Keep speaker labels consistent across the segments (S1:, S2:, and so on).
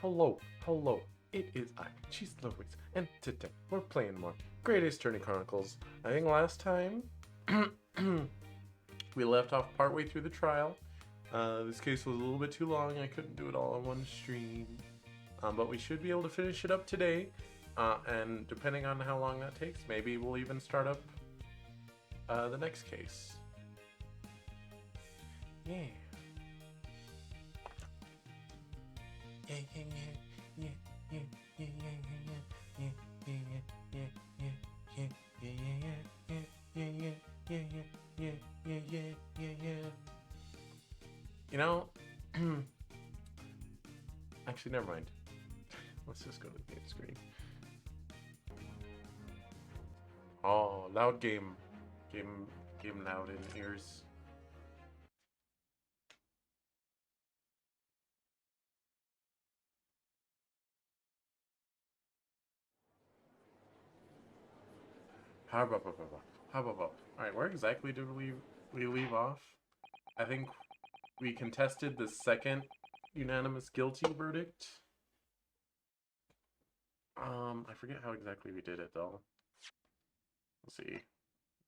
S1: hello. It is I, Cheese Louise, and today we're playing more Great Ace Attorney Chronicles. I think last time we left off partway through the trial. This case was a little bit too long. I couldn't do it all in one stream. But we should be able to finish it up today. And depending on how long that takes, maybe we'll even start up the next case. Yeah. You know, actually, never mind. Let's just go to the game screen. Oh, loud game loud in ears. How about? Alright, where exactly did we leave off? I think we contested the second unanimous guilty verdict. I forget how exactly we did it though. Let's see.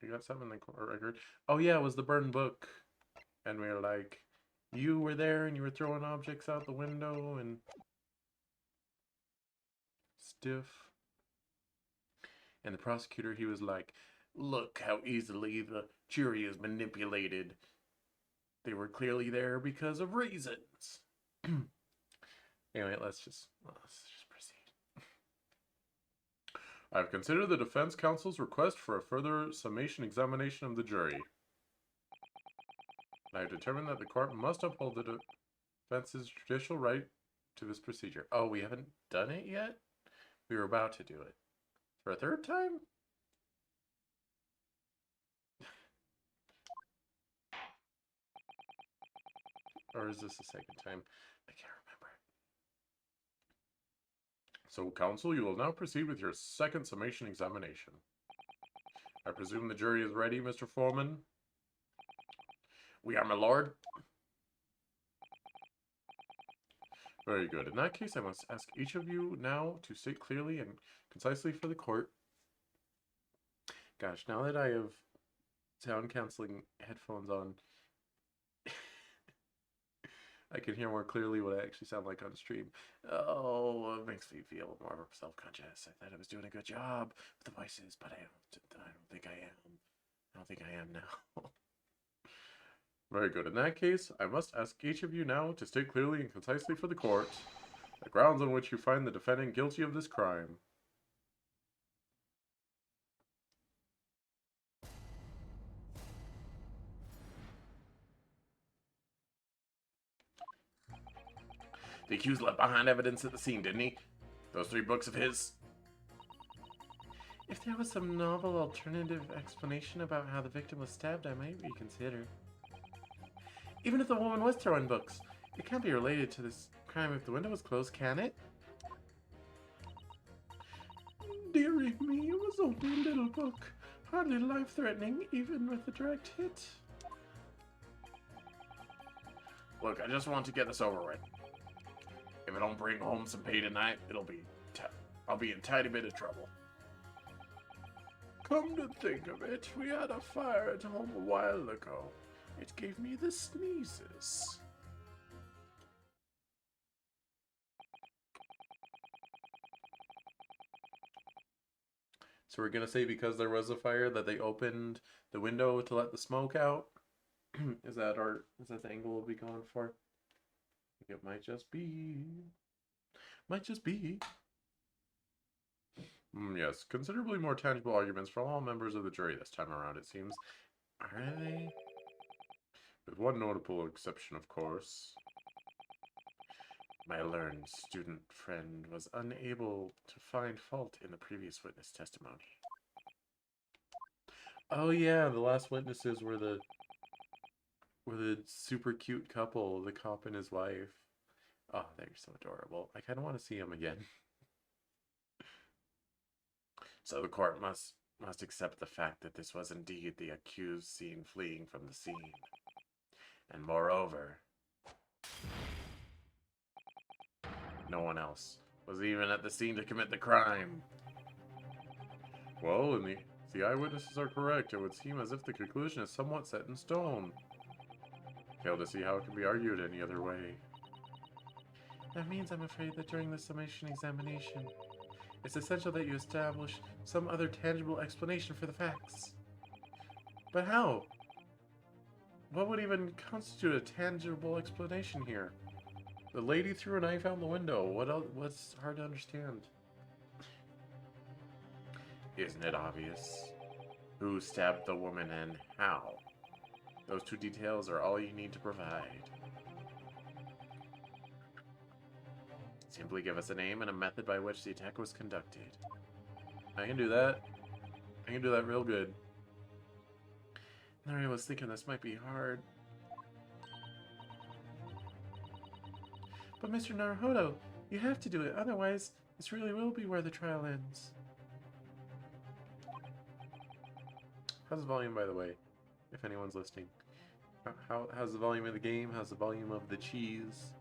S1: We got something in the court record. Oh yeah, it was the burned book. And we were like, you were there and you were throwing objects out the window and stiff. And the prosecutor, he was like, look how easily the jury is manipulated. They were clearly there because of reasons. Anyway, let's just proceed. I've considered the defense counsel's request for a further summation examination of the jury. I have determined that the court must uphold the defense's judicial right to this procedure. Oh, we haven't done it yet? We were about to do it. For a third time? Or is this the second time? I can't remember. So, counsel, you will now proceed with your second summation examination. I presume the jury is ready, Mr. Foreman? We are, my lord. Very good. In that case, I must ask each of you now to state clearly and concisely for the court. Gosh, now that I have sound canceling headphones on, I can hear more clearly what I actually sound like on stream. Oh, it makes me feel more self-conscious. I thought I was doing a good job with the voices, but I don't think I am. I don't think I am now. Very good. In that case, I must ask each of you now to state clearly and concisely for the court the grounds on which you find the defendant guilty of this crime. The accused left behind evidence at the scene, didn't he? Those 3 books of his. If there was some novel alternative explanation about how the victim was stabbed, I might reconsider. Even if the woman was throwing books, it can't be related to this crime if the window was closed, can it? Dearie me, it was only a little book. Hardly life-threatening, even with a direct hit. Look, I just want to get this over with. If I don't bring home some pay tonight, I'll be in a tiny bit of trouble. Come to think of it, we had a fire at home a while ago. It gave me the sneezes. So we're gonna say because there was a fire that they opened the window to let the smoke out? Is that the angle we'll be going for? I think it might just be. Yes, considerably more tangible arguments from all members of the jury this time around, it seems. Are they? With one notable exception, of course. My learned student friend was unable to find fault in the previous witness testimony. Oh yeah, the last witnesses were the super cute couple, the cop and his wife. Oh, they're so adorable. I kind of want to see them again. So the court must accept the fact that this was indeed the accused seen fleeing from the scene. And moreover, No one else was even at the scene to commit the crime. Well, if the eyewitnesses are correct, it would seem as if the conclusion is somewhat set in stone. Fail to see how it can be argued any other way. That means, I'm afraid, that during the summation examination, it's essential that you establish some other tangible explanation for the facts. But how? What would even constitute a tangible explanation here? The lady threw a knife out the window. What else? What's hard to understand? Isn't it obvious? Who stabbed the woman and how? Those two details are all you need to provide. Simply give us a name and a method by which the attack was conducted. I can do that. I can do that real good. I was thinking this might be hard. But Mr. Naruhodo, you have to do it, otherwise this really will be where the trial ends. How's the volume, by the way, if anyone's listening? How's the volume of the game? How's the volume of the cheese?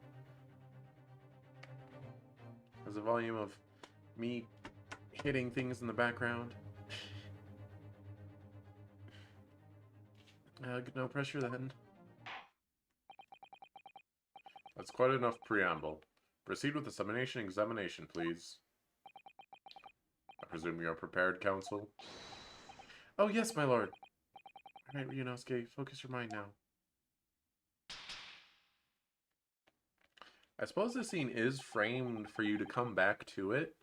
S1: How's the volume of me hitting things in the background? No pressure then. That's quite enough preamble. Proceed with the summation examination, please. I presume you are prepared, counsel? Oh, yes, my lord. Alright, Ryunosuke, focus your mind now. I suppose this scene is framed for you to come back to it,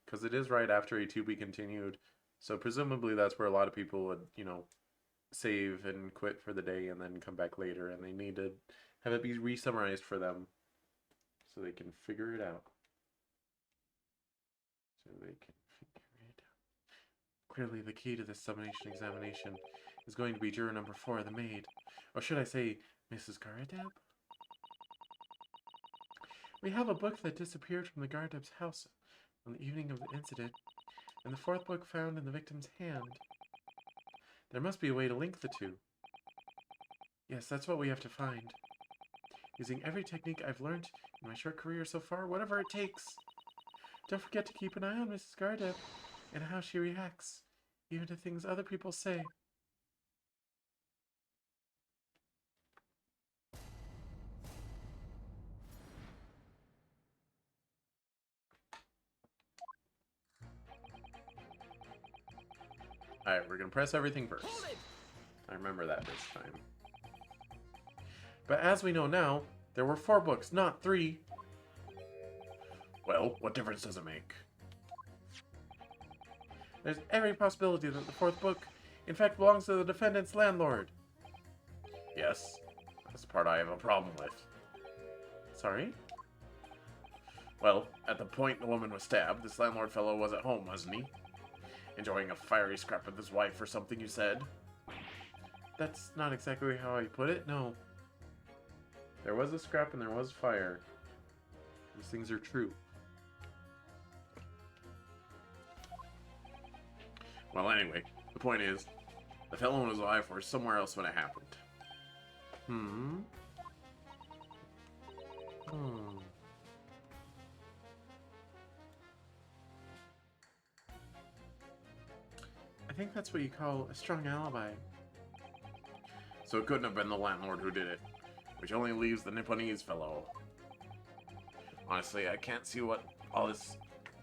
S1: because it is right after a to be continued. So presumably that's where a lot of people would, save and quit for the day and then come back later, and they need to have it be re-summarized for them so they can figure it out. Clearly the key to this summation examination is going to be juror number 4, the maid. Or should I say, Mrs. Garadeb? We have a book that disappeared from the Garadeb's house on the evening of the incident, and the 4th book found in the victim's hand. There must be a way to link the two. Yes, that's what we have to find. Using every technique I've learned in my short career so far, whatever it takes. Don't forget to keep an eye on Mrs. Garadeb and how she reacts, even to things other people say. Alright, we're gonna press everything first. I remember that this time. But as we know now, there were 4 books, not 3. Well, what difference does it make? There's every possibility that the 4th book, in fact, belongs to the defendant's landlord. Yes, that's the part I have a problem with. Sorry? Well, at the point the woman was stabbed, this landlord fellow was at home, wasn't he? Enjoying a fiery scrap with his wife or something, you said? That's not exactly how I put it, no. There was a scrap and there was fire. These things are true. Well, anyway, the point is, the fellow and his wife were somewhere else when it happened. I think that's what you call a strong alibi. So it couldn't have been the landlord who did it, which only leaves the Nipponese fellow. Honestly, I can't see what all this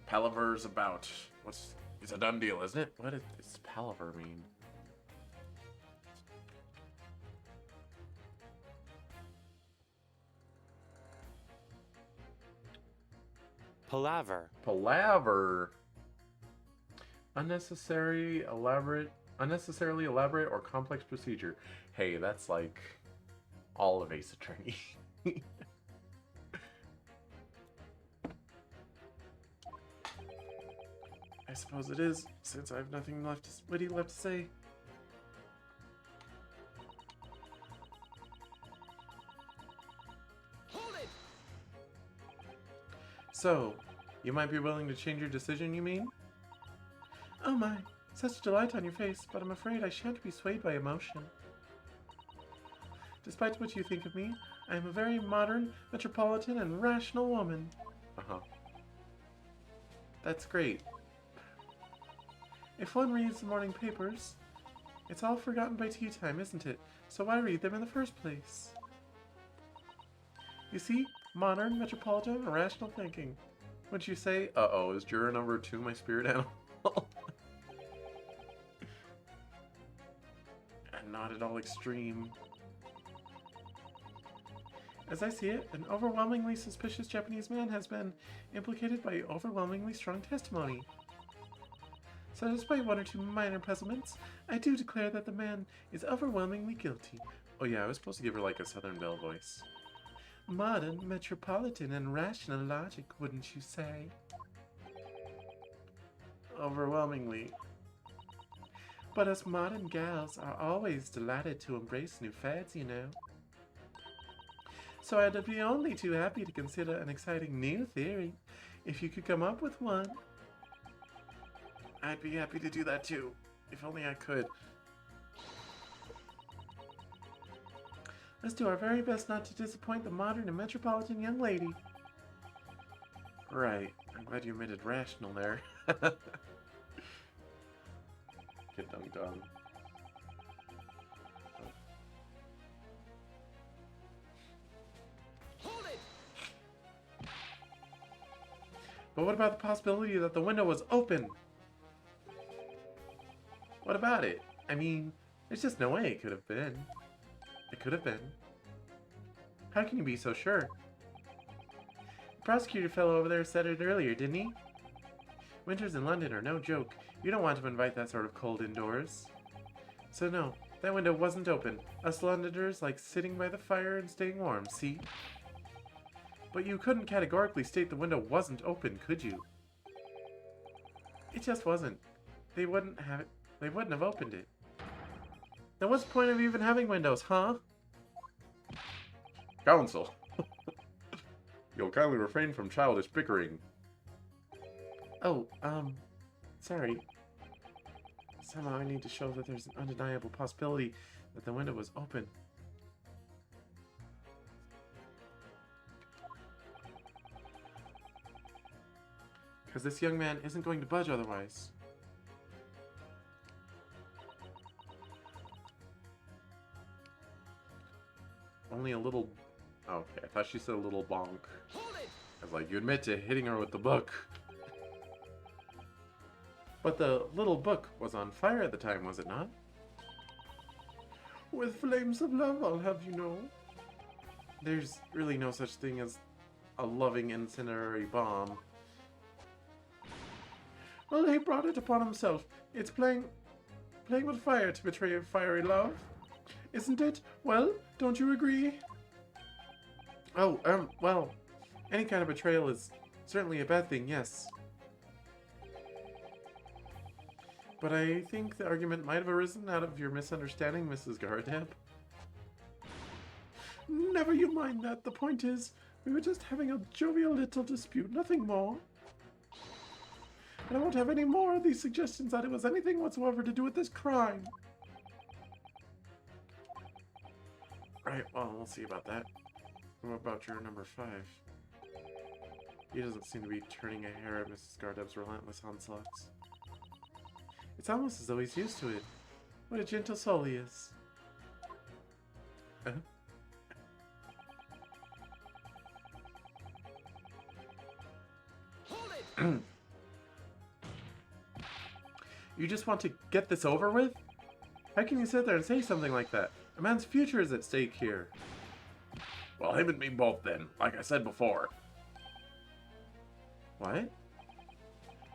S1: palaver's about. It's a done deal, isn't it? What does palaver mean?
S2: Palaver.
S1: Palaver. Unnecessarily elaborate or complex procedure. Hey, that's like all of Ace Attorney. I suppose it is, since I have nothing witty left to say.
S3: Hold it!
S1: So, you might be willing to change your decision, you mean? Oh my, such delight on your face, but I'm afraid I shan't be swayed by emotion. Despite what you think of me, I am a very modern, metropolitan, and rational woman. Uh-huh. That's great. If one reads the morning papers, it's all forgotten by tea time, isn't it? So why read them in the first place? You see? Modern, metropolitan, and rational thinking. Wouldn't you say, uh-oh, is juror number 2 my spirit animal? And not at all extreme. As I see it, an overwhelmingly suspicious Japanese man has been implicated by overwhelmingly strong testimony. So despite one or two minor puzzlements, I do declare that the man is overwhelmingly guilty. Oh yeah, I was supposed to give her like a Southern Belle voice. Modern, metropolitan, and rational logic, wouldn't you say? Overwhelmingly. But us modern gals are always delighted to embrace new fads, you know. So I'd be only too happy to consider an exciting new theory, if you could come up with one. I'd be happy to do that too, if only I could. Let's do our very best not to disappoint the modern and metropolitan young lady. Right. I'm glad you admitted rational there. Get dunked on. Oh.
S2: Hold it!
S1: But what about the possibility that the window was open? What about it? I mean, there's just no way it could have been. It could have been. How can you be so sure? The prosecutor fellow over there said it earlier, didn't he? Winters in London are no joke. You don't want to invite that sort of cold indoors. So no, that window wasn't open. Us Londoners like sitting by the fire and staying warm, see? But you couldn't categorically state the window wasn't open, could you? It just wasn't. They wouldn't have it. They wouldn't have opened it. Then what's the point of even having windows, huh? Counsel. You'll kindly refrain from childish bickering. Oh, sorry. Somehow I need to show that there's an undeniable possibility that the window was open. Because this young man isn't going to budge otherwise. Only a little... Okay, I thought she said a little bonk. I was like, you admit to hitting her with the book. But the little book was on fire at the time, was it not? With flames of love, I'll have you know. There's really no such thing as a loving incendiary bomb. Well, he brought it upon himself. It's playing with fire to betray a fiery love. Isn't it? Well, don't you agree? Oh, well, any kind of betrayal is certainly a bad thing, yes. But I think the argument might have arisen out of your misunderstanding, Mrs. Gardeb. Never you mind that. The point is, we were just having a jovial little dispute, nothing more. And I won't have any more of these suggestions that it was anything whatsoever to do with this crime. Right, well, we'll see about that. What about juror number 5? He doesn't seem to be turning a hair at Mrs. Gardeb's relentless onslaughts. It's almost as though he's used to it. What a gentle soul he is.
S2: Hold it!
S1: You just want to get this over with? How can you sit there and say something like that? A man's future is at stake here. Well, him and me both then, like I said before. What?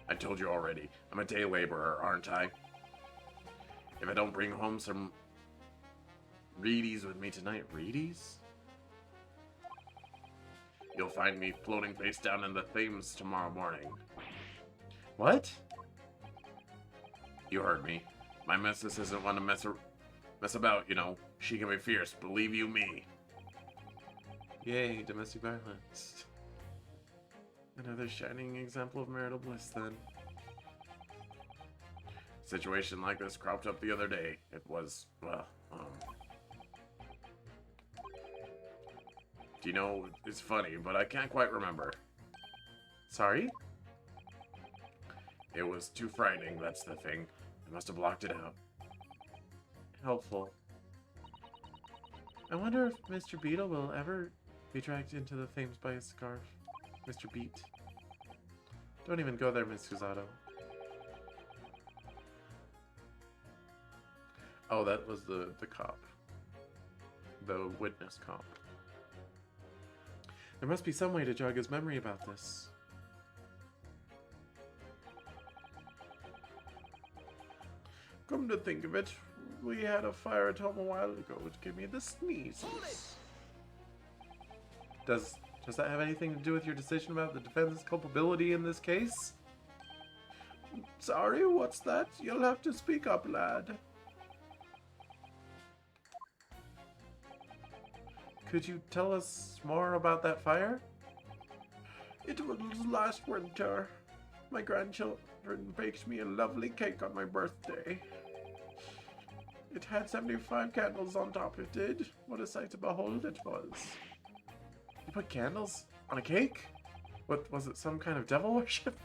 S1: I told you already, I'm a day laborer, aren't I? If I don't bring home some Reedies with me tonight, Reedies? You'll find me floating face down in the Thames tomorrow morning. What? You heard me. My missus isn't one to mess about, you know. She can be fierce, believe you me. Yay, domestic violence. Another shining example of marital bliss, then. Situation like this cropped up the other day. It was, well, do you know, it's funny, but I can't quite remember. Sorry? It was too frightening, that's the thing. I must have blocked it out. Helpful. I wonder if Mr. Beetle will ever be dragged into the flames by his scarf. Mr. Beat. Don't even go there, Miss Susato. Oh, that was the cop. The witness cop. There must be some way to jog his memory about this. Come to think of it, we had a fire at home a while ago. It gave me the sneezes. Does that have anything to do with your decision about the defense's culpability in this case? Sorry, what's that? You'll have to speak up, lad. Could you tell us more about that fire? It was last winter. My grandchildren baked me a lovely cake on my birthday. It had 75 candles on top, it did. What a sight to behold it was. You put candles on a cake? What, was it some kind of devil worship?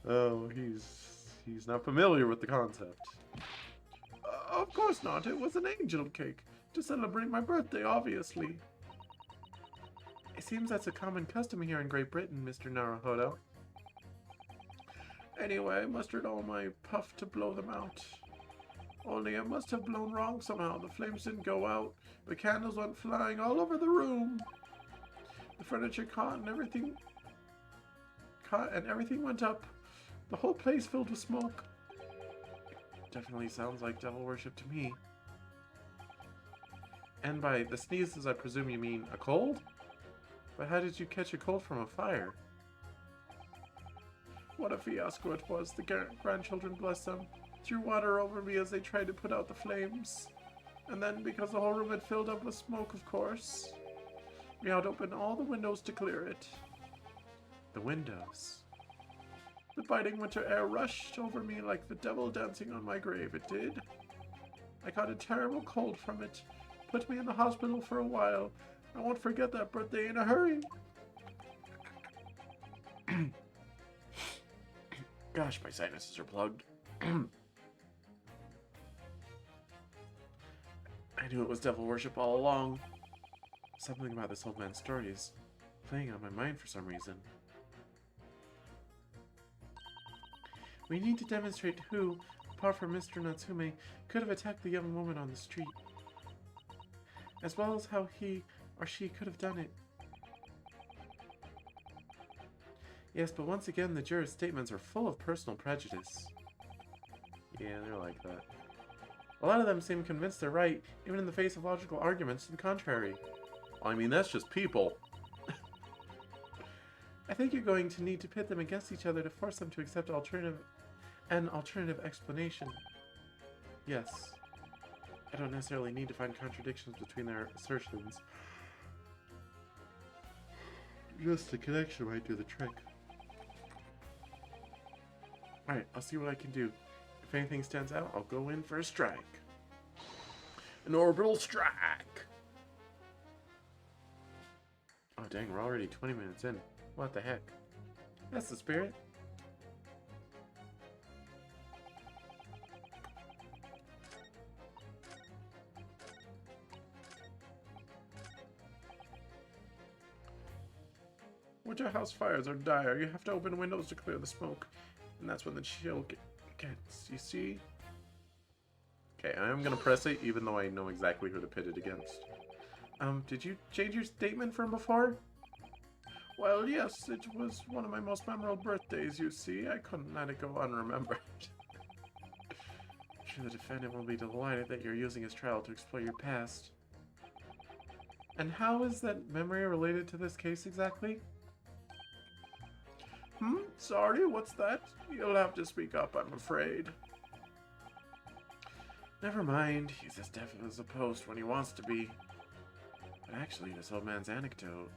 S1: Oh, he's not familiar with the concept. Of course not, it was an angel cake. To celebrate my birthday, obviously. It seems that's a common custom here in Great Britain, Mr. Naruhodo. Anyway, I mustered all my puff to blow them out. Only I must have blown wrong somehow. The flames didn't go out. The candles went flying all over the room. The furniture caught and everything went up. The whole place filled with smoke. Definitely sounds like devil worship to me. And by the sneezes, I presume you mean a cold? But how did you catch a cold from a fire? What a fiasco it was. The grandchildren, bless them, threw water over me as they tried to put out the flames. And then, because the whole room had filled up with smoke, of course, we had to open all the windows to clear it. The windows? The biting winter air rushed over me like the devil dancing on my grave, it did. I caught a terrible cold from it. Put me in the hospital for a while. I won't forget that birthday in a hurry. Gosh, my sinuses are plugged. I knew it was devil worship all along. Something about this old man's story is playing on my mind for some reason. We need to demonstrate who, apart from Mr. Natsume, could have attacked the young woman on the street. As well as how he or she could have done it. Yes, but once again, the jurors' statements are full of personal prejudice. Yeah, they're like that. A lot of them seem convinced they're right, even in the face of logical arguments to the contrary. Well, I mean, that's just people. I think you're going to need to pit them against each other to force them to accept an alternative explanation. Yes. I don't necessarily need to find contradictions between their assertions. Just a connection might do the trick. Alright, I'll see what I can do. If anything stands out, I'll go in for a strike. An orbital strike! Oh dang, we're already 20 minutes in. What the heck? That's the spirit. Winter house fires are dire. You have to open windows to clear the smoke. And that's when the chill gets, you see? Okay, I am gonna press it even though I know exactly who to pit it against. Did you change your statement from before? Well, yes, it was one of my most memorable birthdays, you see. I couldn't let it go unremembered. I'm sure the defendant will be delighted that you're using his trial to explore your past. And how is that memory related to this case exactly? Sorry, what's that? You'll have to speak up, I'm afraid. Never mind, he's as deaf as a post when he wants to be. But actually, this old man's anecdote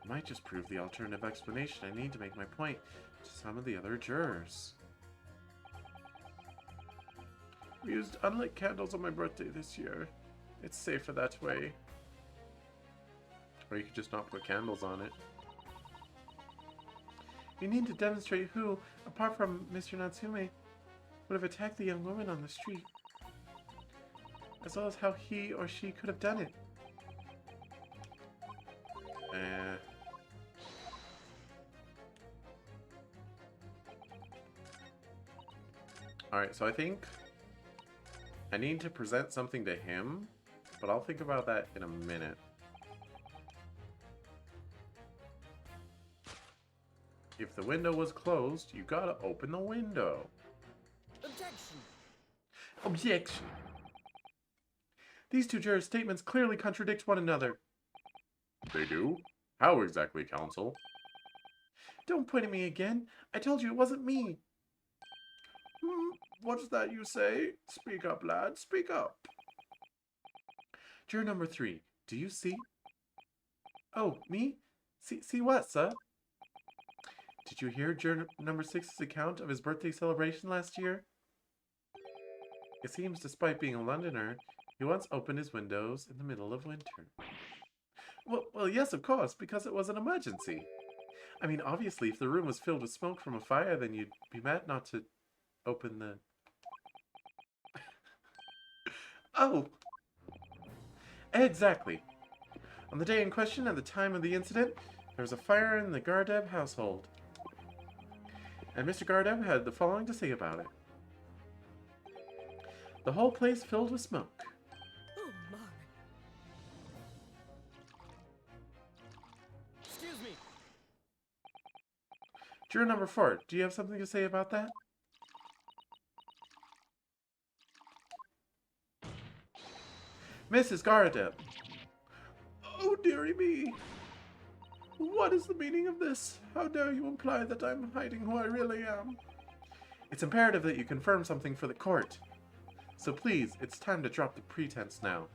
S1: might just prove the alternative explanation I need to make my point to some of the other jurors. We used unlit candles on my birthday this year. It's safer that way. Or you could just not put candles on it. You need to demonstrate who, apart from Mr. Natsume, would have attacked the young woman on the street, as well as how he or she could have done it. Alright, so I think I need to present something to him, but I'll think about that in a minute. If the window was closed, you gotta open the window.
S2: Objection!
S1: Objection! These two jurors' statements clearly contradict one another. They do? How exactly, counsel? Don't point at me again. I told you it wasn't me. What's that you say? Speak up, lad. Speak up. Juror number 3. Do you see? Oh, me? See what, sir? Did you hear juror number 6's account of his birthday celebration last year? It seems, despite being a Londoner, he once opened his windows in the middle of winter. Well, yes, of course, because it was an emergency. I mean, obviously, if the room was filled with smoke from a fire, then you'd be mad not to open the... Oh! Exactly. On the day in question, at the time of the incident, there was a fire in the Gardeb household. And Mr. Gardeb had the following to say about it. The whole place filled with smoke.
S2: Oh my! Excuse me!
S1: Juror number 4, do you have something to say about that? Mrs. Gardeb. Oh, dearie me. What is the meaning of this? How dare you imply that I'm hiding who I really am? It's imperative that you confirm something for the court. So please, it's time to drop the pretense now.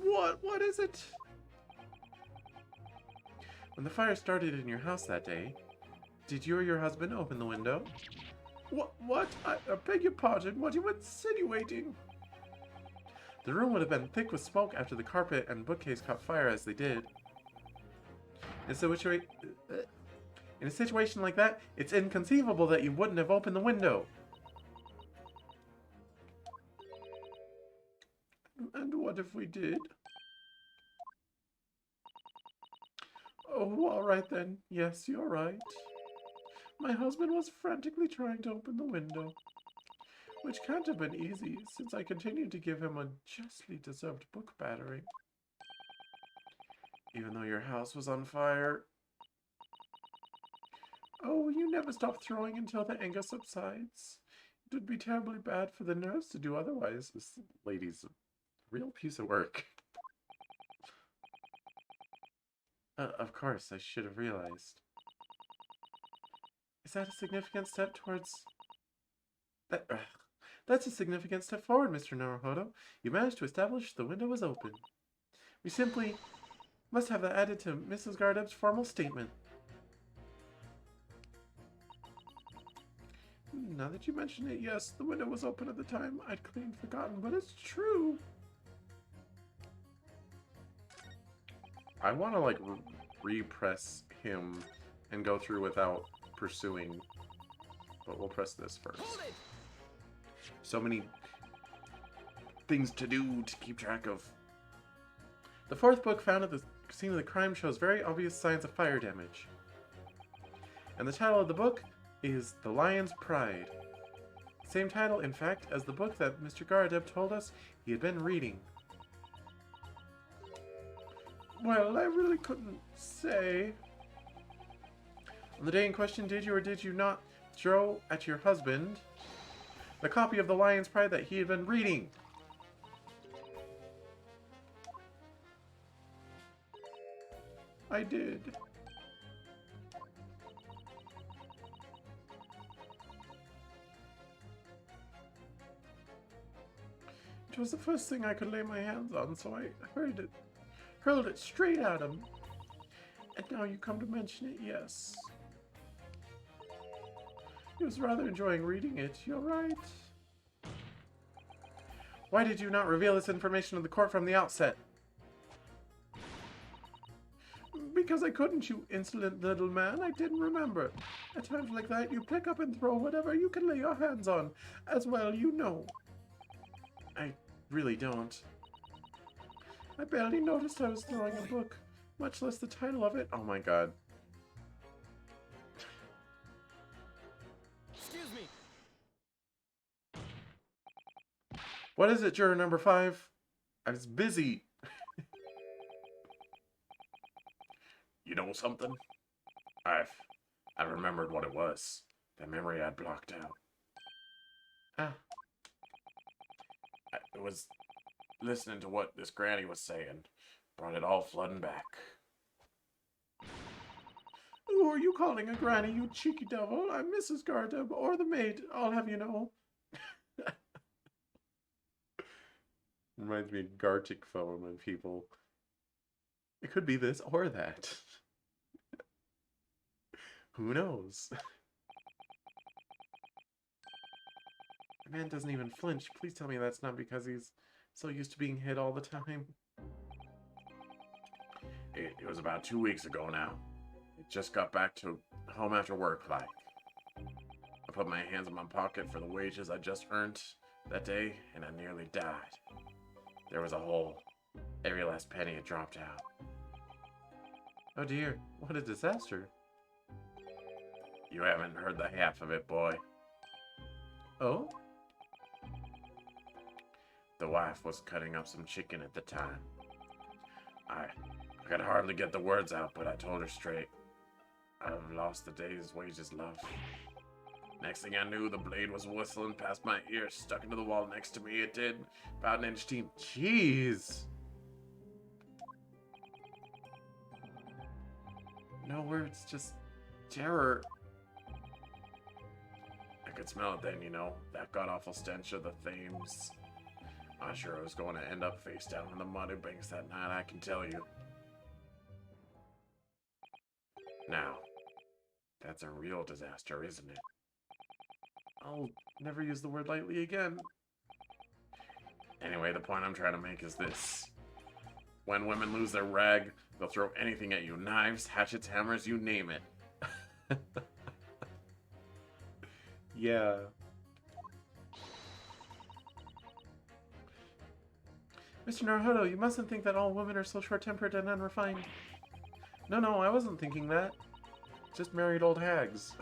S1: What is it? When the fire started in your house that day, did you or your husband open the window? What? I beg your pardon, what are you insinuating? The room would have been thick with smoke after the carpet and bookcase caught fire as they did. In a situation like that, it's inconceivable that you wouldn't have opened the window. And what if we did? Oh, all right then. Yes, you're right. My husband was frantically trying to open the window, which can't have been easy, since I continued to give him a justly deserved book battering. Even though your house was on fire. Oh, you never stop throwing until the anger subsides. It would be terribly bad for the nerves to do otherwise. This lady's a real piece of work. Of course, I should have realized. Is that a significant step towards... That's a significant step forward, Mr. Naruhodo. You managed to establish the window was open. We simply must have that added to Mrs. Gardeb's formal statement. Now that you mention it, yes, the window was open at the time. I'd clean forgotten, but it's true. I want to, like, repress him and go through without pursuing. But we'll press this first. So many things to do to keep track of. The 4th book found at the scene of the crime shows very obvious signs of fire damage. And the title of the book is The Lion's Pride. Same title, in fact, as the book that Mr. Gardeb told us he had been reading. Well, I really couldn't say. On the day in question, did you or did you not throw at your husband the copy of The Lion's Pride that he had been reading? I did. It was the first thing I could lay my hands on, so I hurled it straight at him. And now you come to mention it, yes. He was rather enjoying reading it, you're right. Why did you not reveal this information to the court from the outset? because I couldn't, you insolent little man. I didn't remember. At times like that, you pick up and throw whatever you can lay your hands on. As well, you know. I really don't. I barely noticed I was throwing a book, much less the title of it. Oh my god.
S2: Excuse me.
S1: What is it, juror number 5? I was busy. You know something? I remembered what it was. The memory I'd blocked out. It was listening to what this granny was saying. Brought it all flooding back. Who are you calling a granny, you cheeky devil? I'm Mrs. Gardeb, or the maid, I'll have you know. Reminds me of Gartic phone when people... It could be this or that. Who knows? The man doesn't even flinch. Please tell me that's not because he's so used to being hit all the time. It was about 2 weeks ago now. I just got back to home after work, like. I put my hands in my pocket for the wages I just earned that day, and I nearly died. There was a hole. Every last penny had dropped out. Oh dear, what a disaster. You haven't heard the half of it, boy. Oh? The wife was cutting up some chicken at the time. I could hardly get the words out, but I told her straight. I've lost the day's wages, love. Next thing I knew, the blade was whistling past my ear, stuck into the wall next to me. It did. About an inch deep. Jeez. No words, just terror. I could smell it then, you know, that god-awful stench of the Thames. I'm sure I was going to end up face down in the muddy banks that night, I can tell you. Now, that's a real disaster, isn't it? I'll never use the word lightly again. Anyway, the point I'm trying to make is this. When women lose their rag, they'll throw anything at you. Knives, hatchets, hammers, you name it. Yeah. Mr. Naruhodo, you mustn't think that all women are so short-tempered and unrefined. No, I wasn't thinking that. Just married old hags.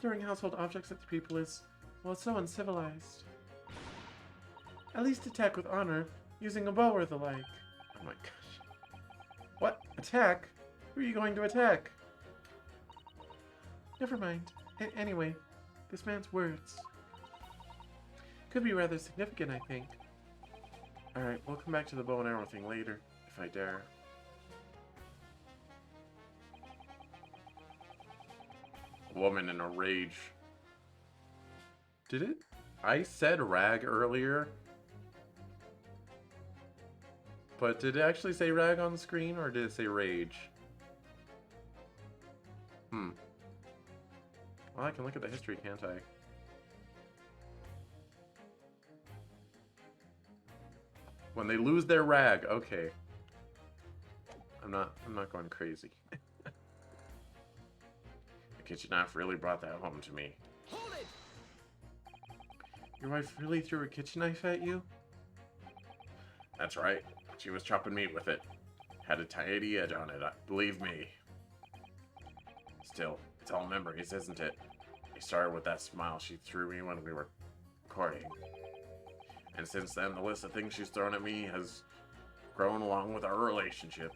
S1: Throwing household objects at the people is, well, so uncivilized. At least attack with honor, using a bow or the like. Oh my gosh. What? Attack? Who are you going to attack? Never mind. Anyway, this man's words could be rather significant, I think. Alright, we'll come back to the bow and arrow thing later, if I dare. A woman in a rage. Did it? I said rag earlier. But did it actually say rag on the screen, or did it say rage? Well, I can look at the history, can't I? When they lose their rag, okay. I'm not going crazy. The kitchen knife really brought that home to me.
S2: Hold it!
S1: Your wife really threw a kitchen knife at you? That's right. She was chopping meat with it. Had a tiny edge on it, believe me. Still, it's all memories, isn't it? It started with that smile she threw me when we were courting. And since then, the list of things she's thrown at me has grown along with our relationship.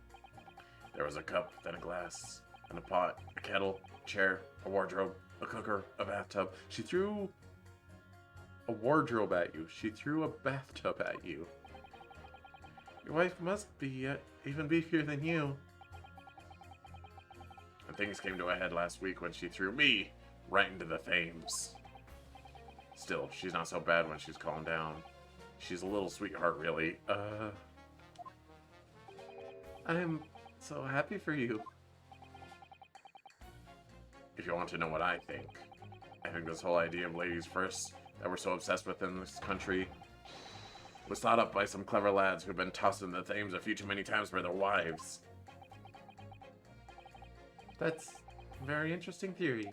S1: There was a cup, then a glass, and a pot, a kettle, a chair, a wardrobe, a cooker, a bathtub. She threw a wardrobe at you. She threw a bathtub at you. Your wife must be even beefier than you. And things came to a head last week when she threw me right into the Thames. Still, she's not so bad when she's calmed down. She's a little sweetheart, really. I'm so happy for you. If you want to know what I think this whole idea of ladies first that we're so obsessed with in this country, was thought up by some clever lads who had been tossed in the Thames a few too many times by their wives. That's a very interesting theory.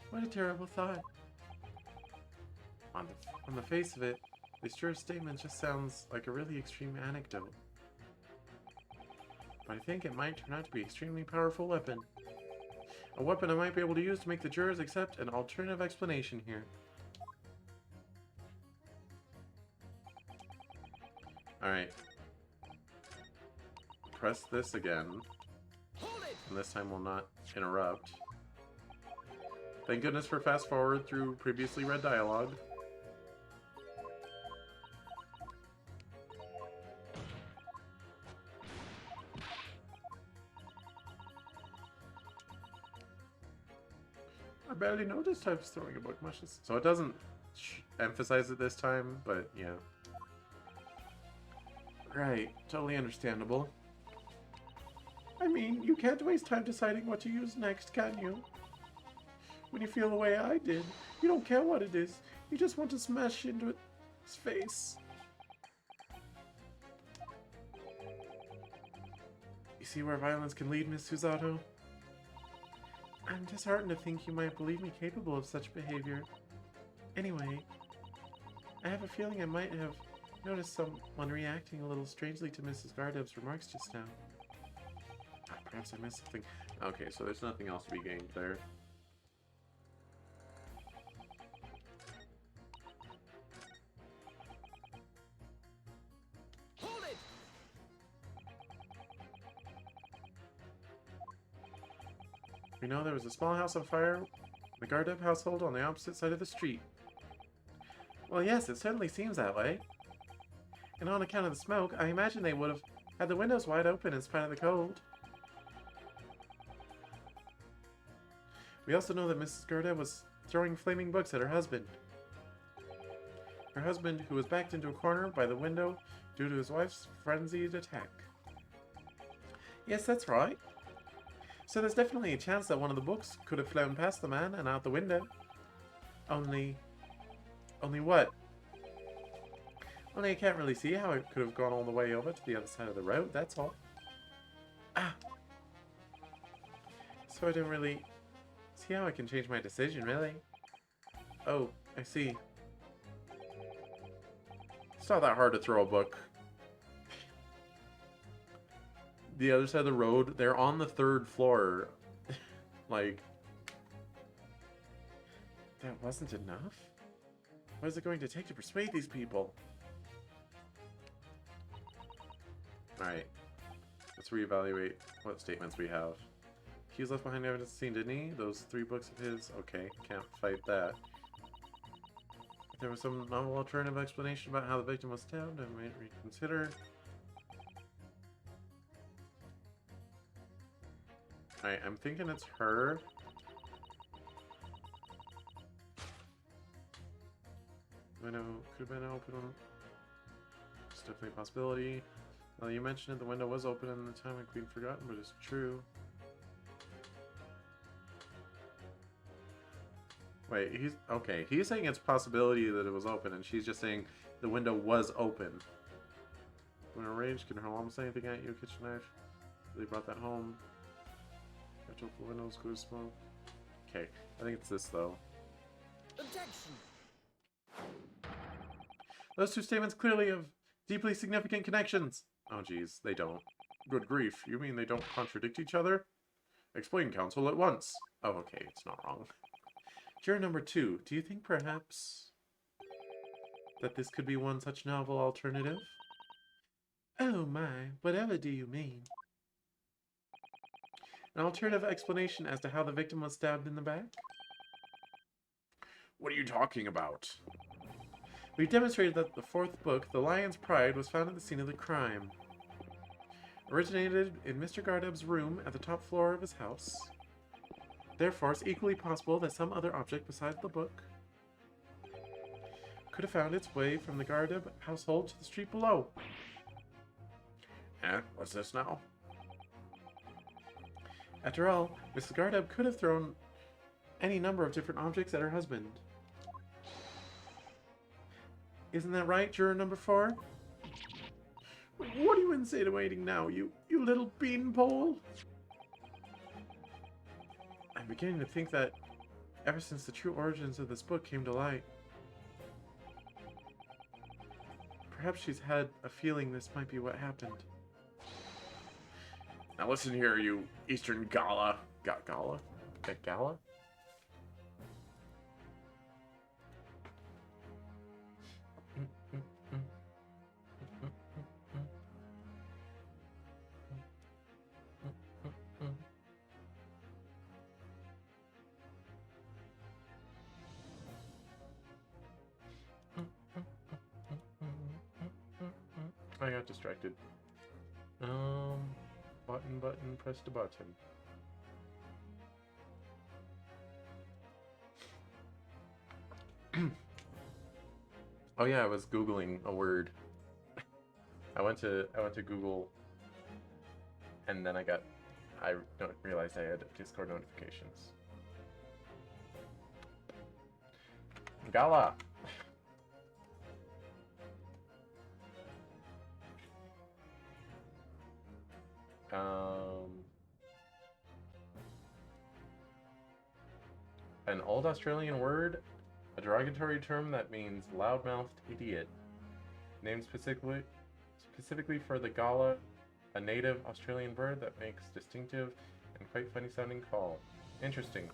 S1: What a terrible thought. On the face of it, this juror's statement just sounds like a really extreme anecdote. But I think it might turn out to be an extremely powerful weapon. A weapon I might be able to use to make the jurors accept an alternative explanation here. Alright. Press this again. And this time will not interrupt. Thank goodness for fast forward through previously read dialogue. I barely noticed I was throwing a book mushes. So it doesn't emphasize it this time, but yeah. Right, totally understandable. I mean, you can't waste time deciding what to use next, can you? When you feel the way I did, you don't care what it is. You just want to smash into its face. You see where violence can lead, Miss Susato? I'm disheartened to think you might believe me capable of such behavior. Anyway, I have a feeling I might have noticed someone reacting a little strangely to Mrs. Gardeb's remarks just now. Perhaps I missed something. Okay, so there's nothing else to be gained there.
S2: Hold it!
S1: We know there was a small house on fire in the Gardeb household on the opposite side of the street. Well, yes, it certainly seems that way. And on account of the smoke, I imagine they would have had the windows wide open in spite of the cold. We also know that Mrs. Gardeb was throwing flaming books at her husband. Her husband, who was backed into a corner by the window due to his wife's frenzied attack. Yes, that's right. So there's definitely a chance that one of the books could have flown past the man and out the window. Only what? Only I can't really see how it could have gone all the way over to the other side of the road, that's all. Ah! So I don't really see how I can change my decision, really. Oh, I see. It's not that hard to throw a book. The other side of the road, they're on the 3rd floor. Like, that wasn't enough? What is it going to take to persuade these people? Alright. Let's reevaluate what statements we have. He was left behind evidence scene, didn't he? Those 3 books of his? Okay, can't fight that. If there was some novel alternative explanation about how the victim was stabbed, I might reconsider. Alright, I'm thinking it's her. Window could have been open. It's definitely a possibility. Well, you mentioned it, the window was open in the time when Queen forgotten, but it's true. Wait, he's saying it's a possibility that it was open, and she's just saying the window was open. When arranged, can her mom say anything at you? Kitchen knife. They brought that home. I took the windows, go to smoke. Okay, I think it's this though.
S2: Objection!
S1: Those 2 statements clearly have deeply significant connections. Oh geez, they don't. Good grief, you mean they don't contradict each other? Explain, counsel, at once. Oh, okay, it's not wrong. Juror number 2, do you think perhaps that this could be one such novel alternative? Oh my, whatever do you mean? An alternative explanation as to how the victim was stabbed in the back? What are you talking about? We've demonstrated that the 4th book, The Lion's Pride, was found at the scene of the crime. Originated in Mr. Gardeb's room at the top floor of his house. Therefore, it's equally possible that some other object besides the book could have found its way from the Gardeb household to the street below. What's this now? After all, Mrs. Gardeb could have thrown any number of different objects at her husband. Isn't that right, juror number 4? What are you insinuating now, you little beanpole? I'm beginning to think that ever since the true origins of this book came to light, perhaps she's had a feeling this might be what happened. Now listen here, you Eastern Gala. Gala? Gala? I got distracted. Button, press the button. Oh yeah, I was Googling a word. I went to Google, and then I realized I had Discord notifications. Gala. An old Australian word, a derogatory term that means loudmouthed idiot, named specifically for the gala, a native Australian bird that makes distinctive and quite funny sounding call. Interesting.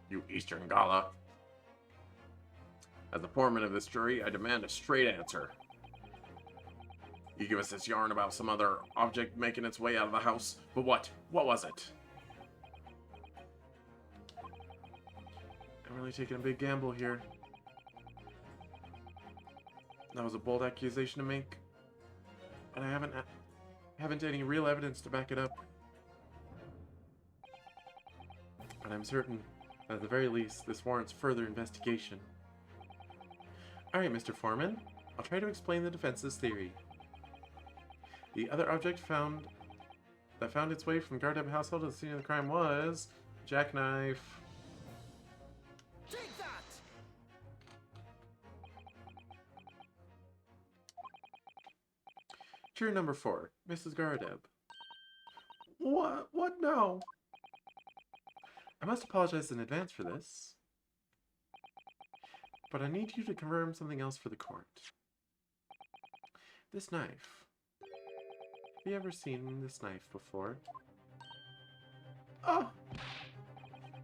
S1: You Eastern Gala. As the foreman of this jury, I demand a straight answer. You give us this yarn about some other object making its way out of the house, but what? What was it? I'm really taking a big gamble here. That was a bold accusation to make, and I haven't any real evidence to back it up. But I'm certain that at the very least, this warrants further investigation. Alright, Mr. Foreman. I'll try to explain the defense's theory. The other object that found its way from Gardeb household to the scene of the crime was jackknife.
S2: Take that!
S1: Juror number 4, Mrs. Gardeb. What? What now? I must apologize in advance for this, but I need you to confirm something else for the court. This knife. Have you ever seen this knife before? Ah!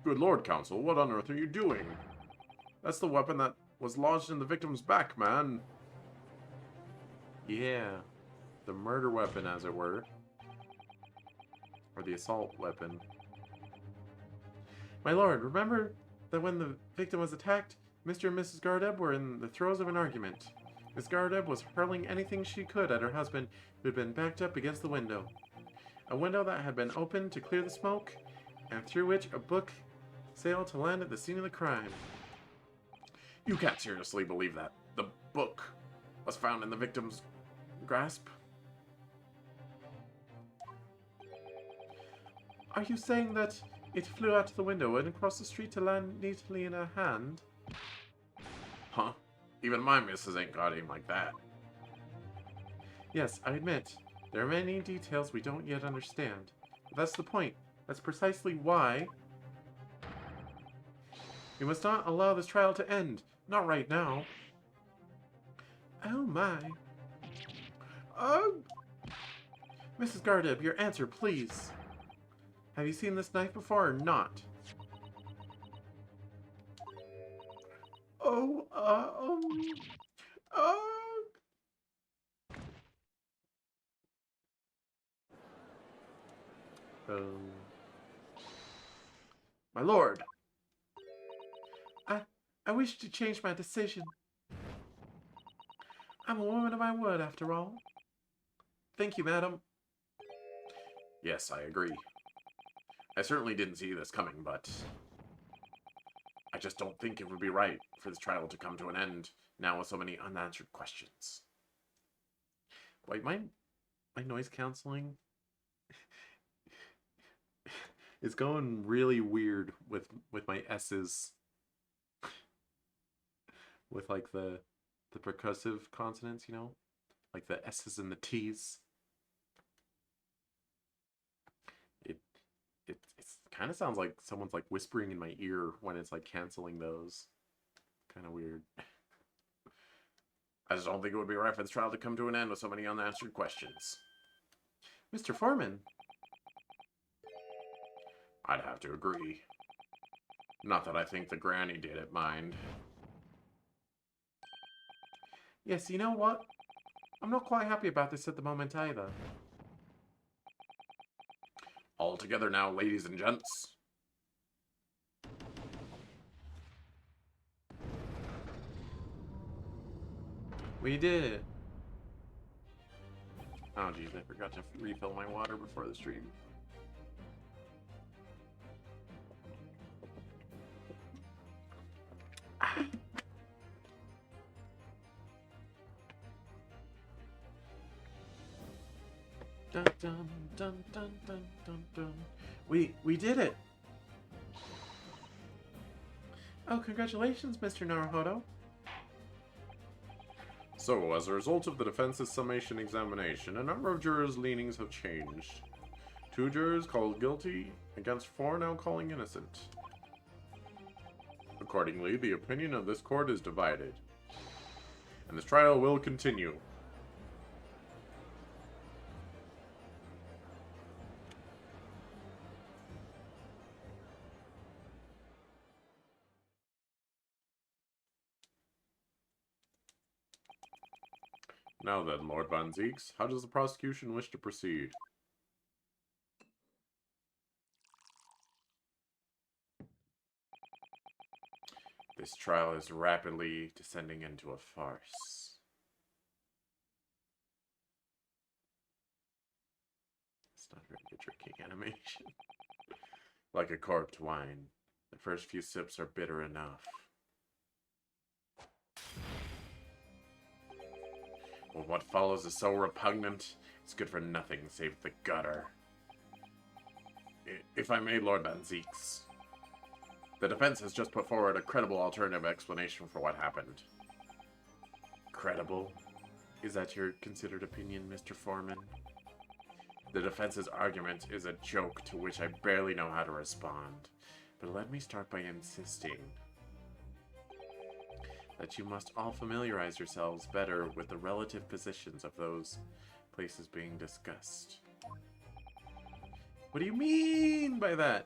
S1: Good Lord, Counsel, what on earth are you doing? That's the weapon that was lodged in the victim's back, man. Yeah, the murder weapon, as it were. Or the assault weapon. My lord, remember that when the victim was attacked, Mr. and Mrs. Gardeb were in the throes of an argument. Miss Gardeb was hurling anything she could at her husband, who had been backed up against the window. A window that had been opened to clear the smoke, and through which a book sailed to land at the scene of the crime. You can't seriously believe that the book was found in the victim's grasp? Are you saying that it flew out the window and across the street to land neatly in her hand? Huh? Even my missus ain't got aim like that. Yes, I admit, there are many details we don't yet understand. But that's the point. That's precisely why we must not allow this trial to end. Not right now. Oh my. Oh! Mrs. Gardeb, your answer, please. Have you seen this knife before or not? Oh, my lord. I wish to change my decision. I'm a woman of my word, after all. Thank you, madam. Yes, I agree. I certainly didn't see this coming, but I just don't think it would be right for this trial to come to an end now with so many unanswered questions. Wait, mind my noise canceling is going really weird with my S's, with like the percussive consonants, you know, like the S's and the T's. It kind of sounds like someone's like whispering in my ear when it's like canceling those. Kind of weird. I just don't think it would be right for this trial to come to an end with so many unanswered questions. Mr. Foreman. I'd have to agree. Not that I think the granny did it, mind. Yes, you know what? I'm not quite happy about this at the moment either. All together now, ladies and gents. We did it. Oh geez, I forgot to refill my water before the stream. Dun, dun, dun, dun, dun, dun, dun. We did it! Oh, congratulations, Mr. Naruhodo. So, as a result of the defense's summation examination, a number of jurors' leanings have changed. 2 jurors called guilty, against 4 now calling innocent. Accordingly, the opinion of this court is divided, and this trial will continue. Now then, Lord Van Zieks, how does the prosecution wish to proceed? This trial is rapidly descending into a farce. It's not very good drinking animation. Like a corked wine, the first few sips are bitter enough. But what follows is so repugnant, it's good for nothing save the gutter. If I may, Lord Van Zieks, the defense has just put forward a credible alternative explanation for what happened. Credible? Is that your considered opinion, Mr. Foreman? The defense's argument is a joke to which I barely know how to respond. But let me start by insisting that you must all familiarize yourselves better with the relative positions of those places being discussed. What do you mean by that?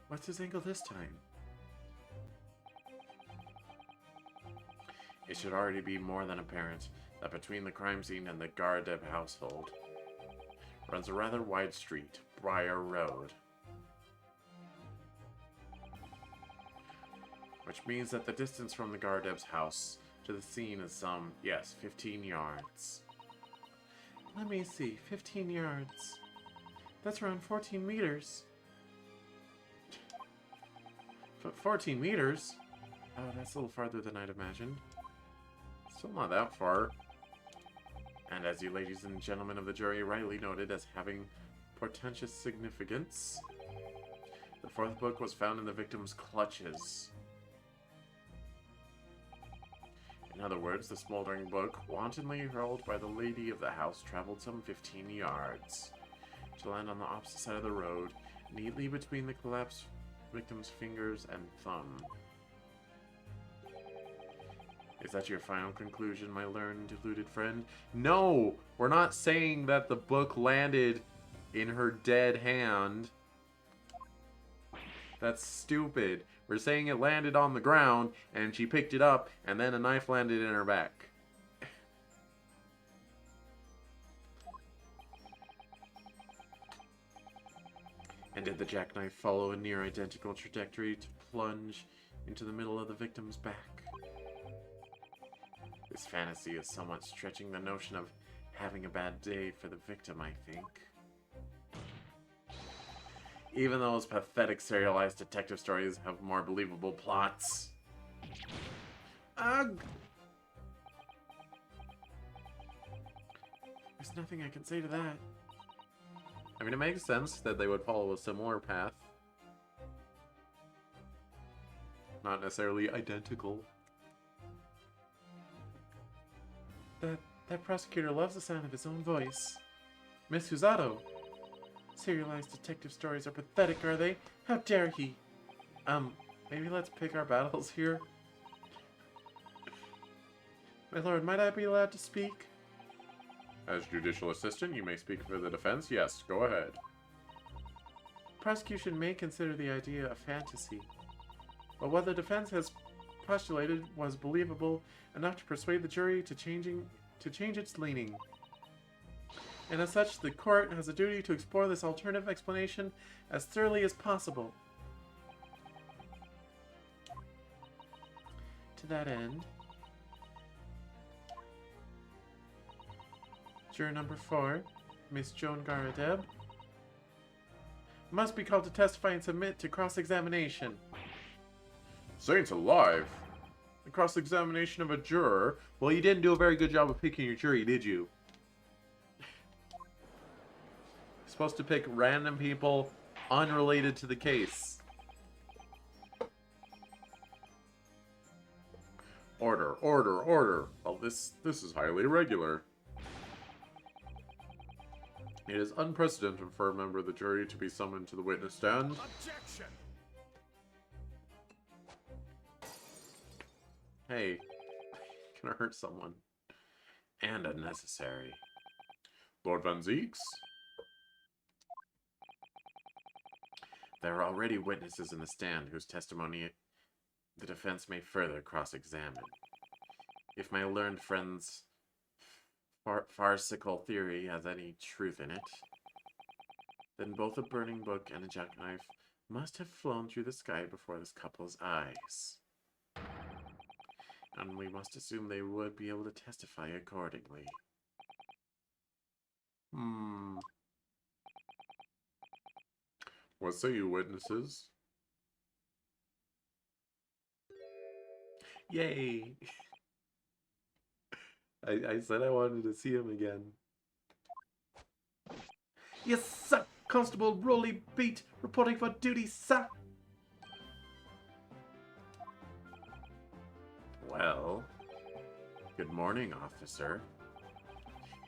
S1: What's his angle this time? It should already be more than apparent that between the crime scene and the Gardeb household runs a rather wide street, Briar Road. Which means that the distance from the Gardeb's house to the scene is some, yes, 15 yards. Let me see, 15 yards. That's around 14 meters. 14 meters? Oh, that's a little farther than I'd imagined. Still not that far. And as you ladies and gentlemen of the jury rightly noted as having portentous significance, the 4th book was found in the victim's clutches. In other words, the smoldering book, wantonly hurled by the lady of the house, traveled some 15 yards to land on the opposite side of the road, neatly between the collapsed victim's fingers and thumb. Is that your final conclusion, my learned, deluded friend? No! We're not saying that the book landed in her dead hand. That's stupid. We're saying it landed on the ground, and she picked it up, and then a knife landed in her back. And did the jackknife follow a near identical trajectory to plunge into the middle of the victim's back? This fantasy is somewhat stretching the notion of having a bad day for the victim, I think. Even those pathetic serialized detective stories have more believable plots. Ugh! There's nothing I can say to that. I mean, it makes sense that they would follow a similar path. Not necessarily identical. That prosecutor loves the sound of his own voice. Miss Fusato. Serialized detective stories are pathetic, are they? How dare he? Maybe let's pick our battles here. My lord, might I be allowed to speak? As judicial assistant, you may speak for the defense. Yes, go ahead. Prosecution may consider the idea a fantasy, but what the defense has postulated was believable enough to persuade the jury to change its leaning. And as such, the court has a duty to explore this alternative explanation as thoroughly as possible. To that end, juror number 4, Miss Joan Garadeb, must be called to testify and submit to cross-examination. Saints alive! The cross-examination of a juror? Well, you didn't do a very good job of picking your jury, did you? You're supposed to pick random people unrelated to the case. Order, order, order. Well, this is highly irregular. It is unprecedented for a member of the jury to be summoned to the witness stand.
S2: Objection!
S1: Hey, gonna hurt someone. And unnecessary. Lord Van Zeeks? There are already witnesses in the stand whose testimony the defense may further cross-examine. If my learned friend's farcical theory has any truth in it, then both a burning book and a jackknife must have flown through the sky before this couple's eyes. And we must assume they would be able to testify accordingly. What say you, witnesses? Yay! I said I wanted to see him again. Yes, sir! Constable Rolly Beat, reporting for duty, sir! Well, good morning, officer.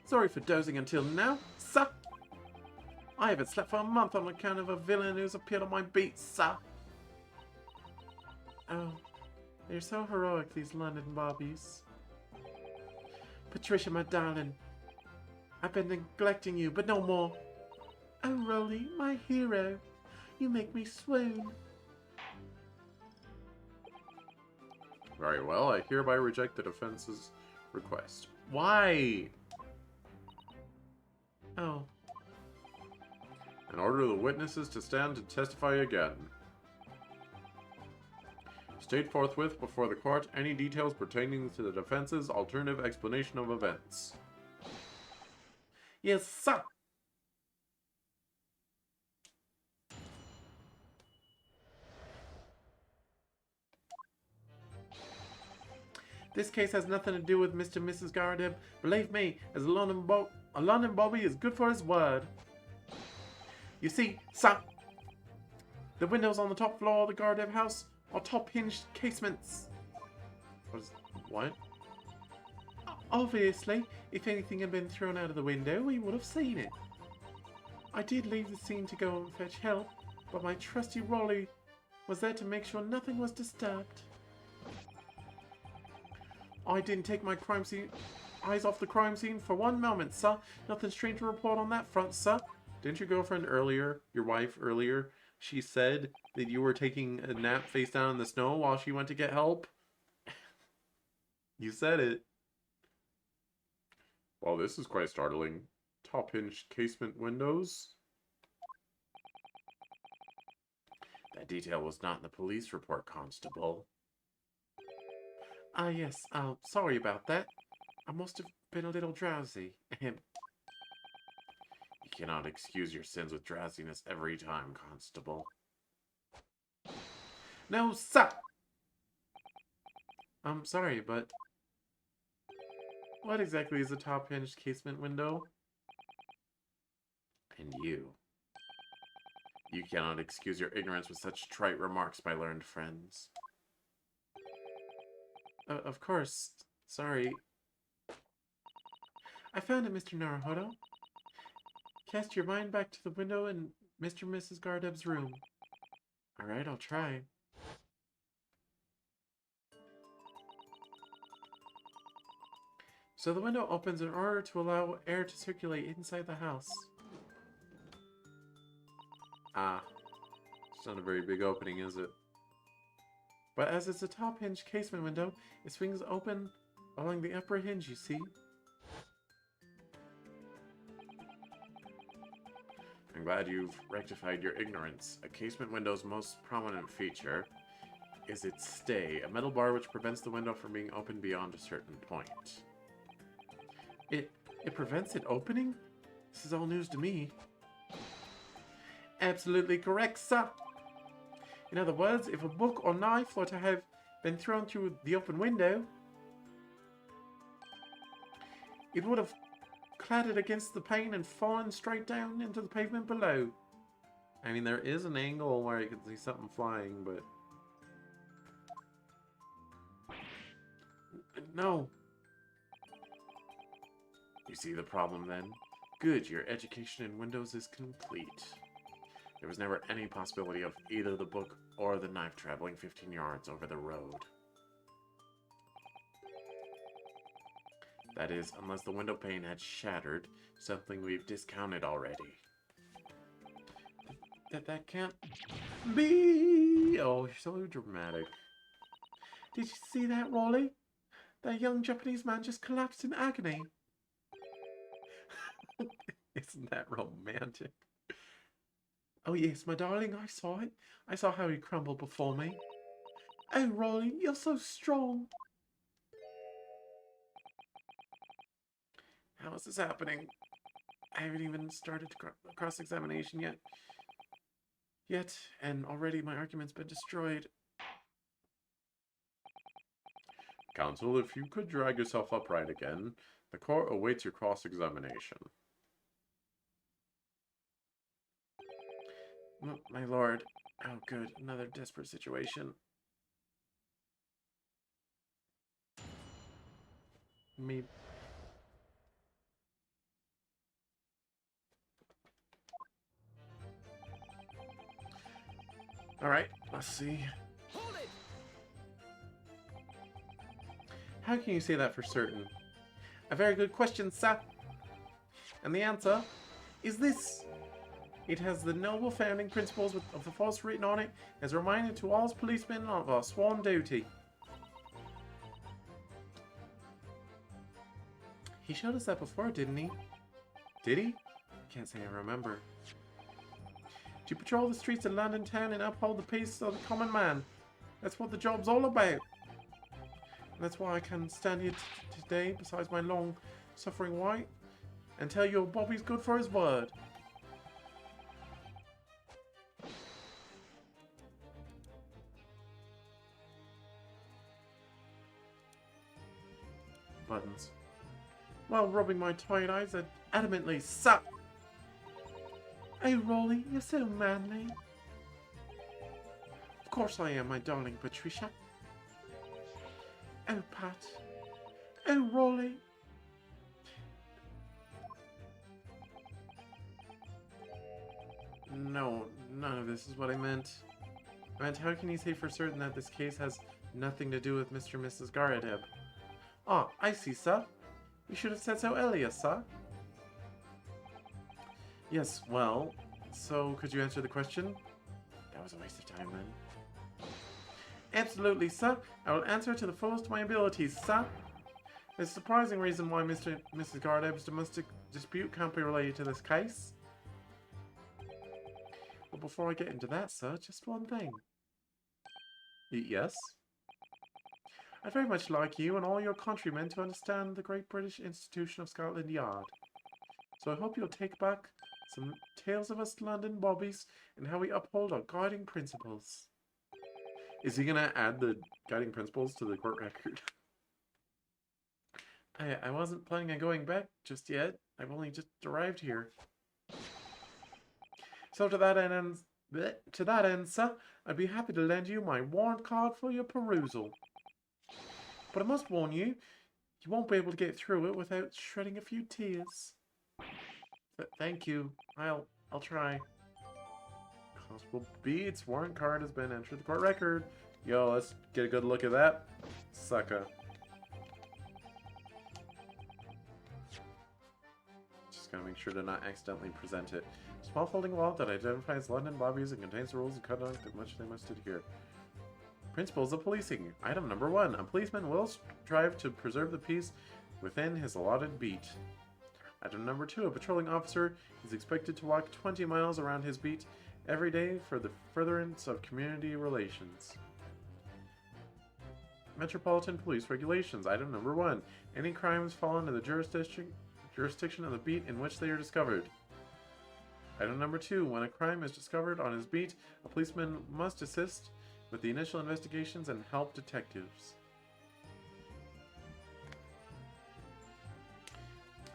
S1: Sorry for dozing until now, sir. I haven't slept for a month on account of a villain who's appeared on my beat, sir. Oh, they're so heroic, these London bobbies. Patricia, my darling, I've been neglecting you, but no more. Oh, Rolly, my hero, you make me swoon. Very well, I hereby reject the defense's request. Why? Oh. And order the witnesses to stand to testify again. State forthwith before the court any details pertaining to the defense's alternative explanation of events. Yes, sir! This case has nothing to do with Mr. and Mrs. Garadeb. Believe me, as a London Bobby is good for his word. You see, sir, the windows on the top floor of the Garadeb house are top-hinged casements. What? Obviously, if anything had been thrown out of the window, we would have seen it. I did leave the scene to go and fetch help, but my trusty Rolly was there to make sure nothing was disturbed. I didn't take my eyes off the crime scene for one moment, sir. Nothing strange to report on that front, sir. Didn't your girlfriend earlier, your wife earlier, she said that you were taking a nap face down in the snow while she went to get help? You said it. Well, this is quite startling. Top-hinged casement windows? That detail was not in the police report, Constable. Ah, yes. Sorry about that. I must have been a little drowsy. You cannot excuse your sins with drowsiness every time, Constable. No, sir! I'm sorry, but... what exactly is a top-hinged casement window? And you. You cannot excuse your ignorance with such trite remarks, my learned friends. Of course. Sorry. I found it, Mr. Naruhodo. Cast your mind back to the window in Mr. and Mrs. Gardeb's room. Alright, I'll try. So the window opens in order to allow air to circulate inside the house. Ah. It's not a very big opening, is it? But as it's a top-hinged casement window, it swings open along the upper hinge, you see? I'm glad you've rectified your ignorance. A casement window's most prominent feature is its stay, a metal bar which prevents the window from being opened beyond a certain point. It prevents it opening? This is all news to me. Absolutely correct, sir. In other words, if a book or knife were to have been thrown through the open window, it would have clattered against the pane and fallen straight down into the pavement below. I mean, there is an angle where you can see something flying, but... No. You see the problem then? Good, your education in Windows is complete. There was never any possibility of either the book or the knife traveling 15 yards over the road. That is, unless the window pane had shattered, something we've discounted already. That can't be! Oh, you're so dramatic. Did you see that, Rolly? That young Japanese man just collapsed in agony. Isn't that romantic? Oh yes, my darling, I saw it. I saw how he crumbled before me. Oh, Rolly, you're so strong. How is this happening? I haven't even started cross-examination yet, and already my argument's been destroyed. Counsel, if you could drag yourself upright again, the court awaits your cross-examination. My lord. Oh, good. Another desperate situation. Me. Alright, let's see.
S2: Hold it!
S1: How can you say that for certain? A very good question, sir. And the answer is this. It has the noble founding principles of the force written on it as a reminder to all policemen of our sworn duty. He showed us that before, didn't he? Did he? Can't say I remember. To patrol the streets of London town and uphold the peace of the common man. That's what the job's all about. And that's why I can stand here today beside my long-suffering wife and tell you Bobby's good for his word. Buttons. While rubbing my tired eyes, I adamantly suck. Oh, Rolly, you're so manly. Of course I am, my darling Patricia. Oh, Pat. Oh, Rolly. No, none of this is what I meant. I meant, how can you say for certain that this case has nothing to do with Mr. and Mrs. Garadeb? Ah, I see, sir. You should have said so earlier, sir. Yes, well, so could you answer the question? That was a waste of time, then. Absolutely, sir. I will answer to the fullest of my abilities, sir. There's a surprising reason why Mr. and Mrs. Garadeb's domestic dispute can't be related to this case. But before I get into that, sir, just one thing. Yes? I'd very much like you and all your countrymen to understand the great British institution of Scotland Yard. So I hope you'll take back some tales of us London bobbies and how we uphold our guiding principles. Is he gonna add the guiding principles to the court record? I wasn't planning on going back just yet. I've only just arrived here. So to that end, sir, I'd be happy to lend you my warrant card for your perusal. But I must warn you, you won't be able to get through it without shedding a few tears. Thank you. I'll try. Constable Beats warrant card has been entered the court record. Yo, let's get a good look at that sucker. Just gotta make sure to not accidentally present it. Small folding wallet that identifies London bobbies and contains the rules of conduct to which they must adhere. Principles of policing. Item number 1. A policeman will strive to preserve the peace within his allotted beat. Item number 2. A patrolling officer is expected to walk 20 miles around his beat every day for the furtherance of community relations. Metropolitan Police Regulations. Item number 1. Any crimes fall under the jurisdiction of the beat in which they are discovered. Item number 2. When a crime is discovered on his beat, a policeman must assist with the initial investigations and help detectives.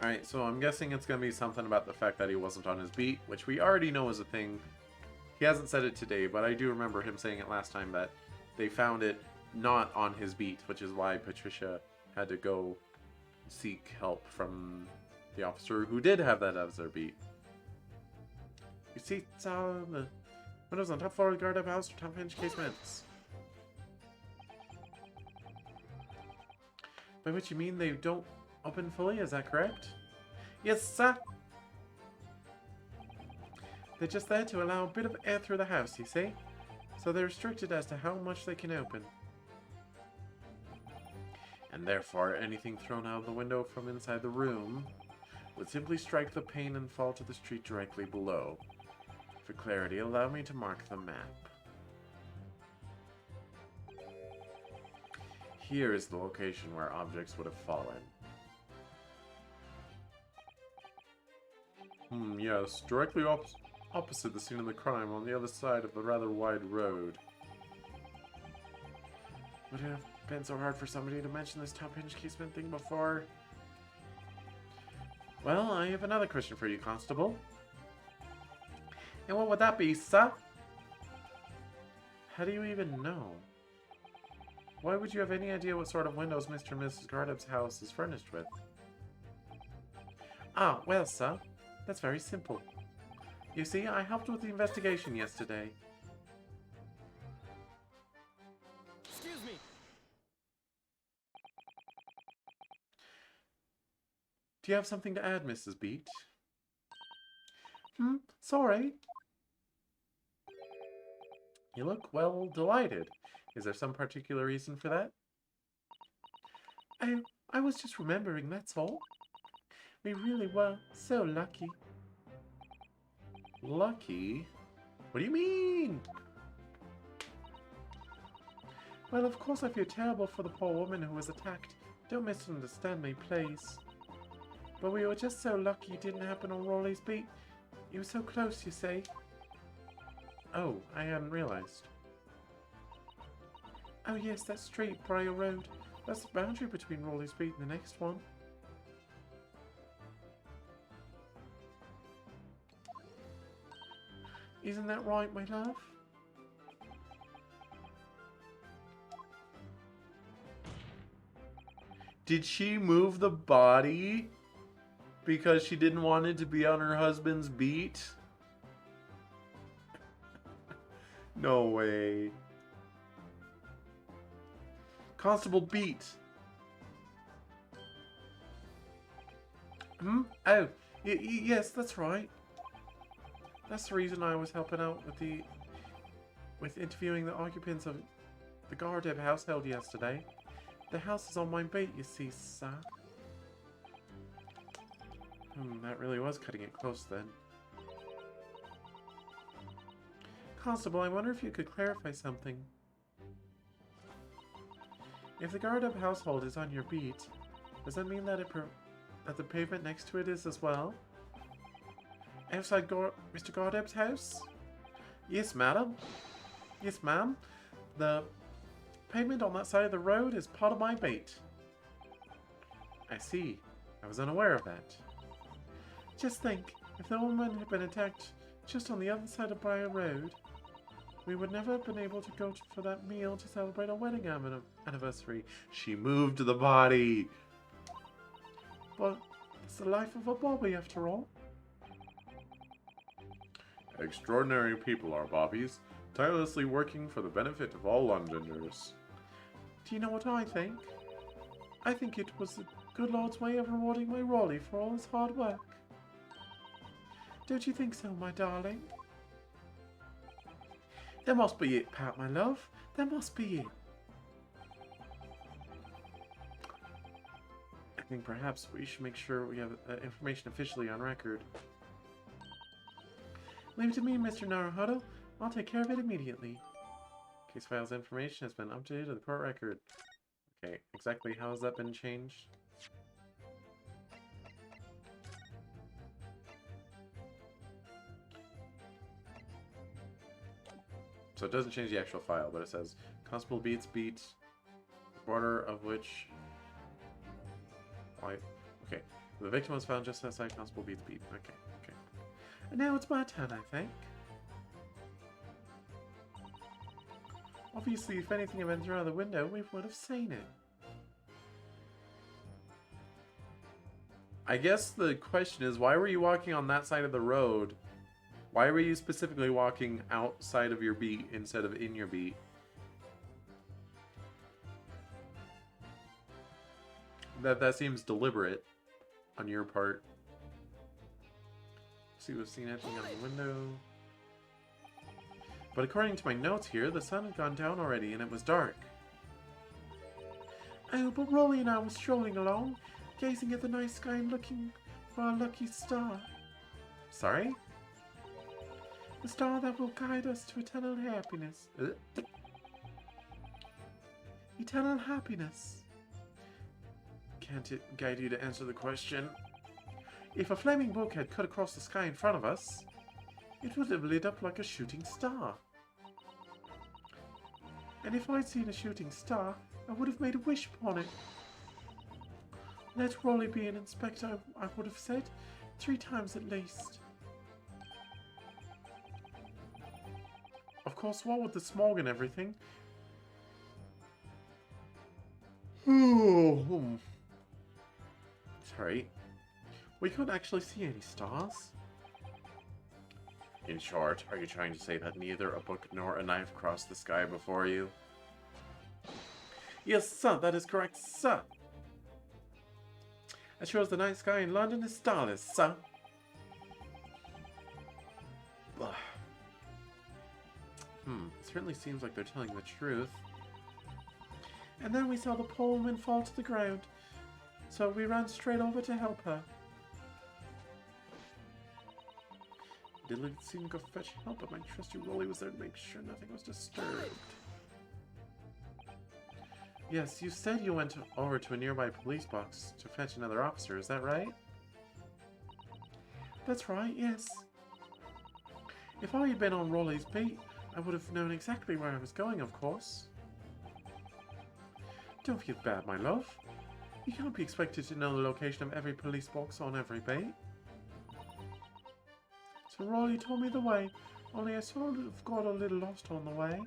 S1: Alright, so I'm guessing it's going to be something about the fact that he wasn't on his beat, which we already know is a thing. He hasn't said it today, but I do remember him saying it last time that they found it not on his beat, which is why Patricia had to go seek help from the officer who did have that as their beat. You see, it's all the windows on top floor of the guard-up house or top hinge casements. By which you mean they don't open fully, is that correct? Yes, sir. They're just there to allow a bit of air through the house, you see? So they're restricted as to how much they can open. And therefore, anything thrown out of the window from inside the room would simply strike the pane and fall to the street directly below. For clarity, allow me to mark the map. Here is the location where objects would have fallen. Yes, directly opposite the scene of the crime, on the other side of the rather wide road. Would it have been so hard for somebody to mention this top hinge casement thing before? Well, I have another question for you, Constable. And what would that be, sir? How do you even know? Why would you have any idea what sort of windows Mr. and Mrs. Gardup's house is furnished with? Ah, well, sir, that's very simple. You see, I helped with the investigation yesterday.
S2: Excuse me.
S1: Do you have something to add, Mrs. Beat? Sorry. You look, well, delighted. Is there some particular reason for that? I was just remembering, that's all. We really were so lucky. Lucky? What do you mean? Well, of course I feel terrible for the poor woman who was attacked. Don't misunderstand me, please. But we were just so lucky it didn't happen on Rawley's beat. He was so close, you see. Oh, I hadn't realized. Oh yes, that street, Briar Road. That's the boundary between Rawley's beat and the next one. Isn't that right, my love? Did she move the body because she didn't want it to be on her husband's beat? No way. Constable Beat. Oh, yes, that's right. That's the reason I was helping out with interviewing the occupants of the Gardeb household yesterday. The house is on my beat, you see, sir. That really was cutting it close then. Constable, I wonder if you could clarify something. If the Gardeb household is on your beat, does that mean that that the pavement next to it is as well? Outside Mr. Gardeb's house? Yes, madam. Yes, ma'am. The pavement on that side of the road is part of my beat. I see. I was unaware of that. Just think, if the woman had been attacked just on the other side of Briar Road. We would never have been able to go for that meal to celebrate our wedding anniversary. She moved the body. But it's the life of a Bobby, after all. Extraordinary people are Bobbies, tirelessly working for the benefit of all Londoners. Do you know what I think? I think it was the good Lord's way of rewarding my Raleigh for all his hard work. Don't you think so, my darling? That must be it, Pat, my love. That must be it. I think perhaps we should make sure we have information officially on record. Leave it to me, Mr. Naruhodo. I'll take care of it immediately. Case file's information has been updated to the court record. Okay, exactly how has that been changed? So it doesn't change the actual file, but it says Constable beat, border of which... Why? Okay. The victim was found just outside Constable beat. Okay, okay. And now it's my turn, I think. Obviously, if anything had been thrown out the window, we would have seen it. I guess the question is, why were you walking on that side of the road? Why were you specifically walking outside of your beat instead of in your beat? That seems deliberate on your part. See if we've seen anything out the window. But according to my notes here, the sun had gone down already and it was dark. Oh, but Rolly and I were strolling along, gazing at the night sky and looking for our lucky star. Sorry? The star that will guide us to eternal happiness. Eternal happiness. Can't it guide you to answer the question? If a flaming book had cut across the sky in front of us, it would have lit up like a shooting star. And if I'd seen a shooting star, I would have made a wish upon it. Let Rolly be an inspector, I would have said, 3 times at least. Of course, what with the smog and everything. Sorry. We couldn't actually see any stars. In short, are you trying to say that neither a book nor a knife crossed the sky before you? Yes, sir, that is correct, sir. As sure as the night sky in London is starless, sir. It certainly seems like they're telling the truth. And then we saw the poor woman fall to the ground, so we ran straight over to help her. Didn't seem to go fetch help, but my trusty Rolly was there to make sure nothing was disturbed. Yes, you said you went over to a nearby police box to fetch another officer, is that right? That's right, yes. If I had been on Rolly's beat, I would have known exactly where I was going, of course. Don't feel bad, my love. You can't be expected to know the location of every police box on every beat. So Rolly told me the way, only I sort of got a little lost on the way.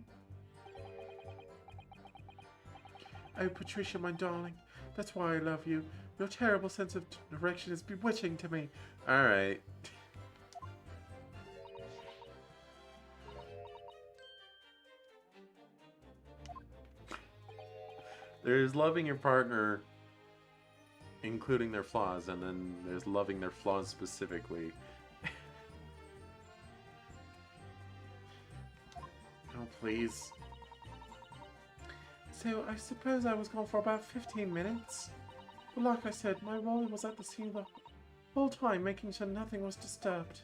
S1: Oh, Patricia, my darling, that's why I love you. Your terrible sense of direction is bewitching to me. Alright. There's loving your partner, including their flaws, and then there's loving their flaws specifically. Oh, please. So, I suppose I was gone for about 15 minutes. But like I said, my Rolly was at the scene the whole time, making sure nothing was disturbed.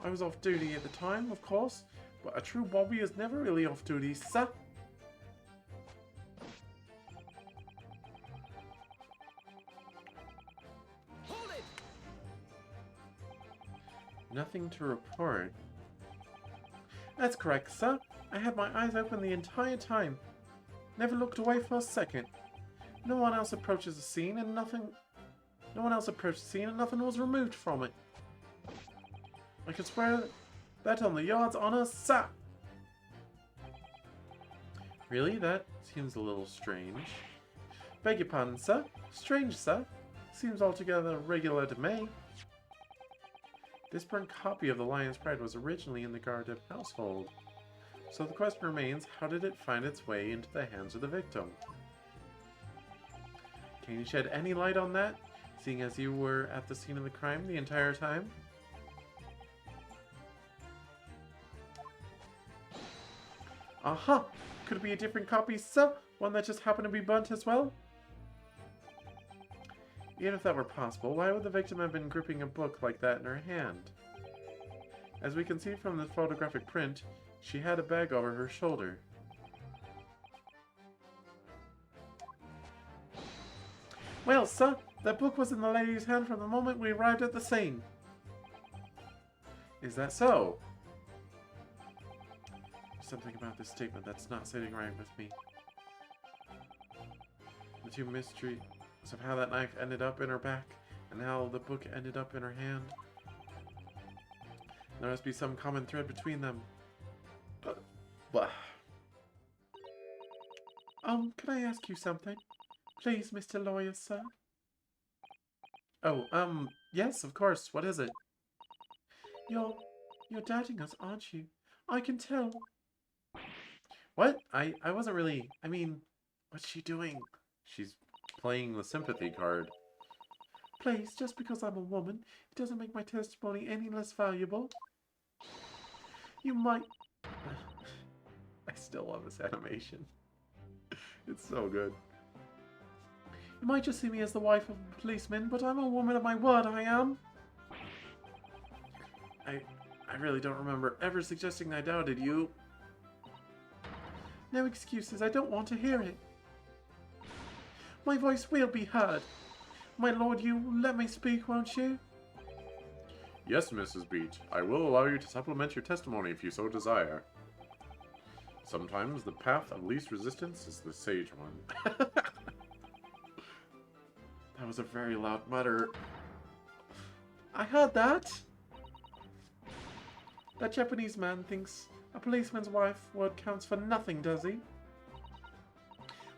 S1: I was off duty at the time, of course, but a true Bobby is never really off duty, sir.
S2: Hold it!
S1: Nothing to report. That's correct, sir. I had my eyes open the entire time. Never looked away for a second. No one else approaches the scene and nothing... No one else approached the scene and nothing was removed from it. I can swear that on the yard's honor, sir. Really? That seems a little strange. Beg your pardon, sir. Strange, sir. Seems altogether regular to me. This burnt copy of the Lion's Pride was originally in the Gardep household. So the question remains, how did it find its way into the hands of the victim? Can you shed any light on that, seeing as you were at the scene of the crime the entire time? Aha! Could it be a different copy, sir? One that just happened to be burnt as well? Even if that were possible, why would the victim have been gripping a book like that in her hand? As we can see from the photographic print, she had a bag over her shoulder. Well, sir, that book was in the lady's hand from the moment we arrived at the scene. Is that so? Something about this statement that's not sitting right with me. The two mysteries of how that knife ended up in her back and how the book ended up in her hand. There must be some common thread between them. Blah. Can I ask you something? Please, Mr. Lawyer, sir. Oh, yes, of course. What is it? You're doubting us, aren't you? I can tell. What? I wasn't really... I mean, what's she doing? She's playing the sympathy card. Please, just because I'm a woman, it doesn't make my testimony any less valuable. You might... I still love this animation. It's so good. You might just see me as the wife of a policeman, but I'm a woman of my word, I am. I really don't remember ever suggesting I doubted you. No excuses, I don't want to hear it. My voice will be heard. My lord, you will let me speak, won't you? Yes, Mrs. Beach. I will allow you to supplement your testimony if you so desire. Sometimes the path of least resistance is the sage one. That was a very loud mutter. I heard that. That Japanese man thinks a policeman's wife word counts for nothing, does he?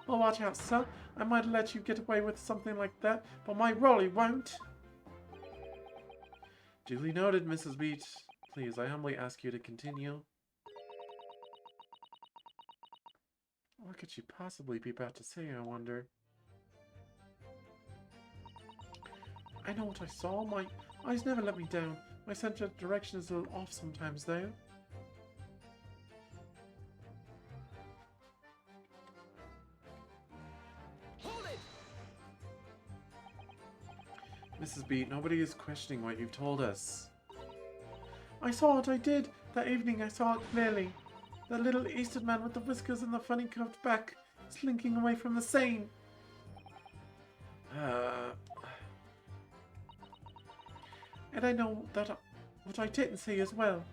S1: Well, watch out, sir. I might let you get away with something like that, but my Rolly won't. Duly noted, Mrs. Beach. Please, I humbly ask you to continue. What could she possibly be about to say, I wonder? I know what I saw. My eyes never let me down. My sense of direction is a little off sometimes, though.
S2: Hold it!
S1: Mrs. Beat, nobody is questioning what you've told us. I saw it, I did. That evening I saw it clearly. That little Eastern man with the whiskers and the funny curved back, slinking away from the scene. And I know that what I didn't see as well.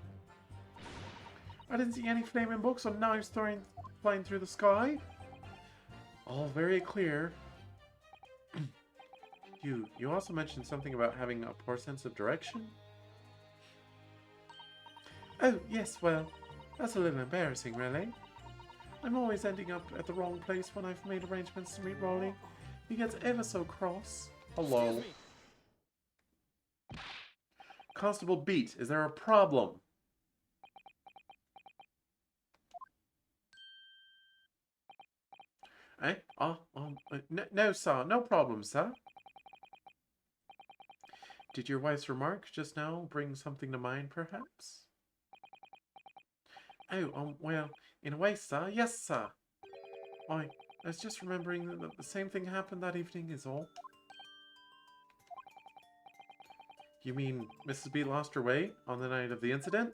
S1: I didn't see any flaming books or knives flying through the sky. All very clear. You also mentioned something about having a poor sense of direction? Oh, yes, well, that's a little embarrassing, really. I'm always ending up at the wrong place when I've made arrangements to meet Rolly. He gets ever so cross. Hello. Constable Beat, is there a problem? Eh? No, sir. No problem, sir. Did your wife's remark just now bring something to mind, perhaps? Oh, well, in a way, sir. Yes, sir. I was just remembering that the same thing happened that evening is all. You mean Mrs. B lost her way on the night of the incident?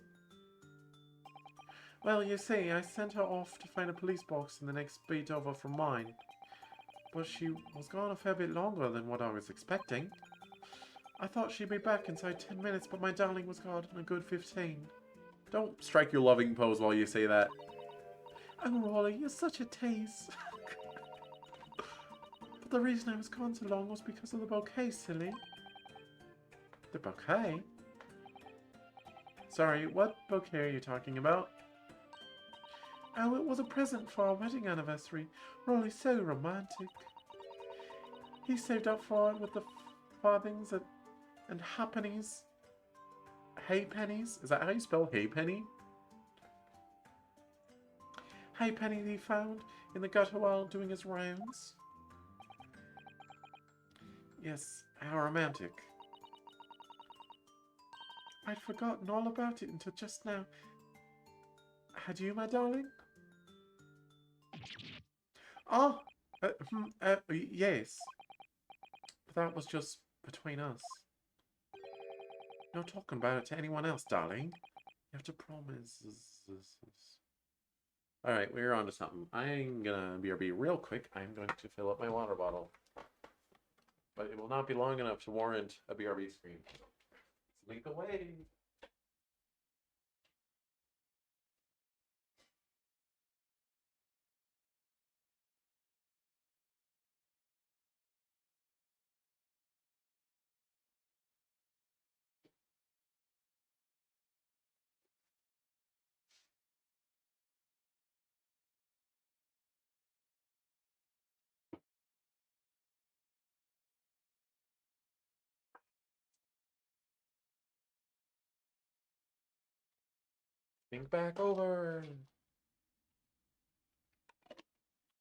S1: Well, you see, I sent her off to find a police box in the next beat over from mine. But she was gone a fair bit longer than what I was expecting. I thought she'd be back inside 10 minutes, but my darling was gone in a good 15. Don't strike your loving pose while you say that. Oh, Rolly, you're such a tease. But the reason I was gone so long was because of the bouquet, silly. The bouquet? Sorry, what bouquet are you talking about? Oh, it was a present for our wedding anniversary. Rolly's so romantic. He saved up for it with the farthings and halfpennies. Halfpennies? Is that how you spell halfpenny? Halfpenny he found in the gutter while doing his rounds. Yes, how romantic. I'd forgotten all about it until just now. Had you, my darling? Oh, yes. But that was just between us. No talking about it to anyone else, darling. You have to promise. Alright, we're on to something. I'm gonna BRB real quick. I'm going to fill up my water bottle. But it will not be long enough to warrant a BRB screen. Sleep away. Think back over.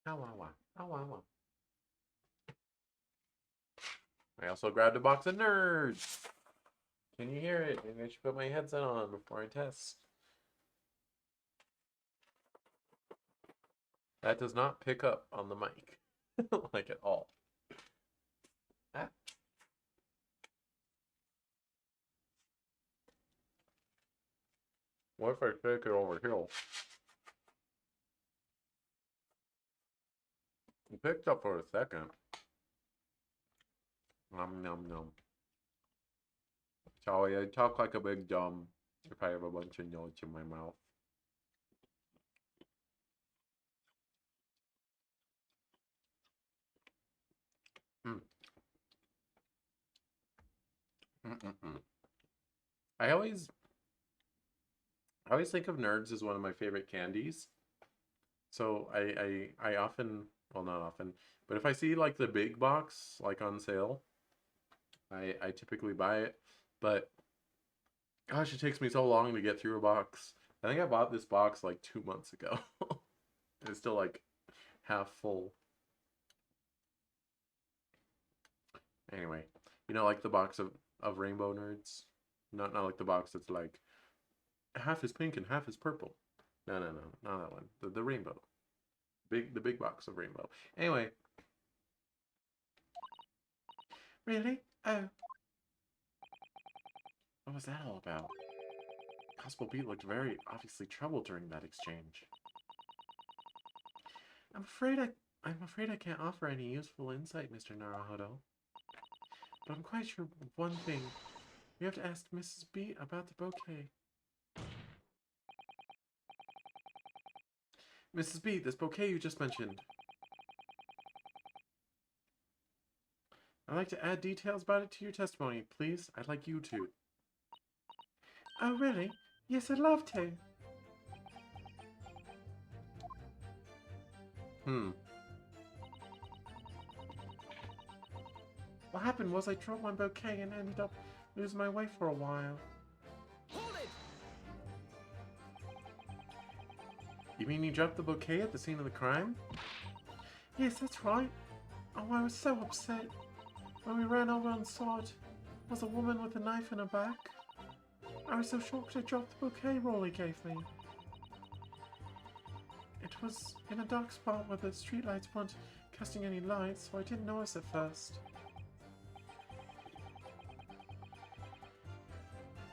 S1: Ow, ow, ow. Ow, ow, ow. I also grabbed a box of nerds. Can you hear it? Maybe I should put my headset on before I test. That does not pick up on the mic. Like at all. Ah. What if I take it over here? It picked up for a second. Nom nom nom. Sorry, I talk like a big dumb if I have a bunch of notes in my mouth. Mm. Mm-mm-mm. I always think of nerds as one of my favorite candies. So I often, well, not often, but if I see like the big box like on sale, I typically buy it. But gosh, it takes me so long to get through a box. I think I bought this box like 2 months ago. It's still like half full. Anyway, you know, like the box of rainbow nerds, not like the box that's like half is pink and half is purple. No, not that one. The rainbow, the big box of rainbow. Anyway, really? Oh, what was that all about? Constable Pete looked very obviously troubled during that exchange. I'm afraid I can't offer any useful insight, Mr. Naruhodo. But I'm quite sure of one thing. You have to ask Mrs. B about the bouquet. Mrs. B, this bouquet you just mentioned. I'd like to add details about it to your testimony, please. I'd like you to. Oh, really? Yes, I'd love to. What happened was I dropped my bouquet and ended up losing my way for a while.
S2: Hold it!
S1: You mean you dropped the bouquet at the scene of the crime? Yes, that's right. Oh, I was so upset. When we ran over and saw it was a woman with a knife in her back. I was so shocked I dropped the bouquet Rolly gave me. It was in a dark spot where the streetlights weren't casting any light, so I didn't notice at first.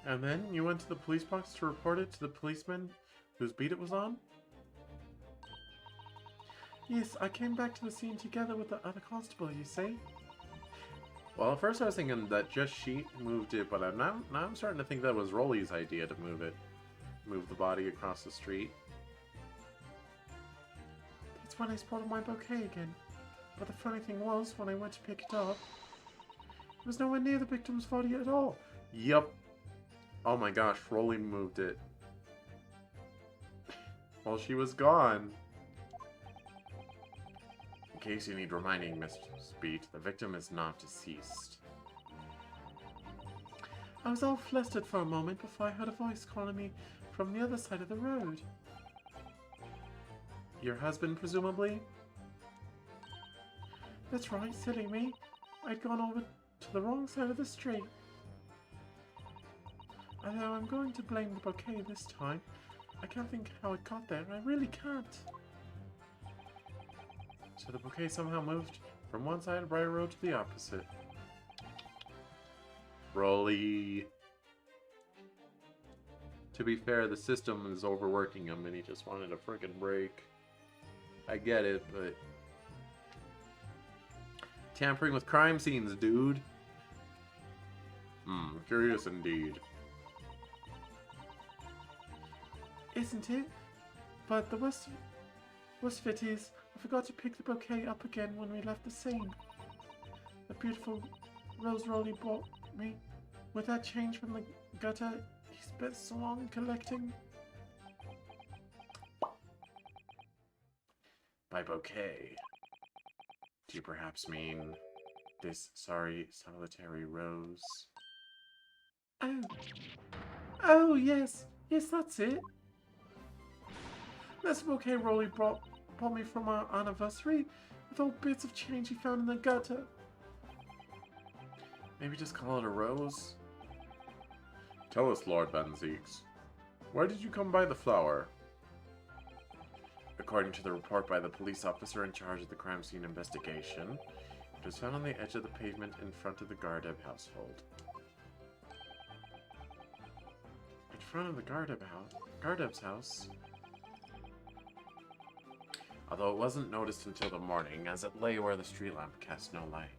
S1: And then you went to the police box to report it to the policeman whose beat it was on? Yes, I came back to the scene together with the other constable, you see. Well, at first I was thinking that just she moved it, but now I'm starting to think that was Rolly's idea to move it. Move the body across the street. That's when I spotted my bouquet again. But the funny thing was, when I went to pick it up, it was nowhere near the victim's body at all. Yup. Oh my gosh, Rolly moved it. While she was gone. In case you need reminding, Mr. Beat, the victim is not deceased. I was all flustered for a moment before I heard a voice calling me from the other side of the road. Your husband, presumably? That's right, silly me. I'd gone over to the wrong side of the street. Although I'm going to blame the bouquet this time. I can't think how it got there. I really can't. So the bouquet somehow moved from one side of Briar Road to the opposite. Rolly. To be fair, the system is overworking him and he just wanted a friggin' break. I get it, but... Tampering with crime scenes, dude. Curious indeed. Isn't it? But the worst of it is, I forgot to pick the bouquet up again when we left the scene. The beautiful rose Rolly bought me. With that change from the gutter he spent so long collecting. By bouquet, do you perhaps mean this sorry solitary rose? Oh yes, that's it. That's the bouquet Rolly brought me from our anniversary, with all bits of change he found in the gutter. Maybe just call it a rose? Tell us, Lord Van Zeeks, why did you come by the flower? According to the report by the police officer in charge of the crime scene investigation, it was found on the edge of the pavement in front of the Gardeb household. In front of the Gardeb's house? Although it wasn't noticed until the morning, as it lay where the street lamp cast no light.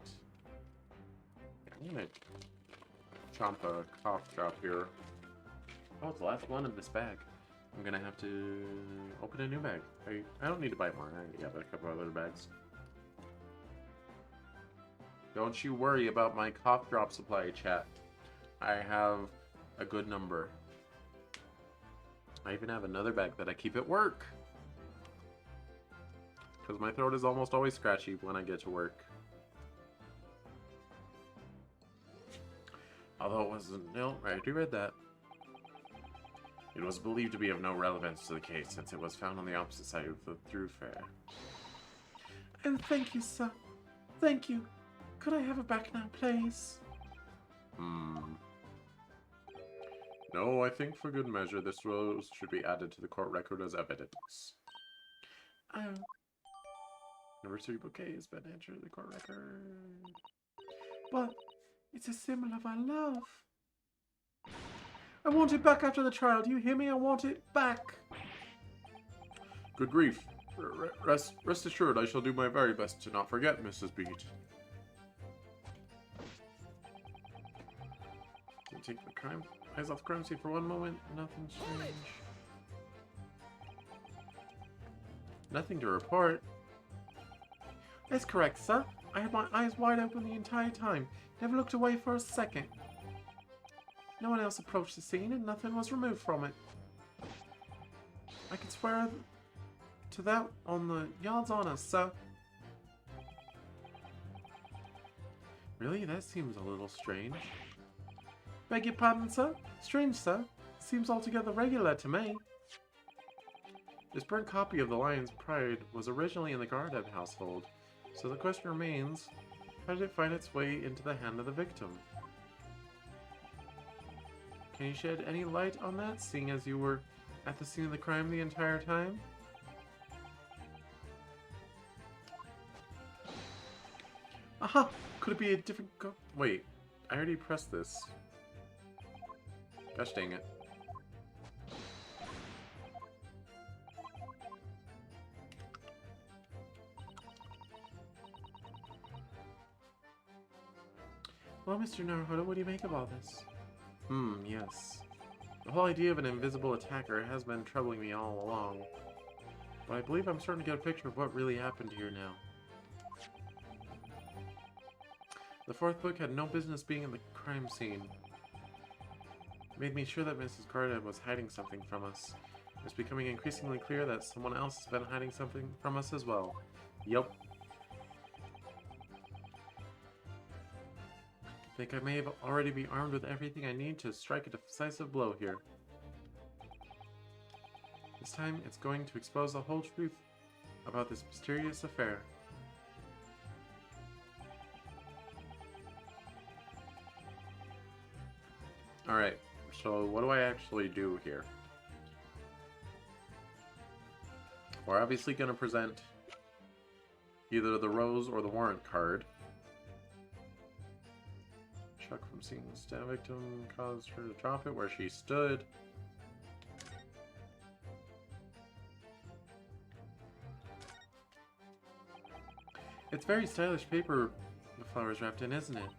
S1: I'm gonna chomp a cough drop here. Oh, it's the last one in this bag. I'm gonna have to open a new bag. I don't need to buy more. I already have a couple other bags. Don't you worry about my cough drop supply, chat. I have a good number. I even have another bag that I keep at work. Because my throat is almost always scratchy when I get to work. Although it wasn't... No, I already read that. It was believed to be of no relevance to the case, since it was found on the opposite side of the thoroughfare. Oh, thank you, sir. Thank you. Could I have it back now, please? No, I think for good measure, this rose should be added to the court record as evidence. Oh. Anniversary bouquet has been entered in the court record. But it's a symbol of our love. I want it back after the trial. Do you hear me? I want it back. Good grief. Rest assured, I shall do my very best to not forget, Mrs. Beat. Can you take the eyes off the crime scene for one moment? Nothing strange. Nothing to report. That's correct, sir. I had my eyes wide open the entire time. Never looked away for a second. No one else approached the scene and nothing was removed from it. I can swear to that on the yard's honor, sir. Really? That seems a little strange. Beg your pardon, sir? Strange, sir. Seems altogether regular to me. This burnt copy of the Lion's Pride was originally in the Gardeb household, so the question remains, how did it find its way into the hand of the victim? Can you shed any light on that, seeing as you were at the scene of the crime the entire time? Aha! Could it be a different Wait, I already pressed this. Gosh dang it. Well, Mr. Naruhodo, what do you make of all this? Yes. The whole idea of an invisible attacker has been troubling me all along. But I believe I'm starting to get a picture of what really happened here now. The fourth book had no business being in the crime scene. made me sure that Mrs. Corda was hiding something from us. It's becoming increasingly clear that someone else has been hiding something from us as well. Yup. I think I may already be armed with everything I need to strike a decisive blow here. This time, it's going to expose the whole truth about this mysterious affair. Alright, so what do I actually do here? We're obviously going to present either the rose or the warrant card. Chuck from seeing the stab victim caused her to drop it where she stood. It's very stylish paper the flower's wrapped in, isn't it?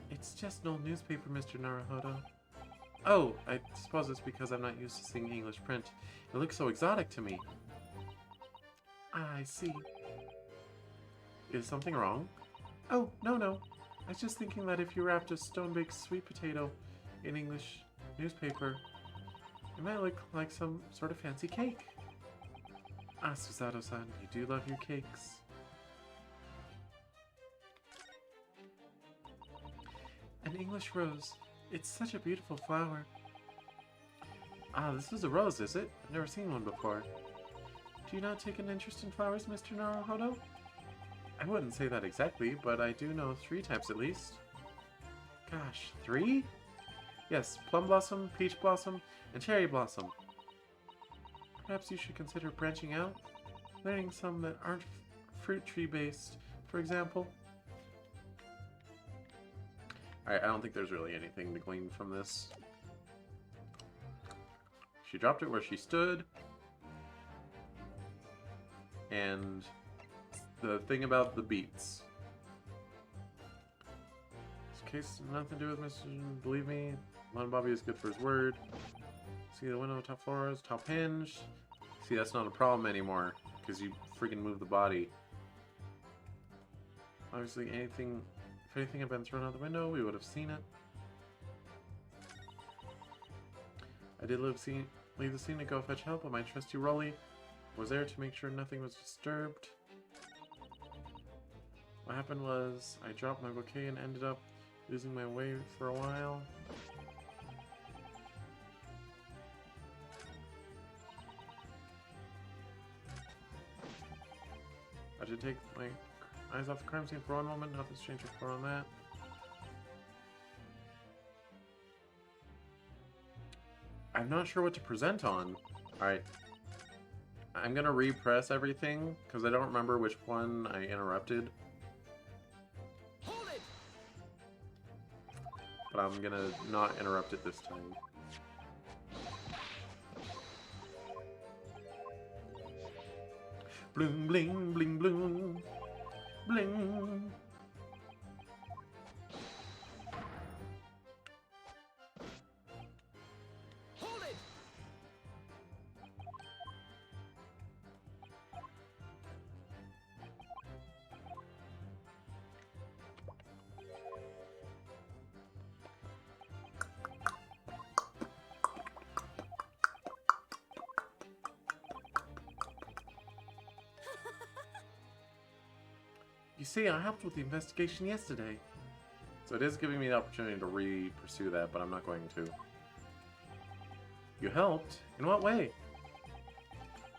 S1: It's just an old newspaper, Mr. Naruhodo. Oh, I suppose it's because I'm not used to seeing English print. It looks so exotic to me. Ah, I see. Is something wrong? Oh, no. I was just thinking that if you wrapped a stone-baked sweet potato in English newspaper, it might look like some sort of fancy cake. Ah, Susato-san, you do love your cakes. An English rose. It's such a beautiful flower. Ah, this is a rose, is it? I've never seen one before. Do you not take an interest in flowers, Mr. Naruhodo? I wouldn't say that exactly, but I do know 3 types at least. Gosh, 3? Yes, plum blossom, peach blossom, and cherry blossom. Perhaps you should consider branching out, learning some that aren't fruit tree based, for example. Alright, I don't think there's really anything to glean from this. She dropped it where she stood. And the thing about the beats. This case has nothing to do with Mr. Believe me, Lon Bobby is good for his word. See the window, top floors, top hinge. See, that's not a problem anymore, because you freaking move the body. Obviously, if anything had been thrown out the window, we would have seen it. I did leave the scene to go fetch help, but my trusty Rolly was there to make sure nothing was disturbed. What happened was, I dropped my bouquet and ended up losing my way for a while. I should take my eyes off the crime scene for one moment, not to change your floor on that. I'm not sure what to present on. Alright. I'm gonna repress everything, because I don't remember which one I interrupted.
S2: Hold it!
S1: But I'm gonna not interrupt it this time. Bloom, bling, bling, bloom. Bling.
S2: Hold it!
S1: You see, I helped with the investigation yesterday. So it is giving me the opportunity to re-pursue that, but I'm not going to. You helped? In what way?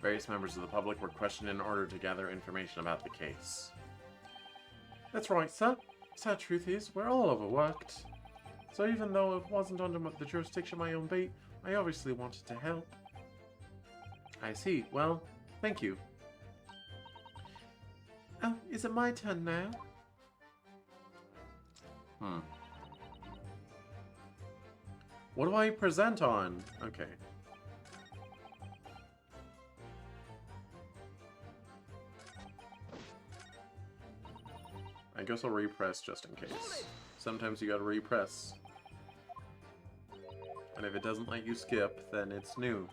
S1: Various members of the public were questioned in order to gather information about the case. That's right, sir. Sad truth is, we're all overworked. So even though it wasn't under the jurisdiction of my own beat, I obviously wanted to help. I see. Well, thank you. Oh, is it my turn now? What do I present on? Okay. I guess I'll repress just in case. Sometimes you gotta repress. And if it doesn't let you skip, then it's new.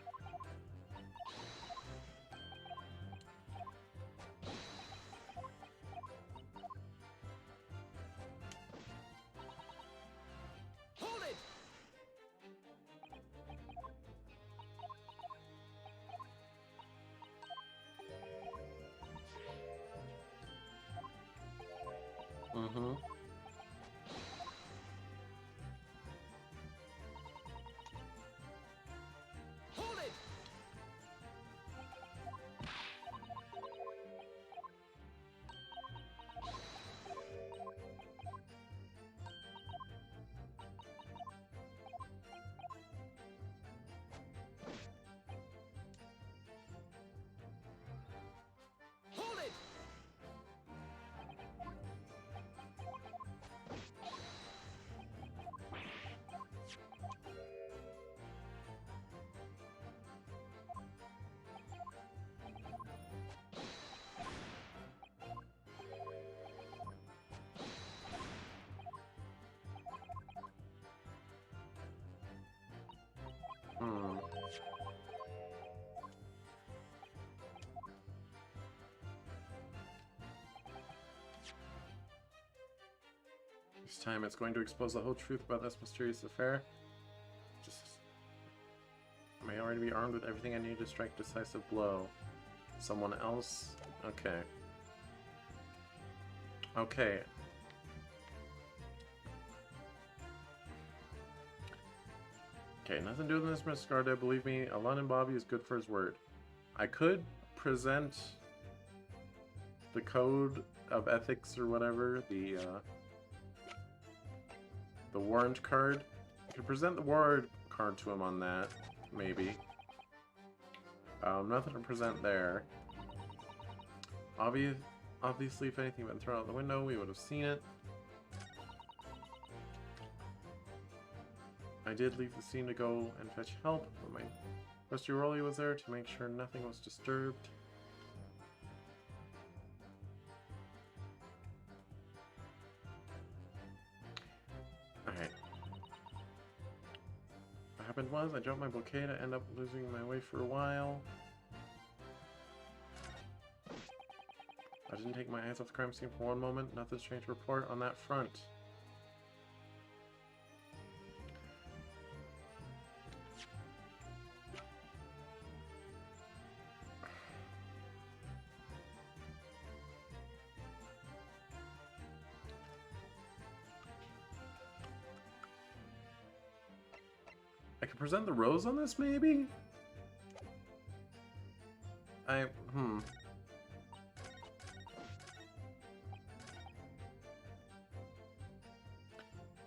S1: Hmm. This time it's going to expose the whole truth about this mysterious affair. Just... I may already be armed with everything I need to strike a decisive blow. Someone else? Okay. Okay. Okay, nothing doing this, Miss Scarda. Believe me, a London Bobby is good for his word. I could present the code of ethics or whatever, the warrant card. I could present the warrant card to him on that, maybe. Nothing to present there. Obviously, if anything had been thrown out the window, we would have seen it. I did leave the scene to go and fetch help, but my trusty Rolly was there to make sure nothing was disturbed. Alright. What happened was, I dropped my bouquet to end up losing my way for a while. I didn't take my eyes off the crime scene for one moment. Nothing strange to report on that front. I could present the rose on this, maybe?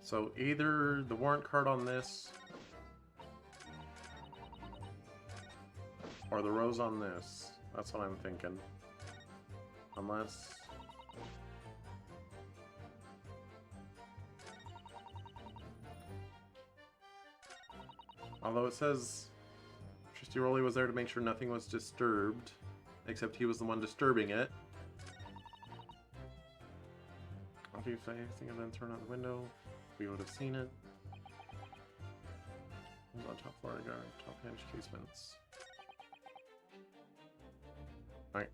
S1: So either the warrant card on this, or the rose on this. That's what I'm thinking. Unless... Although it says Trusty Rolly was there to make sure nothing was disturbed, except he was the one disturbing it. Obviously, if anything had been thrown out the window, we would have seen it. It was on top floor guard, top hinge casements. Alright,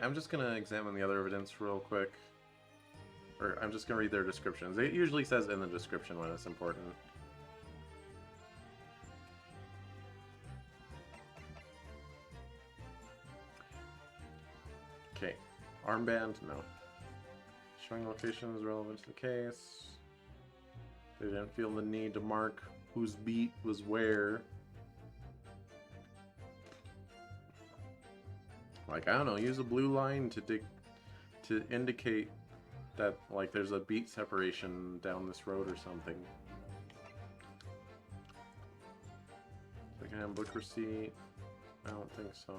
S1: I'm just gonna examine the other evidence real quick. Or I'm just gonna read their descriptions. It usually says in the description when it's important. Okay, armband, no. Showing locations relevant to the case. They didn't feel the need to mark whose beat was where. Like, I don't know, use a blue line to indicate that, like, there's a beat separation down this road or something. Secondhand book receipt. I don't think so.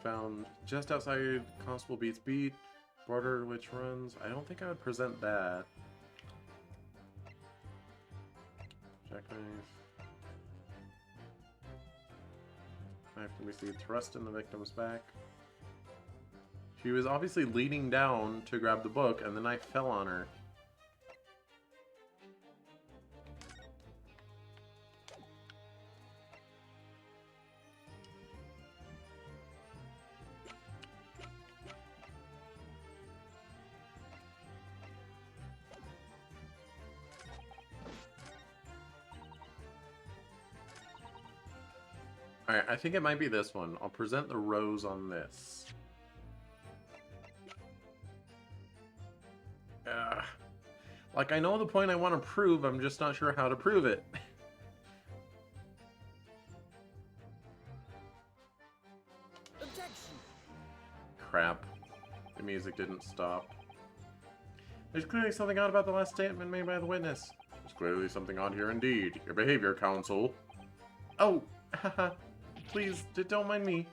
S1: Found just outside Constable Beats Beat, border which runs. I don't think I would present that. Jackknife. Knife can be seen thrust in the victim's back. She was obviously leaning down to grab the book, and the knife fell on her. Alright, I think it might be this one. I'll present the rose on this. Like, I know the point I want to prove, I'm just not sure how to prove it.
S2: Objection.
S1: Crap. The music didn't stop. There's clearly something odd about the last statement made by the witness. There's clearly something odd here indeed. Your behavior, counsel. Oh, haha. Please, don't mind me.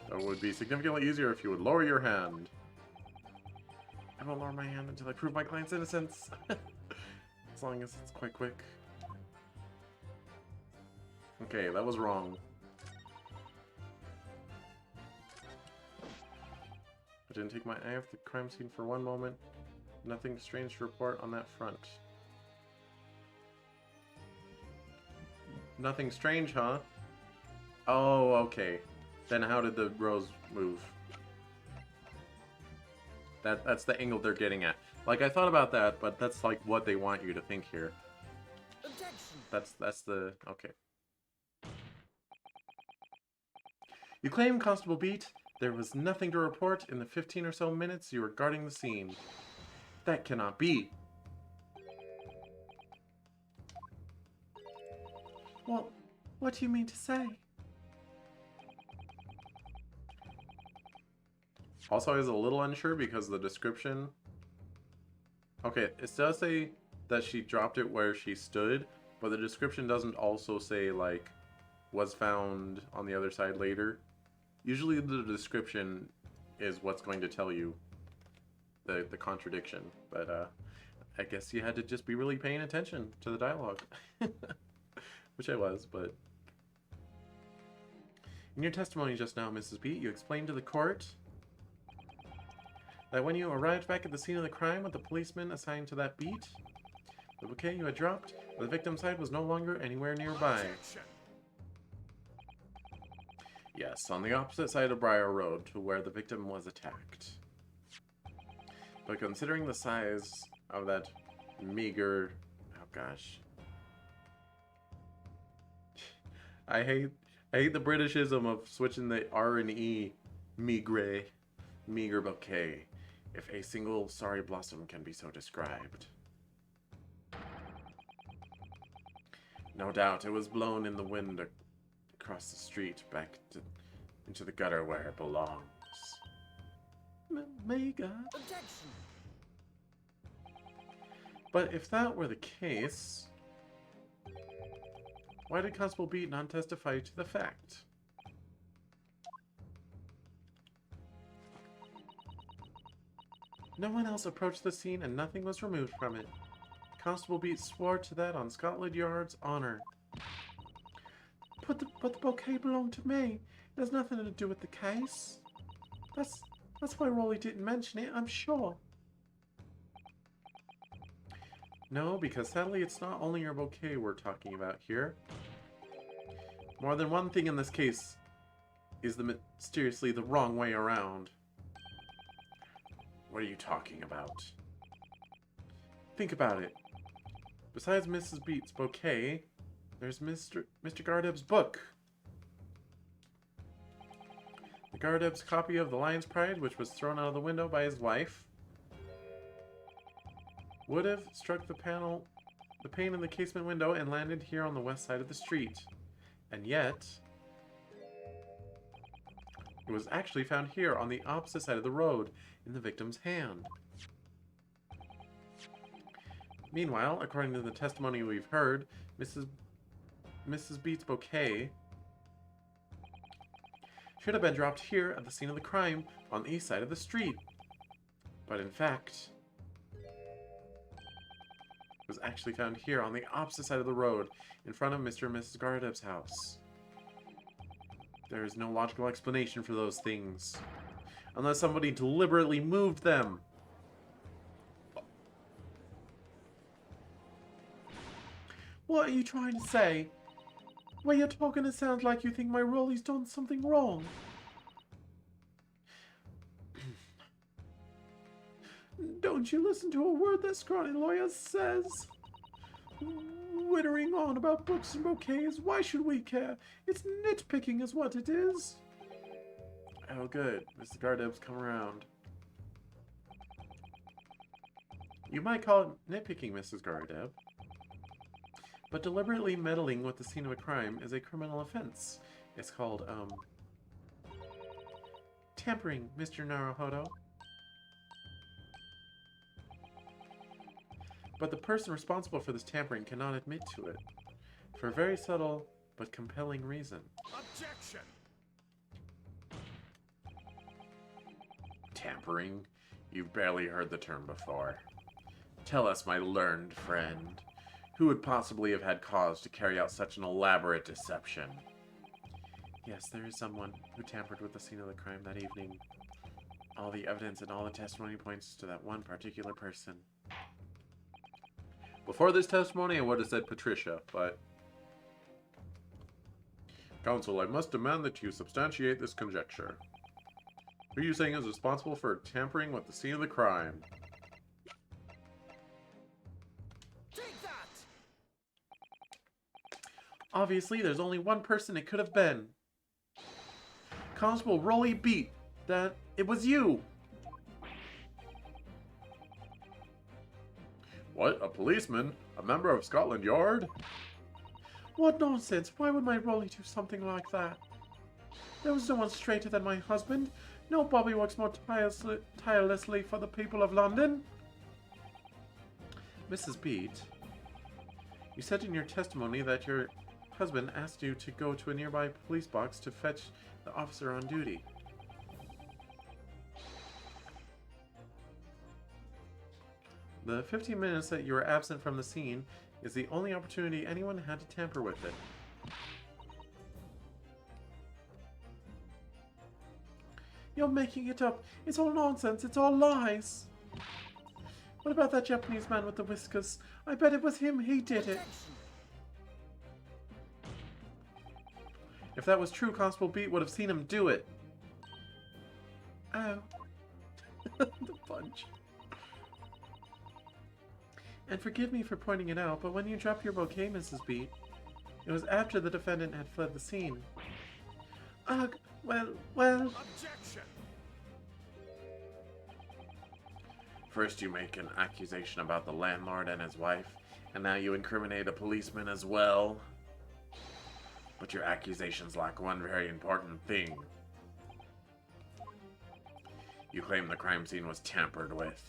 S1: It would be significantly easier if you would lower your hand. I won't lower my hand until I prove my client's innocence. As long as it's quite quick. Okay, that was wrong. I didn't take my eye off the crime scene for one moment. Nothing strange to report on that front. Nothing strange, huh? Oh, okay. Then how did the rose move? That's the angle they're getting at. Like, I thought about that, but that's like what they want you to think here.
S2: Objection.
S1: That's the... okay. You claim, Constable Beat, there was nothing to report in the 15 or so minutes you were guarding the scene. That cannot be. Well, what do you mean to say? Also, I was a little unsure because the description... okay, it does say that she dropped it where she stood, but the description doesn't also say, like, was found on the other side later. Usually the description is what's going to tell you the contradiction, but I guess you had to just be really paying attention to the dialogue. Which I was, but... in your testimony just now, Mrs. Beat, you explained to the court that when you arrived back at the scene of the crime with the policeman assigned to that beat, the bouquet you had dropped at the victim's side was no longer anywhere nearby.
S2: Objection.
S1: Yes, on the opposite side of Briar Road to where the victim was attacked. But considering the size of that meager... oh gosh. I hate the Britishism of switching the R and E. Meager bouquet. If a single sorry blossom can be so described. No doubt it was blown in the wind across the street back into the gutter where it belongs. Mega.
S2: Objection.
S1: But if that were the case, why did Constable Beat not testify to the fact? No one else approached the scene and nothing was removed from it. Constable Beat swore to that on Scotland Yard's honor. But the bouquet belonged to me. It has nothing to do with the case. That's why Rolly didn't mention it, I'm sure. No, because sadly it's not only your bouquet we're talking about here. More than one thing in this case is mysteriously the wrong way around. What are you talking about? Think about it. Besides Mrs. Beat's bouquet, there's Mr. Gardeb's book. The Gardeb's copy of The Lion's Pride, which was thrown out of the window by his wife, would have struck the pane in the casement window and landed here on the west side of the street. And yet, it was actually found here on the opposite side of the road, in the victim's hand. Meanwhile, according to the testimony we've heard, Mrs. Beat's bouquet should have been dropped here at the scene of the crime on the east side of the street. But in fact, it was actually found here on the opposite side of the road in front of Mr. and Mrs. Gardeb's house. There is no logical explanation for those things, unless somebody deliberately moved them. What are you trying to say? When you're talking, it sounds like you think my Rolly's done something wrong. Don't you listen to a word that scrawny lawyer says? Wittering on about books and bouquets, why should we care? It's nitpicking is what it is. Oh good, Mr. Gardeb's come around. You might call it nitpicking, Mrs. Gardeb. But deliberately meddling with the scene of a crime is a criminal offense. It's called, tampering, Mr. Naruhodo. But the person responsible for this tampering cannot admit to it, for a very subtle but compelling reason.
S2: Objection.
S1: Tampering? You've barely heard the term before. Tell us, my learned friend, who would possibly have had cause to carry out such an elaborate deception? Yes, there is someone who tampered with the scene of the crime that evening. All the evidence and all the testimony points to that one particular person. Before this testimony, I would have said Patricia, but Counsel, I must demand that you substantiate this conjecture. Who are you saying is responsible for tampering with the scene of the crime?
S2: Take that!
S1: Obviously, there's only one person it could have been. Constable Rolly beat that it was you. What? A policeman? A member of Scotland Yard? What nonsense! Why would my Rolly do something like that? There was no one straighter than my husband. No Bobby works more tirelessly for the people of London. Mrs. Beat, you said in your testimony that your husband asked you to go to a nearby police box to fetch the officer on duty. The 15 minutes that you were absent from the scene is the only opportunity anyone had to tamper with it. You're making it up. It's all nonsense. It's all lies. What about that Japanese man with the whiskers? I bet it was him. He did it. If that was true, Constable Beat would have seen him do it. Oh. The punch. And forgive me for pointing it out, but when you dropped your bouquet, Mrs. Beat, it was after the defendant had fled the scene. Ugh, well...
S2: Objection!
S1: First you make an accusation about the landlord and his wife, and now you incriminate a policeman as well. But your accusations lack one very important thing. You claim the crime scene was tampered with.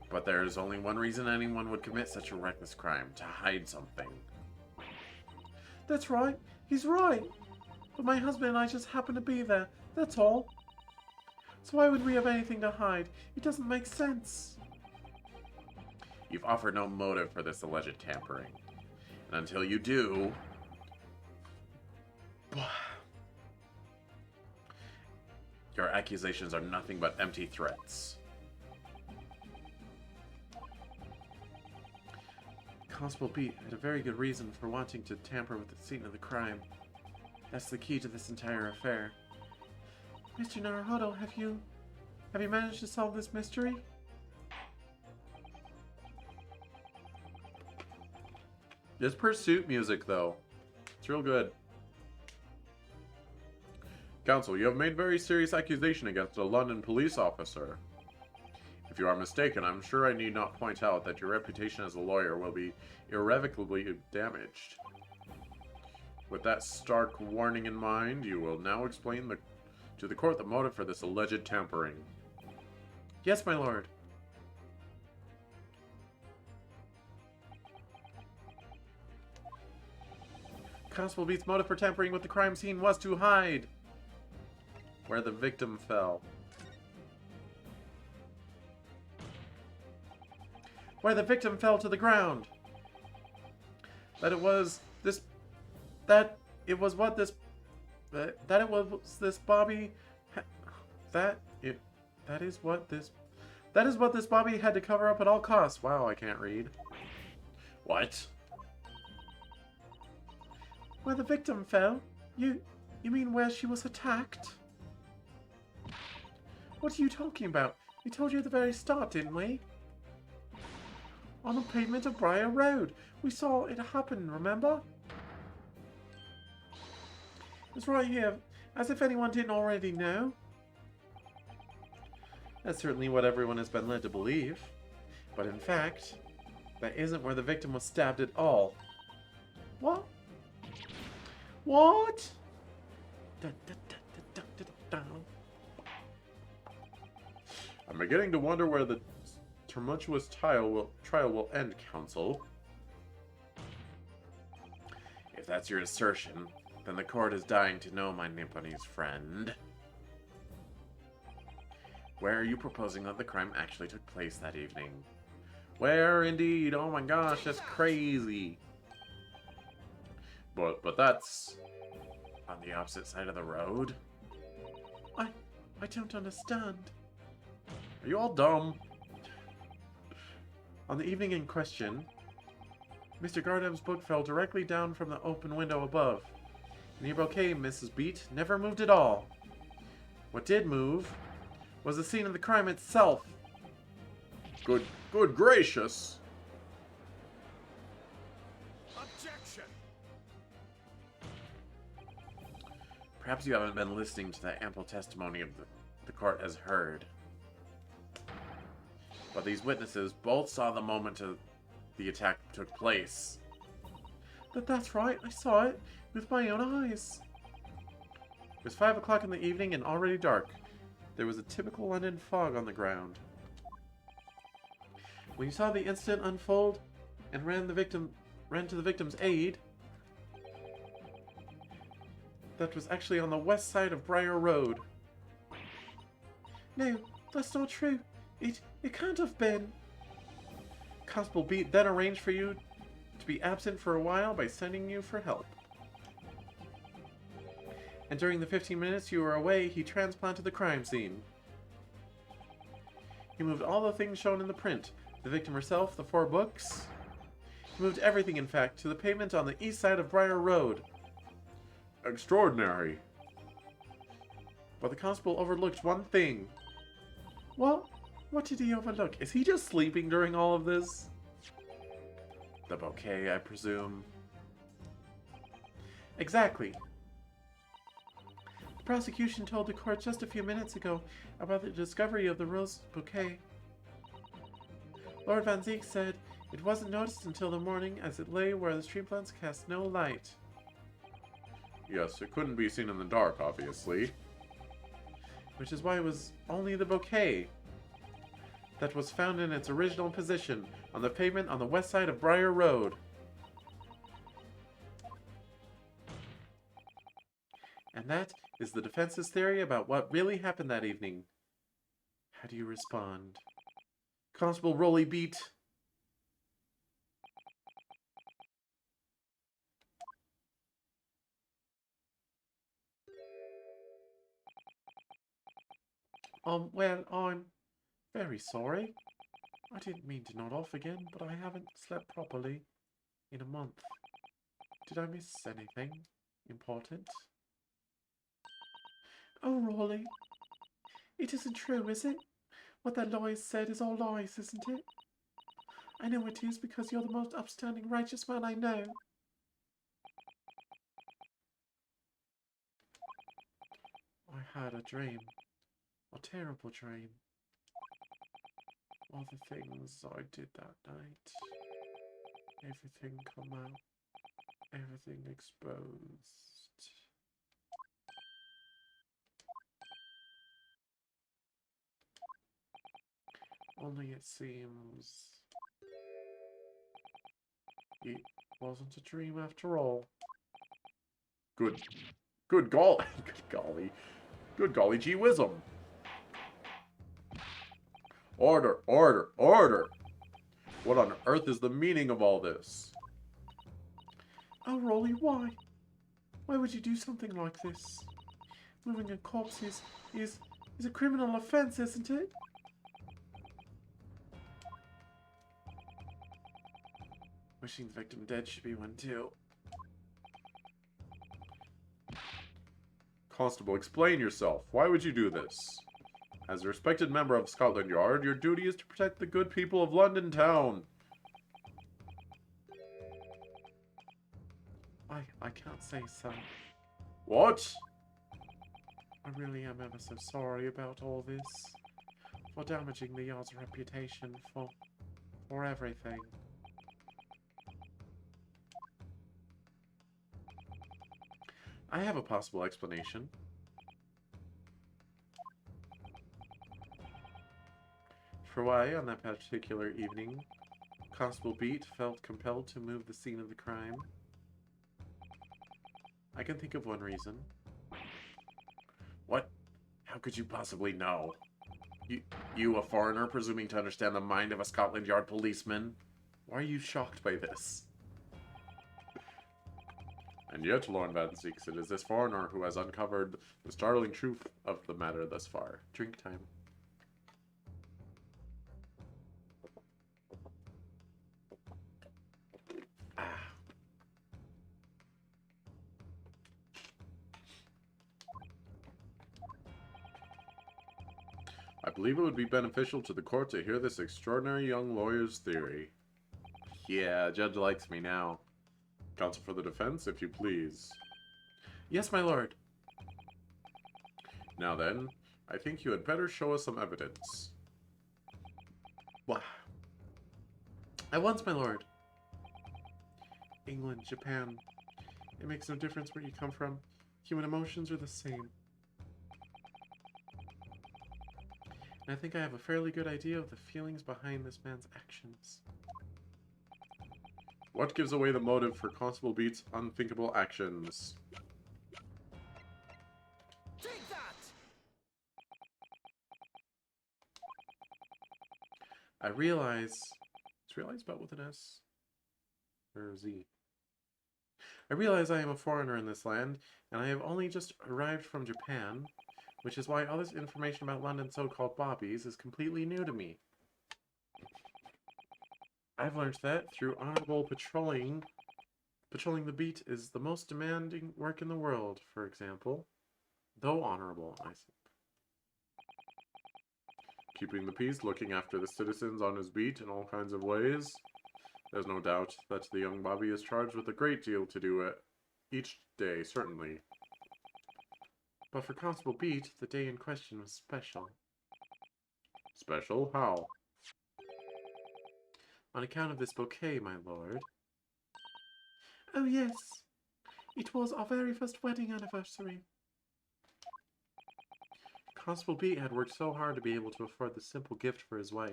S1: But there is only one reason anyone would commit such a reckless crime, to hide something. That's right. He's right. But my husband and I just happened to be there. That's all. So why would we have anything to hide? It doesn't make sense. You've offered no motive for this alleged tampering. And until you do... your accusations are nothing but empty threats. Constable Beat had a very good reason for wanting to tamper with the scene of the crime. That's the key to this entire affair. Mr. Naruhodo, have you managed to solve this mystery? This pursuit music, though. It's real good. Counsel, you have made very serious accusation against a London police officer. If you are mistaken, I'm sure I need not point out that your reputation as a lawyer will be irrevocably damaged. With that stark warning in mind, you will now explain to the court the motive for this alleged tampering. Yes, my lord. Constable Beat's motive for tampering with the crime scene was to hide where the victim fell. Where the victim fell to the ground. That it was this Bobby that is what this Bobby had to cover up at all costs. Wow, I can't read. What? Where the victim fell? You mean where she was attacked? What are you talking about? We told you at the very start, didn't we? On the pavement of Briar Road. We saw it happen, remember? It's right here, as if anyone didn't already know. That's certainly what everyone has been led to believe. But in fact, that isn't where the victim was stabbed at all. What? What? Dun, dun, dun, dun, dun, dun, dun. I'm beginning to wonder where the tumultuous trial will end, Counsel. If that's your assertion, then the court is dying to know, my Nipponese friend. Where are you proposing that the crime actually took place that evening? Where, indeed? Oh my gosh, that's crazy. But that's on the opposite side of the road? I don't understand. Are you all dumb? On the evening in question, Mr. Gardem's book fell directly down from the open window above. And your bouquet, Mrs. Beat, never moved at all. What did move was the scene of the crime itself. Good gracious.
S2: Objection!
S1: Perhaps you haven't been listening to the ample testimony of the court has heard. But these witnesses both saw the moment the attack took place. That's right, I saw it with my own eyes. It was 5 o'clock in the evening and already dark. There was a typical London fog on the ground. When you saw the incident unfold and ran to the victim's aid, that was actually on the west side of Briar Road. No, that's not true. It can't have been. Constable Beat then arranged for you to be absent for a while by sending you for help. And during the 15 minutes you were away, he transplanted the crime scene. He moved all the things shown in the print. The victim herself, the 4 books. He moved everything, in fact, to the pavement on the east side of Briar Road. Extraordinary. But the constable overlooked one thing. What? What did he overlook? Is he just sleeping during all of this? The bouquet, I presume. Exactly. The prosecution told the court just a few minutes ago about the discovery of the rose bouquet. Lord Van Zeek said it wasn't noticed until the morning as it lay where the street lamps cast no light. Yes, it couldn't be seen in the dark, obviously. Which is why it was only the bouquet that was found in its original position on the pavement on the west side of Briar Road. And that is the defense's theory about what really happened that evening. How do you respond? Constable Rolly Beat. Well, I'm very sorry. I didn't mean to nod off again, but I haven't slept properly in a month. Did I miss anything important? Oh, Rolly. It isn't true, is it? What that lawyer said is all lies, isn't it? I know it is because you're the most upstanding, righteous man I know. I had a dream. A terrible dream. All the things I did that night. Everything come out. Everything exposed. Only it seems it wasn't a dream after all. Good golly. Good golly gee whizzum. Order. What on earth is the meaning of all this? Oh, Rolly, why? Why would you do something like this? Moving a corpse is a criminal offense, isn't it? Wishing the victim dead should be one too. Constable, explain yourself. Why would you do this? As a respected member of Scotland Yard, your duty is to protect the good people of London town. I can't say so. What? I really am ever so sorry about all this. For damaging the Yard's reputation, for everything. I have a possible explanation. For why, on that particular evening, Constable Beat felt compelled to move the scene of the crime. I can think of one reason. What? How could you possibly know? You, a foreigner, presuming to understand the mind of a Scotland Yard policeman? Why are you shocked by this? And yet, Lord Van Zeek, it is this foreigner who has uncovered the startling truth of the matter thus far. Drink time. I believe it would be beneficial to the court to hear this extraordinary young lawyer's theory. Yeah, Judge likes me now. Counsel for the defense, if you please. Yes, my lord. Now then, I think you had better show us some evidence. What? At once, my lord. England, Japan. It makes no difference where you come from. Human emotions are the same. And I think I have a fairly good idea of the feelings behind this man's actions. What gives away the motive for Constable Beat's unthinkable actions?
S2: Take that!
S1: I realize... Is realize spelled with an S? Or Z? I realize I am a foreigner in this land, and I have only just arrived from Japan, which is why all this information about London's so-called bobbies is completely new to me. I've learned that through honorable patrolling the beat is the most demanding work in the world, for example. Though honorable, I see. Keeping the peace, looking after the citizens on his beat in all kinds of ways. There's no doubt that the young Bobby is charged with a great deal to do each day, certainly. But for Constable Beat, the day in question was special. Special? How? On account of this bouquet, my lord. Oh yes, it was our very first wedding anniversary. Constable Beat had worked so hard to be able to afford this simple gift for his wife,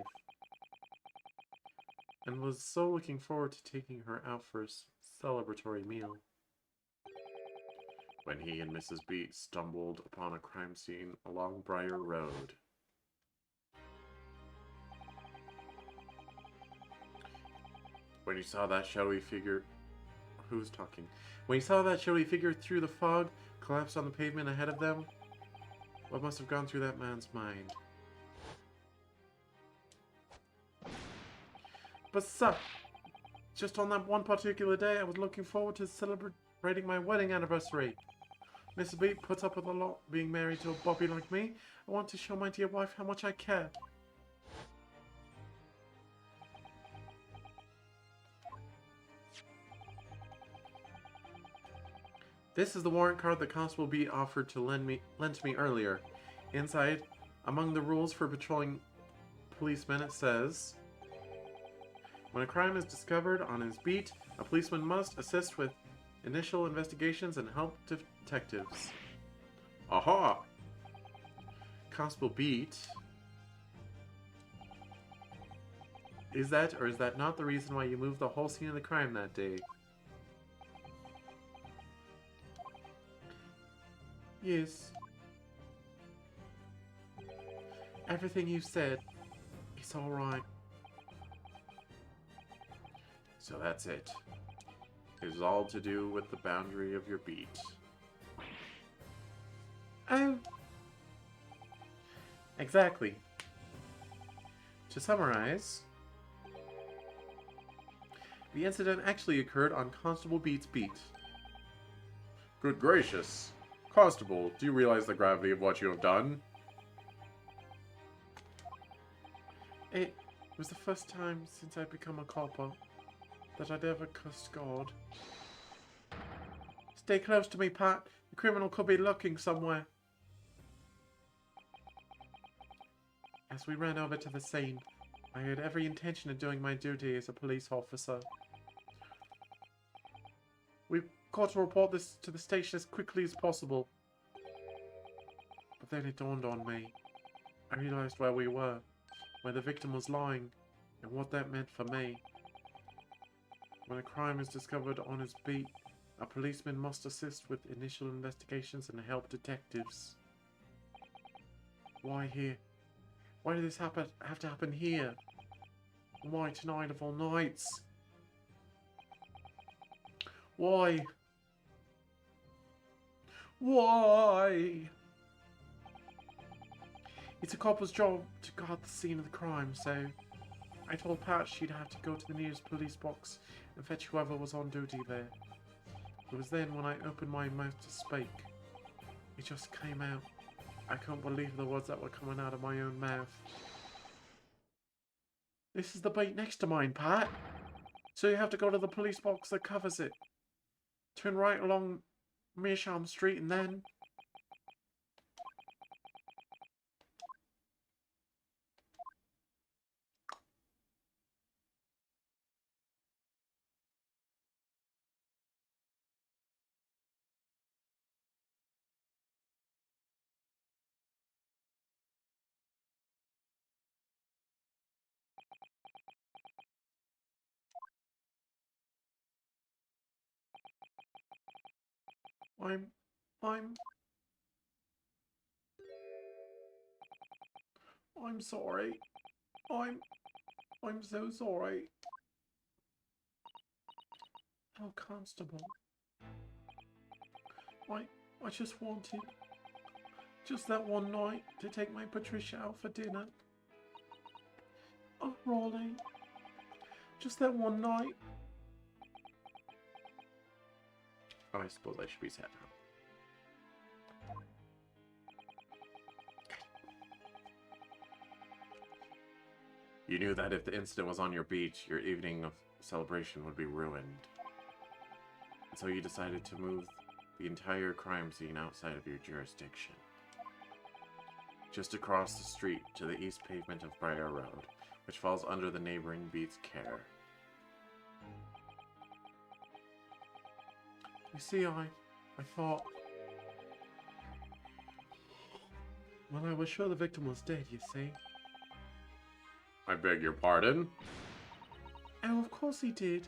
S1: and was so looking forward to taking her out for a celebratory meal. When he and Mrs. Beat stumbled upon a crime scene along Briar Road. When he saw that shadowy figure... Who's talking? When he saw that shadowy figure through the fog, collapse on the pavement ahead of them, what must have gone through that man's mind? But sir, just on that one particular day, I was looking forward to celebrating my wedding anniversary. Mrs. Beat puts up with a lot being married to a bobby like me. I want to show my dear wife how much I care. This is the warrant card that Constable Beat offered to lend to me earlier. Inside, among the rules for patrolling policemen, it says, when a crime is discovered on his beat, a policeman must assist with initial investigations and help detectives. Aha! Constable Beat. Is that or is that not the reason why you moved the whole scene of the crime that day? Yes. Everything you said, it's alright. So that's it. It is all to do with the boundary of your beat. Oh. Exactly. To summarize, the incident actually occurred on Constable Beat's beat. Good gracious. Constable, do you realize the gravity of what you have done? It was the first time since I'd become a copper that I'd ever cussed God. Stay close to me, Pat. The criminal could be lurking somewhere. As we ran over to the scene, I had every intention of doing my duty as a police officer. We've got to report this to the station as quickly as possible. But then it dawned on me. I realized where we were, where the victim was lying, and what that meant for me. When a crime is discovered on his beat, a policeman must assist with initial investigations and help detectives. Why here? Why did this have to happen here? Why tonight of all nights? Why? Why? It's a copper's job to guard the scene of the crime, so I told Pat she'd have to go to the nearest police box and fetch whoever was on duty there. It was then when I opened my mouth to speak. It just came out. I couldn't believe the words that were coming out of my own mouth. This is the bait next to mine, Pat. So you have to go to the police box that covers it. Turn right along Meerschaum Street and then... I'm sorry. I'm so sorry. Oh, Constable. I just wanted... just that one night to take my Patricia out for dinner. Oh, Raleigh. Just that one night. Oh, I suppose I should be sad now. You knew that if the incident was on your beach, your evening of celebration would be ruined. And so you decided to move the entire crime scene outside of your jurisdiction. Just across the street to the east pavement of Briar Road, which falls under the neighboring beat's care. You see, I thought... well, I was sure the victim was dead, you see. I beg your pardon? Oh, of course he did.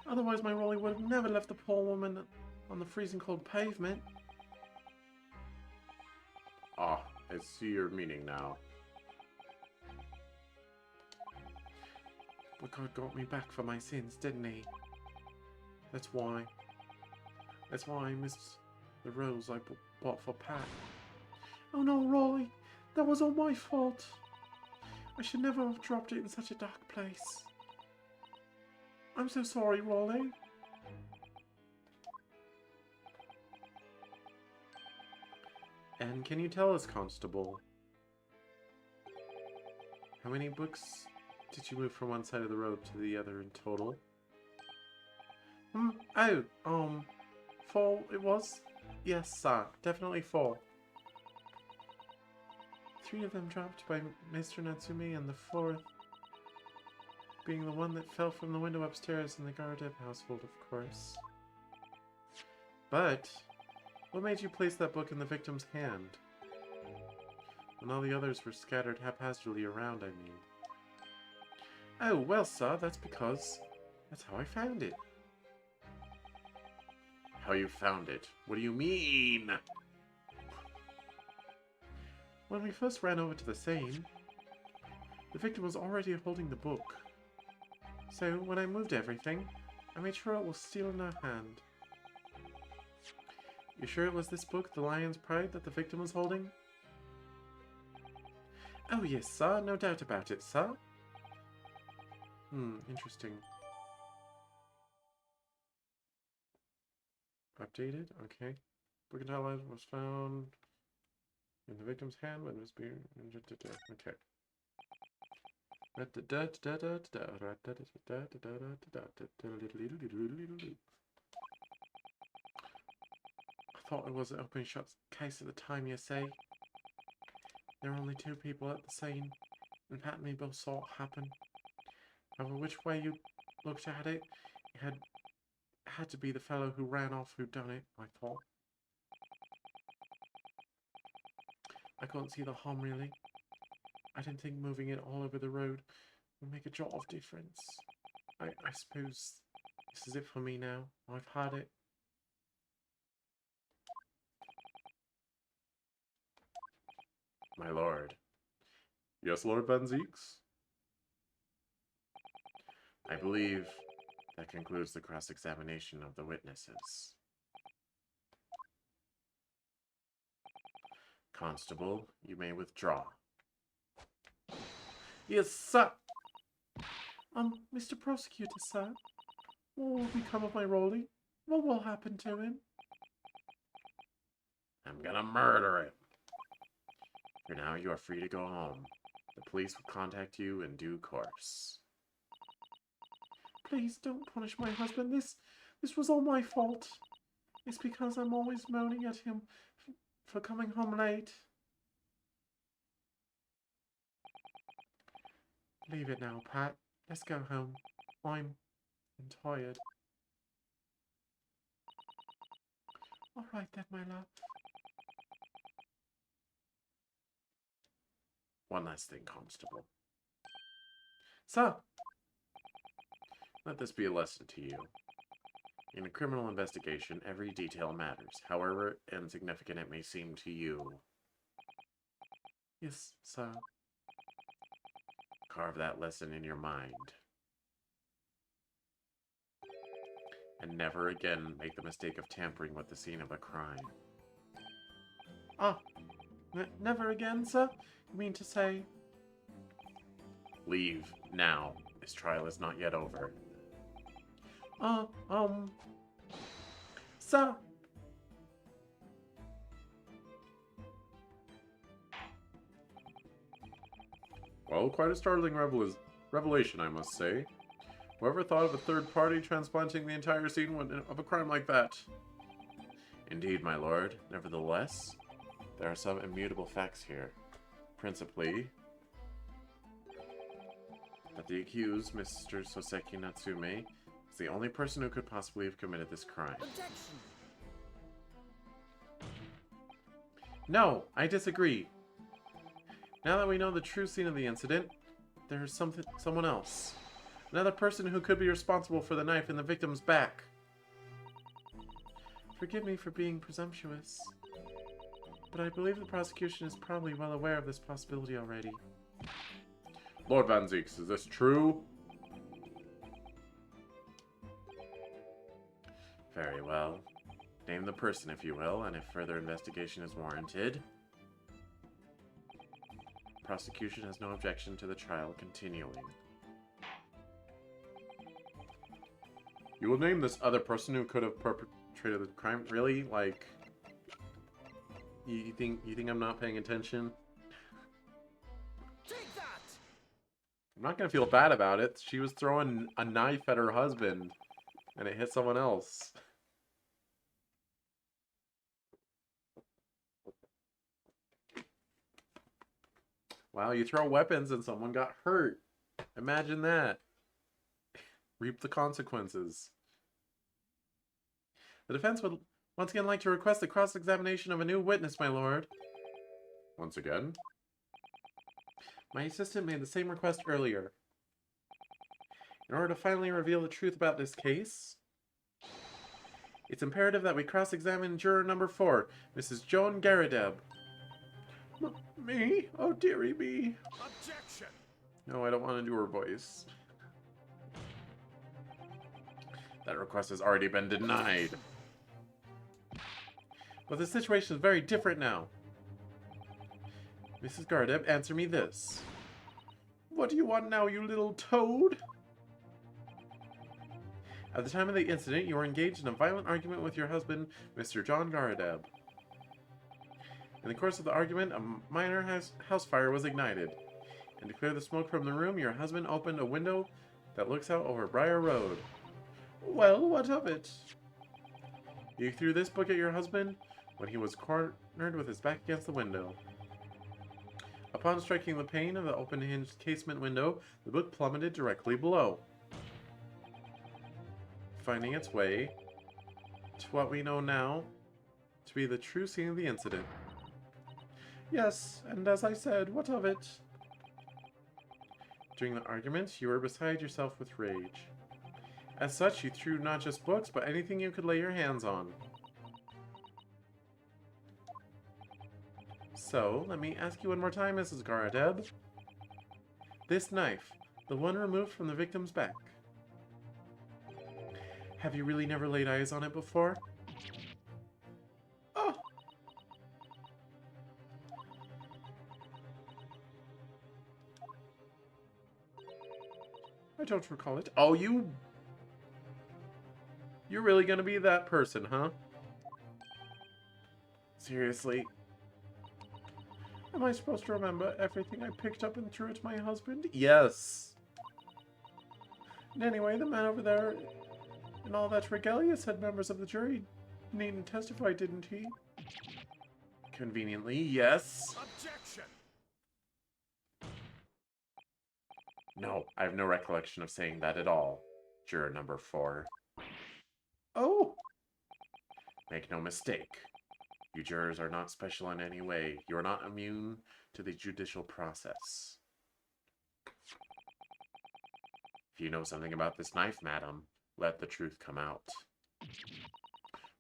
S1: Otherwise, my Rolly would have never left the poor woman on the freezing cold pavement. Ah, I see your meaning now. But God got me back for my sins, didn't he? That's why I missed the rose I bought for Pat. Oh no, Rolly, that was all my fault. I should never have dropped it in such a dark place. I'm so sorry, Rolly. And can you tell us, Constable, how many books did you move from one side of the road to the other in total? 4 it was? Yes, sir, definitely 4. 3 of them dropped by Mr. Natsumi, and the 4th being the one that fell from the window upstairs in the Gardev household, of course. But what made you place that book in the victim's hand? When all the others were scattered haphazardly around, I mean. Oh, well, sir, that's because that's how I found it. How you found it? What do you mean? When we first ran over to the scene, the victim was already holding the book. So, when I moved everything, I made sure it was still in her hand. You sure it was this book, The Lion's Pride, that the victim was holding? Oh yes, sir. No doubt about it, sir. Interesting. Updated? Okay. Book and title was found in the victim's hand when it was being... okay. I thought it was an open shut case at the time, you say. There were only 2 people at the scene, and Pat and me both saw it happen. However, which way you looked at it, it had to be the fellow who ran off who done it, I thought. I couldn't see the harm, really. I didn't think moving it all over the road would make a jot of difference. I suppose this is it for me now. I've had it. My lord. Yes, Lord Van Zeeks? I believe that concludes the cross-examination of the witnesses. Constable, you may withdraw. Yes, sir. Mr. Prosecutor, sir. What will become of my Rolly? What will happen to him? I'm gonna murder it. For now, you are free to go home. The police will contact you in due course. Please don't punish my husband. This was all my fault. It's because I'm always moaning at him for coming home late. Leave it now, Pat. Let's go home. I'm tired. All right then, my love. One last thing, Constable. Sir, let this be a lesson to you. In a criminal investigation, every detail matters, however insignificant it may seem to you. Yes, sir. Carve that lesson in your mind. And never again make the mistake of tampering with the scene of a crime. Ah, never again, sir? You mean to say... Leave, now. This trial is not yet over. Sir! Well, quite a startling revelation, I must say. Whoever thought of a third party transplanting the entire scene of a crime like that? Indeed, my lord. Nevertheless, there are some immutable facts here. Principally, that the accused, Mr. Soseki Natsume, is the only person who could possibly have committed this crime.
S2: Objection.
S1: No, I disagree. Now that we know the true scene of the incident, there's someone else. Another person who could be responsible for the knife in the victim's back. Forgive me for being presumptuous, but I believe the prosecution is probably well aware of this possibility already. Lord Van Zieks, is this true? Very well. Name the person, if you will, and if further investigation is warranted. Prosecution has no objection to the trial continuing. You will name this other person who could have perpetrated the crime? Really? Like, you think I'm not paying attention?
S2: Take that!
S1: I'm not gonna feel bad about it. She was throwing a knife at her husband, and it hit someone else. Wow, you throw weapons and someone got hurt. Imagine that. Reap the consequences. The defense would once again like to request the cross-examination of a new witness, my lord. Once again? My assistant made the same request earlier. In order to finally reveal the truth about this case, it's imperative that we cross-examine juror number 4, Mrs. Joan Garadeb. Me? Oh, dearie me.
S2: Objection.
S1: No, I don't want to do her voice. That request has already been denied. But the situation is very different now. Mrs. Garadeb, answer me this. What do you want now, you little toad? At the time of the incident, you were engaged in a violent argument with your husband, Mr. John Garadeb. In the course of the argument, a minor house fire was ignited. And to clear the smoke from the room, your husband opened a window that looks out over Briar Road. Well, what of it? You threw this book at your husband when he was cornered with his back against the window. Upon striking the pane of the open-hinged casement window, the book plummeted directly below, finding its way to what we know now to be the true scene of the incident. Yes, and as I said, what of it? During the argument, you were beside yourself with rage. As such, you threw not just books, but anything you could lay your hands on. So, let me ask you one more time, Mrs. Garadeb. This knife, the one removed from the victim's back. Have you really never laid eyes on it before? Oh! I don't recall it. Oh, you... You're really gonna be that person, huh? Seriously? Am I supposed to remember everything I picked up and threw at my husband? Yes. And anyway, the man over there in all that regalia said members of the jury needn't testify, didn't he? Conveniently, yes.
S2: Objection!
S1: No, I have no recollection of saying that at all. Juror number 4. Oh! Make no mistake. You jurors are not special in any way. You are not immune to the judicial process. If you know something about this knife, madam, let the truth come out.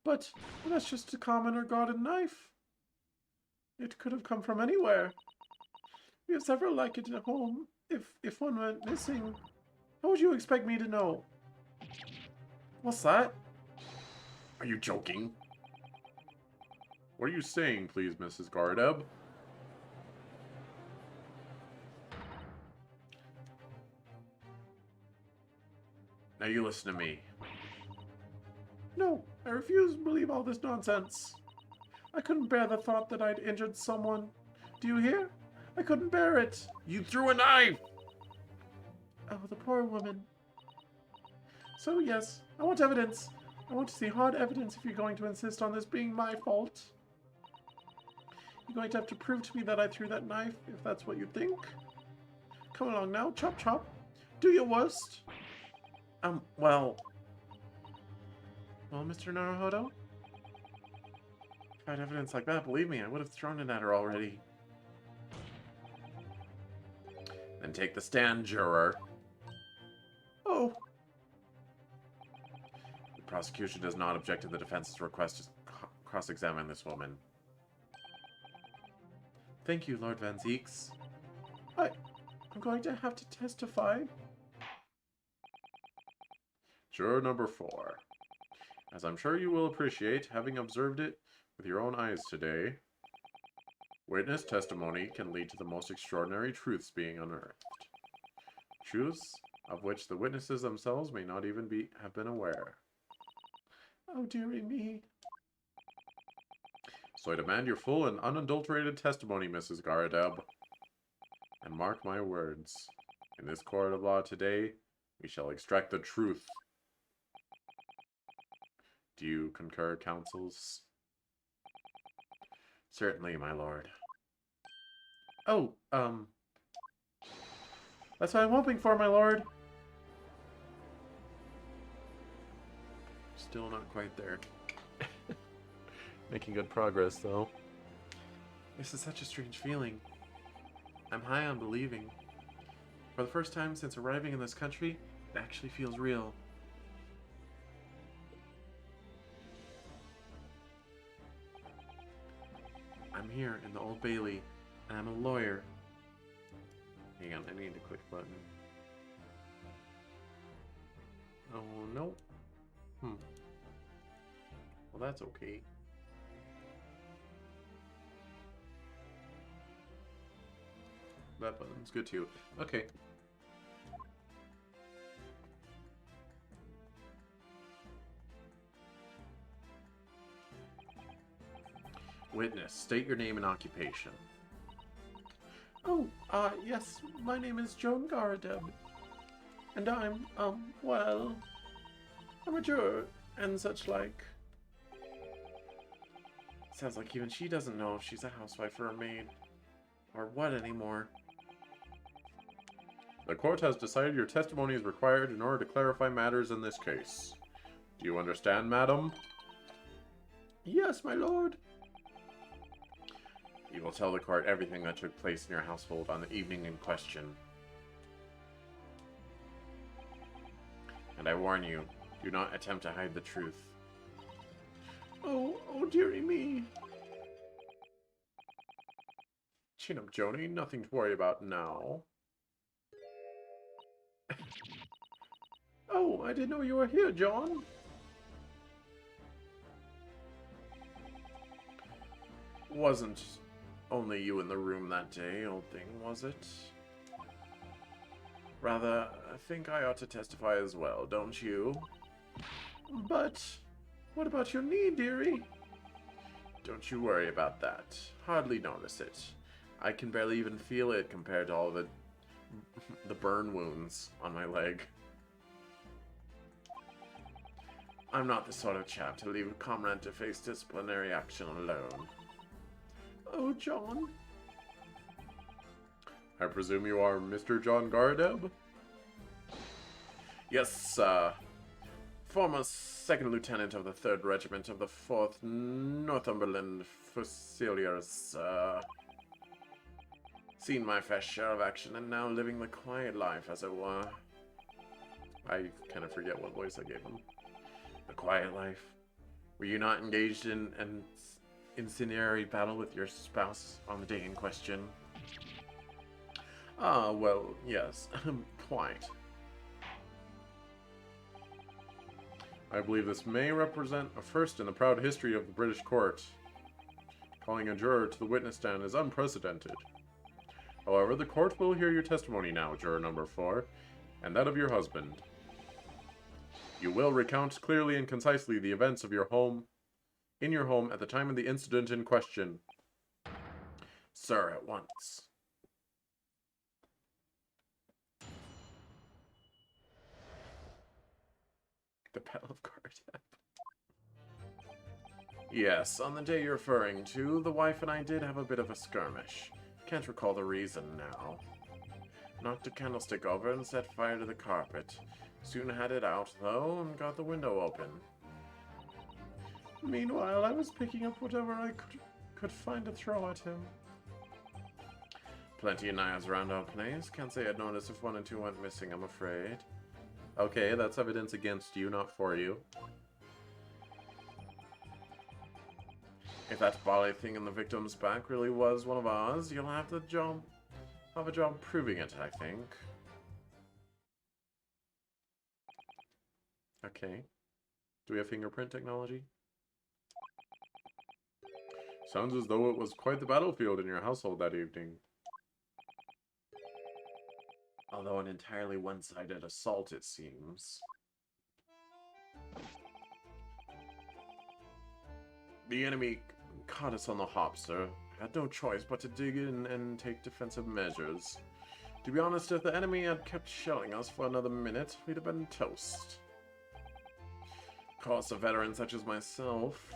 S1: But that's just a common or garden knife. It could have come from anywhere. We have several like it at home. If one went missing, how would you expect me to know? What's that? Are you joking? What are you saying, please, Mrs. Gardeb? Now you listen to me. No, I refuse to believe all this nonsense. I couldn't bear the thought that I'd injured someone. Do you hear? I couldn't bear it. You threw a knife! Oh, the poor woman. So, yes, I want evidence. I want to see hard evidence if you're going to insist on this being my fault. You're going to have to prove to me that I threw that knife, if that's what you think. Come along now, chop chop. Do your worst. Well, Mr. Naruhodo? If I had evidence like that, believe me, I would have thrown it at her already. Then take the stand, juror. Oh. The prosecution does not object to the defense's request to cross-examine this woman. Thank you, Lord Van Zeeks. I'm going to have to testify. Juror number 4. As I'm sure you will appreciate, having observed it with your own eyes today, witness testimony can lead to the most extraordinary truths being unearthed. Truths of which the witnesses themselves may not even have been aware. Oh, dearie me. So I demand your full and unadulterated testimony, Mrs. Garadeb. And mark my words, in this court of law today, we shall extract the truth. Do you concur, counsels? Certainly, my lord. Oh, that's what I'm hoping for, my lord. Still not quite there. Making good progress, though. This is such a strange feeling. I'm high on believing. For the first time since arriving in this country, it actually feels real. I'm here in the Old Bailey, and I'm a lawyer. Hang on, I need to click a button. Oh, no. Well, that's okay. That button's good too. Okay. Witness, state your name and occupation. Oh, yes, my name is Joan Garadeb. And I'm, well, I'm a juror and such like. Sounds like even she doesn't know if she's a housewife or a maid. Or what anymore. The court has decided your testimony is required in order to clarify matters in this case. Do you understand, madam? Yes, my lord. You will tell the court everything that took place in your household on the evening in question. And I warn you, do not attempt to hide the truth. Oh dearie me. Chin up, Joni. Nothing to worry about now. Oh, I didn't know you were here, John. Wasn't only you in the room that day, old thing, was it? Rather, I think I ought to testify as well, don't you? But what about your knee, dearie? Don't you worry about that. Hardly notice it. I can barely even feel it compared to all the burn wounds on my leg. I'm not the sort of chap to leave a comrade to face disciplinary action alone. Oh, John. I presume you are Mr. John Gardeb? Yes, former 2nd Lieutenant of the 3rd Regiment of the 4th Northumberland Fusiliers, seen my fair share of action and now living the quiet life, as it were. I kind of forget what voice I gave him. The quiet life. Were you not engaged in an incendiary battle with your spouse on the day in question? Ah, well, yes, quite. I believe this may represent a first in the proud history of the British court. Calling a juror to the witness stand is unprecedented. However, the court will hear your testimony now, juror number 4, and that of your husband. You will recount clearly and concisely the events of your home, in your home at the time of the incident in question. Sir, at once. The Battle of Gardep. Yes, on the day you're referring to, the wife and I did have a bit of a skirmish. Can't recall the reason now. Knocked a candlestick over and set fire to the carpet. Soon had it out, though, and got the window open. Meanwhile, I was picking up whatever I could find to throw at him. Plenty of knives around our place. Can't say I'd notice if 1 and 2 went missing, I'm afraid. Okay, that's evidence against you, not for you. If that body thing in the victim's back really was one of ours, you'll have a job proving it, I think. Okay. Do we have fingerprint technology? Sounds as though it was quite the battlefield in your household that evening. Although an entirely one-sided assault, it seems. The enemy caught us on the hop, sir. Had no choice but to dig in and take defensive measures. To be honest, if the enemy had kept shelling us for another minute, we'd have been toast. Of course, a veteran such as myself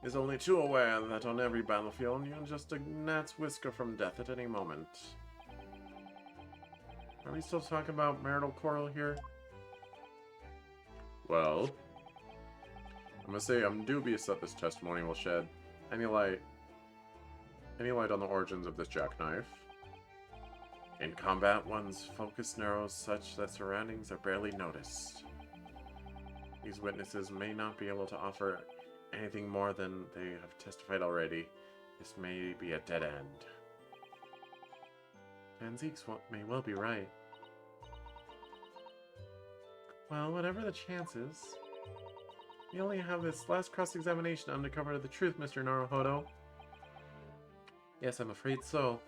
S1: is only too aware that on every battlefield you're just a gnat's whisker from death at any moment. Are we still talking about marital quarrel here? Well, I must say I'm dubious that this testimony will shed any light on the origins of this jackknife. In combat, one's focus narrows such that surroundings are barely noticed. These witnesses may not be able to offer anything more than they have testified already. This may be a dead end. Van Zeeks may well be right. Well, whatever the chances, we only have this last cross-examination to uncover the truth, Mr. Naruhodo. Yes, I'm afraid so.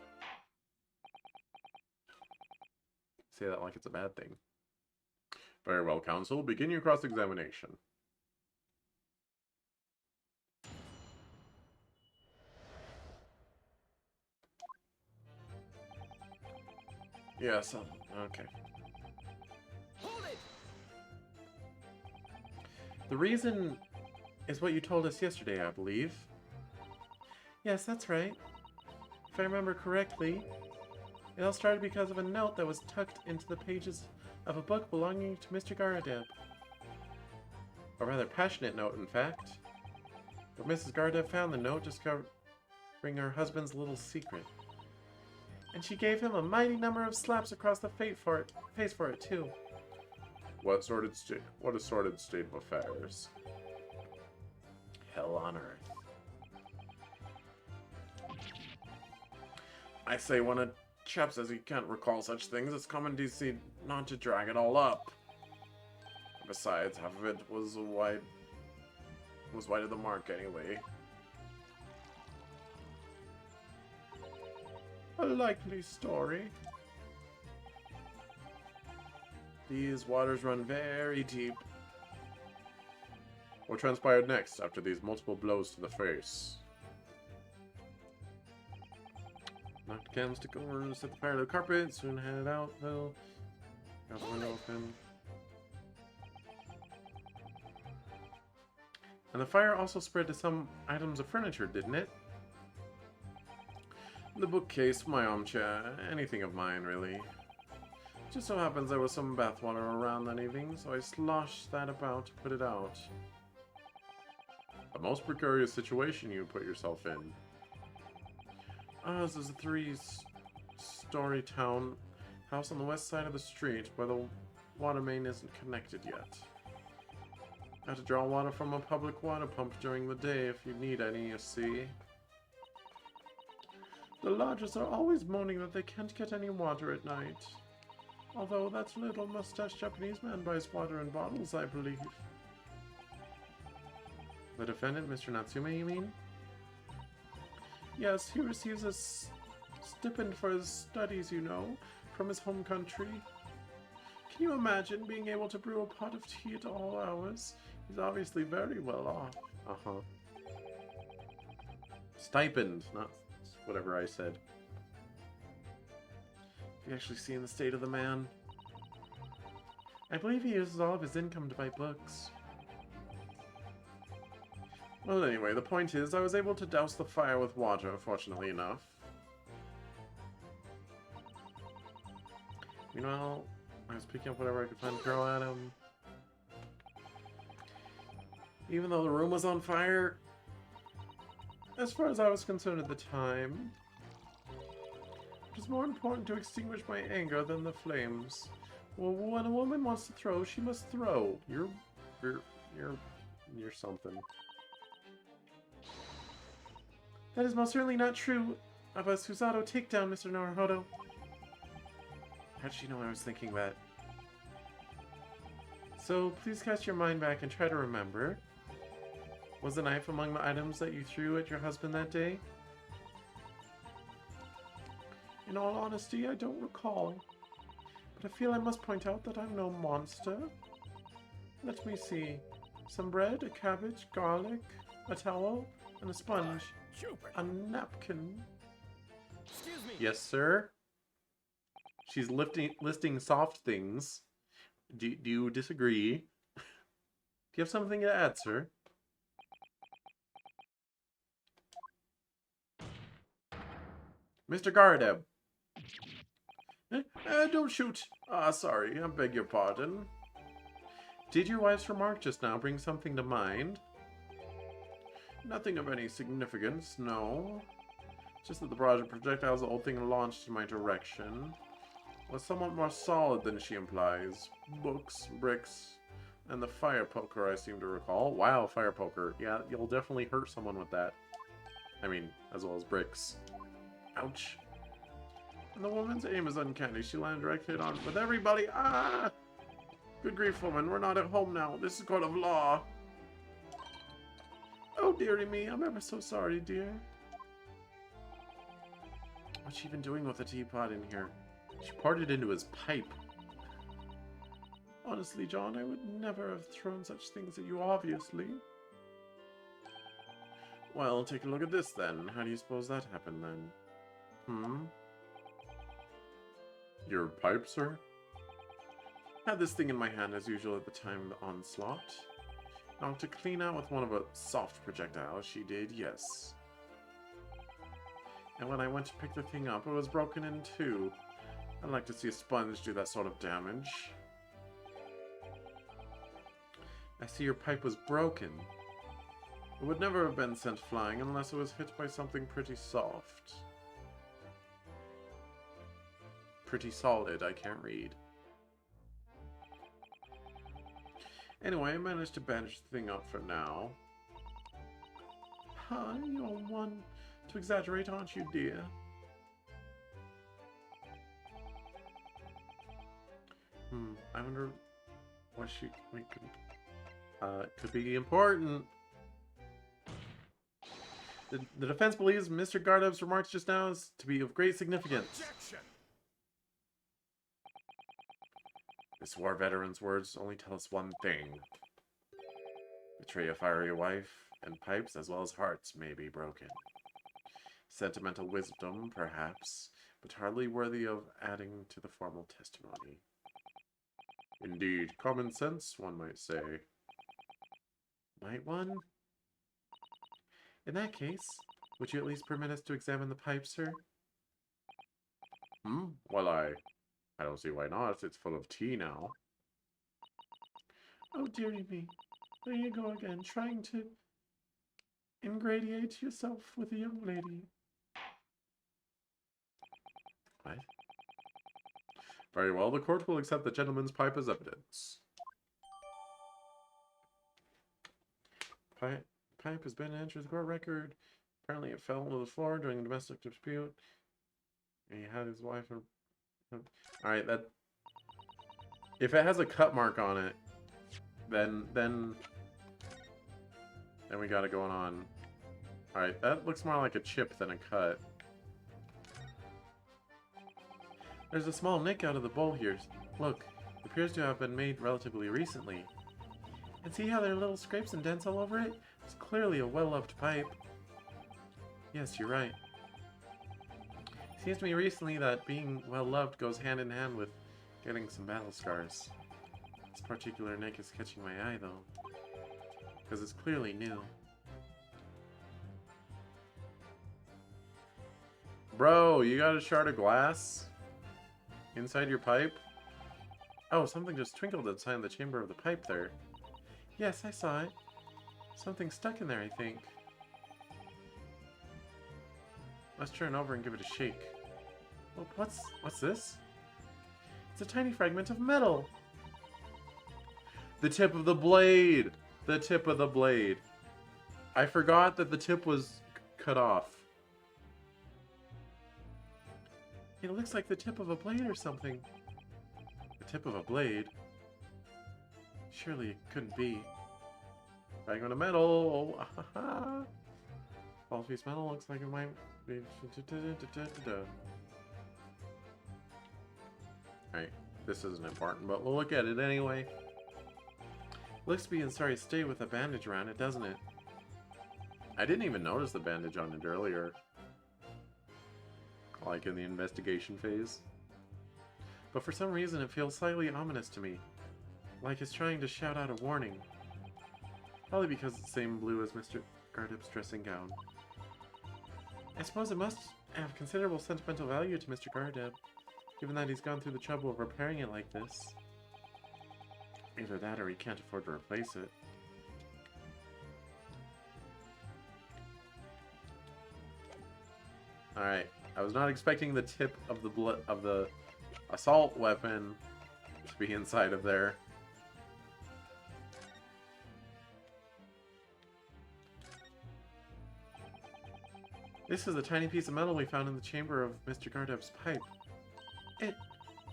S1: Say that like it's a bad thing. Very well, counsel. Begin your cross-examination. Yes, okay.
S2: Hold it!
S1: The reason is what you told us yesterday, I believe. Yes, that's right. If I remember correctly, it all started because of a note that was tucked into the pages of a book belonging to Mr. Gardeb. A rather passionate note, in fact. But Mrs. Gardeb found the note, discovering her husband's little secret. And she gave him a mighty number of slaps across the face for it, too. What a sordid state of affairs. Hell on earth. I say, when a chap says he can't recall such things, it's common decency not to drag it all up. Besides, half of it was wide of the mark anyway. A likely story. These waters run very deep. What transpired next after these multiple blows to the face? Knocked the candlestick over, set the fire to the carpet, soon headed out, though. Got the window open. And the fire also spread to some items of furniture, didn't it? The bookcase, my armchair, anything of mine, really. Just so happens there was some bathwater around that evening, so I sloshed that about to put it out. A most precarious situation you put yourself in. Ours is a three-story town house on the west side of the street, where the water main isn't connected yet. I have to draw water from a public water pump during the day if you need any, you see. The lodgers are always moaning that they can't get any water at night. Although that little mustached Japanese man buys water in bottles, I believe. The defendant, Mr. Natsume, you mean? Yes, he receives a stipend for his studies, you know, from his home country. Can you imagine being able to brew a pot of tea at all hours? He's obviously very well off. Uh-huh. Stipend, not whatever I said. Have you actually seen the state of the man? I believe he uses all of his income to buy books. Well, anyway, the point is, I was able to douse the fire with water, fortunately enough. Meanwhile, I was picking up whatever I could find to throw at him. Even though the room was on fire, as far as I was concerned at the time, it was more important to extinguish my anger than the flames. Well, when a woman wants to throw, she must throw. You're something. That is most certainly not true of a Susato takedown, Mr. Naruhodo. How did she know I was thinking that? So, please cast your mind back and try to remember. Was the knife among the items that you threw at your husband that day? In all honesty, I don't recall. But I feel I must point out that I'm no monster. Let me see. Some bread, a cabbage, garlic, a towel, and a sponge. A napkin.
S2: Excuse me.
S1: Yes, sir? She's listing soft things. Do you disagree? Do you have something to add, sir? Mr. Gardeb. Don't shoot. Ah, sorry. I beg your pardon. Did your wife's remark just now bring something to mind? Nothing of any significance, no. Just that the barrage of projectiles the old thing launched in my direction was somewhat more solid than she implies. Books, bricks, and the fire poker I seem to recall. Wow, fire poker. Yeah, you'll definitely hurt someone with that. I mean, as well as bricks. Ouch. And the woman's aim is uncanny. She landed directly on with everybody. Ah! Good grief, woman. We're not at home now. This is a court of law. Oh, dearie me. I'm ever so sorry, dear. What's she even doing with the teapot in here? She poured it into his pipe. Honestly, John, I would never have thrown such things at you, obviously. Well, take a look at this, then. How do you suppose that happened, then? Your pipe, sir? Had this thing in my hand as usual at the time of the onslaught. Now, to clean out with one of a soft projectile, she did, yes. And when I went to pick the thing up, it was broken in two. I'd like to see a sponge do that sort of damage. I see your pipe was broken. It would never have been sent flying unless it was hit by something pretty soft. Pretty solid, I can't read. Anyway, I managed to bandage the thing up for now. Huh, you're one to exaggerate, aren't you, dear? I wonder what she could be important. The defense believes Mr. Gardev's remarks just now is to be of great significance.
S2: Objection.
S1: This war veteran's words only tell us one thing. Betray a fiery wife, and pipes as well as hearts may be broken. Sentimental wisdom, perhaps, but hardly worthy of adding to the formal testimony. Indeed, common sense, one might say. Might one? In that case, would you at least permit us to examine the pipe, sir? Well, I don't see why not. It's full of tea now. Oh, dearie me. There you go again, trying to ingratiate yourself with a young lady. What? Very well, the court will accept the gentleman's pipe as evidence. Pipe has been entered the court record. Apparently it fell to the floor during a domestic dispute. And he had his wife and... Alright, that... If it has a cut mark on it, then we got it going on. Alright, that looks more like a chip than a cut. There's a small nick out of the bowl here. Look, it appears to have been made relatively recently. And see how there are little scrapes and dents all over it? It's clearly a well-loved pipe. Yes, you're right. It seems to me recently that being well-loved goes hand in hand with getting some battle scars. This particular nick is catching my eye, though. Because it's clearly new. Bro, you got a shard of glass? Inside your pipe? Oh, something just twinkled inside the chamber of the pipe there. Yes, I saw it. Something stuck in there, I think. Let's turn over and give it a shake. Oh, what's this? It's a tiny fragment of metal! The tip of the blade! The tip of the blade. I forgot that the tip was cut off. It looks like the tip of a blade or something. The tip of a blade? Surely it couldn't be. Fragment of metal! Oh, false piece metal looks like it might be... Alright, this isn't important, but we'll look at it anyway. Looks to be in sorry state with a bandage around it, doesn't it? I didn't even notice the bandage on it earlier. Like in the investigation phase. But for some reason it feels slightly ominous to me. Like it's trying to shout out a warning. Probably because it's the same blue as Mr. Gardep's dressing gown. I suppose it must have considerable sentimental value to Mr. Gardep, given that he's gone through the trouble of repairing it like this. Either that or he can't afford to replace it. Alright, I was not expecting the tip of the assault weapon to be inside of there. This is a tiny piece of metal we found in the chamber of Mr. Gardep's pipe. It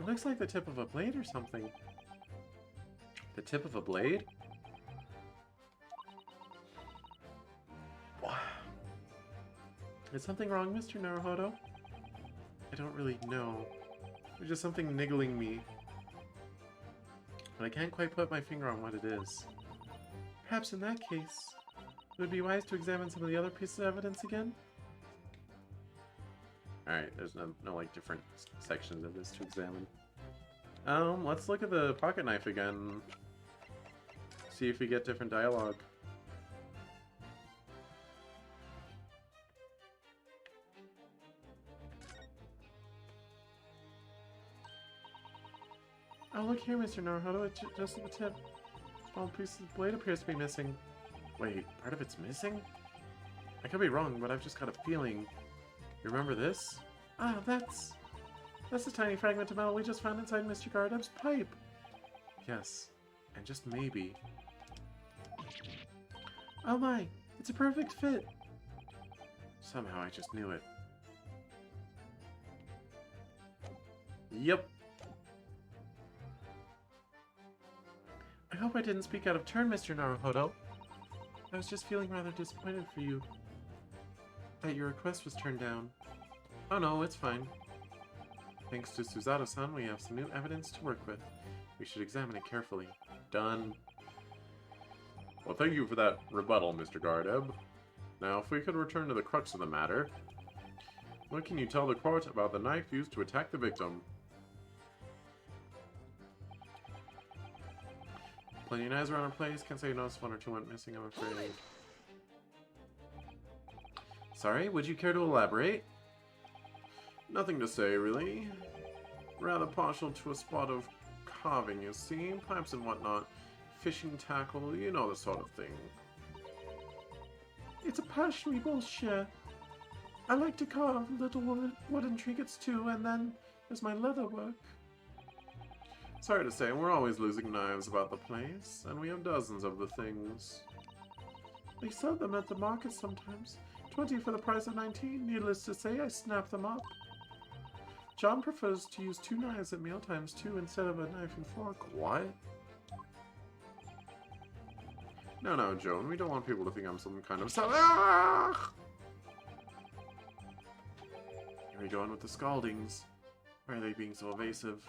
S1: looks like the tip of a blade or something. The tip of a blade? Wow. Is something wrong, Mr. Naruhodo? I don't really know. There's just something niggling me. But I can't quite put my finger on what it is. Perhaps in that case, it would be wise to examine some of the other pieces of evidence again? Alright, there's no like different sections of this to examine. Let's look at the pocket knife again. See if we get different dialogue. Oh, look here, Mr. Naruhodo. It's just at the tip. Small piece of blade appears to be missing. Wait, part of it's missing? I could be wrong, but I've just got a feeling. You remember this? Ah, that's a tiny fragment of metal we just found inside Mr. Gardep's pipe. Yes, and just maybe. Oh my, it's a perfect fit. Somehow I just knew it. Yep. I hope I didn't speak out of turn, Mr. Naruhodo. I was just feeling rather disappointed for you that your request was turned down. Oh no, it's fine. Thanks to Suzato-san, we have some new evidence to work with. We should examine it carefully. Done. Well, thank you for that rebuttal, Mr. Gardeb. Now, if we could return to the crux of the matter, what can you tell the court about the knife used to attack the victim? Plenty of knives around our place. Can't say you noticed one or two went missing, I'm afraid. Sorry, would you care to elaborate? Nothing to say, really. Rather partial to a spot of carving, you see. Pipes and whatnot. Fishing tackle, you know the sort of thing. It's a passion we both share. I like to carve little wooden trinkets too, and then there's my leather work. Sorry to say, we're always losing knives about the place, and we have dozens of the things. They sell them at the market sometimes. 20 for the price of 19. Needless to say, I snap them up. John prefers to use 2 knives at mealtimes too, instead of a knife and fork. What? No, Joan, we don't want people to think I'm some kind of ah! Here we go on with the scaldings. Why are they being so evasive?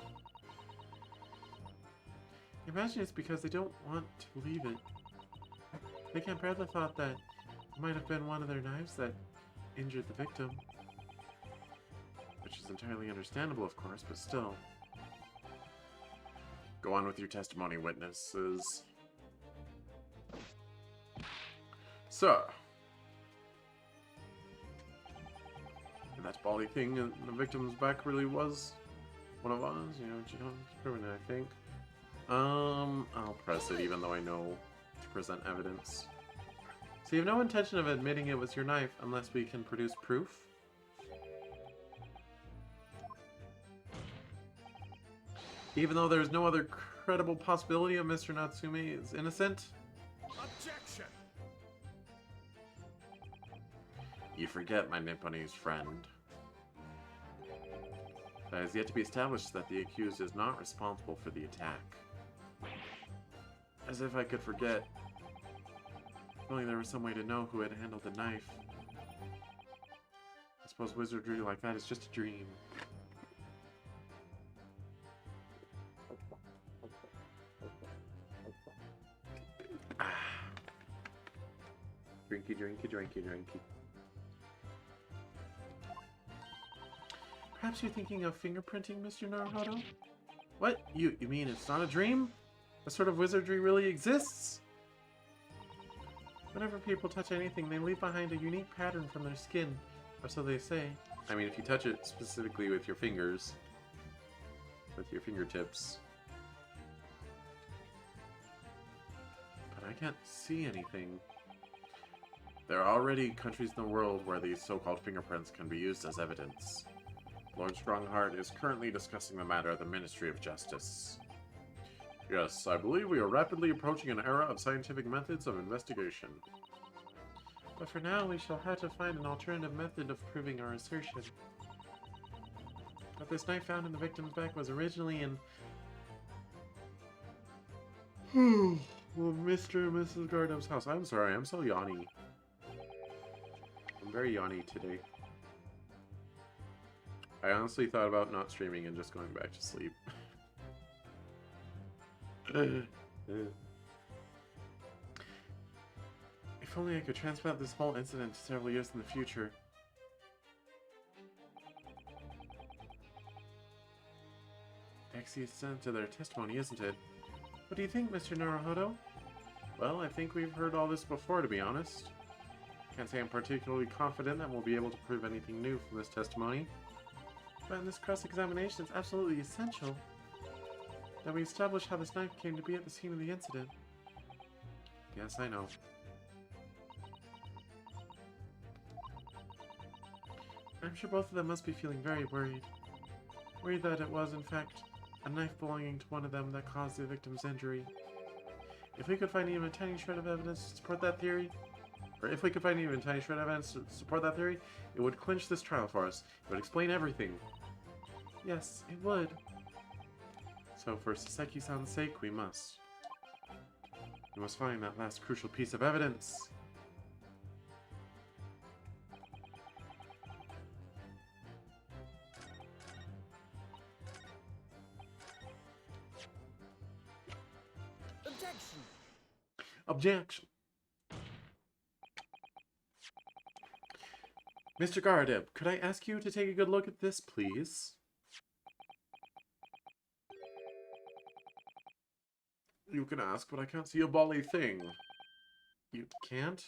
S1: I imagine it's because they don't want to believe it. They can't bear the thought that it might have been one of their knives that injured the victim. Which is entirely understandable, of course, but still. Go on with your testimony, witnesses. Sir. And that bally thing in the victim's back really was one of ours, you know, G1's proven it, I think. I'll press it even though I know to present evidence. So you have no intention of admitting it was your knife unless we can produce proof? Even though there's no other credible possibility of Mr. Natsume is innocent?
S2: Objection!
S1: You forget, my Nipponese friend. That has yet to be established that the accused is not responsible for the attack. As if I could forget. If only there was some way to know who had handled the knife. I suppose wizardry like that is just a dream. Drinky, drinky, drinky, drinky. Perhaps you're thinking of fingerprinting, Mr. Naruhodo? What? You mean it's not a dream? That sort of wizardry really exists? Whenever people touch anything, they leave behind a unique pattern from their skin, or so they say. I mean, if you touch it specifically with your fingers, with your fingertips. But I can't see anything. There are already countries in the world where these so-called fingerprints can be used as evidence. Lord Strongheart is currently discussing the matter at the Ministry of Justice. Yes, I believe we are rapidly approaching an era of scientific methods of investigation. But for now, we shall have to find an alternative method of proving our assertion. But this knife found in the victim's back was originally in... Mr. and Mrs. Gardner's house. I'm sorry, I'm so yawny. I'm very yawny today. I honestly thought about not streaming and just going back to sleep. If only I could transplant this whole incident to several years in the future. Begs the extent to their testimony, isn't it? What do you think, Mr. Naruhodo? Well, I think we've heard all this before, to be honest. Can't say I'm particularly confident that we'll be able to prove anything new from this testimony. But in this cross-examination, it's absolutely essential that we establish how this knife came to be at the scene of the incident. Yes, I know. I'm sure both of them must be feeling very worried. Worried that it was, in fact, a knife belonging to one of them that caused the victim's injury. If we could find even a tiny shred of evidence to support that theory, it would clinch this trial for us. It would explain everything. Yes, it would. So for Saseki-san's sake, we must. We must find that last crucial piece of evidence.
S2: Objection!
S1: Objection. Mr. Gardeb, could I ask you to take a good look at this, please? You can ask, but I can't see a bally thing. You can't?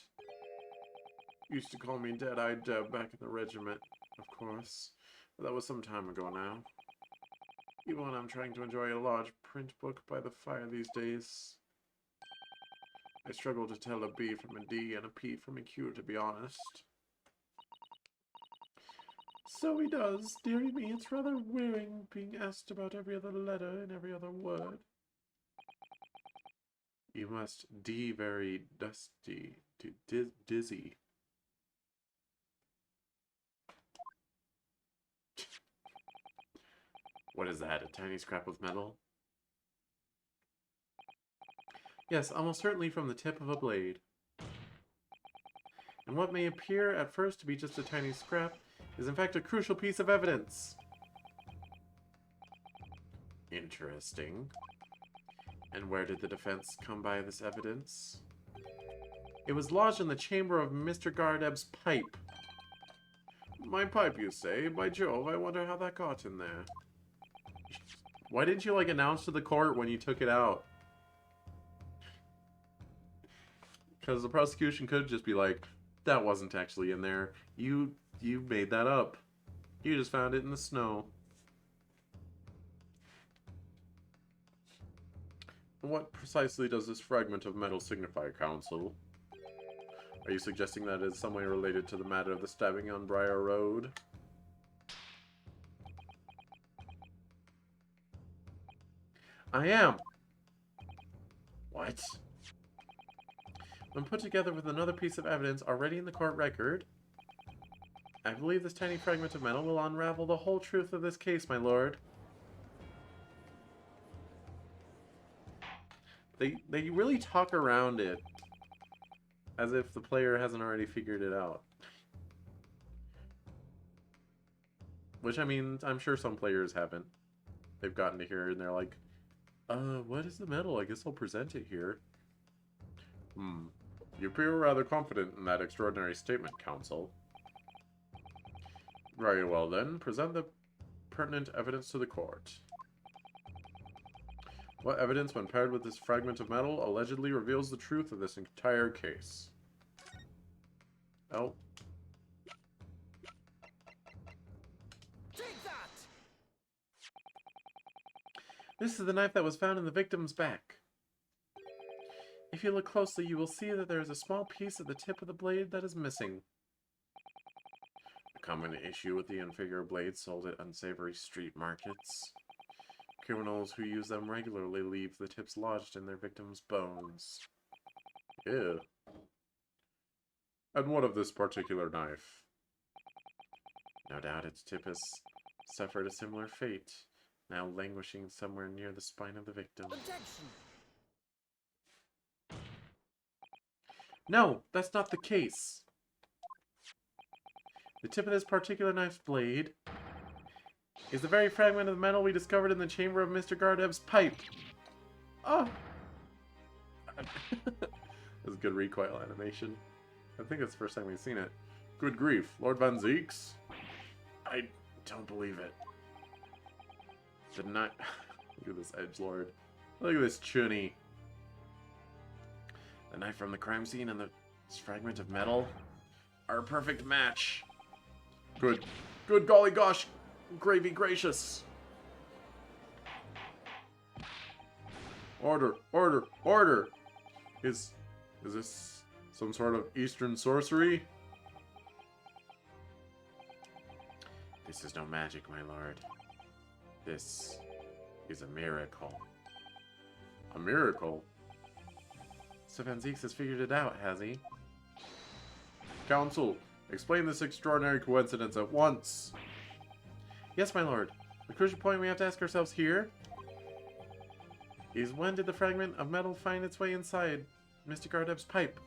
S1: You used to call me Dead-Eyed Deb back in the regiment, of course. But that was some time ago now. Even when I'm trying to enjoy a large print book by the fire these days, I struggle to tell a B from a D and a P from a Q, to be honest. So he does. Dearie me, it's rather wearing being asked about every other letter and every other word. You must D very dusty to dizzy. What is that, a tiny scrap of metal? Yes, almost certainly from the tip of a blade. And what may appear at first to be just a tiny scrap is in fact a crucial piece of evidence. Interesting. And where did the defense come by this evidence? It was lodged in the chamber of Mr. Gardeb's pipe. My pipe, you say? By Jove, I wonder how that got in there. Why didn't you, like, announce to the court when you took it out? Because the prosecution could just be like, that wasn't actually in there. You made that up. You just found it in the snow. What precisely does this fragment of metal signify, Counsel? Are you suggesting that it is some way related to the matter of the stabbing on Briar Road? I am. What? When put together with another piece of evidence already in the court record, I believe this tiny fragment of metal will unravel the whole truth of this case, my lord. They really talk around it as if the player hasn't already figured it out. Which, I mean, I'm sure some players haven't. They've gotten to here and they're like, what is the metal? I guess I'll present it here. You appear rather confident in that extraordinary statement, Counsel. Very well, then. Present the pertinent evidence to the court. What evidence, when paired with this fragment of metal, allegedly reveals the truth of this entire case? Oh.
S2: Take that!
S1: This is the knife that was found in the victim's back. If you look closely, you will see that there is a small piece at the tip of the blade that is missing. A common issue with the inferior blades sold at unsavory street markets. Criminals who use them regularly leave the tips lodged in their victims' bones. Ew. And what of this particular knife? No doubt its tip has suffered a similar fate, now languishing somewhere near the spine of the victim.
S2: Objection!
S1: No, that's not the case. The tip of this particular knife's blade is the very fragment of the metal we discovered in the chamber of Mr. Gardeb's pipe. Oh! That's a good recoil animation. I think it's the first time we've seen it. Good grief, Lord Van Zeeks? I don't believe it. The knife... Look at this edgelord. Look at this chunny. The knife from the crime scene and this fragment of metal are a perfect match. Good golly gosh, gravy gracious. Order, order, order! Is this some sort of Eastern sorcery? This is no magic, my lord. This is a miracle. A miracle? So Van Zeeks has figured it out, has he? Counsel, explain this extraordinary coincidence at once. Yes, my lord. The crucial point we have to ask ourselves here is when did the fragment of metal find its way inside Mr. Gardeb's pipe?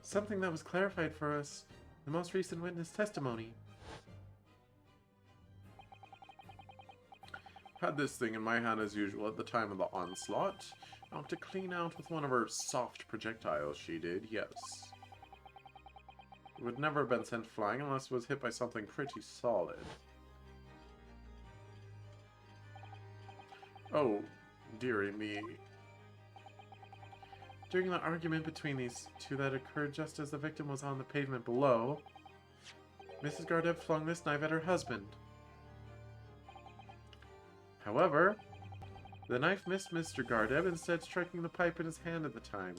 S1: Something that was clarified for us in the most recent witness testimony. Had this thing in my hand as usual at the time of the onslaught. Out to clean out with one of her soft projectiles, she did, yes. It would never have been sent flying unless it was hit by something pretty solid. Oh, dearie me. During the argument between these two that occurred just as the victim was on the pavement below, Mrs. Gardeb flung this knife at her husband. However, the knife missed Mr. Gardeb, instead striking the pipe in his hand at the time,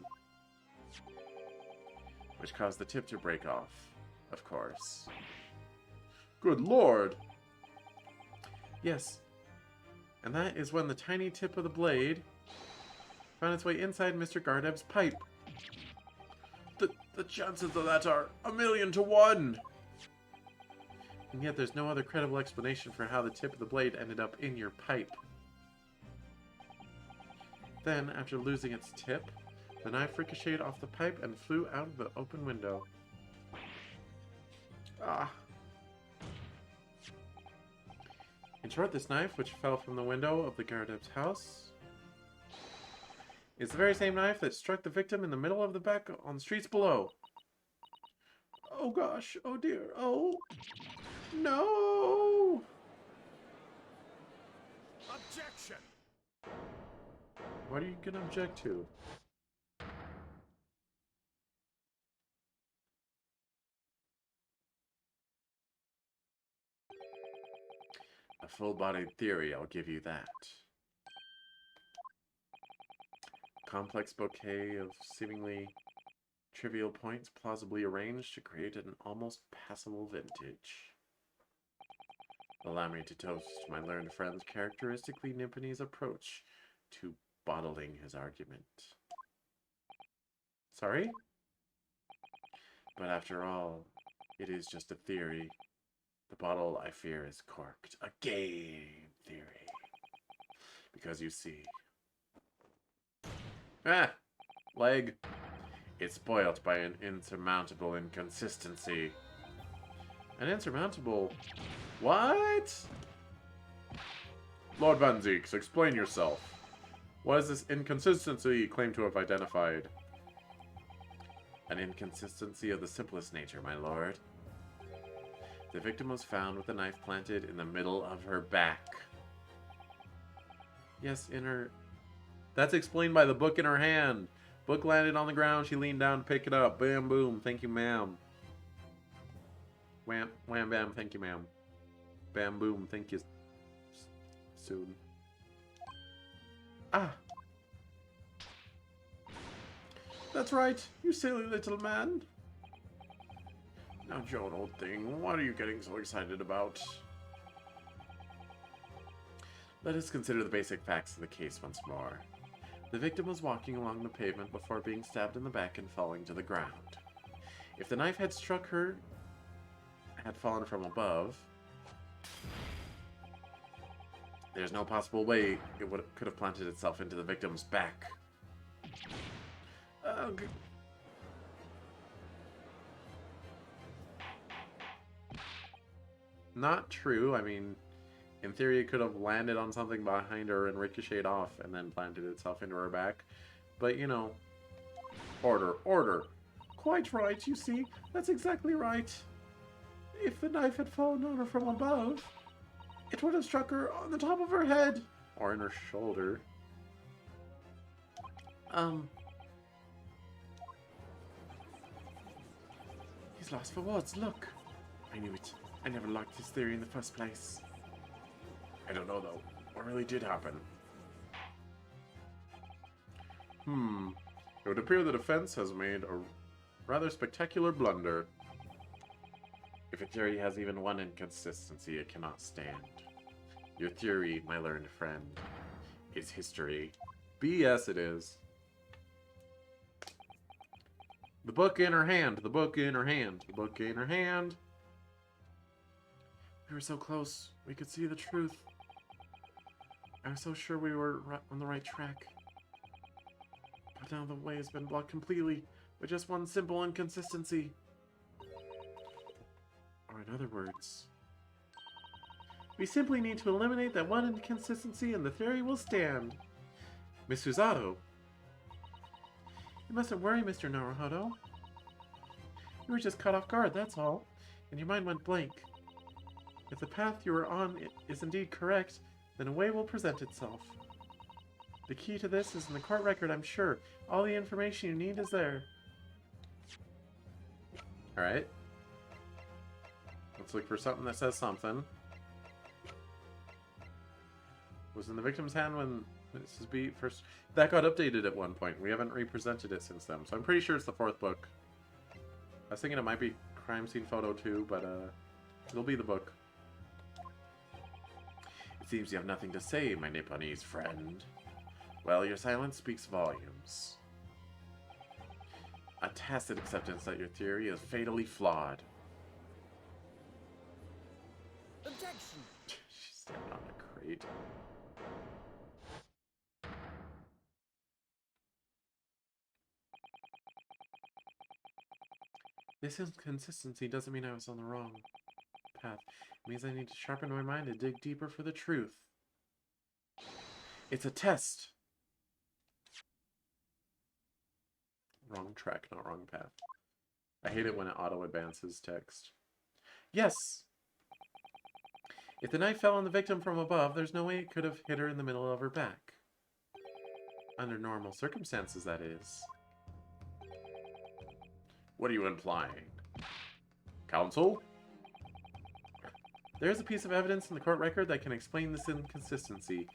S1: which caused the tip to break off, of course. Good lord! Yes, and that is when the tiny tip of the blade found its way inside Mr. Gardeb's pipe. The chances of that are 1,000,000 to 1! And yet there's no other credible explanation for how the tip of the blade ended up in your pipe. Then, after losing its tip, the knife ricocheted off the pipe and flew out of the open window. Ah. In short, this knife, which fell from the window of the Gardeb's house, is the very same knife that struck the victim in the middle of the back on the streets below. Oh gosh, oh dear, oh no!
S2: Objection!
S1: What are you gonna object to? A full-bodied theory, I'll give you that. Complex bouquet of seemingly trivial points plausibly arranged to create an almost passable vintage. Allow me to toast my learned friend's characteristically Nipponese approach to bottling his argument. Sorry? But after all, it is just a theory. The bottle, I fear, is corked. A game theory. Because you see... Ah! Leg. It's spoilt by an insurmountable inconsistency. An insurmountable... What? Lord Van Zeeks, explain yourself. What is this inconsistency you claim to have identified? An inconsistency of the simplest nature, my lord. The victim was found with a knife planted in the middle of her back. Yes, in her... That's explained by the book in her hand. Book landed on the ground. She leaned down to pick it up. Bam, boom. Thank you, ma'am. Wham, wham, bam. Thank you, ma'am. Bam, boom. Thank you. Soon. Ah. That's right. You silly little man. Now, Joan, old thing, what are you getting so excited about? Let us consider the basic facts of the case once more. The victim was walking along the pavement before being stabbed in the back and falling to the ground. If the knife had struck her, had fallen from above, there's no possible way it could have planted itself into the victim's back. Not true. I mean, in theory, it could have landed on something behind her and ricocheted off and then planted itself into her back. But, you know, order, order. Quite right, you see. That's exactly right. If the knife had fallen on her from above, it would have struck her on the top of her head. Or in her shoulder. He's lost for words, look. I knew it. I never liked his theory in the first place. I don't know, though. What really did happen? It would appear the defense has made a rather spectacular blunder. If a theory has even one inconsistency, it cannot stand. Your theory, my learned friend, is history. BS it is. The book in her hand. The book in her hand. The book in her hand. We were so close. We could see the truth. I was so sure we were on the right track. But now the way has been blocked completely by just one simple inconsistency. Or in other words, We simply need to eliminate that one inconsistency and the theory will stand. Miss Susato. You mustn't worry, Mr. Naruhodo. You were just caught off guard, that's all, and your mind went blank. If the path you are on is indeed correct, then a way will present itself. The key to this is in the court record, I'm sure. All the information you need is there. Alright. Let's look for something that says something. Was in the victim's hand when Mrs. B first... That got updated at one point. We haven't represented it since then. So I'm pretty sure it's the 4th book. I was thinking it might be Crime Scene Photo 2, but it'll be the book. It seems you have nothing to say, my Nipponese friend. Well, your silence speaks volumes. A tacit acceptance that your theory is fatally flawed.
S2: Objection!
S1: She's standing on a crate. This inconsistency doesn't mean I was on the wrong path. It means I need to sharpen my mind and dig deeper for the truth. It's a test! Wrong track, not wrong path. I hate it when it auto-advances text. Yes! If the knife fell on the victim from above, there's no way it could have hit her in the middle of her back. Under normal circumstances, that is. What are you implying? Counsel? There is a piece of evidence in the court record that can explain this inconsistency.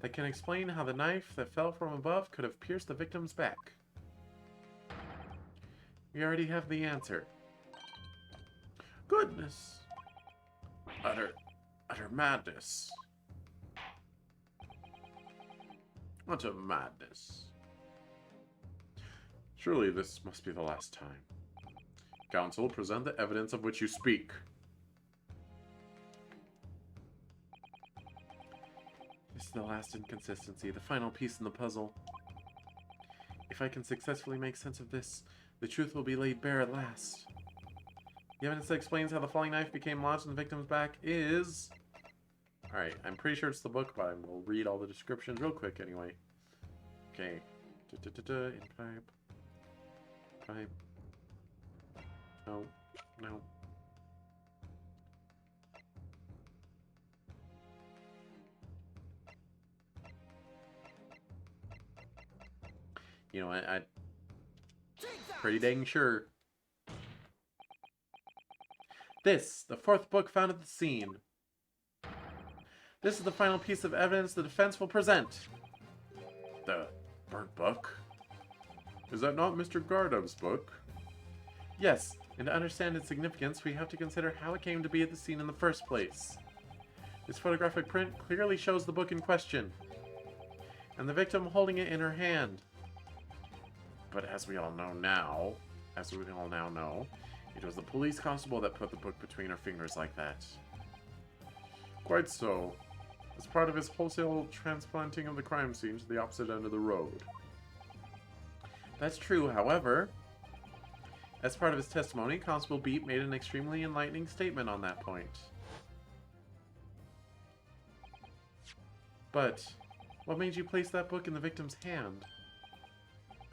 S1: That can explain how the knife that fell from above could have pierced the victim's back. We already have the answer. Goodness. Utter madness. Utter madness. Surely this must be the last time. Counsel, present the evidence of which you speak. This is the last inconsistency, the final piece in the puzzle. If I can successfully make sense of this, the truth will be laid bare at last. The evidence that explains how the falling knife became lodged in the victim's back is... Alright, I'm pretty sure it's the book, but we'll read all the descriptions real quick anyway. Okay. In pipe. Pipe. No. No. You know, I'm pretty dang sure. This, the 4th book found at the scene. This is the final piece of evidence the defense will present. The burnt book? Is that not Mr. Gardov's book? Yes, and to understand its significance, we have to consider how it came to be at the scene in the first place. This photographic print clearly shows the book in question, and the victim holding it in her hand. But as we all now know, it was the police constable that put the book between her fingers like that. Quite so. As part of his wholesale transplanting of the crime scene to the opposite end of the road. That's true, however. As part of his testimony, Constable Beat made an extremely enlightening statement on that point. But, what made you place that book in the victim's hand?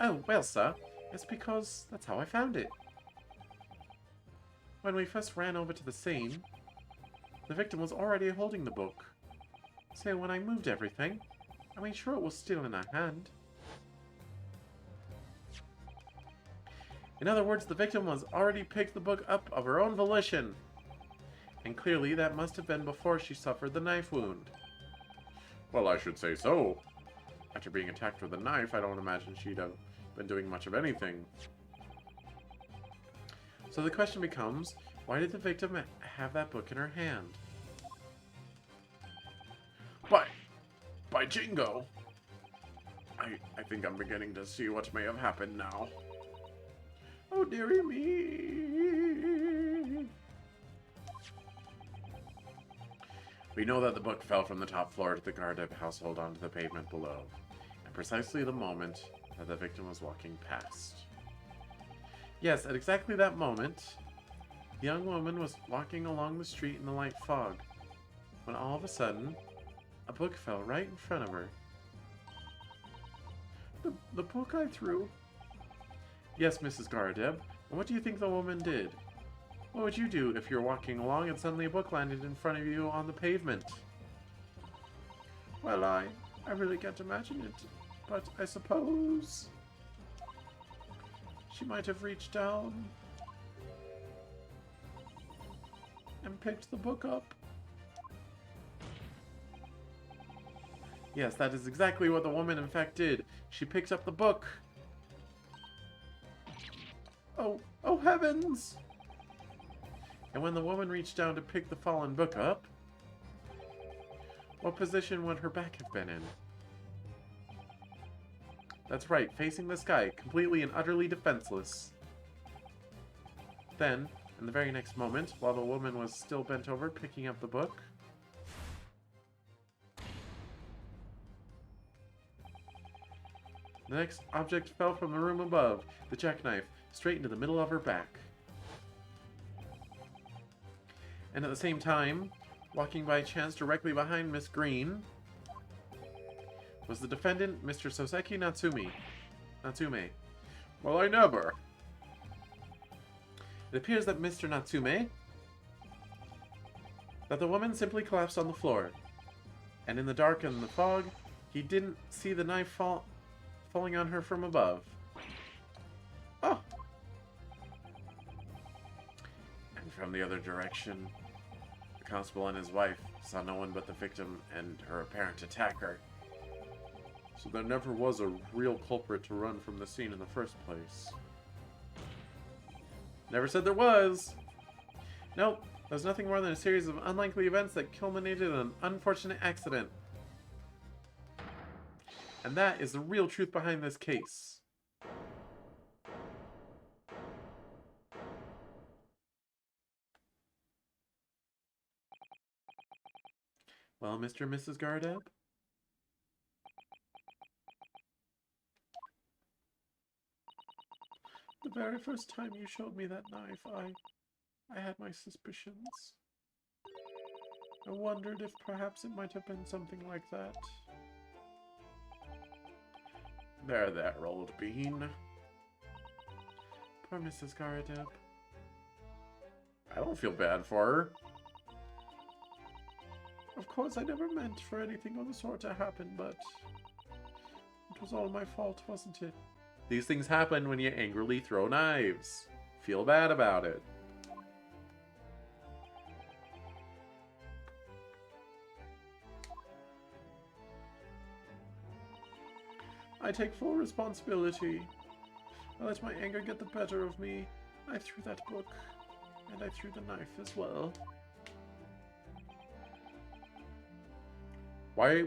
S1: Oh, well, sir, it's because that's how I found it. When we first ran over to the scene, the victim was already holding the book. So when I moved everything, I made sure it was still in her hand. In other words, the victim was already picked the book up of her own volition. And clearly that must have been before she suffered the knife wound. Well, I should say so. After being attacked with a knife, I don't imagine she'd have been doing much of anything. So the question becomes, why did the victim have that book in her hand? By Jingo! I think I'm beginning to see what may have happened now. Oh, dearie me! We know that the book fell from the top floor to the Gardev household onto the pavement below, at precisely the moment that the victim was walking past. Yes, at exactly that moment, the young woman was walking along the street in the light fog. when all of a sudden, a book fell right in front of her. The book I threw? Yes, Mrs. Garadeb. And what do you think the woman did? What would you do if you're walking along and suddenly a book landed in front of you on the pavement? Well, I really can't imagine it, but I suppose she might have reached down and picked the book up. Yes, that is exactly what the woman in fact did. She picked up the book. Oh heavens! And when the woman reached down to pick the fallen book up, what position would her back have been in? That's right, facing the sky, completely and utterly defenseless. Then, in the very next moment, while the woman was still bent over picking up the book, the next object fell from the room above, the jackknife, straight into the middle of her back. And at the same time, walking by chance directly behind Miss Green, was the defendant, Mr. Soseki Natsume. Well, I never. It appears that Mr. Natsume, that the woman simply collapsed on the floor, and in the dark and the fog, he didn't see the knife falling on her from above. Oh! And from the other direction, the constable and his wife saw no one but the victim and her apparent attacker. So there never was a real culprit to run from the scene in the first place. Never said there was! Nope, there was nothing more than a series of unlikely events that culminated in an unfortunate accident. And that is the real truth behind this case. Well, Mr. and Mrs. Garadeb? The very first time you showed me that knife, I had my suspicions. I wondered if perhaps it might have been something like that. There, old bean. Poor Mrs. Garadeb. I don't feel bad for her. Of course, I never meant for anything of the sort to happen, but it was all my fault, wasn't it? These things happen when you angrily throw knives. Feel bad about it. I take full responsibility. I let my anger get the better of me. I threw that book, and I threw the knife as well. Why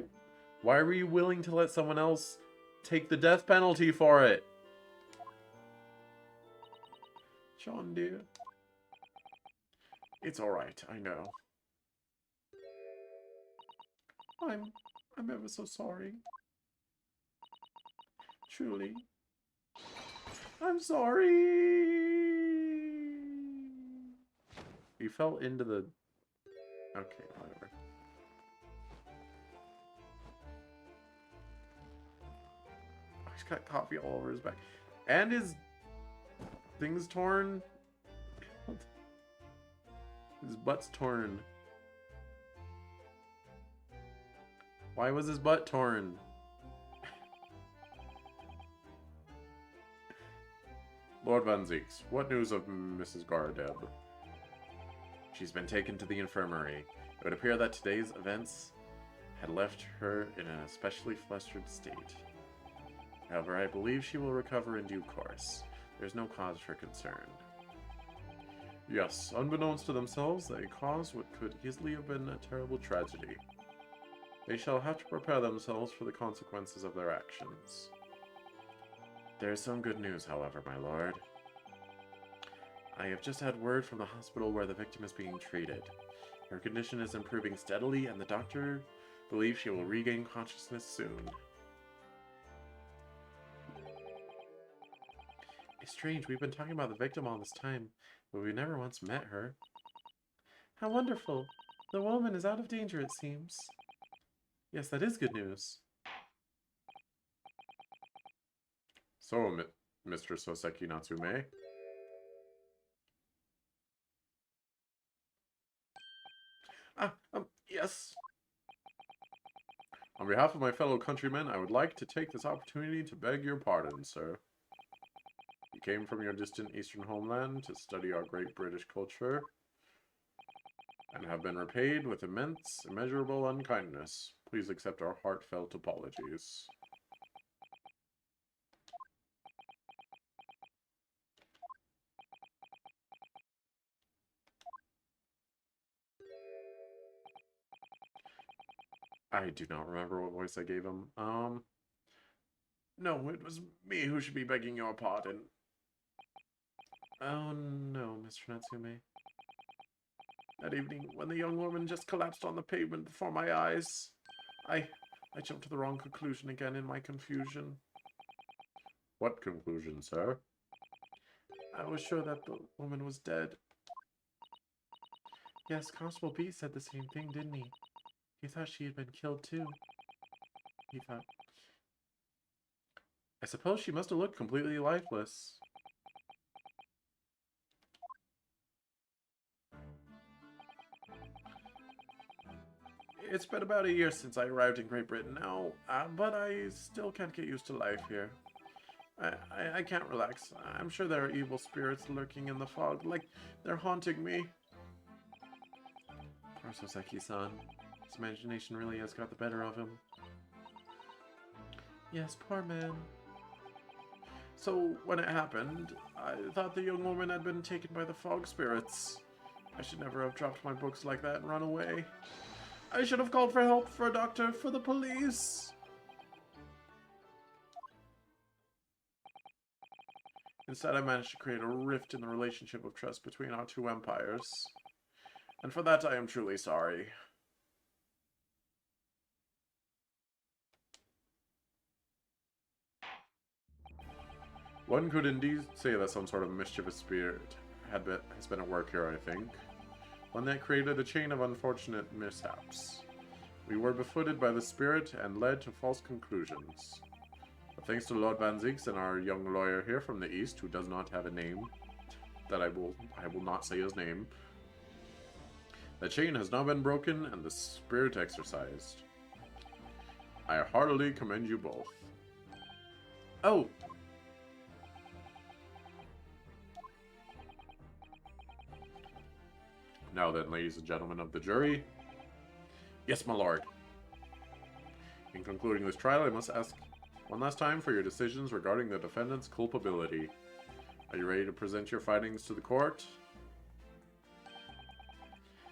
S1: were you willing to let someone else take the death penalty for it? John, dear. It's alright, I know. I'm ever so sorry. Truly. I'm sorry! He fell into the... Okay, whatever. Oh, he's got coffee all over his back. And his... thing's torn. His butt's torn. Why was his butt torn? Lord Van Zieks, what news of Mrs. Garadeb? She's been taken to the infirmary. It would appear that today's events had left her in an especially flustered state. However, I believe she will recover in due course. There's no cause for concern. Yes, unbeknownst to themselves, they caused what could easily have been a terrible tragedy. They shall have to prepare themselves for the consequences of their actions. There is some good news, however, my lord. I have just had word from the hospital where the victim is being treated. Her condition is improving steadily, and the doctor believes she will regain consciousness soon. It's strange, we've been talking about the victim all this time, but we never once met her. How wonderful! The woman is out of danger, it seems. Yes, that is good news. So, Mr. Soseki Natsume. Yes. On behalf of my fellow countrymen, I would like to take this opportunity to beg your pardon, sir. You came from your distant eastern homeland to study our great British culture, and have been repaid with immeasurable unkindness. Please accept our heartfelt apologies. I do not remember what voice I gave him. No, it was me who should be begging your pardon. Oh no, Mr. Natsume. That evening, when the young woman just collapsed on the pavement before my eyes, I jumped to the wrong conclusion again in my confusion. What conclusion, sir? I was sure that the woman was dead. Yes, Constable B said the same thing, didn't he? He thought she had been killed too. He thought. I suppose she must have looked completely lifeless. It's been about a year since I arrived in Great Britain now, but I still can't get used to life here. I can't relax. I'm sure there are evil spirits lurking in the fog, like they're haunting me. Poor Soseki-san. His imagination really has got the better of him. Yes, poor man. So, when it happened, I thought the young woman had been taken by the fog spirits. I should never have dropped my books like that and run away. I should have called for help, for a doctor, for the police. Instead, I managed to create a rift in the relationship of trust between our two empires. And for that, I am truly sorry. One could indeed say that some sort of mischievous spirit has been at work here, I think. One that created a chain of unfortunate mishaps. We were befooled by the spirit and led to false conclusions. But thanks to Lord Van Zieks and our young lawyer here from the east, who does not have a name, that I will not say his name, the chain has now been broken and the spirit exorcised. I heartily commend you both. Oh! Now then, ladies and gentlemen of the jury. Yes, my lord. In concluding this trial, I must ask one last time for your decisions regarding the defendant's culpability. Are you ready to present your findings to the court?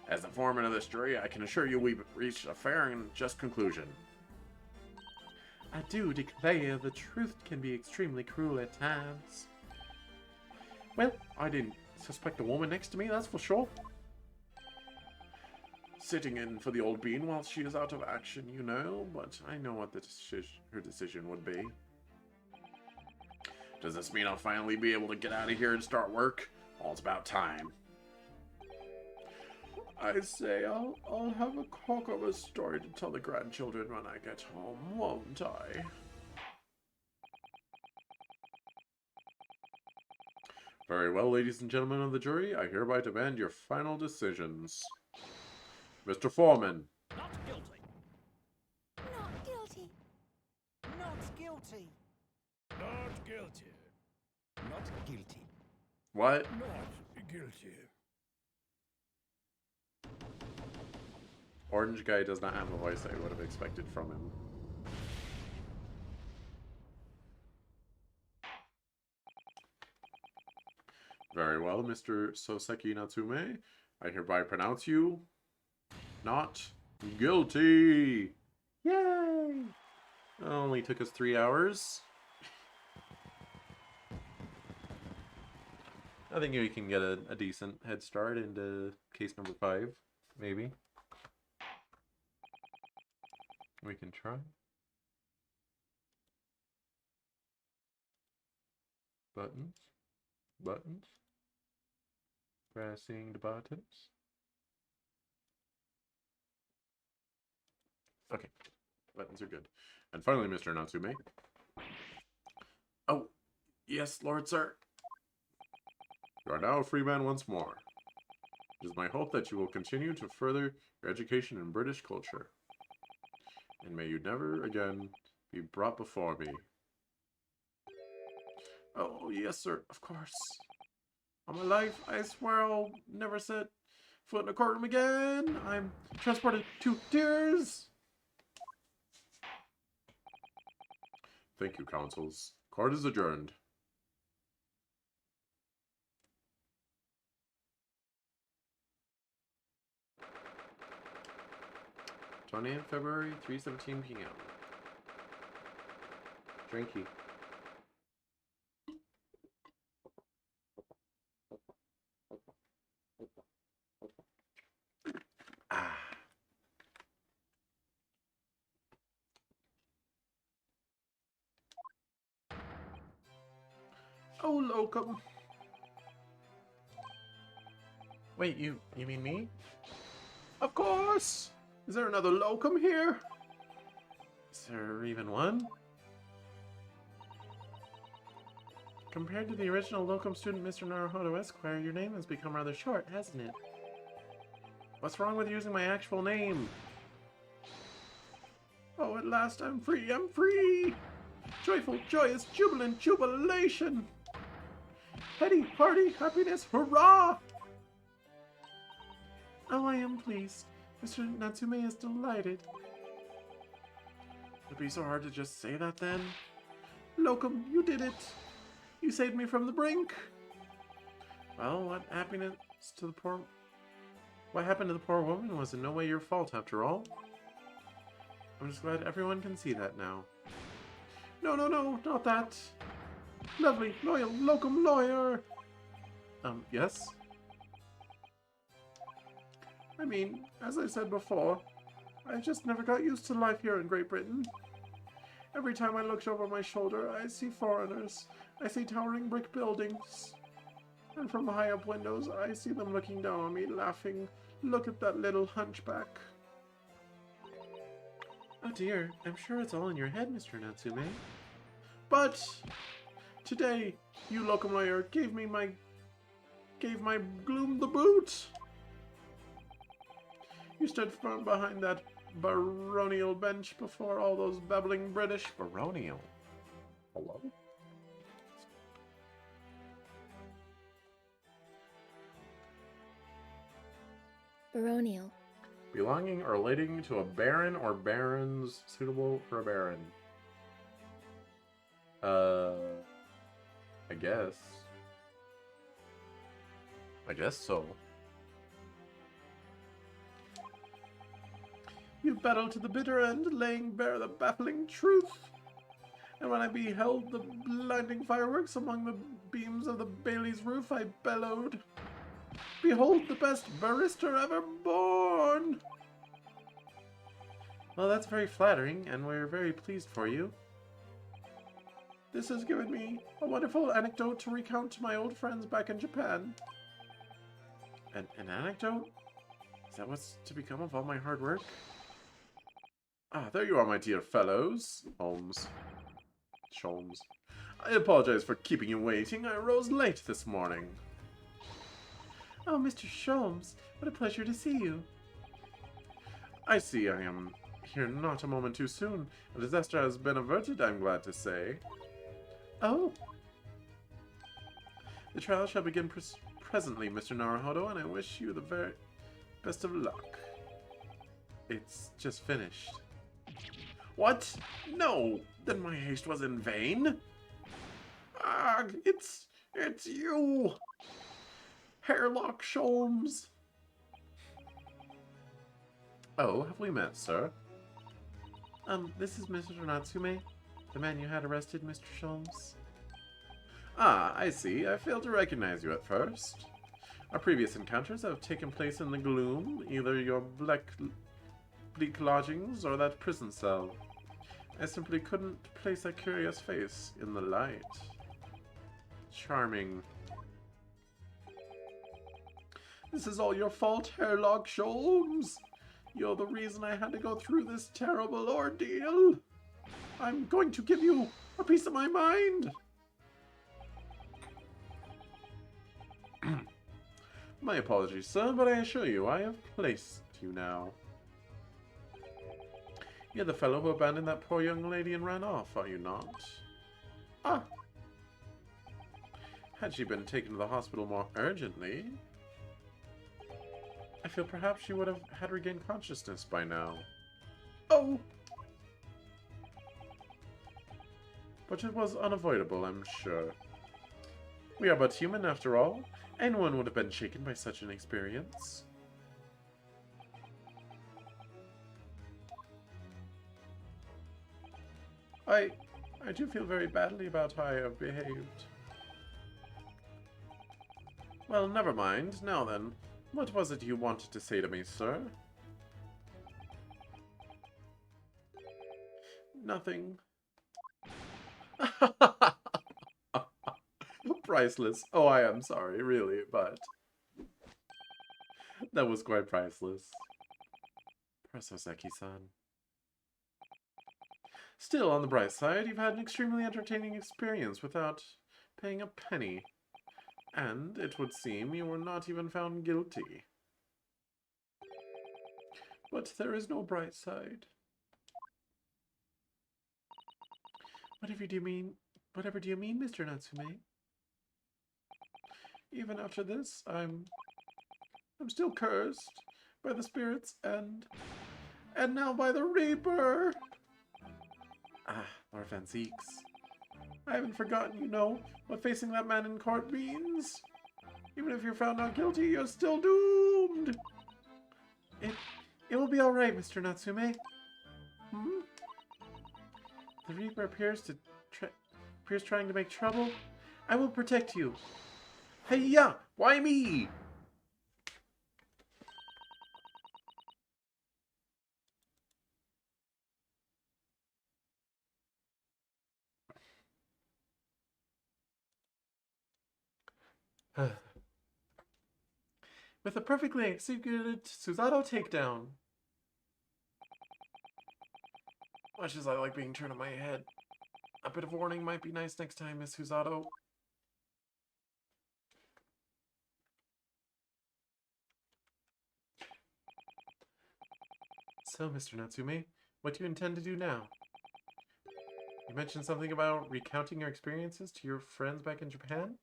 S1: As the foreman of this jury, I can assure you we've reached a fair and just conclusion. I do declare the truth can be extremely cruel at times. Well, I didn't suspect the woman next to me, that's for sure. Sitting in for the old bean while she is out of action, you know, but I know what her decision would be. Does this mean I'll finally be able to get out of here and start work? Well, it's about time. I say, I'll have a cock of a story to tell the grandchildren when I get home, won't I? Very well, ladies and gentlemen of the jury, I hereby demand your final decisions. Mr. Foreman.
S2: Not guilty.
S3: Not guilty.
S2: Not guilty.
S4: Not guilty.
S2: Not guilty.
S1: What?
S4: Not guilty.
S1: Orange guy does not have a voice I would have expected from him. Very well, Mr. Soseki Natsume. I hereby pronounce you not guilty. Yay! It only took us 3 hours. I think we can get a decent head start into case number 5, maybe. We can try. Buttons. Buttons. Pressing the buttons. Okay, buttons are good. And finally, Mr. Natsume. Oh, yes, Lord Sir. You are now a free man once more. It is my hope that you will continue to further your education in British culture. And may you never again be brought before me. Oh, yes, sir, of course. All my life, I swear I'll never set foot in a courtroom again. I'm transported to tears. Thank you, counsels. Court is adjourned. 20th February, 3:17 p.m. Drinky. Ah. Oh, locum. Wait, you mean me? Of course! Is there another locum here? Is there even one? Compared to the original locum student, Mr. Naruhodo Esquire, your name has become rather short, hasn't it? What's wrong with using my actual name? Oh, at last I'm free! I'm free! Joyful, joyous, jubilant, jubilation! Heady, hearty, happiness, hurrah! Oh, I am pleased. Mr. Natsume is delighted. Would it be so hard to just say that then? Locum, you did it! You saved me from the brink! Well, what happened to the poor woman was in no way your fault, after all. I'm just glad everyone can see that now. No, not that. Lovely, loyal, locum lawyer! Yes? I mean, as I said before, I just never got used to life here in Great Britain. Every time I looked over my shoulder, I see foreigners. I see towering brick buildings. And from high up windows, I see them looking down on me, laughing. Look at that little hunchback. Oh dear, I'm sure it's all in your head, Mr. Natsume. But today, you locum lawyer gave my gloom the boot. You stood firm behind that baronial bench before all those babbling British. Baronial? Hello?
S3: Baronial.
S1: Belonging or relating to a baron or barons suitable for a baron. I guess. I guess so. You battled to the bitter end, laying bare the baffling truth. And when I beheld the blinding fireworks among the beams of the Bailey's roof, I bellowed, "Behold the best barrister ever born!" Well, that's very flattering, and we're very pleased for you. This has given me a wonderful anecdote to recount to my old friends back in Japan. An anecdote? Is that what's to become of all my hard work? Ah, there you are, my dear fellows. Holmes. Sholmes. I apologize for keeping you waiting. I rose late this morning. Oh, Mr. Sholmes, what a pleasure to see you. I see I am here not a moment too soon. A disaster has been averted, I'm glad to say. Oh. The trial shall begin presently, Mr. Naruhodo, and I wish you the very best of luck. It's just finished. What? No! Then my haste was in vain? Ah, it's you! Hairlock Sholmes! Oh, have we met, sir? This is Mr. Natsume, the man you had arrested, Mr. Sholmes. Ah, I see. I failed to recognize you at first. Our previous encounters have taken place in the gloom, either your bleak lodgings or that prison cell. I simply couldn't place that curious face in the light. Charming. This is all your fault, Hairlock Sholmes. You're the reason I had to go through this terrible ordeal. I'm going to give you a piece of my mind. My apologies, sir, but I assure you I have placed you now. You're the fellow who abandoned that poor young lady and ran off, are you not? Ah. Had she been taken to the hospital more urgently, I feel perhaps she would have had regained consciousness by now. Oh! But it was unavoidable, I'm sure. We are but human, after all. Anyone would have been shaken by such an experience. I do feel very badly about how I have behaved. Well, never mind. Now then, what was it you wanted to say to me, sir? Nothing. Priceless. Oh, I am sorry, really, but that was quite priceless. Poor Soseki-san. Still, on the bright side, you've had an extremely entertaining experience without paying a penny. And, it would seem, you were not even found guilty. But there is no bright side. Whatever do you mean, Mr. Natsume? Even after this, I'm still cursed by the spirits and now by the Reaper! Ah, more fancies. I haven't forgotten, you know, what facing that man in court means. Even if you're found not guilty, you're still doomed! It will be alright, Mr. Natsume. Hmm? The Reaper appears trying to make trouble. I will protect you. Hey-ya! Why me? With a perfectly executed Susato takedown. Much as I like being turned on my head, a bit of warning might be nice next time, Miss Susato. So, Mr. Natsume, what do you intend to do now? You mentioned something about recounting your experiences to your friends back in Japan?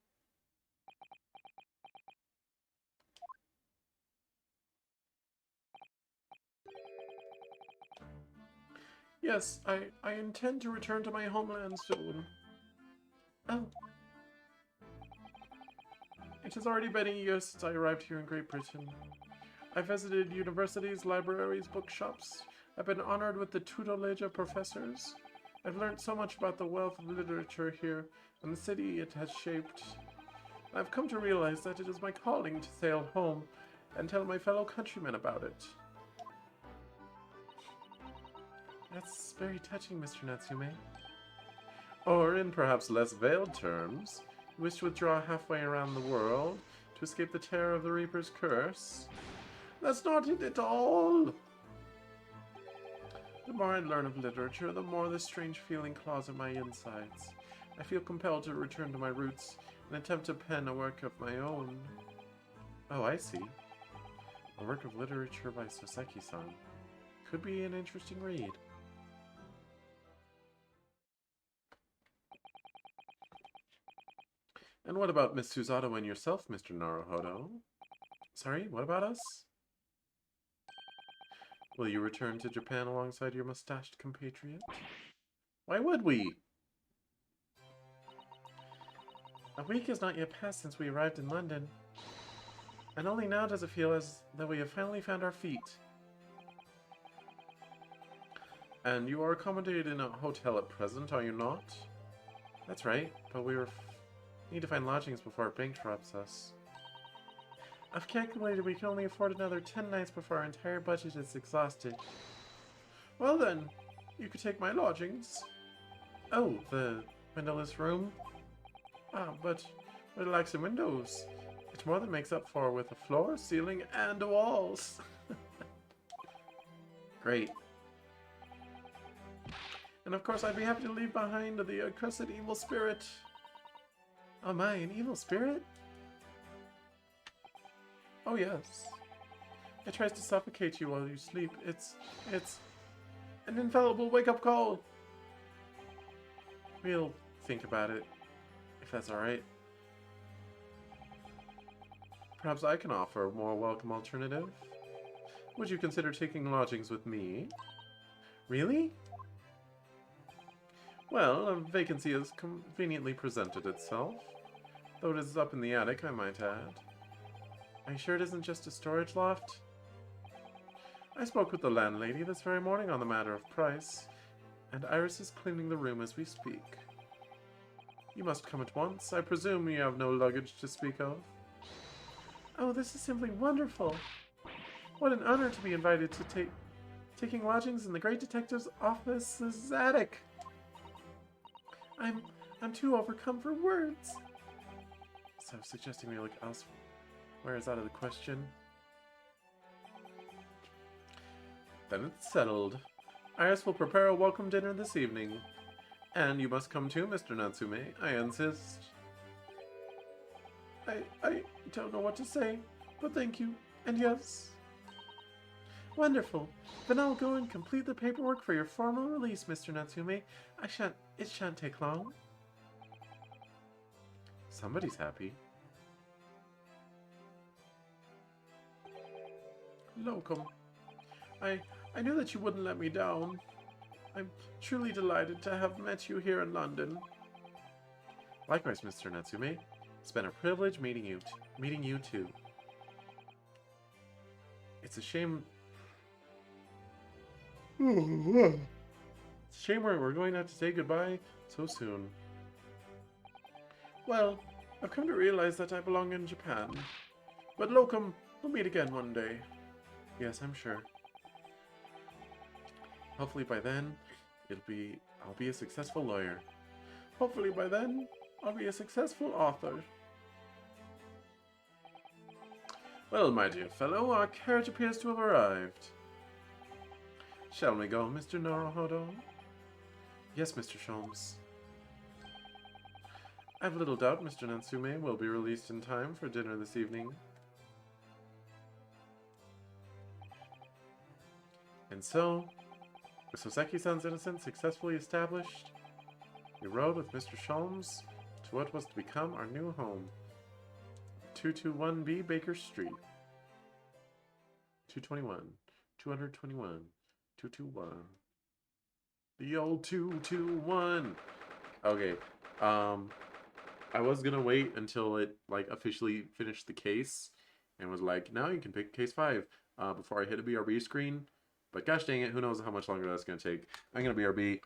S1: Yes, I intend to return to my homeland soon. Oh. It has already been a year since I arrived here in Great Britain. I visited universities, libraries, bookshops. I've been honored with the tutelage of professors. I've learned so much about the wealth of literature here and the city it has shaped. I've come to realize that it is my calling to sail home and tell my fellow countrymen about it. That's very touching, Mr. Natsume. Or, in perhaps less veiled terms, you wish to withdraw halfway around the world to escape the terror of the Reaper's curse? That's not it at all! The more I learn of literature, the more this strange feeling claws at my insides. I feel compelled to return to my roots and attempt to pen a work of my own. Oh, I see. A work of literature by Soseki-san. Could be an interesting read. And what about Miss Susato and yourself, Mr. Naruhodo? Sorry, what about us? Will you return to Japan alongside your mustached compatriot? Why would we? A week has not yet passed since we arrived in London, and only now does it feel as though we have finally found our feet. And you are accommodated in a hotel at present, are you not? That's right, but we need to find lodgings before it bankrupts us. I've calculated we can only afford another 10 nights before our entire budget is exhausted. Well then, you could take my lodgings. Oh, the windowless room? Ah, but it lacks in windows. It more than makes up for with a floor, ceiling, and walls. Great. And of course, I'd be happy to leave behind the accursed evil spirit. Oh my, an evil spirit? Oh yes. It tries to suffocate you while you sleep. It's an infallible wake-up call. We'll think about it, if that's alright. Perhaps I can offer a more welcome alternative. Would you consider taking lodgings with me? Really? Well, a vacancy has conveniently presented itself. Though it is up in the attic, I might add. Are you sure it isn't just a storage loft? I spoke with the landlady this very morning on the matter of price, and Iris is cleaning the room as we speak. You must come at once. I presume you have no luggage to speak of. Oh, this is simply wonderful. What an honor to be invited to taking lodgings in the great detective's office's attic. I'm too overcome for words. So suggesting we look elsewhere is out of the question. Then it's settled. Iris will prepare a welcome dinner this evening. And you must come too, Mr. Natsume. I insist. I don't know what to say, but thank you. And yes. Wonderful. Then I'll go and complete the paperwork for your formal release, Mr. Natsume. It shan't take long. Somebody's happy. Locum. I knew that you wouldn't let me down. I'm truly delighted to have met you here in London. Likewise, Mr. Natsume. It's been a privilege meeting you too. It's a shame. It's a shame we're going to have to say goodbye so soon. Well, I've come to realize that I belong in Japan. But Locum, we'll meet again one day. Yes, I'm sure. Hopefully by then, I'll be a successful lawyer. Hopefully by then, I'll be a successful author. Well, my dear fellow, our carriage appears to have arrived. Shall we go, Mr. Naruhodo? Yes, Mr. Sholmes. I've little doubt Mr. Natsume will be released in time for dinner this evening. And so, with Soseki-san's innocence successfully established, we rode with Mr. Sholmes to what was to become our new home. 221B Baker Street. 221. 221. 221. The old 221. Okay. I was gonna wait until it officially finished the case and was like, now you can pick case 5 before I hit a BRB screen. But gosh dang it, who knows how much longer that's gonna take. I'm gonna BRB.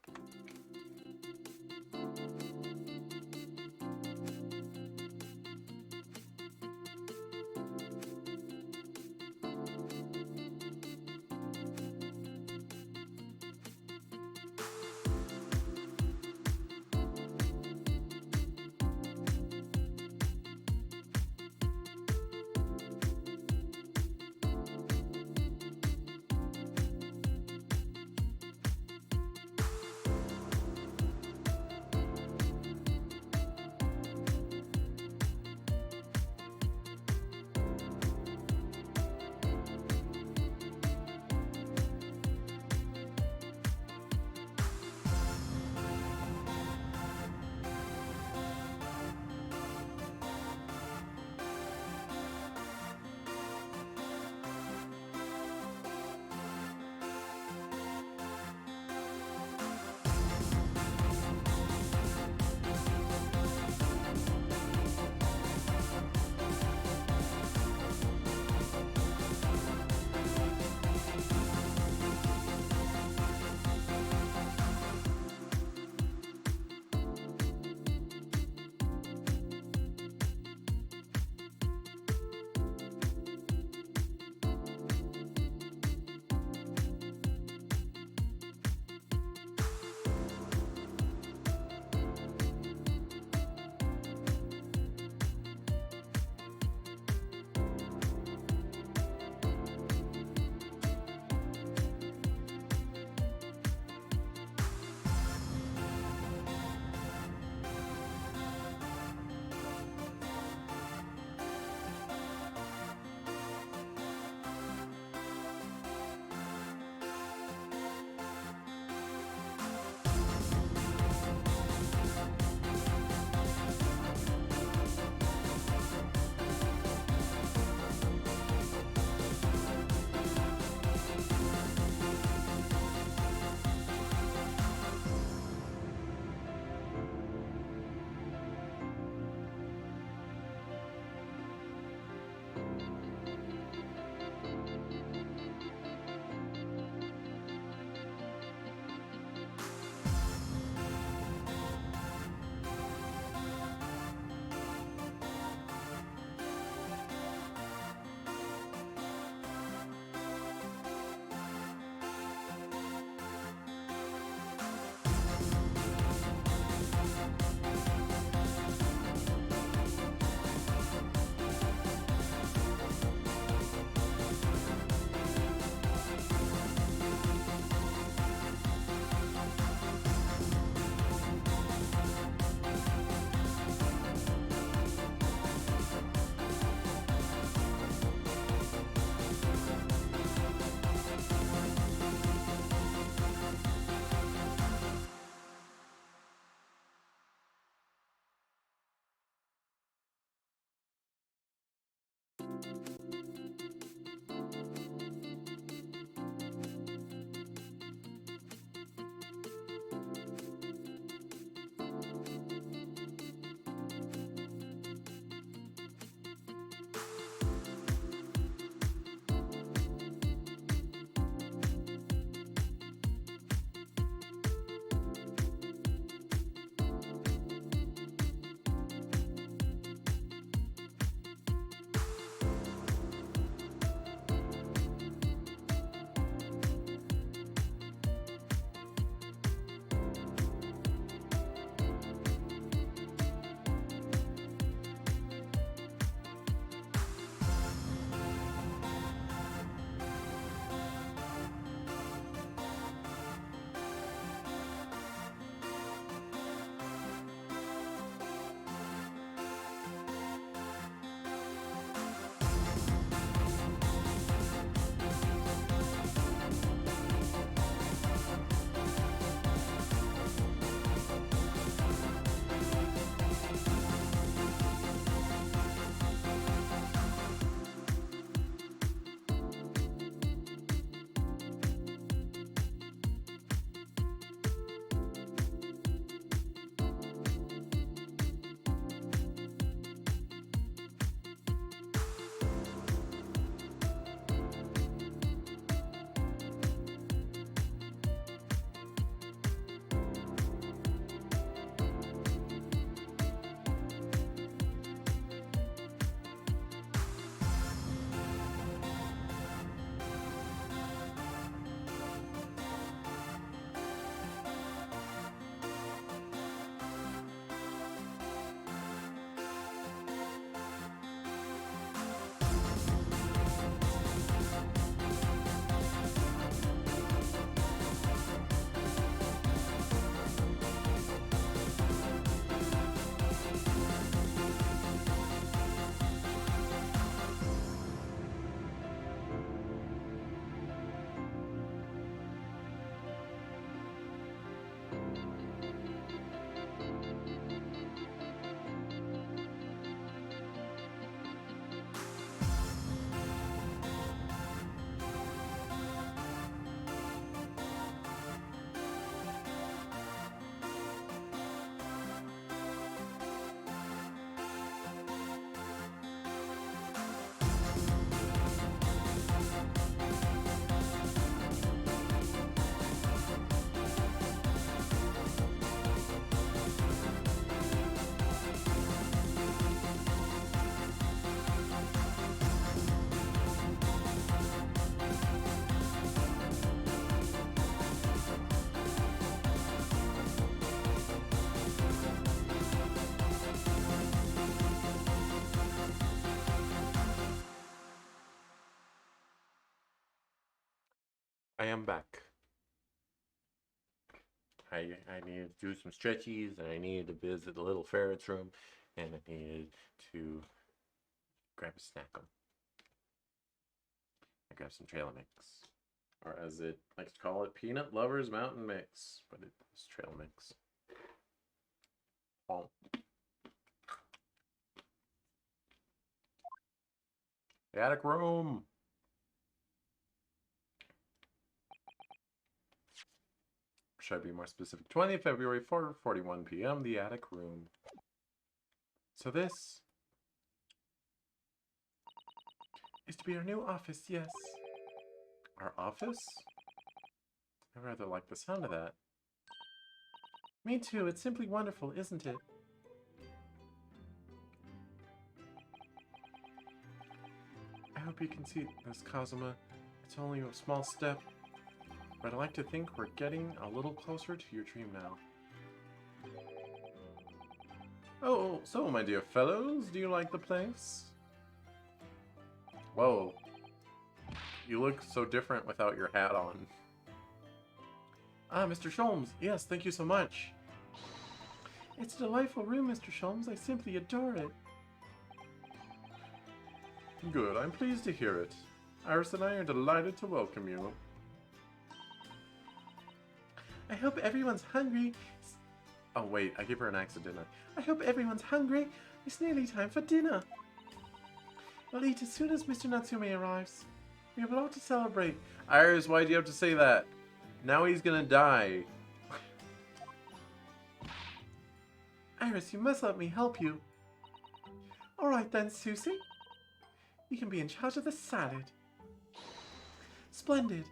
S1: I am back. I needed to do some stretchies, and I needed to visit the little ferret's room, and I needed to grab a snack. I grabbed some trail mix, or as it likes to call it, Peanut Lovers Mountain Mix, but it's trail mix. Oh. The attic room. Should I be more specific? 20th February, 4:41 p.m. The attic room. So this is to be our new office, yes. Our office? I rather like the sound of that. Me too. It's simply wonderful, isn't it? I hope you can see this, Kazuma. It's only a small step, but I like to think we're getting a little closer to your dream now. Oh, so my dear fellows, do you like the place? Whoa. You look so different without your hat on. Ah, Mr. Sholmes. Yes, thank you so much. It's a delightful room, Mr. Sholmes. I simply adore it. Good, I'm pleased to hear it. Iris and I are delighted to welcome you. I hope everyone's hungry. Oh wait, I gave her an accident. I hope everyone's hungry. It's nearly time for dinner. We'll eat as soon as Mr. Natsume arrives. We have a lot to celebrate. Iris, why'd you have to say that? Now he's gonna die. Iris, you must let me help you. Alright then, Susie. You can be in charge of the salad. Splendid.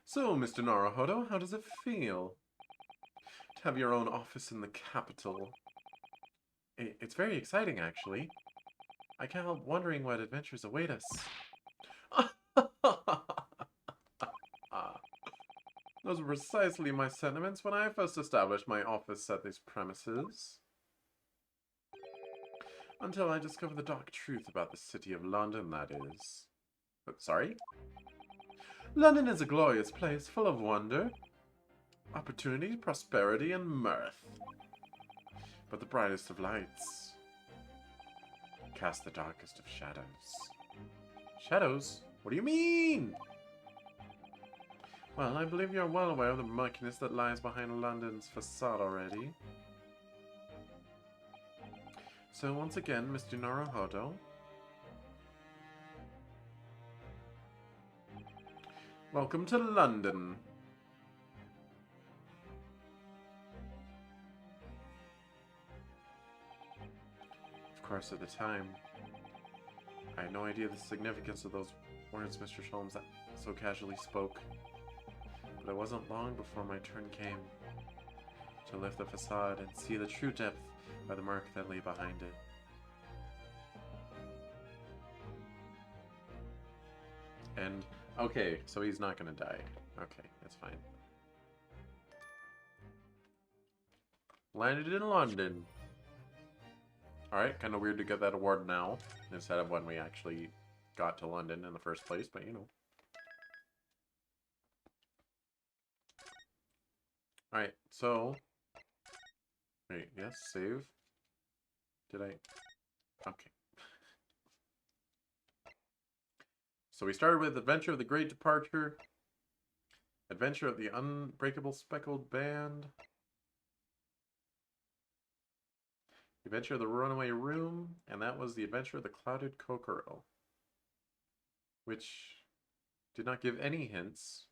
S1: So, Mr. Naruhodo, how does it feel to have your own office in the capital? It's very exciting, actually. I can't help wondering what adventures await us. Those were precisely my sentiments when I first established my office at these premises. Until I discovered the dark truth about the city of London, that is. Sorry? London is a glorious place full of wonder, opportunity, prosperity, and mirth. But the brightest of lights cast the darkest of shadows. Shadows? What do you mean? Well, I believe you're well aware of the murkiness that lies behind London's facade already. So once again, Mr. Naruhodo, welcome to London. Of course, at the time, I had no idea the significance of those words Mr. Sholmes so casually spoke. But it wasn't long before my turn came to lift the facade and see the true depth by the murk that lay behind it. And, okay, so he's not gonna die. Okay, that's fine. Landed in London. Alright, kind of weird to get that award now, instead of when we actually got to London in the first place, but you know. Alright, so... Wait, yes, save. Did I... Okay. So we started with Adventure of the Great Departure, Adventure of the Unbreakable Speckled Band, Adventure of the Runaway Room, and that was the Adventure of the Clouded Kokoro, which did not give any hints.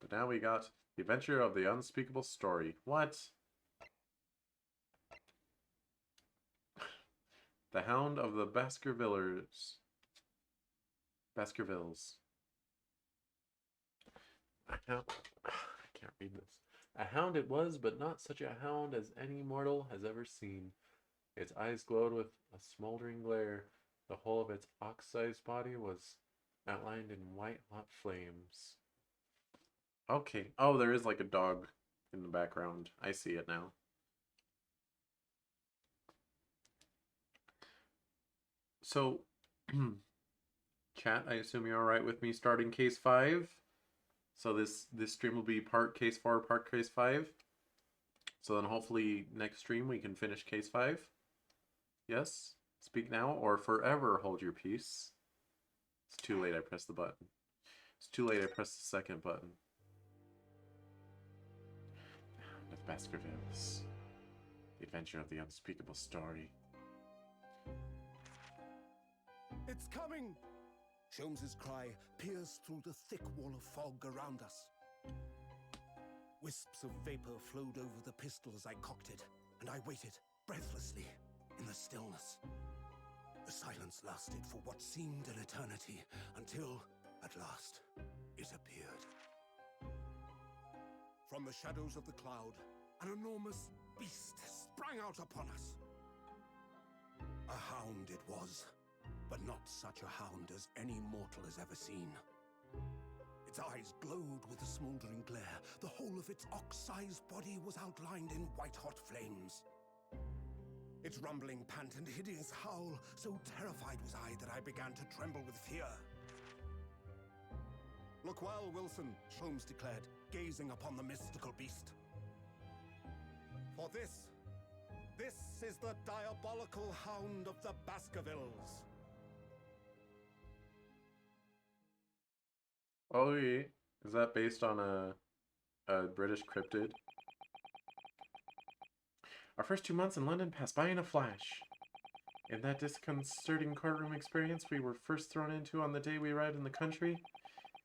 S1: But now we got the Adventure of the Unspeakable Story. What? The Hound of the Baskervilles. Baskervilles. I can't read this. A hound it was, but not such a hound as any mortal has ever seen. Its eyes glowed with a smoldering glare. The whole of its ox-sized body was outlined in white-hot flames. Okay. Oh, there is like a dog in the background. I see it now. So, chat, I assume you're alright with me starting case 5? So this stream will be part case 4, part case 5. So then hopefully next stream we can finish case 5. Yes? Speak now or forever hold your peace. It's too late, I pressed the button. It's too late, I pressed the second button. Of Baskervilles. The Adventure of the Unspeakable Story.
S2: It's coming! Sholmes's cry pierced through the thick wall of fog around us. Wisps of vapor flowed over the pistol as I cocked it, and I waited, breathlessly, in the stillness. The silence lasted for what seemed an eternity, until, at last, it appeared. From the shadows of the cloud, an enormous beast sprang out upon us. A hound it was, but not such a hound as any mortal has ever seen. Its eyes glowed with a smoldering glare. The whole of its ox-sized body was outlined in white-hot flames. Its rumbling pant and hideous howl, so terrified was I that I began to tremble with fear. "Look well, Wilson," Sholmes declared, gazing upon the mystical beast. "For this is the diabolical hound of the Baskervilles."
S1: Okay. Is that based on a British cryptid? Our first 2 months in London passed by in a flash. In that disconcerting courtroom experience we were first thrown into on the day we arrived in the country,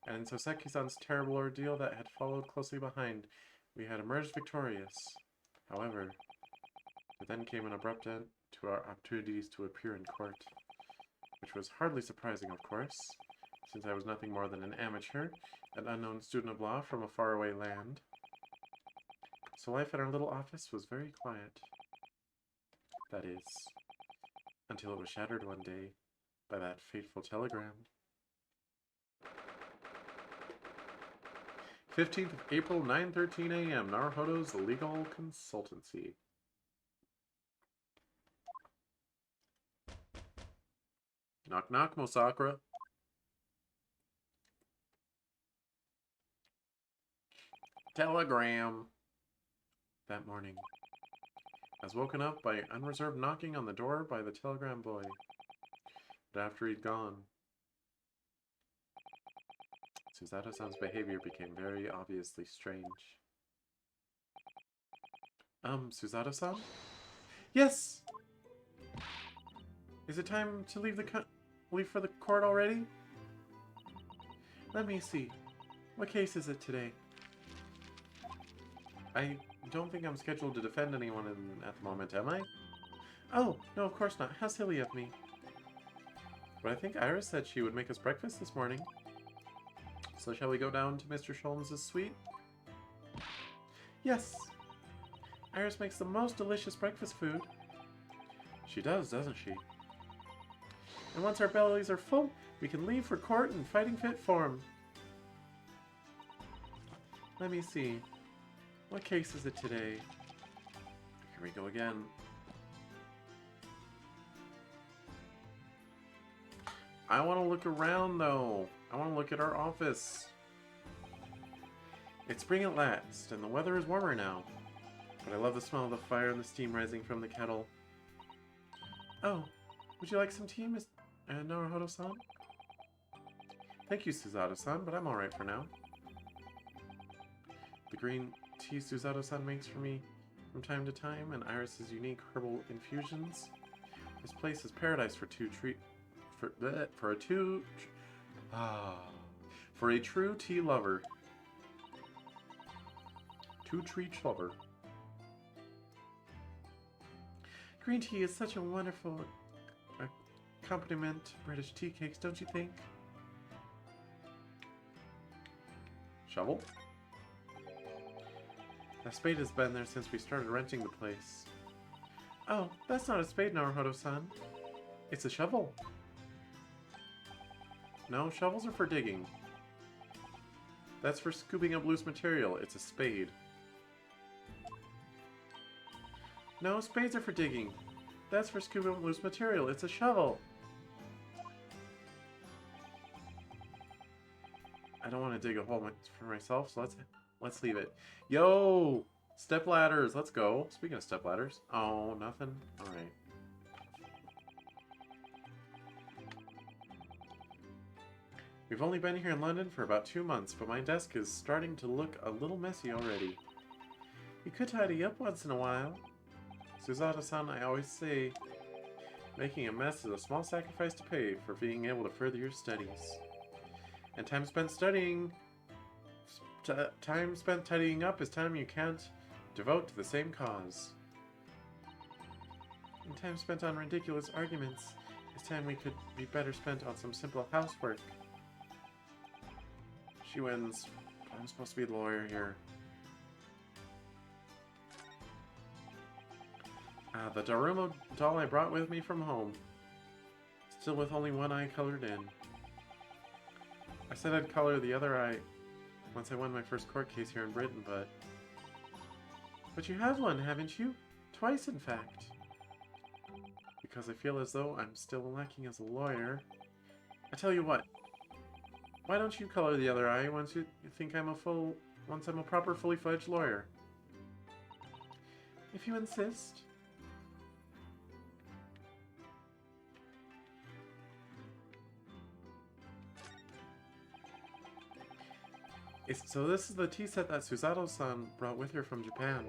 S1: and in Soseki-san's terrible ordeal that had followed closely behind, we had emerged victorious. However, there then came an abrupt end to our opportunities to appear in court, which was hardly surprising, of course, since I was nothing more than an amateur, an unknown student of law from a faraway land. So life in our little office was very quiet. That is, until it was shattered one day by that fateful telegram. 15th of April, 9:13 a.m. Naruhodo's Legal Consultancy. Knock knock, Mosakura. Telegram. That morning, I was woken up by unreserved knocking on the door by the telegram boy. But after he'd gone, Susato-san's behavior became very obviously strange. Susato-san? Yes! Is it time to leave for the court already? Let me see. What case is it today? I don't think I'm scheduled to defend anyone at the moment, am I? Oh, no, of course not. How silly of me. But I think Iris said she would make us breakfast this morning. So shall we go down to Mr. Sholmes' suite? Yes. Iris makes the most delicious breakfast food. She does, doesn't she? And once our bellies are full, we can leave for court in fighting fit form. Let me see. What case is it today? Here we go again. I want to look around, though. I want to look at our office. It's spring at last, and the weather is warmer now. But I love the smell of the fire and the steam rising from the kettle. Oh, would you like some tea, Miss Naruhodo-san? Thank you, Susato-san, but I'm alright for now. The green tea Susato-san makes for me from time to time, and Iris's unique herbal infusions. This place is paradise for a true tea lover. Tree lover. Green tea is such a wonderful accompaniment to British tea cakes, don't you think? Shovel? A spade has been there since we started renting the place. Oh, that's not a spade, Naruhodo-san. It's a shovel. No, shovels are for digging. That's for scooping up loose material. It's a spade. No, spades are for digging. That's for scooping up loose material. It's a shovel. I don't want to dig a hole for myself, so let's leave it. Yo! Step ladders, let's go. Speaking of step ladders. Oh, nothing? Alright. We've only been here in London for about 2 months, but my desk is starting to look a little messy already. You could tidy up once in a while. Susato-san, I always say, making a mess is a small sacrifice to pay for being able to further your studies. And time spent studying, time spent tidying up is time you can't devote to the same cause. And time spent on ridiculous arguments is time we could be better spent on some simple housework. She wins. I'm supposed to be the lawyer here. The Daruma doll I brought with me from home. Still with only one eye colored in. I said I'd color the other eye once I won my first court case here in Britain, but... But you have one, haven't you? Twice, in fact. Because I feel as though I'm still lacking as a lawyer. I tell you what. Why don't you color the other eye once you think once I'm a proper, fully fledged lawyer? If you insist. So this is the tea set that Susato-san brought with her from Japan.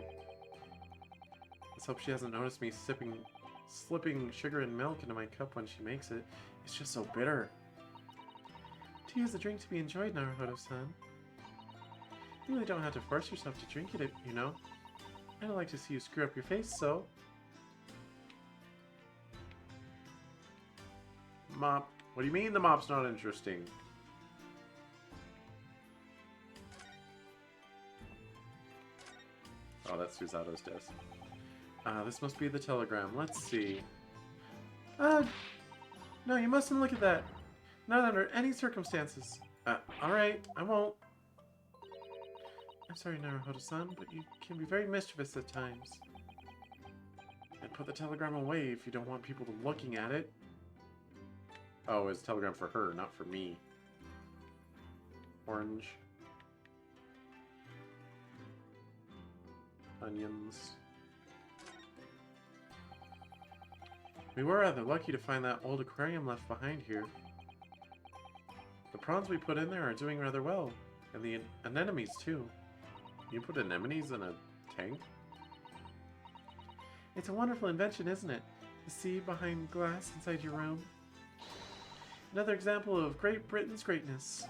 S1: Let's hope she hasn't noticed me slipping sugar and milk into my cup when she makes it. It's just so bitter. Tea is a drink to be enjoyed, Naruhodo-san. You really don't have to force yourself to drink it, you know. I don't like to see you screw up your face, so... Mop. What do you mean the mop's not interesting? Oh, that's Susato's desk. This must be the telegram. Let's see. No, you mustn't look at that. Not under any circumstances. Alright, I won't. I'm sorry, Naruhodo-san, but you can be very mischievous at times. And put the telegram away if you don't want people looking at it. Oh, it's a telegram for her, not for me. Orange. Onions. We were rather lucky to find that old aquarium left behind here. The prawns we put in there are doing rather well. And the anemones, too. You put anemones in a tank? It's a wonderful invention, isn't it? The sea behind glass inside your room. Another example of Great Britain's greatness.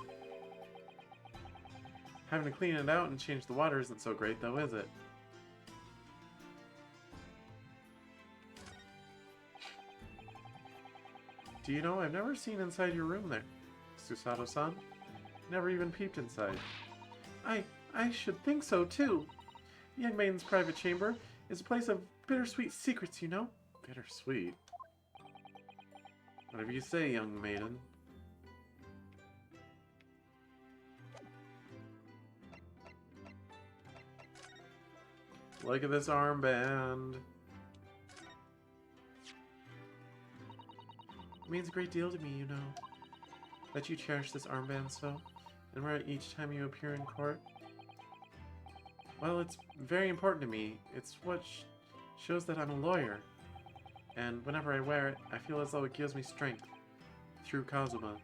S1: Having to clean it out and change the water isn't so great, though, is it? Do you know, I've never seen inside your room there, Susato-san. Never even peeped inside. I should think so, too. The young maiden's private chamber is a place of bittersweet secrets, you know? Bittersweet? Whatever you say, young maiden. Look at this armband. It means a great deal to me, you know. That you cherish this armband so, and wear it each time you appear in court. Well, it's very important to me. It's what shows that I'm a lawyer. And whenever I wear it, I feel as though it gives me strength. Through Kazuma.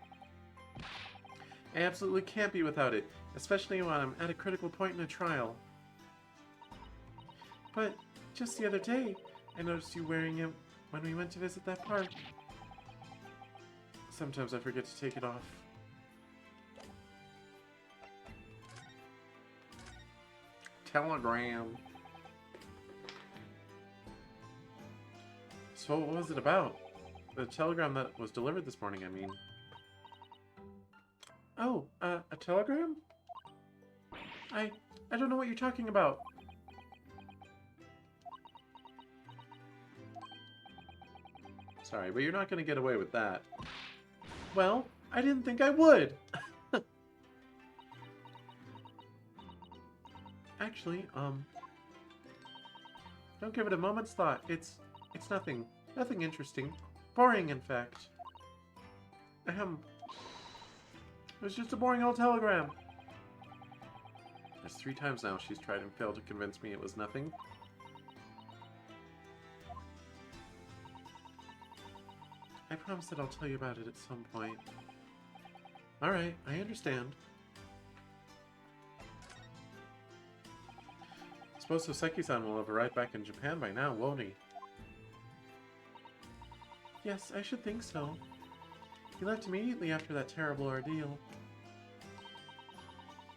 S1: I absolutely can't be without it, especially when I'm at a critical point in a trial. But just the other day, I noticed you wearing it when we went to visit that park. Sometimes I forget to take it off. Telegram. So what was it about? The telegram that was delivered this morning, I mean. Oh, a telegram? I don't know what you're talking about. Sorry, but you're not going to get away with that. Well, I didn't think I would. Actually, don't give it a moment's thought. It's nothing. Nothing interesting. Boring, in fact. Ahem. It was just a boring old telegram. There's 3 times now she's tried and failed to convince me it was nothing. I promise that I'll tell you about it at some point. Alright, I understand. Suppose Soseki-san will have arrived back in Japan by now, won't he? Yes, I should think so. He left immediately after that terrible ordeal.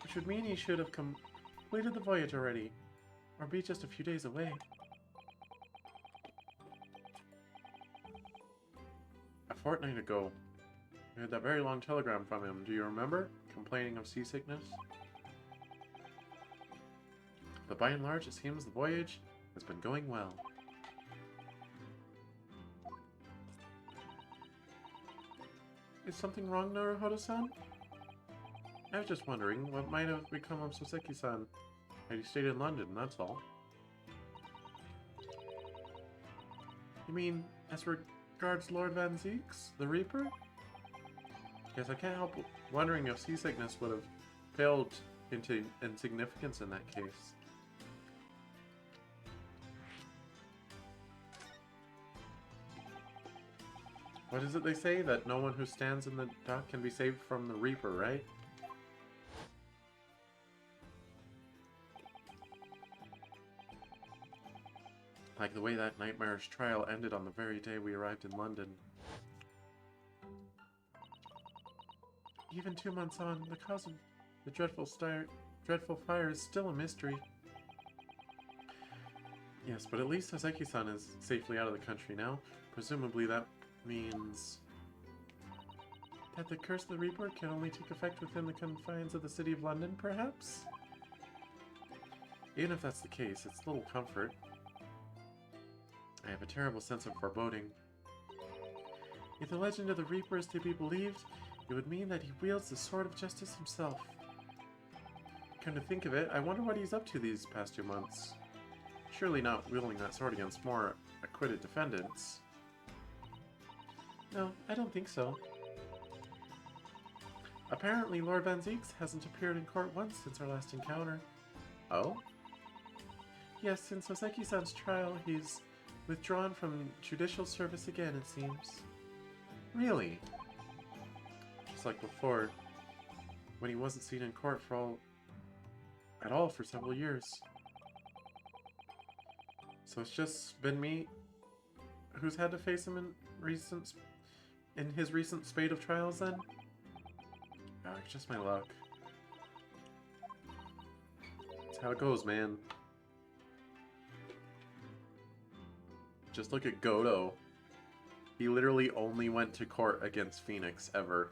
S1: Which would mean he should have completed the voyage already, or be just a few days away. A fortnight ago, we had that very long telegram from him, do you remember? Complaining of seasickness? But by and large, it seems the voyage has been going well. Is something wrong, Naruhodo-san? I was just wondering what might have become of Soseki-san had he stayed in London, that's all. You mean, as regards Lord Van Zeeks, the Reaper? Yes, I can't help wondering if seasickness would have paled into insignificance in that case. What is it they say? That no one who stands in the dock can be saved from the Reaper, right? Like the way that nightmarish trial ended on the very day we arrived in London. Even 2 months on, the cause of the dreadful fire is still a mystery. Yes, but at least Hoseki-san is safely out of the country now. Presumably that means that the Curse of the Reaper can only take effect within the confines of the City of London, perhaps? Even if that's the case, it's little comfort. I have a terrible sense of foreboding. If the legend of the Reaper is to be believed, it would mean that he wields the Sword of Justice himself. Come to think of it, I wonder what he's up to these past 2 months. Surely not wielding that sword against more acquitted defendants. No, I don't think so. Apparently, Lord Van Zieks hasn't appeared in court once since our last encounter. Oh? Yes, since Hoseki-san's trial, he's withdrawn from judicial service again, it seems. Really? Just like before, when he wasn't seen in court at all for several years. So it's just been me who's had to face him in his recent spate of trials then? Oh, it's just my luck. That's how it goes, man. Just look at Goto. He literally only went to court against Phoenix ever.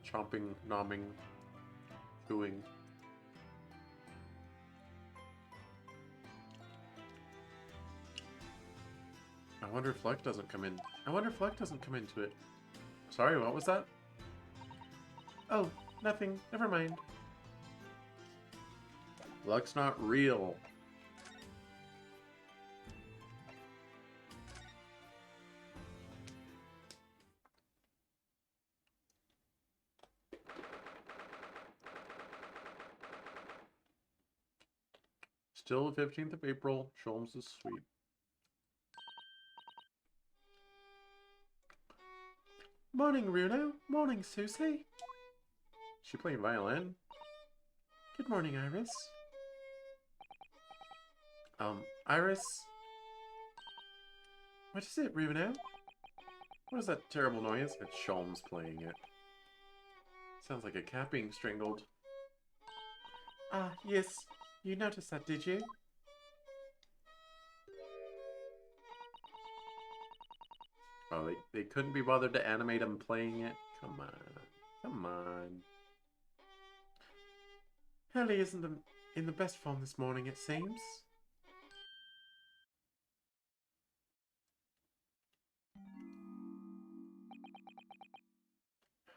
S1: Chomping, nomming, chewing. I wonder if luck doesn't come in. I wonder if luck doesn't come into it. Sorry, what was that? Oh, nothing. Never mind. Luck's not real. Still the 15th of April. Sholmes is sweet. Morning, Runo. Morning, Susie. She playing violin? Good morning, Iris. Iris? What is it, Runo? What is that terrible noise? It's Sholmes playing it. Sounds like a cat being strangled. Ah, yes. You noticed that, did you? Oh, they couldn't be bothered to animate him playing it? Come on. Come on. Hurley isn't in the best form this morning, it seems.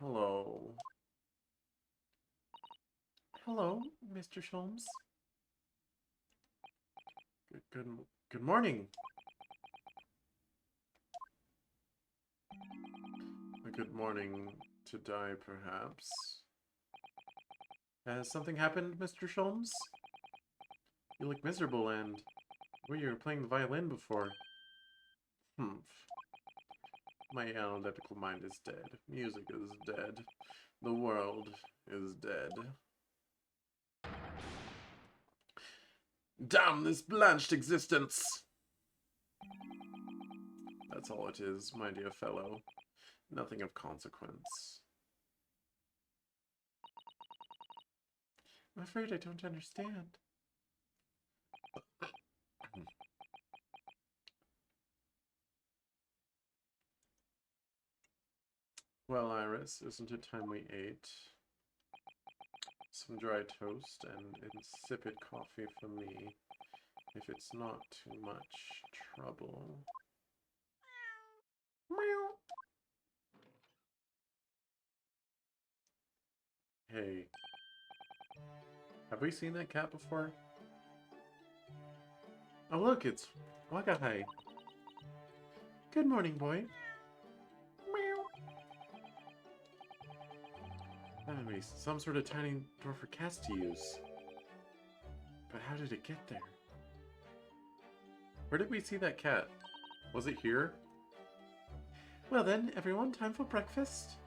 S1: Hello. Hello, Mr. Sholmes. Good morning. A good morning to die, perhaps. Has something happened, Mr. Sholmes? You look miserable and... well, you were playing the violin before. My analytical mind is dead. Music is dead. The world is dead. Damn this blanched existence! That's all it is, my dear fellow. Nothing of consequence. I'm afraid I don't understand. Well, Iris, isn't it time we ate? Some dry toast and insipid coffee for me, if it's not too much trouble. Meow. Hey. Have we seen that cat before? Oh look, it's Wakahai. Good morning, boy. Meow. That would be some sort of tiny door for cats to use. But how did it get there? Where did we see that cat? Was it here? Well then, everyone, time for breakfast.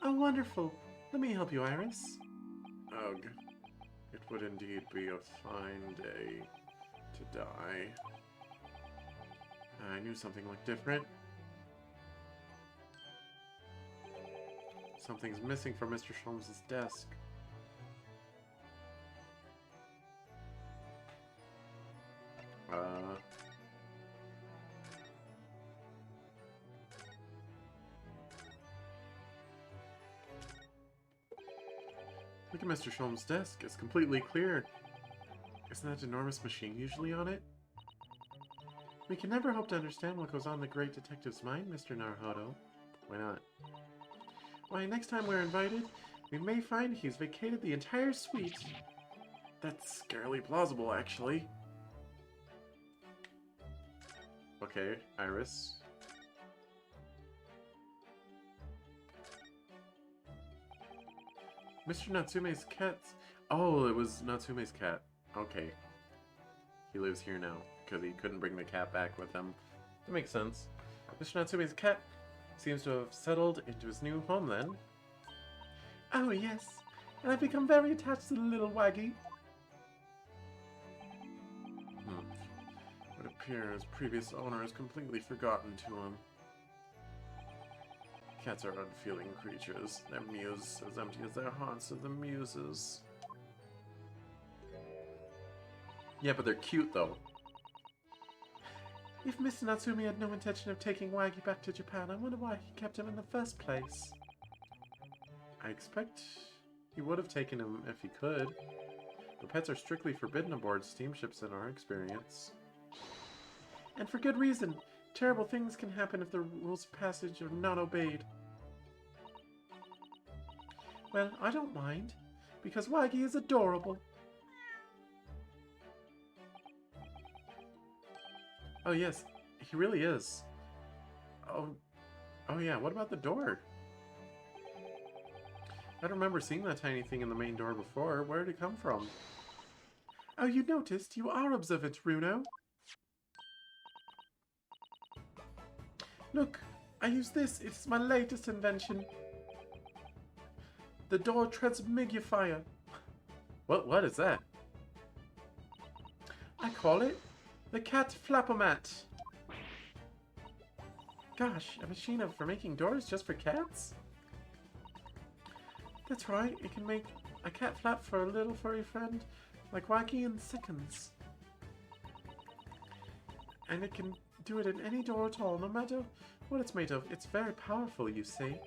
S1: Oh, wonderful. Let me help you, Iris. Ugh. It would indeed be a fine day to die. I knew something looked different. Something's missing from Mr. Sholmes' desk. Look at Mr. Sholmes' desk. It's completely clear. Isn't that enormous machine usually on it? We can never hope to understand what goes on in the great detective's mind, Mr. Naruhodo. Why not? Why, next time we're invited, we may find he's vacated the entire suite. That's scarily plausible, actually. Okay, Iris. Mr. Natsume's cat's... Oh, it was Natsume's cat. Okay. He lives here now, because he couldn't bring the cat back with him. That makes sense. Mr. Natsume's cat seems to have settled into his new home then. Oh, yes. And I've become very attached to the little waggy. It appears previous owner has completely forgotten to him. Cats are unfeeling creatures. Their mews as empty as their haunts of the muses. Yeah, but they're cute though. If Mr. Natsume had no intention of taking Waggy back to Japan, I wonder why he kept him in the first place. I expect he would have taken him if he could. But pets are strictly forbidden aboard steamships in our experience. And for good reason. Terrible things can happen if the rules of passage are not obeyed. Well, I don't mind, because Waggy is adorable. Oh yes, he really is. Oh yeah, what about the door? I don't remember seeing that tiny thing in the main door before. Where did it come from? Oh, you noticed? You are observant, Runo. Look, I use this. It's my latest invention. The door transmigrifier. What is that? I call it the cat flappomat. Gosh, a machine for making doors just for cats? That's right, it can make a cat flap for a little furry friend like Waggy in seconds. And it can do it in any door at all, no matter what it's made of. It's very powerful, you see.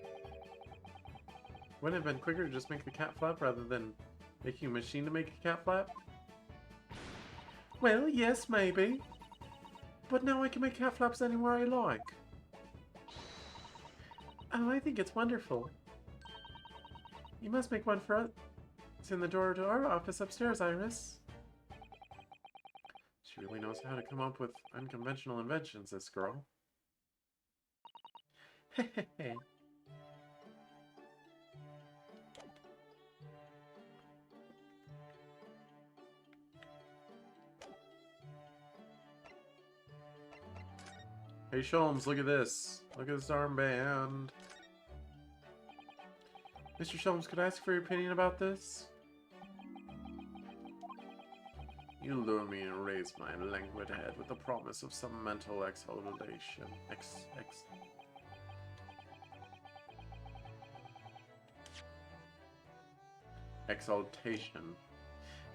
S1: Wouldn't it have been quicker to just make the cat flap rather than making a machine to make a cat flap? Well, yes, maybe. But now I can make cat flaps anywhere I like. Oh, I think it's wonderful. You must make one for us. It's in the door to our office upstairs, Iris. She really knows how to come up with unconventional inventions, this girl. Hehehe. Hey Sholmes, look at this. Look at this armband. Mr. Sholmes, could I ask for your opinion about this? You lure me and raise my languid head with the promise of some mental exhalation. Exaltation.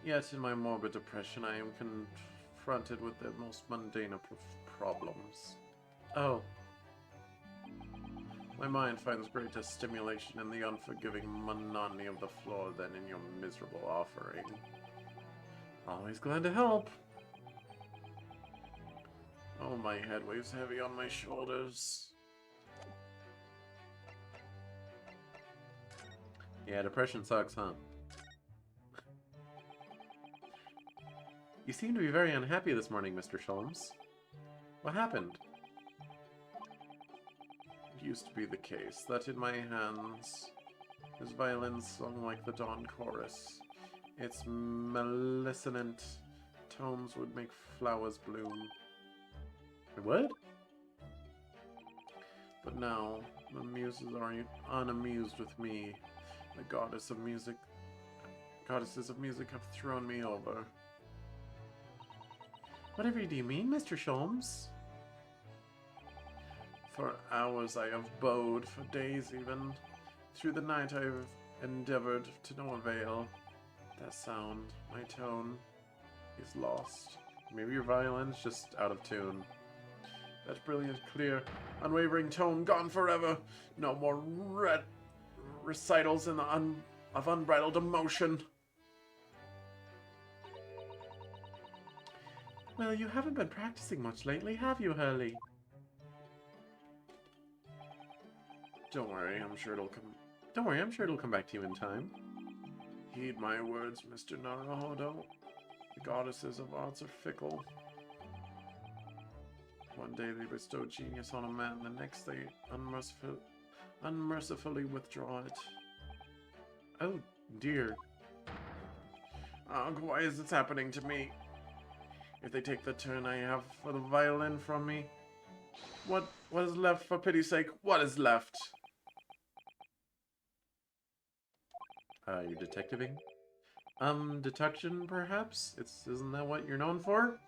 S1: Yet in my morbid depression I am confronted with the most mundane of problems. Oh. My mind finds greater stimulation in the unforgiving monotony of the floor than in your miserable offering. Always glad to help. Oh, my head weighs heavy on my shoulders. Yeah, depression sucks, huh? You seem to be very unhappy this morning, Mr. Sholmes. What happened? It used to be the case that in my hands, his violin sung like the dawn chorus. Its mellissonant tones would make flowers bloom. What? But now, the muses are unamused with me, The goddesses of music have thrown me over. Whatever do you mean, Mr. Sholmes? For hours I have bowed, for days even. Through the night I have endeavored to no avail. That sound, my tone, is lost. Maybe your violin's just out of tune. That brilliant, clear, unwavering tone gone forever. No more recitals in the of unbridled emotion. Well, you haven't been practicing much lately, have you, Hurley? Don't worry, I'm sure it'll come back to you in time. Heed my words, Mr. Naruhodo. The goddesses of arts are fickle. One day they bestow genius on a man, the next they unmercifully withdraw it. Oh, dear. Ugh, why is this happening to me? If they take the turn I have for the violin from me, what is left, for pity's sake? What is left? You're detectiving? Detection, perhaps? Isn't that what you're known for?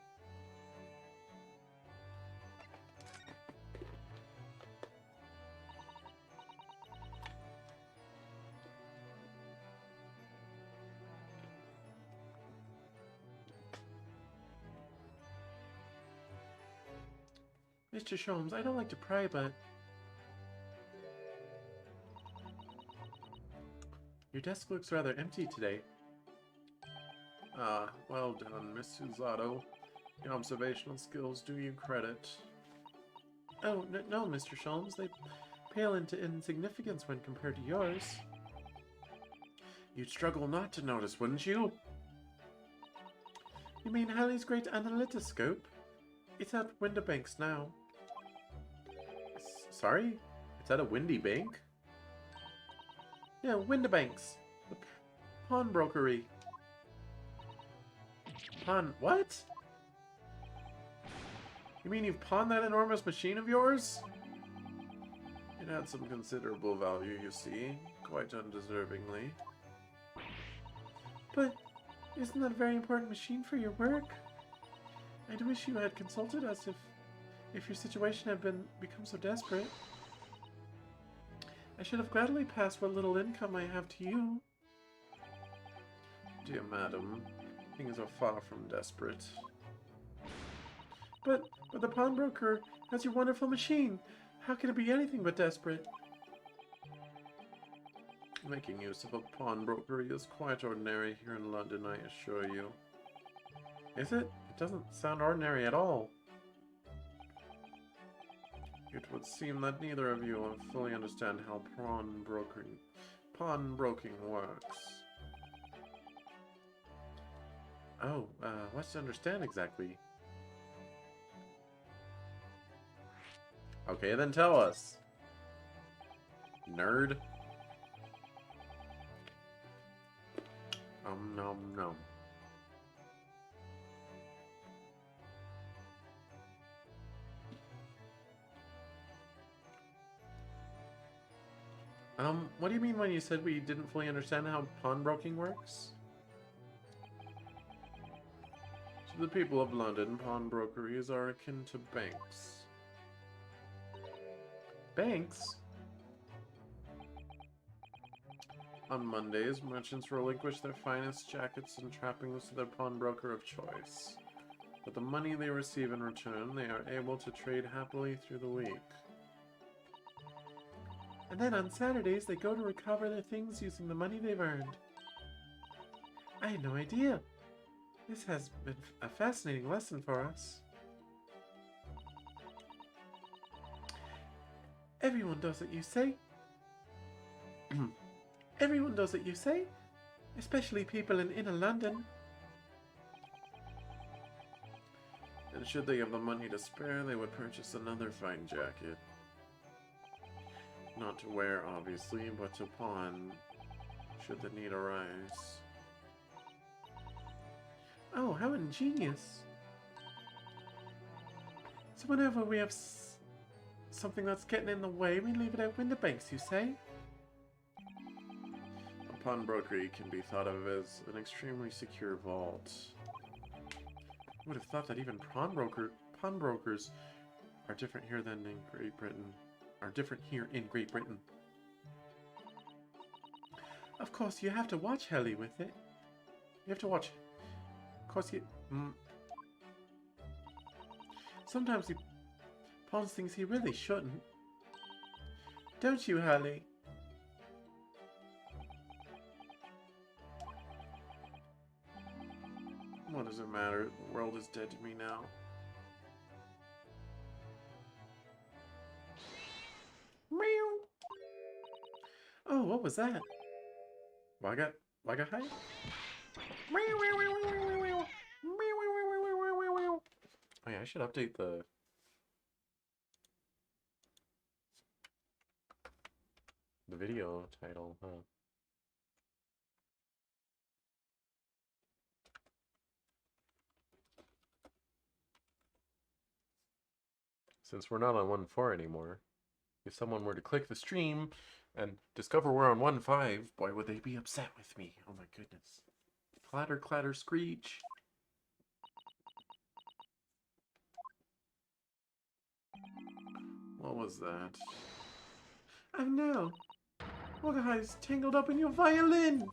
S1: Mr. Sholmes, I don't like to pry, but... your desk looks rather empty today. Ah, well done, Miss Suzato. Your observational skills do you credit. Oh, no, Mr. Sholmes, they pale into insignificance when compared to yours. You'd struggle not to notice, wouldn't you? You mean Halley's great analytoscope? It's at Windibank's now. Sorry? It's at a windy bank? Yeah, Windibank's. The pawnbrokery. What? You mean you've pawned that enormous machine of yours? It had some considerable value, you see. Quite undeservingly. But isn't that a very important machine for your work? I'd wish you had consulted us if your situation had become so desperate. I should have gladly passed what little income I have to you. Dear madam, things are far from desperate. But the pawnbroker has your wonderful machine. How can it be anything but desperate? Making use of a pawnbrokery is quite ordinary here in London, I assure you. Is it? It doesn't sound ordinary at all. It would seem that neither of you fully understand how pawnbroking works. Oh, what's to understand exactly? Okay, then tell us. Nerd. Nom nom. What do you mean when you said we didn't fully understand how pawnbroking works? To the people of London, pawnbrokeries are akin to banks. Banks? On Mondays, merchants relinquish their finest jackets and trappings to their pawnbroker of choice. With the money they receive in return, they are able to trade happily through the week. And then on Saturdays, they go to recover their things using the money they've earned. I had no idea. This has been a fascinating lesson for us. Everyone does what you say. Everyone does what you say, especially people in inner London. And should they have the money to spare, they would purchase another fine jacket. Not to wear, obviously, but to pawn, should the need arise. Oh, how ingenious. So whenever we have something that's getting in the way, we leave it at Windibank's, you say? pawnbrokery can be thought of as an extremely secure vault. Who would have thought that even pawnbrokers are different here than in Great Britain? Of course, you have to watch Helly with it. You have to watch. Of course, you. Sometimes he pawns things he really shouldn't. Don't you, Helly? What does it matter? The world is dead to me now. Meow. Oh, what was that? Waga hi? Oh yeah, I should update the video title, huh? Since we're not on 1.4 anymore, if someone were to click the stream and discover we're on 1.5, boy, would they be upset with me. Oh my goodness. Clatter, clatter, screech. What was that? Oh no! Wogahai's tangled up in your violin!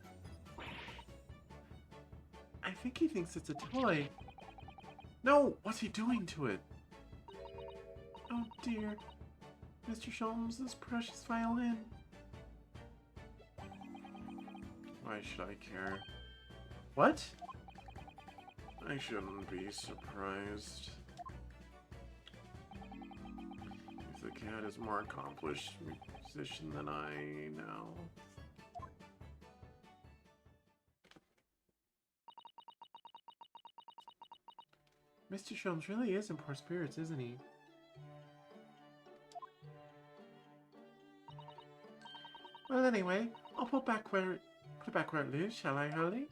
S1: I think he thinks it's a toy. No! What's he doing to it? Oh dear. Mr. Sholmes' precious violin. Why should I care? What? I shouldn't be surprised. If the cat is more accomplished musician than I now. Mr. Sholmes really is in poor spirits, isn't he? Well, anyway, I'll put it back where it lives, shall I, Holly?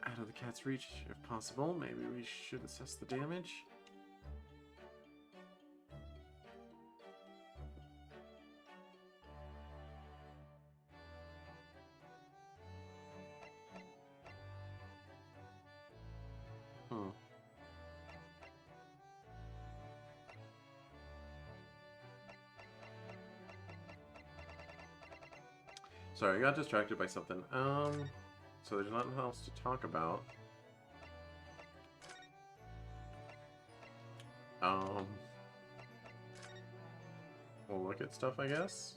S1: Out of the cat's reach, if possible. Maybe we should assess the damage. Sorry, I got distracted by something. So there's nothing else to talk about. We'll look at stuff, I guess.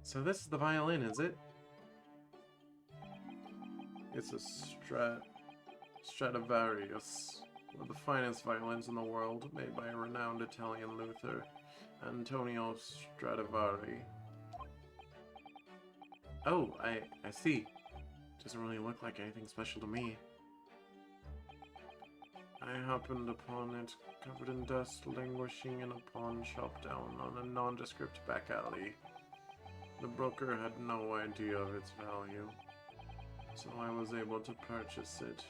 S1: So this is the violin, is it? It's a Stradivarius, one of the finest violins in the world, made by a renowned Italian luthier, Antonio Stradivari. Oh, I see. Doesn't really look like anything special to me. I happened upon it, covered in dust, languishing in a pawn shop down on a nondescript back alley. The broker had no idea of its value, so I was able to purchase it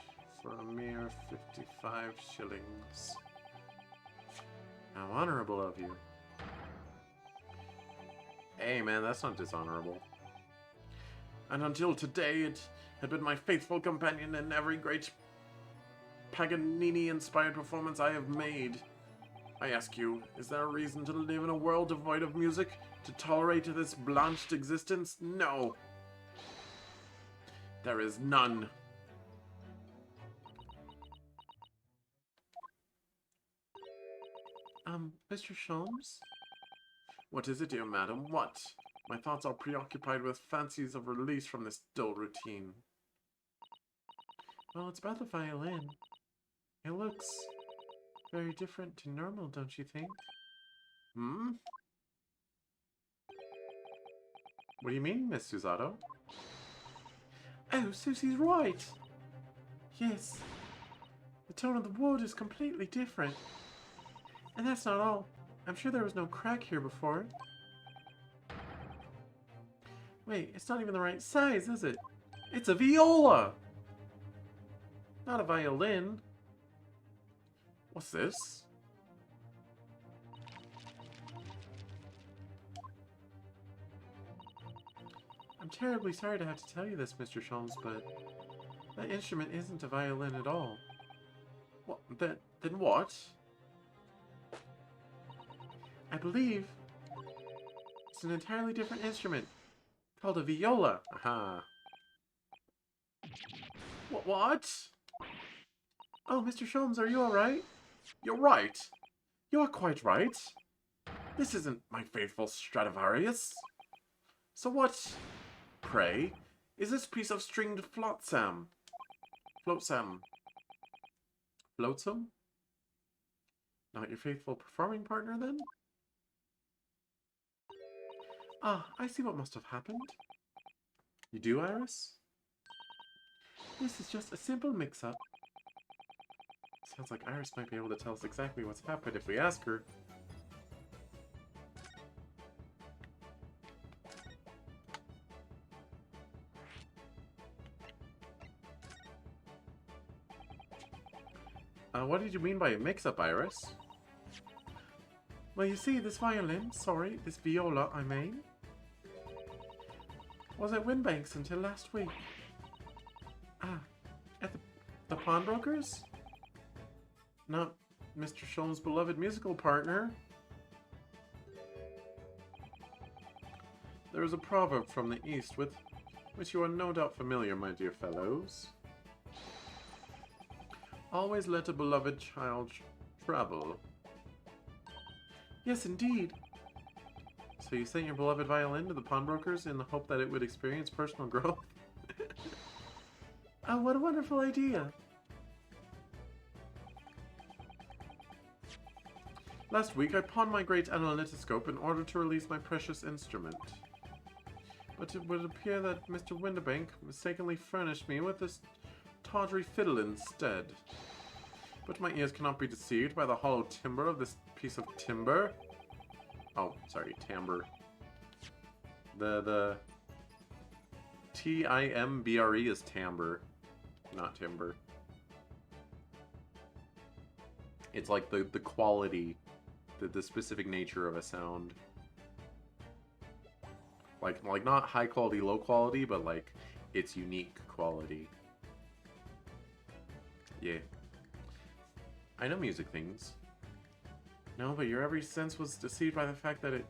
S1: for a mere 55 shillings. How honorable of you. Hey man, that's not dishonorable. And until today, it had been my faithful companion in every great Paganini-inspired performance I have made. I ask you, is there a reason to live in a world devoid of music? To tolerate this blanched existence? No. There is none. Mr. Sholmes? What is it, dear madam? What? My thoughts are preoccupied with fancies of release from this dull routine. Well, it's about the violin. It looks very different to normal, don't you think? Hmm? What do you mean, Miss Susato? Oh, Susie's right! Yes. The tone of the wood is completely different. And that's not all. I'm sure there was no crack here before. Wait, it's not even the right size, is it? It's a viola! Not a violin. What's this? I'm terribly sorry to have to tell you this, Mr. Sholmes, but that instrument isn't a violin at all. What? Then what? I believe it's an entirely different instrument called a viola. Aha. What? Oh, Mr. Sholmes, are you alright? You're right. You are quite right. This isn't my faithful Stradivarius. So what, pray, is this piece of stringed flotsam? Flotsam? Flotsam? Not your faithful performing partner, then? Ah, I see what must have happened. You do, Iris? This is just a simple mix-up. Sounds like Iris might be able to tell us exactly what's happened if we ask her. What did you mean by a mix-up, Iris? Well, you see, this this viola, I mean, was at Winbanks until last week. Ah, at the pawnbrokers? Not Mr. Sholmes' beloved musical partner. There is a proverb from the East with which you are no doubt familiar, my dear fellows. Always let a beloved child travel. Yes, indeed. So you sent your beloved violin to the pawnbrokers in the hope that it would experience personal growth? Oh, what a wonderful idea. Last week, I pawned my great analytoscope in order to release my precious instrument. But it would appear that Mr. Windibank mistakenly furnished me with this tawdry fiddle instead. But my ears cannot be deceived by the hollow timbre of this piece of timber. Oh, sorry, timbre. The T-I-M-B-R-E is timbre, not timber. It's like the quality, the specific nature of a sound. Like not high quality, low quality, but like its unique quality. Yeah. I know music things. No, but your every sense was deceived by the fact that it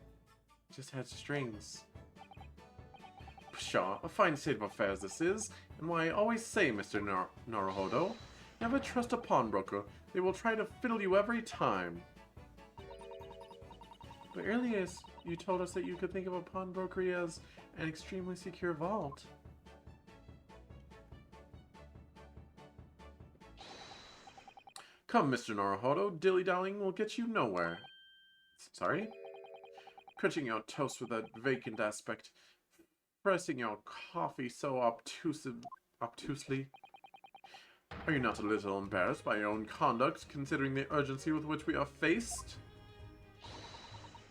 S1: just had strings. Pshaw, a fine state of affairs this is, and why I always say, Mr. Naruhodo, never trust a pawnbroker. They will try to fiddle you every time. But earlier you told us that you could think of a pawnbrokery as an extremely secure vault. Come, Mr. Naruhodo, dilly-dallying will get you nowhere. Sorry? Crunching your toast with that vacant aspect. Pressing your coffee so obtusely. Are you not a little embarrassed by your own conduct, considering the urgency with which we are faced?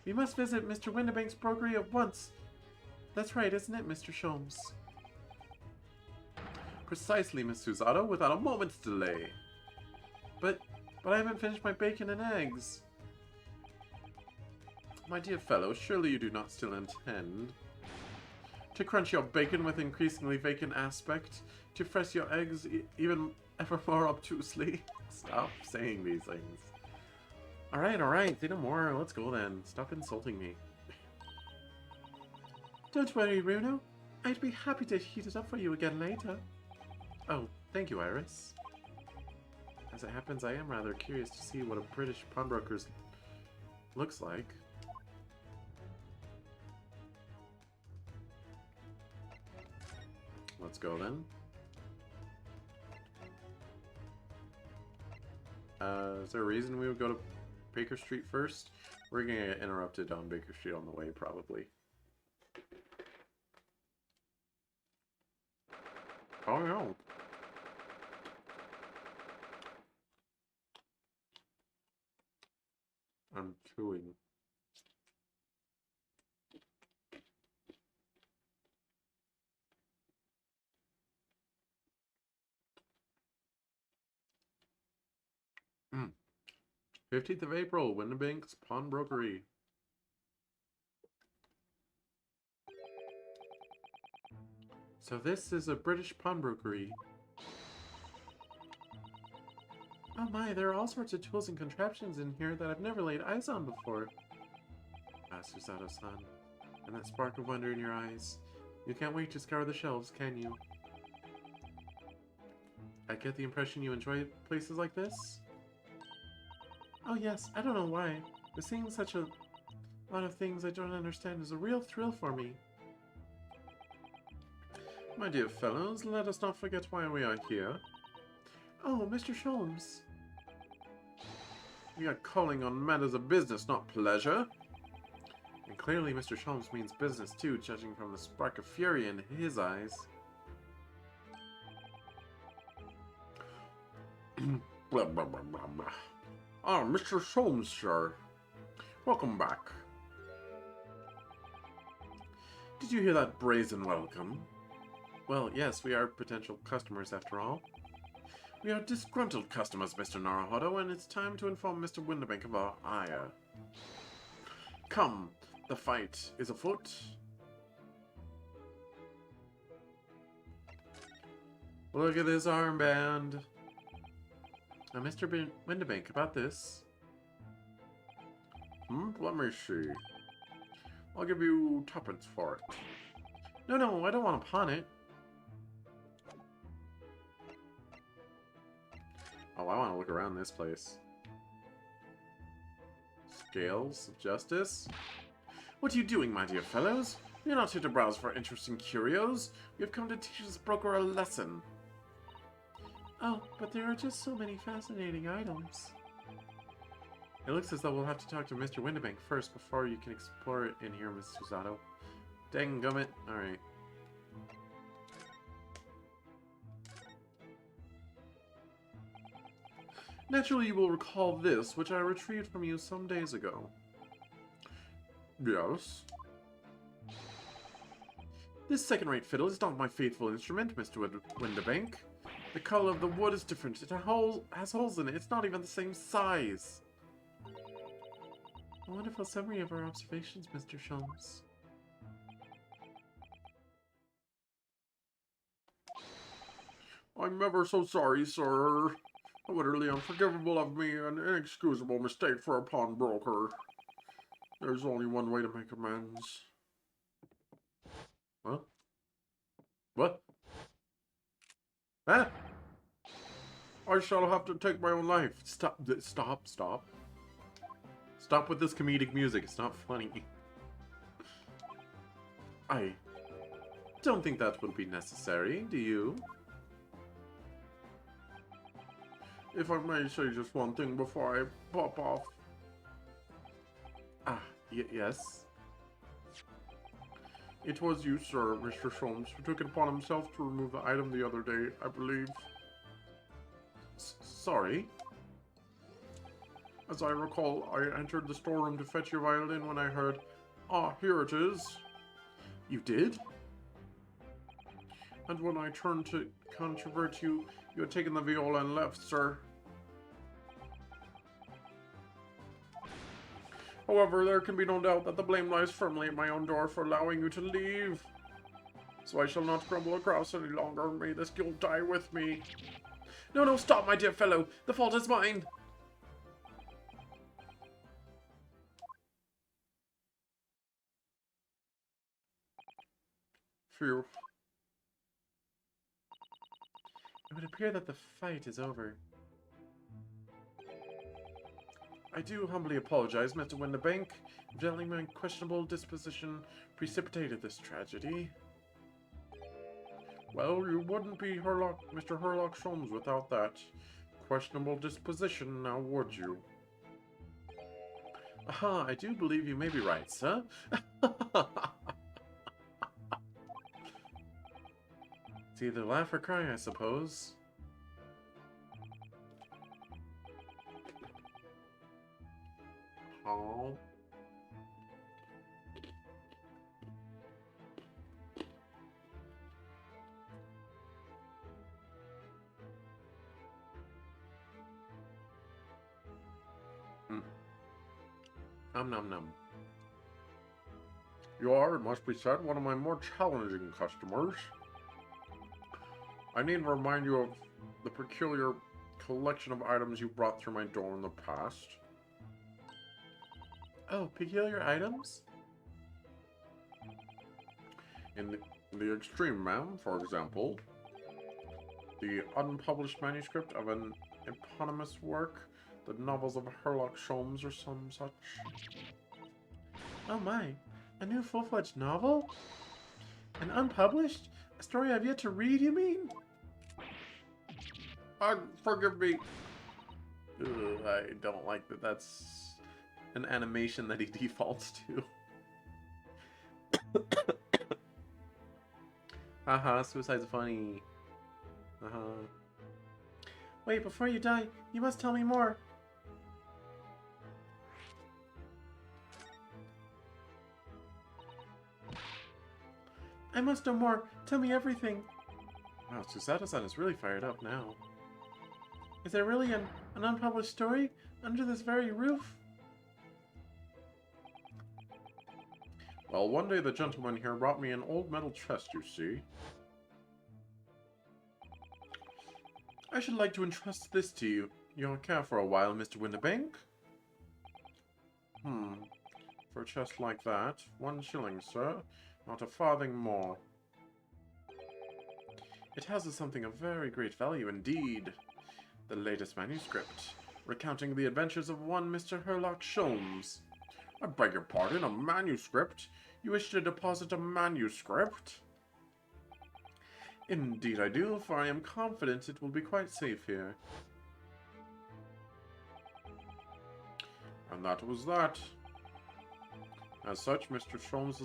S1: We must visit Mr. Windibank's brokery at once. That's right, isn't it, Mr. Sholmes? Precisely, Miss Susato, without a moment's delay. But I haven't finished my bacon and eggs. My dear fellow, surely you do not still intend to crunch your bacon with increasingly vacant aspect, to press your eggs even ever more obtusely. Stop saying these things. Alright, say no more. Let's go then. Stop insulting me. Don't worry, Runo. I'd be happy to heat it up for you again later. Oh, thank you, Iris. As it happens, I am rather curious to see what a British pawnbroker's looks like. Let's go then. Is there a reason we would go to Baker Street first? We're gonna get interrupted on Baker Street on the way, probably. Oh no. I'm chewing. 15th of April, Windibank's Pawnbrokery. So this is a British pawnbrokery. Oh my, there are all sorts of tools and contraptions in here that I've never laid eyes on before. Ah, Susato-san. And that spark of wonder in your eyes. You can't wait to scour the shelves, can you? I get the impression you enjoy places like this? Oh yes, I don't know why, but seeing such a lot of things I don't understand is a real thrill for me. My dear fellows, let us not forget why we are here. Oh, Mr. Sholmes. We are calling on matters of business, not pleasure. And clearly Mr. Sholmes means business too, judging from the spark of fury in his eyes. Blah, blah, blah, blah, blah. Ah, Mr. Sholmes, sir. Welcome back. Did you hear that brazen welcome? Well, yes, we are potential customers after all. We are disgruntled customers, Mr. Naruhodo, and it's time to inform Mr. Windibank of our ire. Come, the fight is afoot. Look at this armband. Now, Mr. Windibank, about this. Let me see. I'll give you tuppence for it. No, I don't want to pawn it. Oh, I want to look around this place. Scales of justice? What are you doing, my dear fellows? We're not here to browse for interesting curios. We have come to teach this broker a lesson. Oh, but there are just so many fascinating items. It looks as though we'll have to talk to Mr. Windibank first before you can explore it in here, Miss Susato. Dang gummit. Alright. Naturally, you will recall this, which I retrieved from you some days ago. Yes? This second-rate fiddle is not my faithful instrument, Mr. Windibank. The color of the wood is different. It has holes in it. It's not even the same size. A wonderful summary of our observations, Mr. Sholmes. I'm ever so sorry, sir. Utterly unforgivable of me, an inexcusable mistake for a pawnbroker. There's only one way to make amends. Huh? What? Huh? I shall have to take my own life. Stop. Stop with this comedic music. It's not funny. I don't think that would be necessary, do you? If I may say just one thing before I pop off. Ah, yes? It was you, sir, Mr. Sholmes, who took it upon himself to remove the item the other day, I believe. Sorry? As I recall, I entered the storeroom to fetch your violin when I heard, "Ah, here it is." You did? And when I turned to controvert you, you had taken the viola and left, sir. However, there can be no doubt that the blame lies firmly at my own door for allowing you to leave. So I shall not grumble across any longer. May this guilt die with me. No, stop, my dear fellow. The fault is mine. Phew. It would appear that the fight is over. I do humbly apologize, Mr. Windibank. Evidently my questionable disposition precipitated this tragedy. Well, you wouldn't be Mr. Herlock Sholmes without that questionable disposition, now would you? Aha, I do believe you may be right, sir. It's either laugh or cry, I suppose. Oh. Nom nom. You are, it must be said, one of my more challenging customers. I need to remind you of the peculiar collection of items you brought through my door in the past. Oh, peculiar items? In the extreme, ma'am, for example, the unpublished manuscript of an eponymous work, the novels of Sherlock Holmes or some such. Oh my, a new full-fledged novel? An unpublished? A story I've yet to read, you mean? Forgive me. Ugh, I don't like that that's an animation that he defaults to. Haha, suicide's funny. Wait, before you die, you must tell me more. I must know more. Tell me everything. Wow, Susato-san is really fired up now. Is there really an unpublished story under this very roof? Well, one day the gentleman here brought me an old metal chest, you see. I should like to entrust this to you. You'll care for a while, Mr. Winterbank? For a chest like that, 1 shilling, sir. Not a farthing more. It houses something of very great value indeed. The latest manuscript, recounting the adventures of one Mr. Sherlock Holmes. I beg your pardon, a manuscript? You wish to deposit a manuscript? Indeed I do, for I am confident it will be quite safe here. And that was that. As such, Mr. Holmes'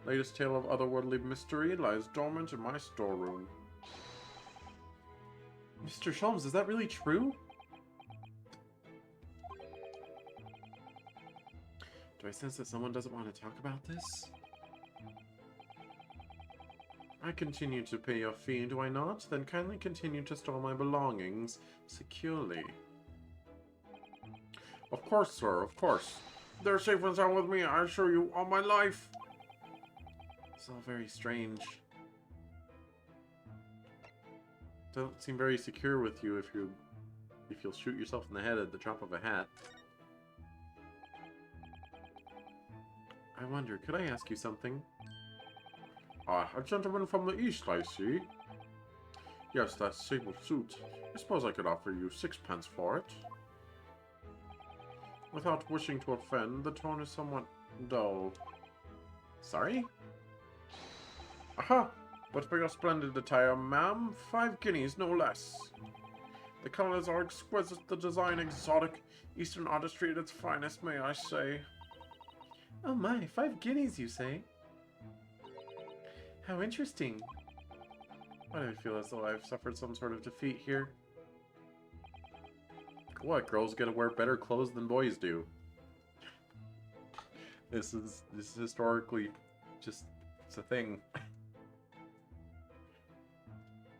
S1: latest tale of otherworldly mystery lies dormant in my storeroom. Mr. Holmes, is that really true? Do I sense that someone doesn't want to talk about this? I continue to pay your fee, do I not? Then kindly continue to store my belongings securely. Of course, sir, of course. They're safe and sound with me, I assure you, all my life. It's all very strange. Don't seem very secure with you if you'll shoot yourself in the head at the drop of a hat. I wonder, could I ask you something? Ah, a gentleman from the east, I see. Yes, that sable suit. I suppose I could offer you 6p for it. Without wishing to offend, the tone is somewhat dull. Sorry? Aha! But for your splendid attire, ma'am, 5 guineas, no less. The colors are exquisite, the design exotic, Eastern artistry at its finest, may I say. Oh my, 5 guineas, you say? How interesting. Why do I feel as though I've suffered some sort of defeat here? What, girls get to wear better clothes than boys do? This is historically just, it's a thing.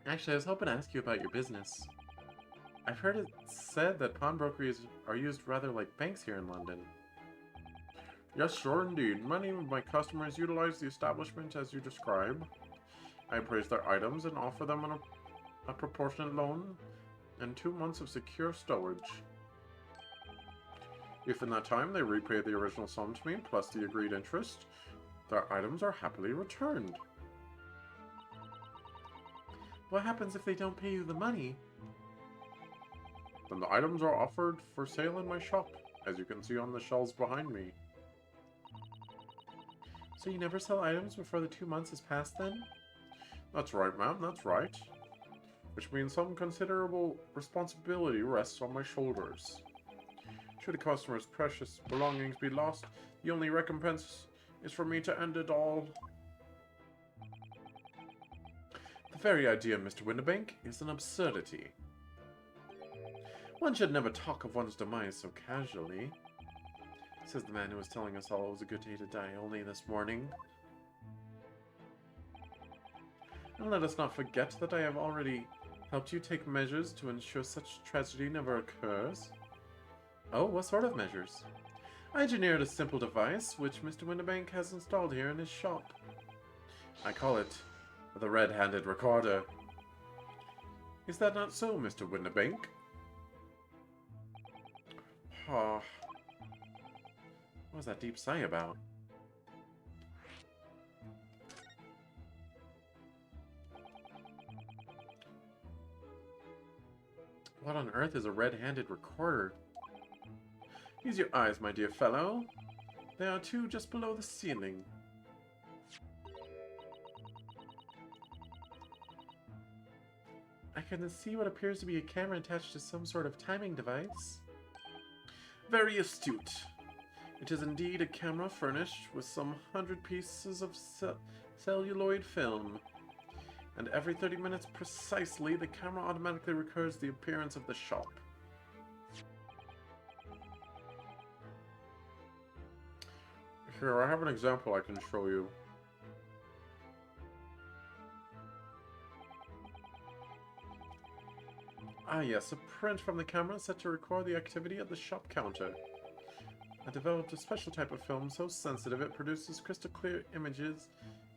S1: Actually, I was hoping to ask you about your business. I've heard it said that pawnbrokeries are used rather like banks here in London. Yes, sure, indeed. Many of my customers utilize the establishment as you describe. I appraise their items and offer them a proportionate loan and 2 months of secure stowage. If in that time they repay the original sum to me, plus the agreed interest, their items are happily returned. What happens if they don't pay you the money? Then the items are offered for sale in my shop, as you can see on the shelves behind me. So you never sell items before the 2 months has passed then? That's right, ma'am, that's right. Which means some considerable responsibility rests on my shoulders. Should a customer's precious belongings be lost, the only recompense is for me to end it all. The very idea, Mr. Winterbank, is an absurdity. One should never talk of one's demise so casually, says the man who was telling us all it was a good day to die only this morning. And let us not forget that I have already helped you take measures to ensure such tragedy never occurs. Oh, what sort of measures? I engineered a simple device which Mr. Winterbank has installed here in his shop. I call it the red-handed recorder. Is that not so, Mr. Winterbank? Ah, what was that deep sigh about? What on earth is a red-handed recorder? Use your eyes, my dear fellow. There are two just below the ceiling. I can see what appears to be a camera attached to some sort of timing device. Very astute. It is indeed a camera furnished with some 100 pieces of celluloid film. And every 30 minutes precisely, the camera automatically records the appearance of the shop. Here, I have an example I can show you. Ah yes, a print from the camera set to record the activity at the shop counter. I developed a special type of film so sensitive it produces crystal clear images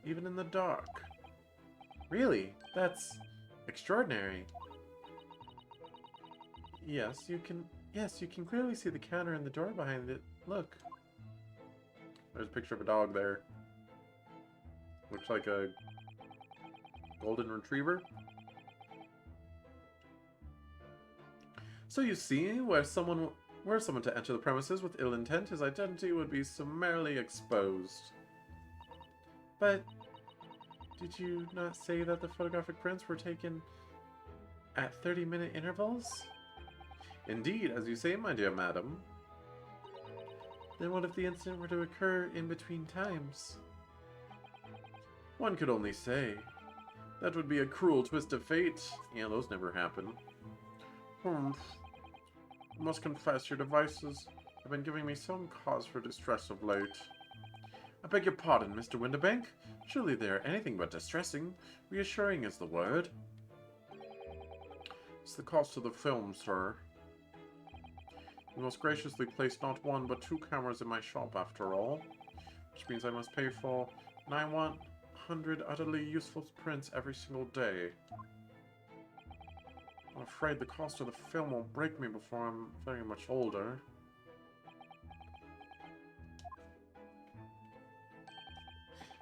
S1: even in the dark. Really? That's extraordinary. Yes, you can clearly see the counter and the door behind it. Look. There's a picture of a dog there. Looks like a golden retriever. So you see, were someone to enter the premises with ill intent, his identity would be summarily exposed. But did you not say that the photographic prints were taken at 30-minute intervals? Indeed, as you say, my dear madam. Then what if the incident were to occur in between times? One could only say. That would be a cruel twist of fate. Yeah, those never happen. I must confess, your devices have been giving me some cause for distress of late. I beg your pardon, Mr. Winterbank. Surely they are anything but distressing. Reassuring is the word. It's the cost of the film, sir. You most graciously placed not one but two cameras in my shop, after all. Which means I must pay for 900 utterly useful prints every single day. I'm afraid the cost of the film will break me before I'm very much older.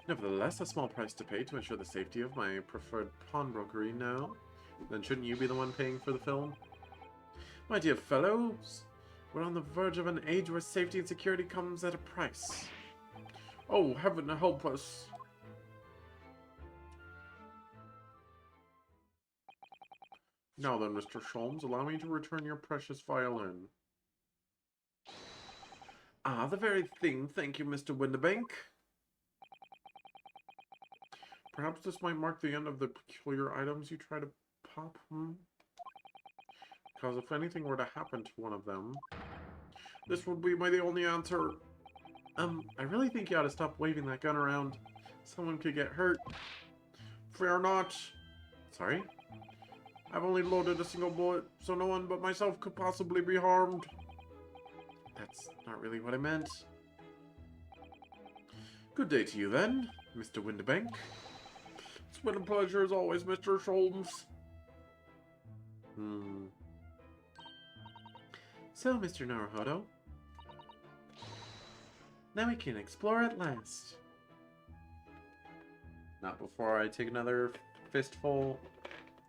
S1: Nevertheless, a small price to pay to ensure the safety of my preferred pawnbrokery now. Then shouldn't you be the one paying for the film? My dear fellows, we're on the verge of an age where safety and security comes at a price. Oh, heaven help us. Now then, Mr. Sholmes, allow me to return your precious violin. Ah, the very thing, thank you, Mr. Winterbank. Perhaps this might mark the end of the peculiar items you try to pop, Because if anything were to happen to one of them, this would be the only answer. I really think you ought to stop waving that gun around. Someone could get hurt. Fear not. Sorry? I've only loaded a single bullet, so no one but myself could possibly be harmed. That's not really what I meant. Good day to you, then, Mr. Winterbank. It's been a pleasure as always, Mr. Sholmes. So, Mr. Naruhodo, now we can explore at last. Not before I take another fistful,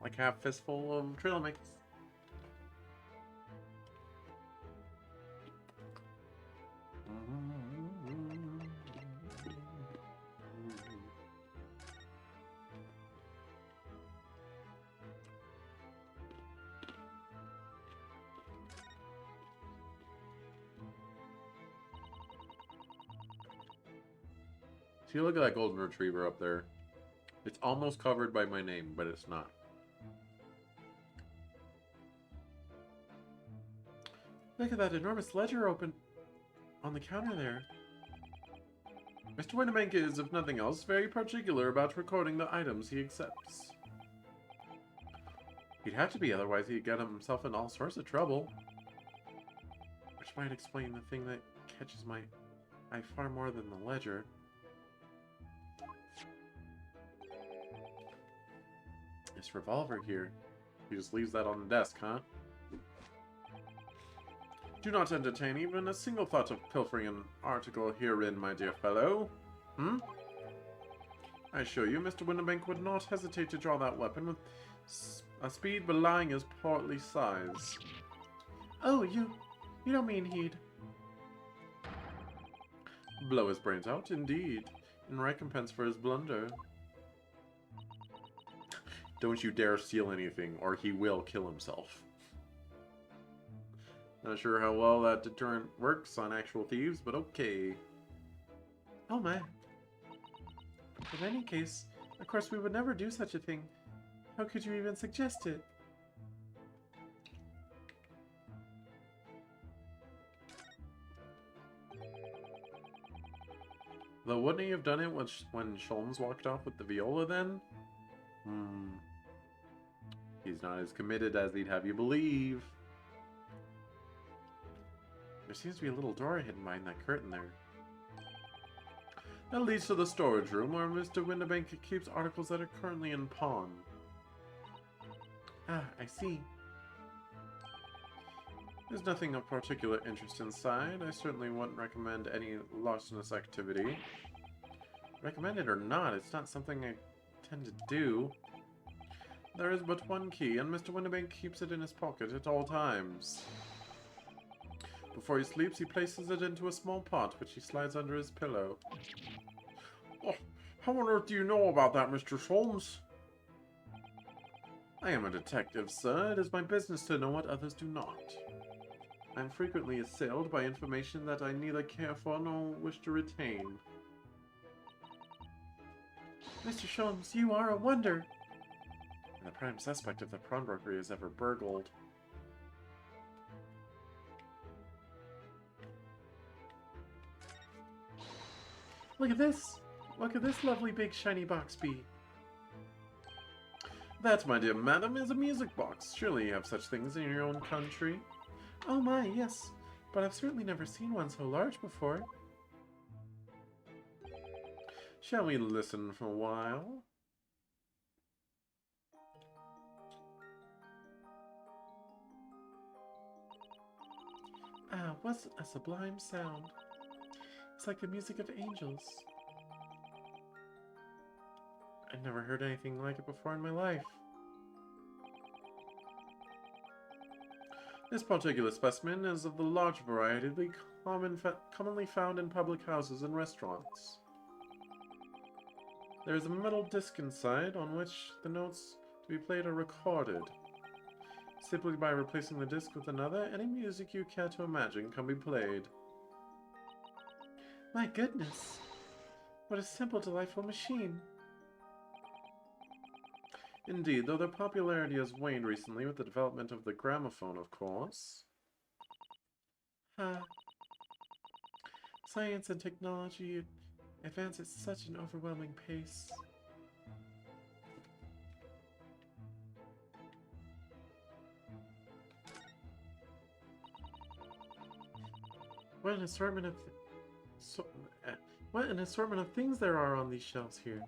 S1: like half fistful of trail mix. See, look at that golden retriever up there. It's almost covered by my name, but it's not. Look at that enormous ledger open on the counter there. Mr. Winterbank is, if nothing else, very particular about recording the items he accepts. He'd have to be, otherwise he'd get himself in all sorts of trouble. Which might explain the thing that catches my eye far more than the ledger. This revolver here. He just leaves that on the desk, huh? Do not entertain even a single thought of pilfering an article herein, my dear fellow. Hmm? I assure you, Mr. Winterbank would not hesitate to draw that weapon with a speed belying his portly size. Oh, you don't mean he'd blow his brains out, indeed, in recompense for his blunder. Don't you dare steal anything, or he will kill himself. Not sure how well that deterrent works on actual thieves, but okay. Oh my. In any case, of course we would never do such a thing. How could you even suggest it? Though wouldn't he have done it when Sholmes walked off with the viola then? He's not as committed as he'd have you believe. There seems to be a little door hidden behind that curtain there. That leads to the storage room where Mr. Winterbank keeps articles that are currently in pawn. Ah, I see. There's nothing of particular interest inside. I certainly wouldn't recommend any larcenous activity. Recommend it or not, it's not something I tend to do. There is but one key, and Mr. Winterbank keeps it in his pocket at all times. Before he sleeps, he places it into a small pot, which he slides under his pillow. Oh, how on earth do you know about that, Mr. Sholmes? I am a detective, sir. It is my business to know what others do not. I am frequently assailed by information that I neither care for nor wish to retain. Mr. Sholmes, you are a wonder! And the prime suspect of the pawnbroker is ever burgled. Look at this! Look at this lovely big shiny box bee. That, my dear madam, is a music box. Surely you have such things in your own country. Oh my, yes. But I've certainly never seen one so large before. Shall we listen for a while? Ah, what a sublime sound. It's like the music of angels. I've never heard anything like it before in my life. This particular specimen is of the large variety commonly found in public houses and restaurants. There is a metal disc inside on which the notes to be played are recorded. Simply by replacing the disc with another, any music you care to imagine can be played. My goodness! What a simple, delightful machine! Indeed, though their popularity has waned recently with the development of the gramophone, of course. Science and technology advance at such an overwhelming pace. What an assortment of things there are on these shelves here.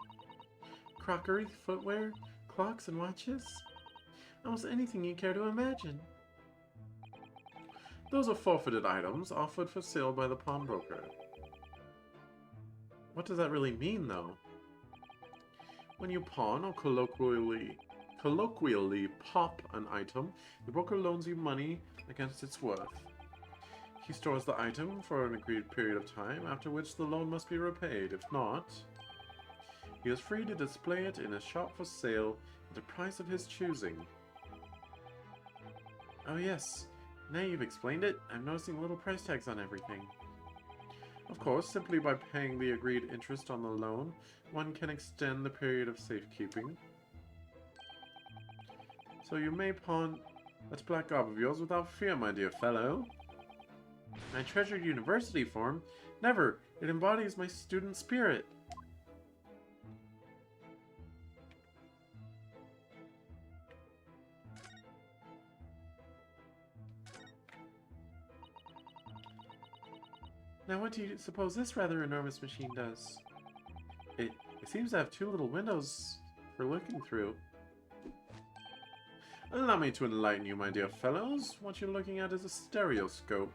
S1: Crockery, footwear, clocks and watches. Almost anything you care to imagine. Those are forfeited items offered for sale by the pawnbroker. What does that really mean, though? When you pawn or colloquially pop an item, the broker loans you money against its worth. He stores the item for an agreed period of time, after which the loan must be repaid. If not, he is free to display it in a shop for sale at a price of his choosing. Oh yes, now you've explained it, I'm noticing little price tags on everything. Of course, simply by paying the agreed interest on the loan, one can extend the period of safekeeping. So you may pawn that black garb of yours without fear, my dear fellow. My treasured university form? Never! It embodies my student spirit. Now what do you suppose this rather enormous machine does? It seems to have two little windows for looking through. Allow me to enlighten you, my dear fellows. What you're looking at is a stereoscope.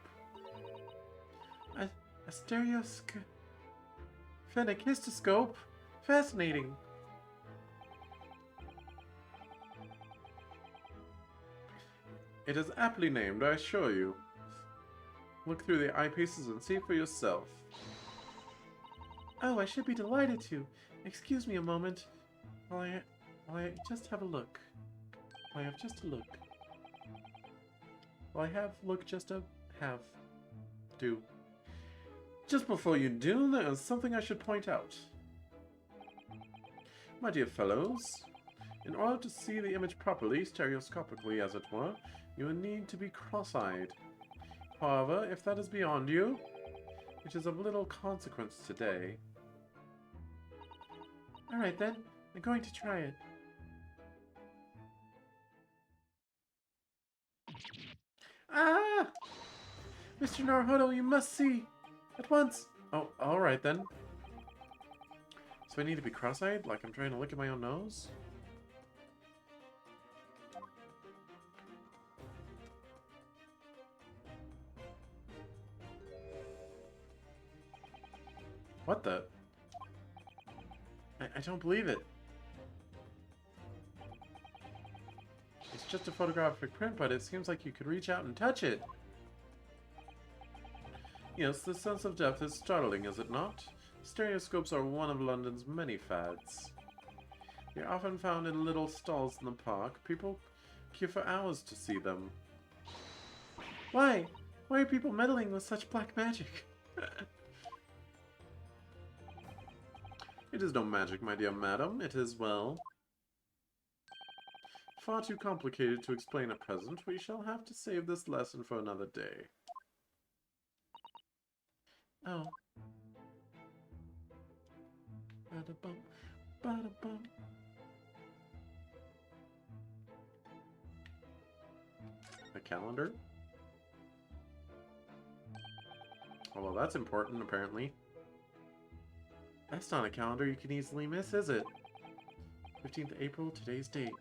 S1: A stereoscope? Phenakistoscope? Fascinating. It is aptly named, I assure you. Look through the eyepieces and see for yourself. Oh, I should be delighted to. Excuse me a moment while I just have a look. I have just a look. Well, I have look just a have. Do. Just before you do, there is something I should point out. My dear fellows, in order to see the image properly, stereoscopically as it were, you will need to be cross-eyed. However, if that is beyond you, which is of little consequence today. Alright then, I'm going to try it. Ah! Mr. Naruhodo, you must see! At once! Oh, alright then. So I need to be cross-eyed? Like I'm trying to look at my own nose? What the? I don't believe it. It's just a photographic print, but it seems like you could reach out and touch it. Yes, the sense of depth is startling, is it not? Stereoscopes are one of London's many fads. They're often found in little stalls in the park. People queue for hours to see them. Why? Why are people meddling with such black magic? It is no magic, my dear madam. It is, well, far too complicated to explain at present. We shall have to save this lesson for another day. Oh. Ba-da-bum, ba-da-bum. A calendar? Oh, well, that's important, apparently. That's not a calendar you can easily miss, is it? 15th April, today's date.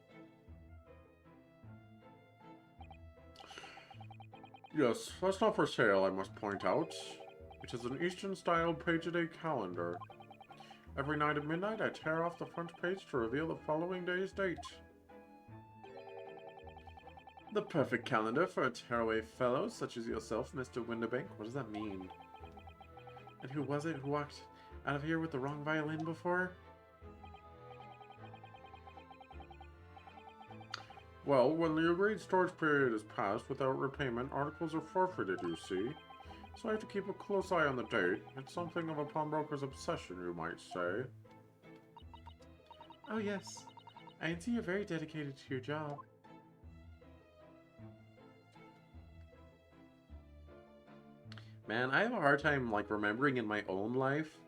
S1: Yes, that's not for sale, I must point out. It is an Eastern-style page-a-day calendar. Every night at midnight, I tear off the front page to reveal the following day's date. The perfect calendar for a tearaway fellow such as yourself, Mr. Winterbank. What does that mean? And who was it who walked out of here with the wrong violin before? Well, when the agreed storage period is passed without repayment, articles are forfeited, you see. So I have to keep a close eye on the date. It's something of a pawnbroker's obsession, you might say. Oh yes, I can see you're very dedicated to your job. Man, I have a hard time, like, remembering in my own life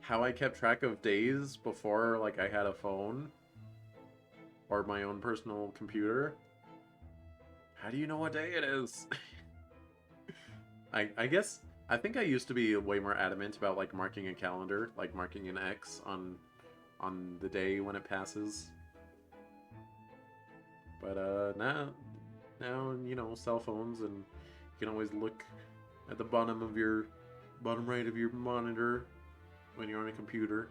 S1: how I kept track of days before, like, I had a phone or my own personal computer. How do you know what day it is? I guess, I think I used to be way more adamant about, like, marking a calendar, like marking an X on the day when it passes. But, now, you know, cell phones, and you can always look at the bottom right of your monitor when you're on a computer.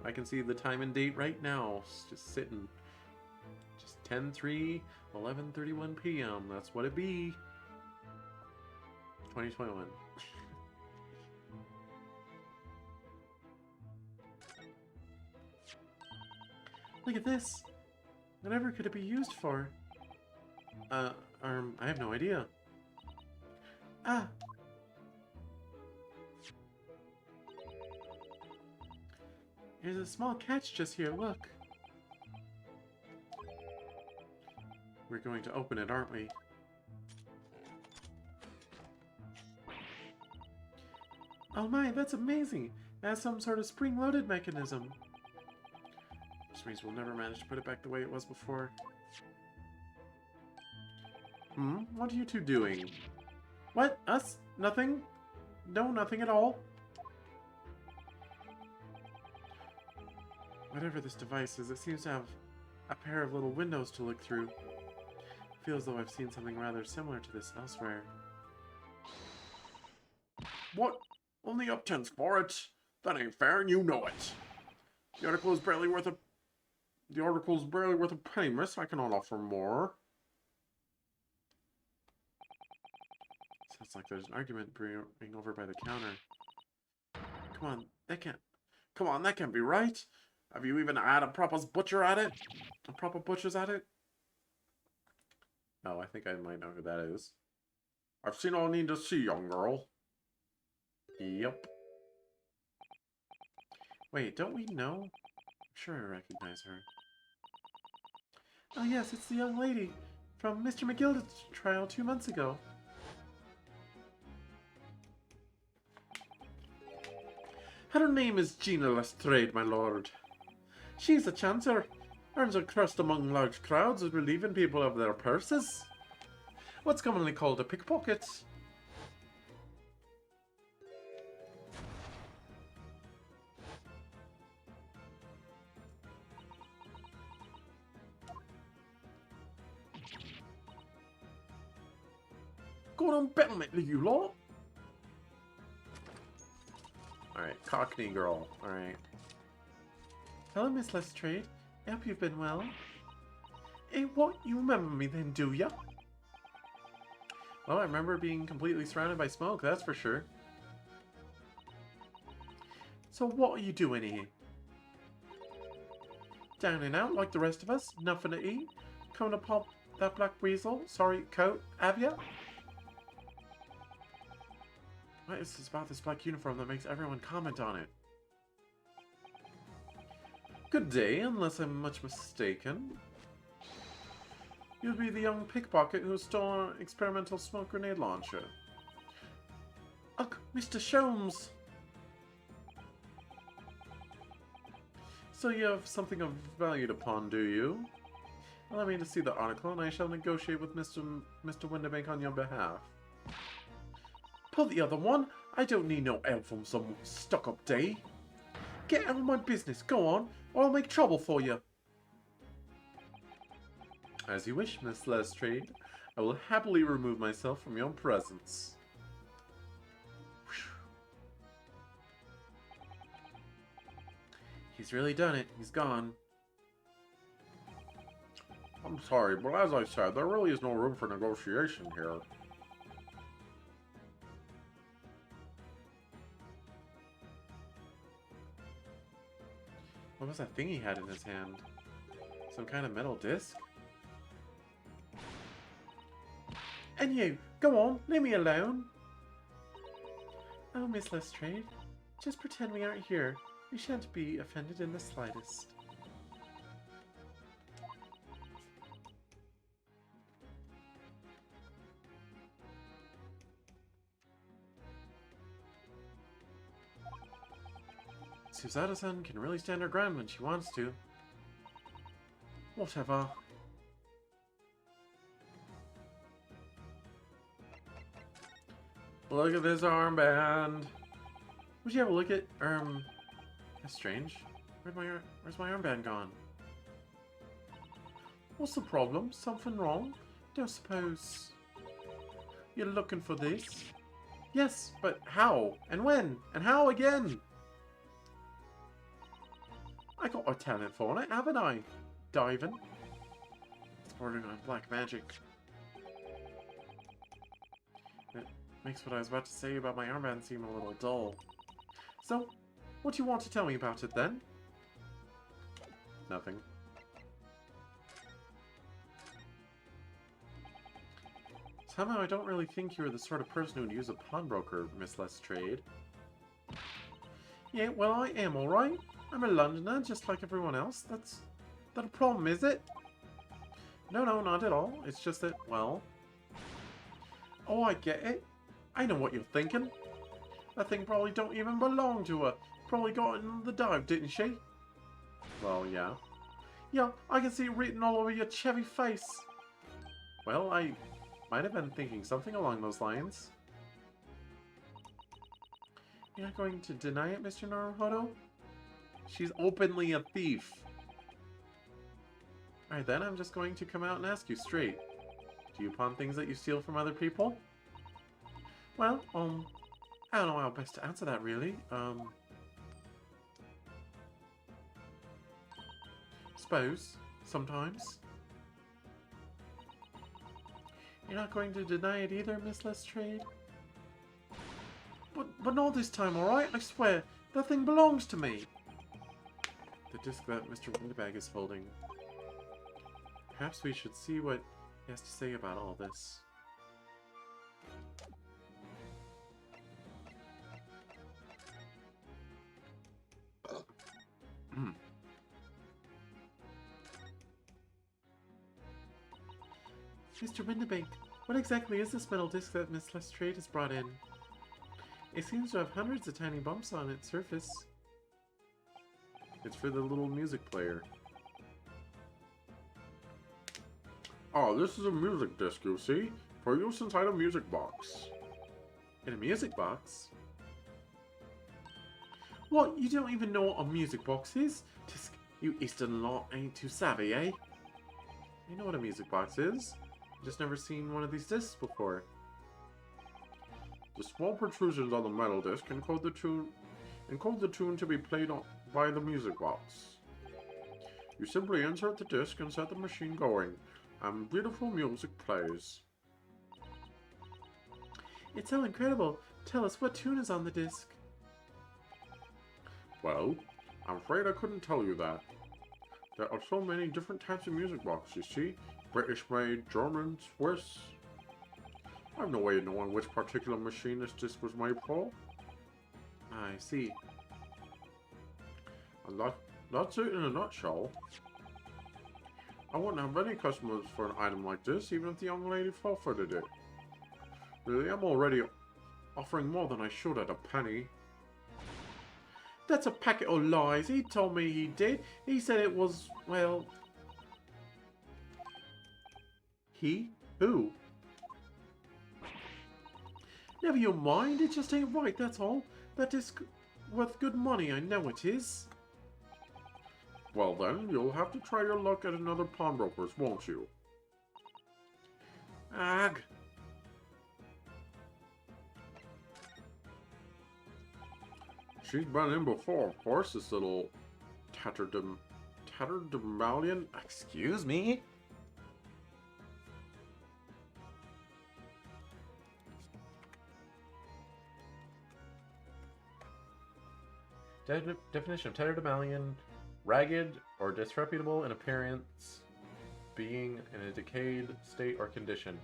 S1: I can see the time and date right now. It's just sitting. Just 10/3, 11:31 p.m. That's what it be. 2021. Look at this. Whatever could it be used for? I have no idea. Ah. There's a small catch just here, look. We're going to open it, aren't we? Oh my, that's amazing! It has some sort of spring-loaded mechanism. Which means we'll never manage to put it back the way it was before. What are you two doing? What? Us? Nothing? No, nothing at all. Whatever this device is, it seems to have a pair of little windows to look through. Feels though I've seen something rather similar to this elsewhere. What? Only up 10s for it? That ain't fair, and you know it. The article is barely worth a penny, miss. I cannot offer more. Sounds like there's an argument brewing over by the counter. Come on, that can't. Come on, that can't be right. Have you even had a proper butcher at it? A proper butcher's at it? Oh, I think I might know who that is. I've seen all I need to see, young girl. Yep. Wait, don't we know? I'm sure I recognize her. Oh yes, it's the young lady from Mr. McGilda's trial 2 months ago. Her name is Gina Lestrade, my lord. She's a chancer. Earns a crust among large crowds of relieving people of their purses. What's commonly called a pickpocket. Go on, battlement, you lot. Alright, Cockney girl. Alright. Hello, Miss Lestrade. I hope you've been well. What? You remember me then, do ya? Well, I remember being completely surrounded by smoke, that's for sure. So what are you doing here? Down and out like the rest of us? Nothing to eat? Coming to pop that black weasel? Sorry, coat, have ya? What is this about this black uniform that makes everyone comment on it? Good day, unless I'm much mistaken. You'll be the young pickpocket who stole an experimental smoke grenade launcher. Ugh, Mr. Sholmes! So you have something of value to pawn, do you? Allow me to see the article, and I shall negotiate with Mr. Winterbank on your behalf. Pull the other one! I don't need no help from some stuck-up day. Get out of my business, go on, or I'll make trouble for you. As you wish, Miss Lestrade. I will happily remove myself from your presence. He's really done it. He's gone. I'm sorry, but as I said, there really is no room for negotiation here. What was that thing he had in his hand? Some kind of metal disc? And you, go on, leave me alone. Oh, Miss Lestrade, just pretend we aren't here. We shan't be offended in the slightest. Suzada-san can really stand her ground when she wants to. Whatever. Look at this armband. Would you have a look at, that's strange. Where's my armband gone? What's the problem? Something wrong? Don't suppose you're looking for this? Yes, but how? And when? And how again? I got a talent for it, haven't I? Diving. It's bordering on black magic. It makes what I was about to say about my armband seem a little dull. So, what do you want to tell me about it then? Nothing. Somehow I don't really think you're the sort of person who'd use a pawnbroker, Miss Lestrade. Yeah, well I am, alright. I'm a Londoner, just like everyone else. That's not a problem, is it? No, not at all. It's just that, well... Oh, I get it. I know what you're thinking. That thing probably don't even belong to her. Probably got in the dive, didn't she? Well, yeah. Yeah, I can see it written all over your chevy face. Well, I might have been thinking something along those lines. You're not going to deny it, Mr. Naruhodo? She's openly a thief. Alright then, I'm just going to come out and ask you straight. Do you pawn things that you steal from other people? Well, I don't know how best to answer that, really. Suppose, sometimes. You're not going to deny it either, Miss Lestrade? But not this time, alright? I swear, that thing belongs to me. The disc that Mr. Windbag is holding. Perhaps we should see what he has to say about all this. Mr. Windibank, what exactly is this metal disc that Miss Lestrade has brought in? It seems to have hundreds of tiny bumps on its surface. It's for the little music player.
S5: Oh, this is a music disc, you see? For use inside a music box.
S1: In a music box? What, you don't even know what a music box is? Disc, you Eastern lot ain't too savvy, eh? You know what a music box is. Just never seen one of these discs before.
S5: The small protrusions on the metal disc encode the tune to be played by the music box. You simply insert the disc and set the machine going, and beautiful music plays.
S1: It's so incredible. Tell us, what tune is on the disc?
S5: Well, I'm afraid I couldn't tell you that. There are so many different types of music boxes, you see? British-made, German, Swiss. I have no way of knowing which particular machine this disc was made for.
S1: I see.
S5: And that's it in a nutshell. I wouldn't have any customers for an item like this, even if the young lady forfeited it. Really, I'm already offering more than I should at a penny.
S1: That's a packet of lies. He told me he did. He said it was, well... He? Who? Never you mind, it just ain't right, that's all. That is worth good money, I know it is.
S5: Well then, you'll have to try your luck at another pawnbroker's, won't you?
S1: Ag.
S5: She's been in before, of course, this little tatterdemalion.
S1: Excuse me? Definition of tatterdemalion: ragged or disreputable in appearance, being in a decayed state or condition.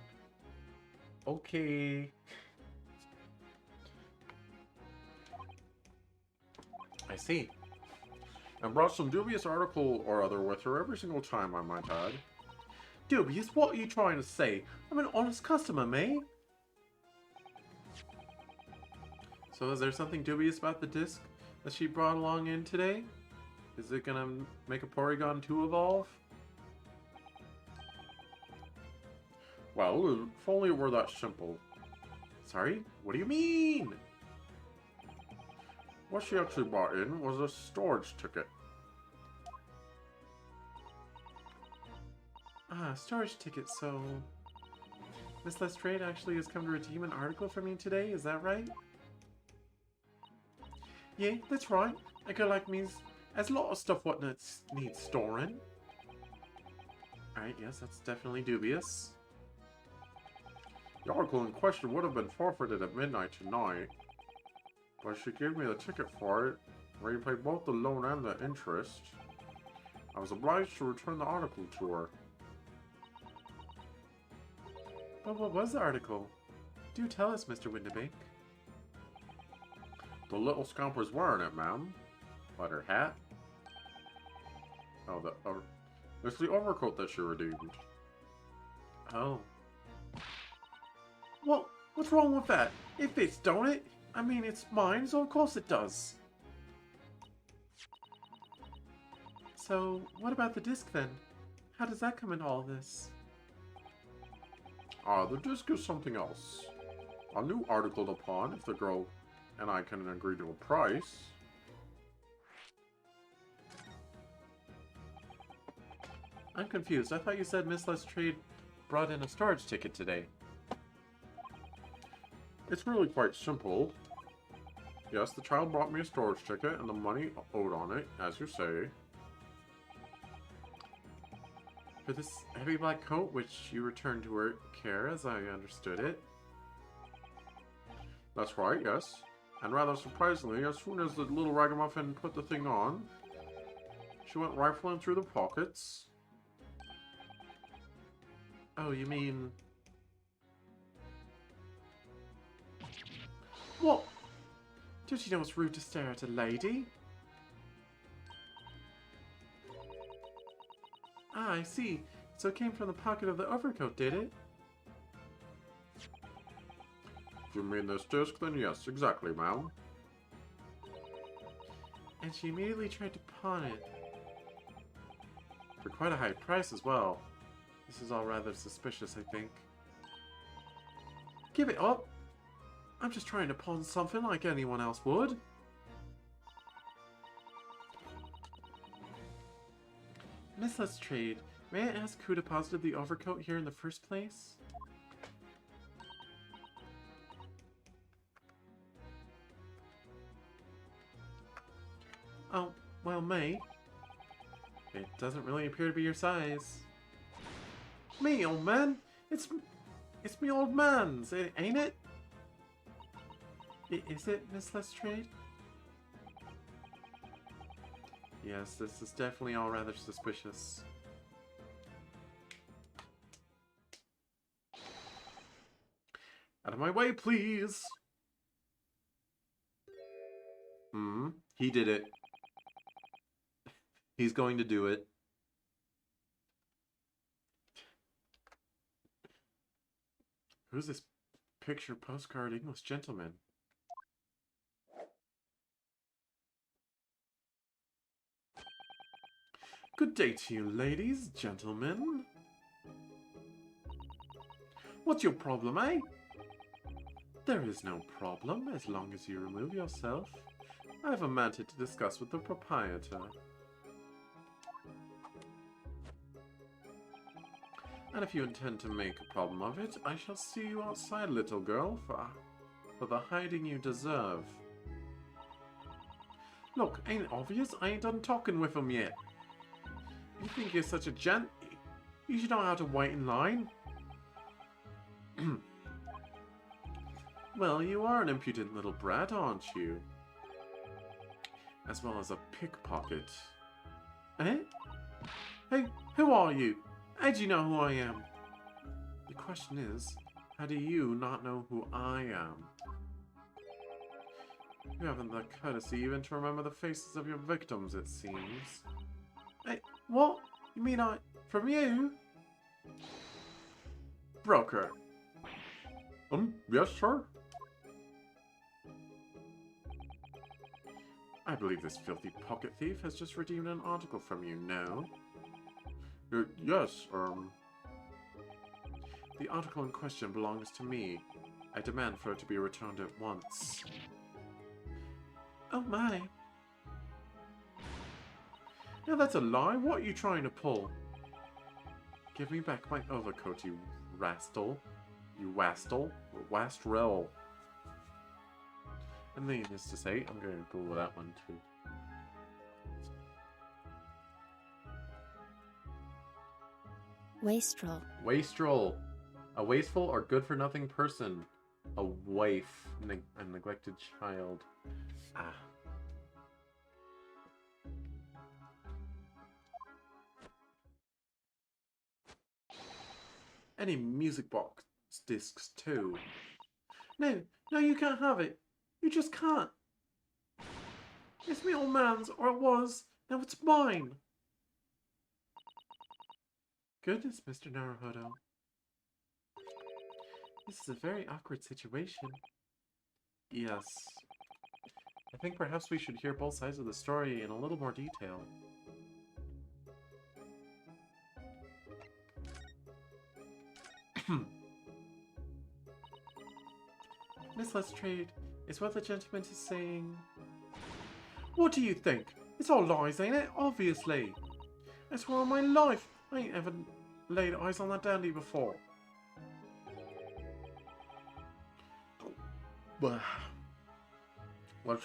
S1: Okay. I see.
S5: And brought some dubious article or other with her every single time, I might add.
S1: Dubious? What are you trying to say? I'm an honest customer, mate. So is there something dubious about the disc that she brought along in today? Is it gonna make a Porygon 2 evolve?
S5: Well, if only it were that simple.
S1: Sorry? What do you mean?
S5: What she actually brought in was a storage ticket.
S1: Ah, storage ticket, so... Miss Lestrade actually has come to redeem an article for me today, is that right? Yeah, that's right. A girl like me has a lot of stuff what needs storing. Alright, yes, that's definitely dubious.
S5: The article in question would have been forfeited at midnight tonight, but she gave me the ticket for it, where you paid both the loan and the interest. I was obliged to return the article to her.
S1: But what was the article? Do tell us, Mr. Windibank.
S5: The little scamp was wearing it, ma'am.
S1: What, her hat?
S5: Oh, it's the overcoat that she redeemed.
S1: Oh. Well, what's wrong with that? It fits, don't it? I mean, it's mine, so of course it does. So, what about the disc then? How does that come into all this?
S5: The disc is something else. A new article to pawn if the girl and I can agree to a price.
S1: I'm confused. I thought you said Miss Lestrade brought in a storage ticket today.
S5: It's really quite simple. Yes, the child brought me a storage ticket and the money owed on it, as you say.
S1: For this heavy black coat, which you returned to her care, as I understood it.
S5: That's right, yes. And rather surprisingly, as soon as the little ragamuffin put the thing on, she went rifling through the pockets.
S1: Oh, you mean...
S5: What?
S1: Don't you know it's rude to stare at a lady? Ah, I see. So it came from the pocket of the overcoat, did it?
S5: If you mean this disc, then yes, exactly, ma'am.
S1: And she immediately tried to pawn it. For quite a high price as well. This is all rather suspicious, I think. Give it up! I'm just trying to pawn something like anyone else would. Miss Lestrade, may I ask who deposited the overcoat here in the first place? Oh, well, May. It doesn't really appear to be your size. Me, old man? It's me old man's, ain't it? Is it, Miss Lestrade? Yes, this is definitely all rather suspicious. Out of my way, please! He did it. He's going to do it. Who's this picture postcard English gentleman? Good day to you, ladies, gentlemen. What's your problem, eh? There is no problem, as long as you remove yourself. I have a matter to discuss with the proprietor. And if you intend to make a problem of it, I shall see you outside, little girl, for the hiding you deserve. Look, ain't it obvious? I ain't done talking with him yet. You think you're such a gent? You should know how to wait in line. Well, you are an impudent little brat, aren't you? As well as a pickpocket. Eh? Hey, who are you? How do you know who I am? The question is, how do you not know who I am? You haven't the courtesy even to remember the faces of your victims, it seems. Hey, what? You mean from you? Broker.
S5: Yes, sir?
S1: I believe this filthy pocket thief has just redeemed an article from you, no?
S5: Yes,
S1: The article in question belongs to me. I demand for it to be returned at once. Oh my. Now that's a lie. What are you trying to pull? Give me back my overcoat, you rascal. You wastel. Wastrel. And needless to say, I'm going to Google that one too.
S3: Wastrel.
S1: Wastrel. A wasteful or good-for-nothing person. A waif. A neglected child. Ah. Any music box discs too. No, you can't have it. You just can't. It's me old man's, or it was. Now it's mine. Goodness, Mr. Naruhodo. This is a very awkward situation. Yes. I think perhaps we should hear both sides of the story in a little more detail. Miss Lestrade, Is what the gentleman is saying? What do you think? It's all lies, ain't it? Obviously. I swear on my life, I ain't ever laid eyes on that dandy before.
S5: Well,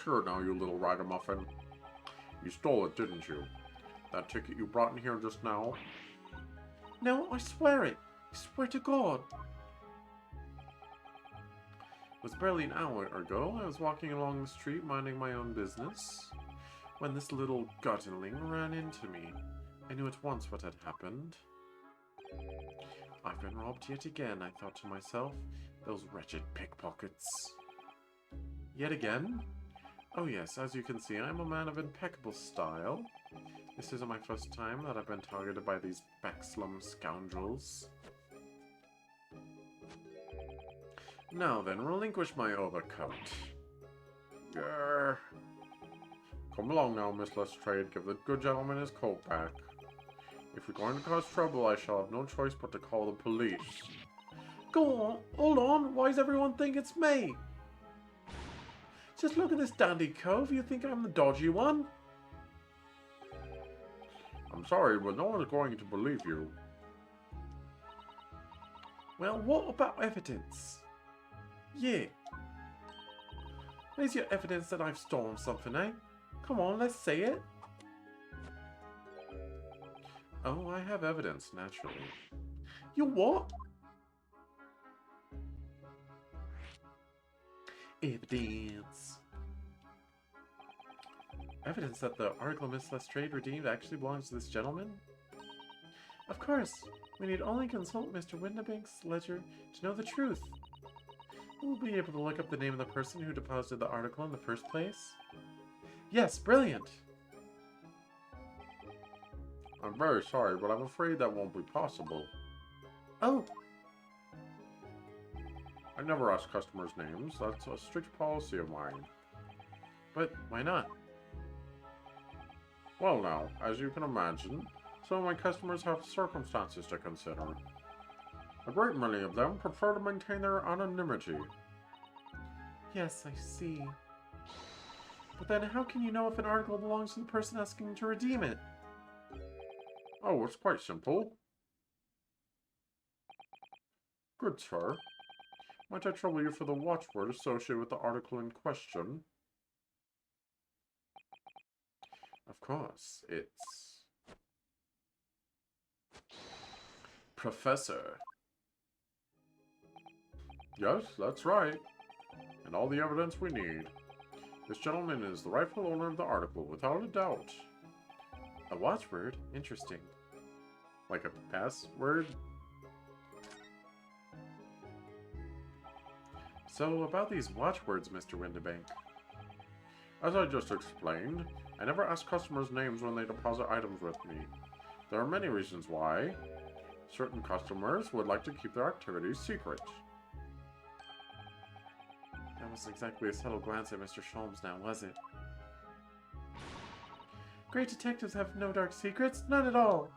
S5: sure now, you little ragamuffin. You stole it, didn't you? That ticket you brought in here just now?
S1: No, I swear it. I swear to God. It was barely an hour ago. I was walking along the street minding my own business when this little gutterling ran into me. I knew at once what had happened. I've been robbed yet again, I thought to myself. Those wretched pickpockets. Yet again? Oh yes, as you can see, I'm a man of impeccable style. This isn't my first time that I've been targeted by these backslum scoundrels. Now then, relinquish my overcoat.
S5: Grr. Come along now, Miss Lestrade. Give the good gentleman his coat back. If you're going to cause trouble, I shall have no choice but to call the police.
S1: Go on, hold on, why does everyone think it's me? Just look at this dandy cove, you think I'm the dodgy one?
S5: I'm sorry, but no one is going to believe you.
S1: Well, what about evidence? Yeah. Where's your evidence that I've stolen something, eh? Come on, let's see it. Oh, I have evidence, naturally. You what? Evidence. Evidence that the article Miss Lestrade redeemed actually belongs to this gentleman? Of course. We need only consult Mr. Windibank's ledger to know the truth. We'll be able to look up the name of the person who deposited the article in the first place. Yes, brilliant!
S5: I'm very sorry, but I'm afraid that won't be possible.
S1: Oh!
S5: I never ask customers' names. That's a strict policy of mine.
S1: But why not?
S5: Well now, as you can imagine, some of my customers have circumstances to consider. A great many of them prefer to maintain their anonymity.
S1: Yes, I see. But then how can you know if an article belongs to the person asking to redeem it?
S5: Oh, it's quite simple. Good sir. Might I trouble you for the watchword associated with the article in question?
S1: Of course, it's... Professor.
S5: Yes, that's right. And all the evidence we need. This gentleman is the rightful owner of the article, without a doubt.
S1: A watchword? Interesting.
S5: Like a password?
S1: So, about these watchwords, Mr. Windibank.
S5: As I just explained, I never ask customers' names when they deposit items with me. There are many reasons why. Certain customers would like to keep their activities secret.
S1: That wasn't exactly a subtle glance at Mr. Sholmes now, was it? Great detectives have no dark secrets? None at all!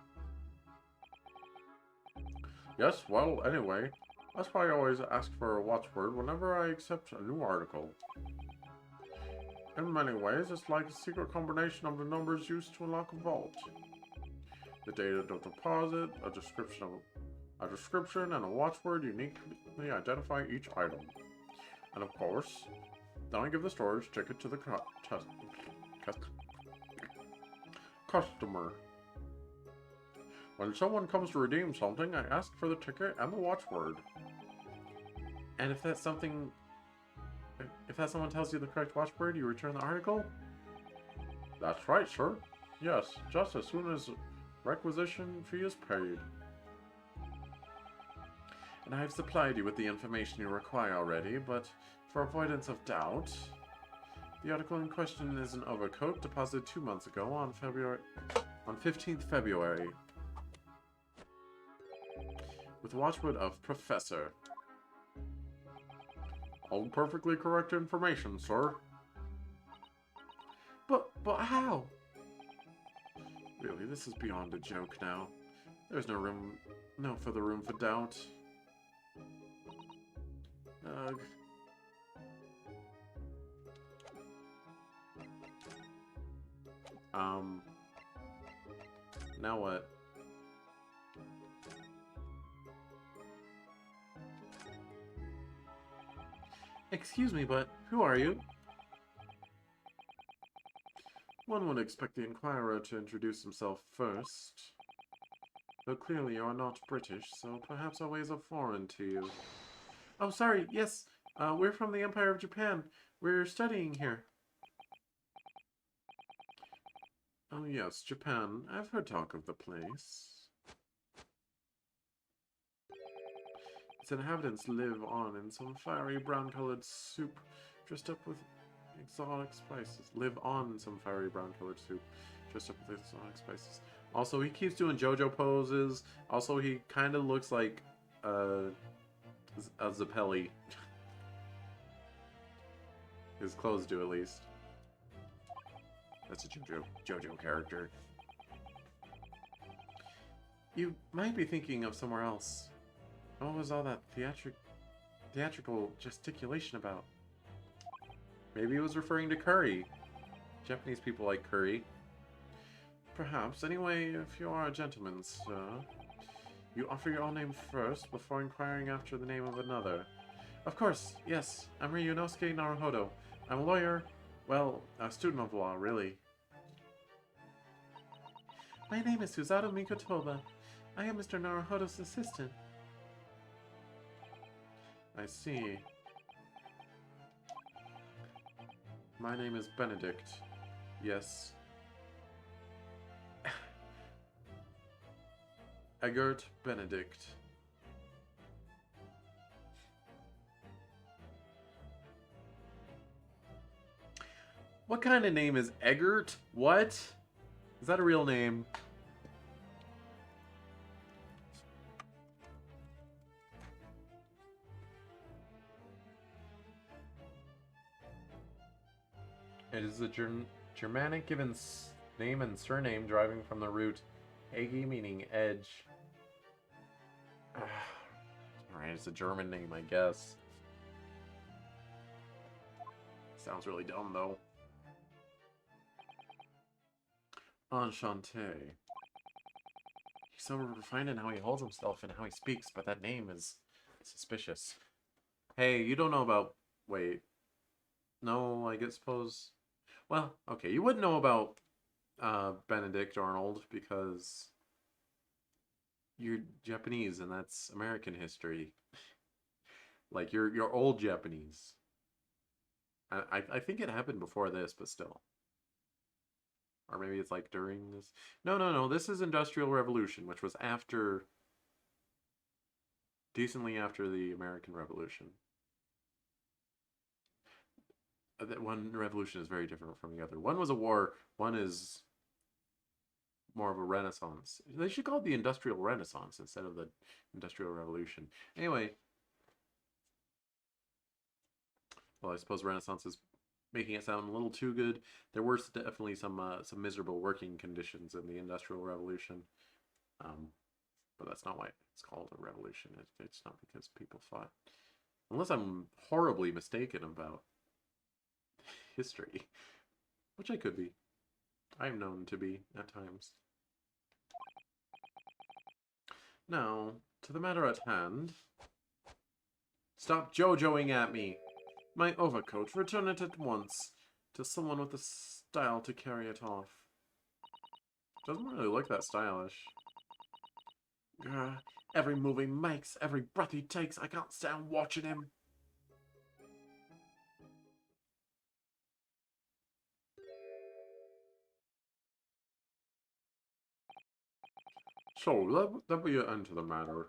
S5: Yes, well, anyway, that's why I always ask for a watchword whenever I accept a new article. In many ways, it's like a secret combination of the numbers used to unlock a vault. The date of the deposit, a description, and a watchword uniquely identify each item. And of course, then I give the storage ticket to the customer. When someone comes to redeem something, I ask for the ticket and the watchword.
S1: And if that's something... If that someone tells you the correct watchword, you return the article?
S5: That's right, sir. Yes, just as soon as requisition fee is paid.
S1: And I have supplied you with the information you require already, but for avoidance of doubt, the article in question is an overcoat deposited 2 months ago on 15th February. With the watchword of Professor.
S5: All perfectly correct information, sir.
S1: But how? Really, this is beyond a joke now. There's no further room for doubt. Ugh.
S5: Now what? Excuse me, but who are you? One would expect the inquirer to introduce himself first. Though clearly you are not British, so perhaps our ways are foreign to you. Oh, sorry, yes. We're from the Empire of Japan. We're studying here. Oh yes, Japan. I've heard talk of the place. Its inhabitants live on in some fiery brown-colored soup, dressed up with exotic spices. Live on some fiery brown-colored soup, dressed up with exotic spices. Also, he keeps doing JoJo poses. Also, he kind of looks like a Zappelli. His clothes do, at least. That's a JoJo character. You might be thinking of somewhere else. What was all that theatrical gesticulation about? Maybe he was referring to curry. Japanese people like curry. Perhaps. Anyway, if you are a gentleman, sir, you offer your own name first before inquiring after the name of another. Of course, yes. I'm Ryunosuke Naruhodo. I'm a lawyer. Well, a student of law, really. My name is Suzato Mikotoba. I am Mr. Naruhodo's assistant. I see. My name is Benedict. Yes. Egert Benedict. What kind of name is Egert? What? Is that a real name? It is a Germanic given name and surname deriving from the root Egi, meaning edge. Alright, it's a German name, I guess. Sounds really dumb, though. Enchanté. He's so refined in how he holds himself and how he speaks, but that name is suspicious. Hey, you don't know about... Wait. No, I guess suppose... Well, okay, you wouldn't know about Benedict Arnold because you're Japanese and that's American history. Like, you're old Japanese. I think it happened before this, but still. Or maybe it's like during this. No. This is Industrial Revolution, which was after... decently after the American Revolution. That one revolution is very different from the other. One was a war, one is more of a renaissance. They should call it the Industrial Renaissance instead of the Industrial Revolution. Anyway. Well, I suppose Renaissance is making it sound a little too good. There were definitely some miserable working conditions in the Industrial Revolution. But that's not why it's called a revolution. It's not because people fought. Unless I'm horribly mistaken about history, which I could be. I'm known to be at times. Now, to the matter at hand. Stop JoJoing at me! My overcoat, return it at once to someone with the style to carry it off. Doesn't really look that stylish. Grr, every move he makes, every breath he takes, I can't stand watching him. So, that be an end to the matter.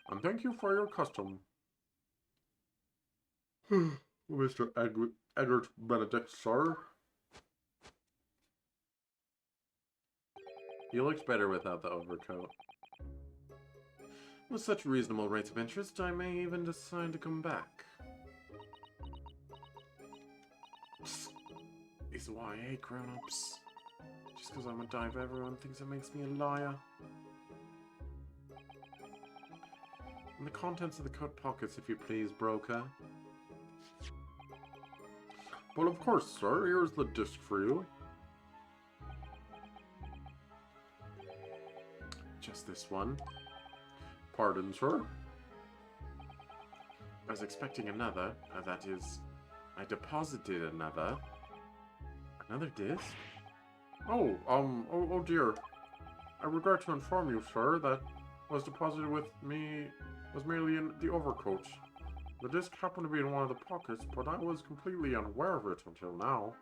S5: And thank you for your custom. Mr. Edward Benedict, sir. He looks better without the overcoat. With such reasonable rates of interest, I may even decide to come back. Psst. This is why I hate grown-ups. Just because I'm a diver, everyone thinks it makes me a liar. And the contents of the coat pockets, if you please, broker. Well, of course, sir. Here's the disc for you. is this one? Pardon, sir? I was expecting another. That is, I deposited another. Another disc? Oh dear. I regret to inform you, sir, that was deposited with me was merely in the overcoat. The disc happened to be in one of the pockets, but I was completely unaware of it until now.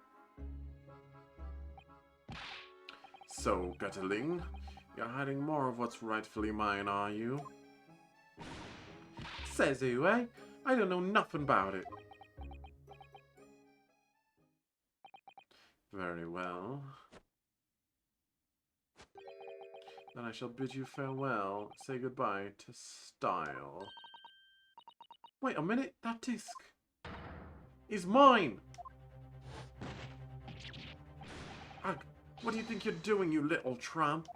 S5: So, Gutterling, you're hiding more of what's rightfully mine, are you? Says who, eh? I don't know nothing about it. Very well. Then I shall bid you farewell. Say goodbye to style. Wait a minute, that disc is mine! Ugh, what do you think you're doing, you little tramp?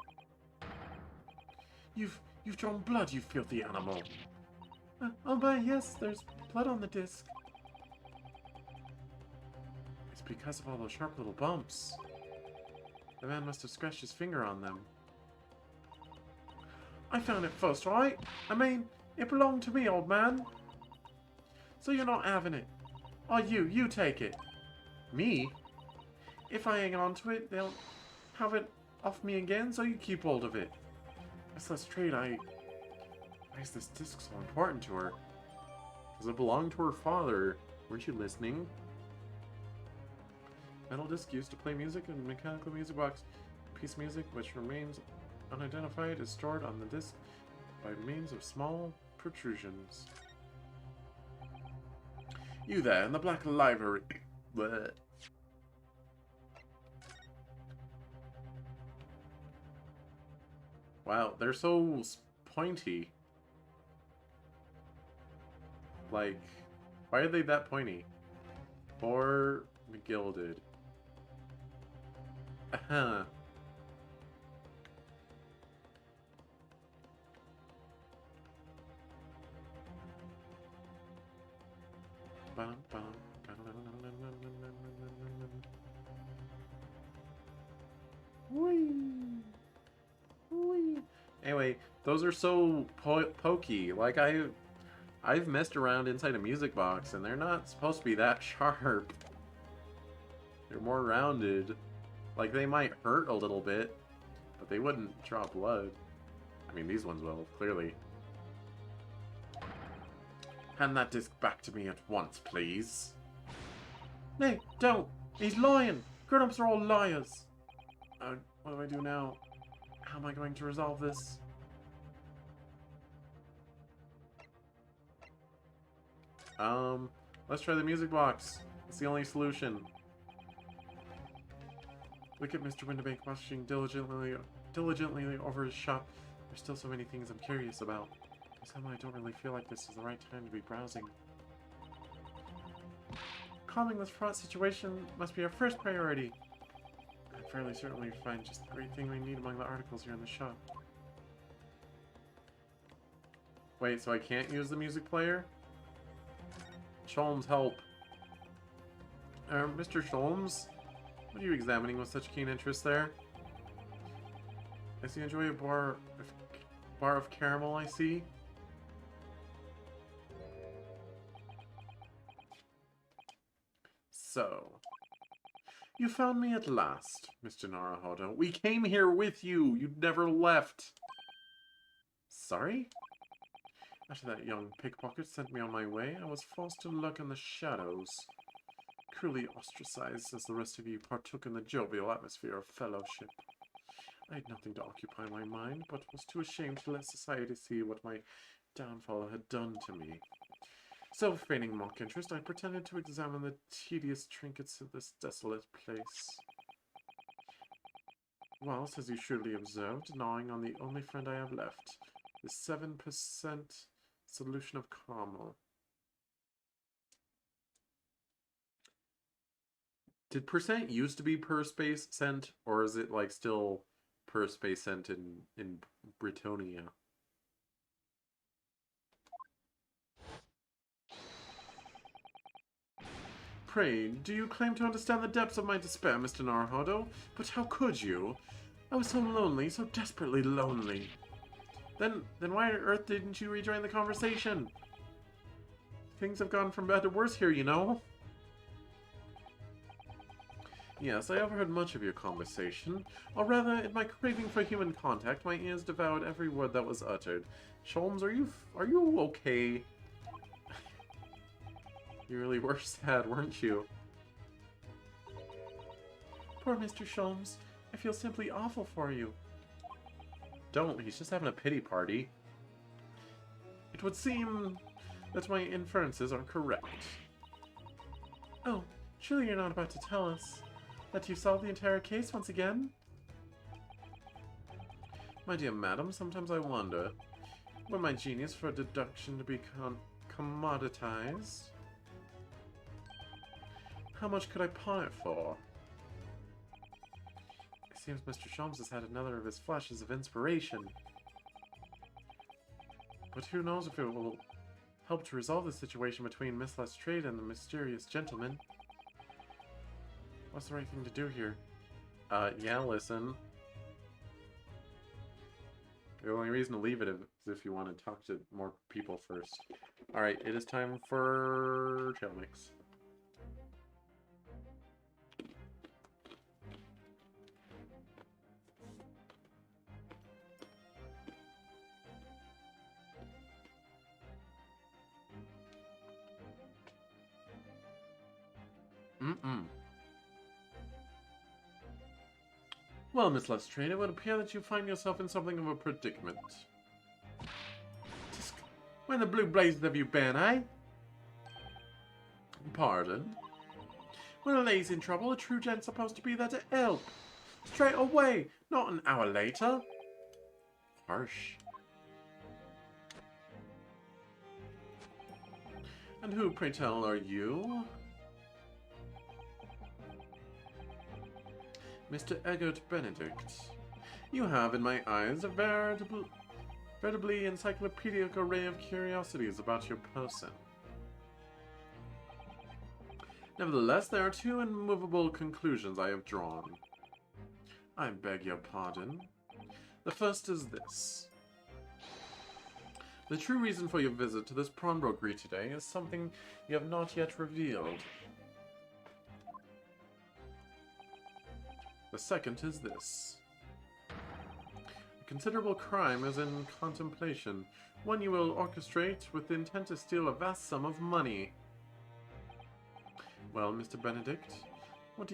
S5: You've drawn blood, you filthy animal. Oh my, yes, there's blood on the disc. It's because of all those sharp little bumps. The man must have scratched his finger on them. I found it first, right? I mean, it belonged to me, old man. So you're not having it. Oh, you take it. Me? If I hang on to it, they'll have it off me again, so you keep hold of it. Guess let's trade. Why is this disc so important to her? Because it belonged to her father. Weren't you listening? Metal disc used to play music in mechanical music box. Piece of music which remains unidentified is stored on the disc by means of small protrusions. You there in the black library. Bleh. Wow, they're so pointy. Like, why are they that pointy? Or gilded. Uh-huh. Anyway, those are so pokey. Like, I've messed around inside a music box, and they're not supposed to be that sharp. They're more rounded. Like, they might hurt a little bit, but they wouldn't draw blood. I mean, these ones will, clearly. Hand that disc back to me at once, please. Nay, don't! He's lying! Grown-ups are all liars! What do I do now? How am I going to resolve this? Let's try the music box. It's the only solution. Look at Mr. Windibank watching diligently over his shop. There's still so many things I'm curious about. Somehow I don't really feel like this is the right time to be browsing. Calming this fraught situation must be our first priority. I'm fairly certain we find just the great thing we need among the articles here in the shop. Wait, so I can't use the music player? Sholmes, help. Mr. Sholmes? What are you examining with such keen interest there? I see you enjoy a bar of caramel, I see. So, you found me at last, Mr. Naruhodo. We came here with you. You never left. Sorry? After that young pickpocket sent me on my way, I was forced to lurk in the shadows. Cruelly ostracized as the rest of you partook in the jovial atmosphere of fellowship. I had nothing to occupy my mind, but was too ashamed to let society see what my downfall had done to me. So, feigning mock interest, I pretended to examine the tedious trinkets of this desolate place. Whilst, as you surely observed, gnawing on the only friend I have left, the 7% solution of caramel. Did percent used to be per space cent, or is it like still per space cent in Britonia? Pray, do you claim to understand the depths of my despair, Mr. Naruhodo? But how could you? I was so lonely, so desperately lonely. Then why on earth didn't you rejoin the conversation? Things have gone from bad to worse here, you know? Yes, I overheard much of your conversation. Or rather, in my craving for human contact, my ears devoured every word that was uttered. Sholmes, are you okay? You really were sad, weren't you? Poor Mr. Sholmes. I feel simply awful for you. Don't, he's just having a pity party. It would seem that my inferences are correct. Oh, surely you're not about to tell us that you solved the entire case once again? My dear madam, sometimes I wonder, were my genius for deduction to be commoditized? How much could I pawn it for? It seems Mr. Sholmes has had another of his flashes of inspiration. But who knows if it will help to resolve the situation between Miss Lestrade and the mysterious gentleman. What's the right thing to do here? Yeah, listen. The only reason to leave it is if you want to talk to more people first. Alright, it is time for trail mix. Well, Miss Lestrade, it would appear that you find yourself in something of a predicament. When the blue blazes have you been, eh? Pardon? When a lady's in trouble, a true gent's supposed to be there to help. Straight away, not an hour later. Harsh. And who, pray tell, are you? Mr. Eggert Benedict. You have, in my eyes, a veritably encyclopedic array of curiosities about your person. Nevertheless, there are two immovable conclusions I have drawn. I beg your pardon. The first is this. The true reason for your visit to this pawnbrokery today is something you have not yet revealed. The second is this. A considerable crime is in contemplation, one you will orchestrate with the intent to steal a vast sum of money. Well, Mr. Benedict, what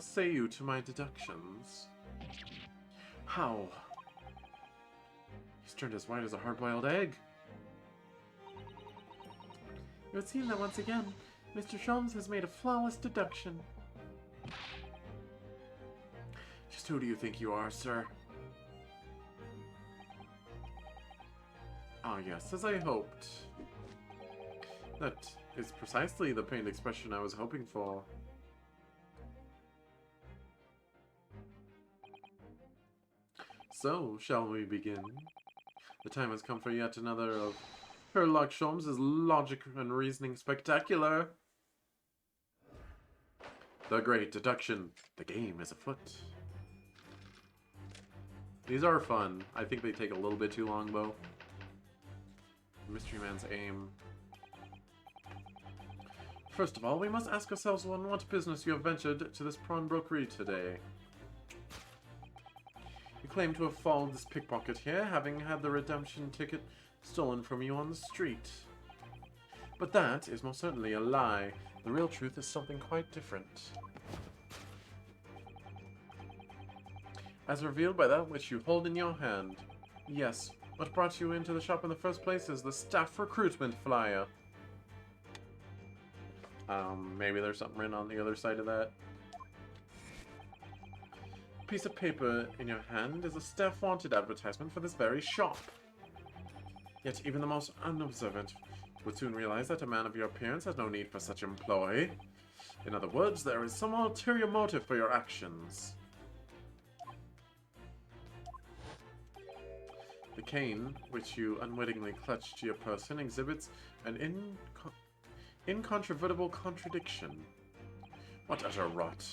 S5: say you to my deductions? How? He's turned as white as a hard-boiled egg. It would seem that once again, Mr. Sholmes has made a flawless deduction. Just who do you think you are, sir? Ah, yes, as I hoped. That is precisely the pained expression I was hoping for. So, shall we begin? The time has come for yet another of Sherlock Sholmes' logic and reasoning spectacular. The Great Deduction. The game is afoot. These are fun. I think they take a little bit too long, though. Mystery Man's aim. First of all, we must ask ourselves on what business you have ventured to this pawnbrokery today. You claim to have followed this pickpocket here, having had the redemption ticket stolen from you on the street. But that is most certainly a lie. The real truth is something quite different. As revealed by that which you hold in your hand. Yes, what brought you into the shop in the first place is the staff recruitment flyer. Maybe there's something written on the other side of that. A piece of paper in your hand is a staff wanted advertisement for this very shop. Yet even the most unobservant would soon realize that a man of your appearance has no need for such employ. In other words, there is some ulterior motive for your actions. The cane, which you unwittingly clutched to your person, exhibits an incontrovertible contradiction. What utter rot.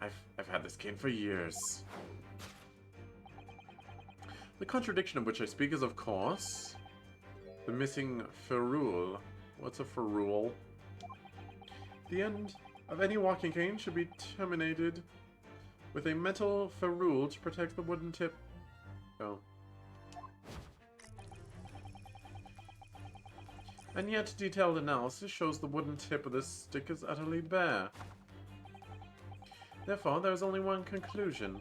S5: I've had this cane for years. The contradiction of which I speak is, of course, the missing ferrule. What's a ferrule? The end of any walking cane should be terminated with a metal ferrule to protect the wooden tip. Oh. And yet, detailed analysis shows the wooden tip of this stick is utterly bare. Therefore, there is only one conclusion.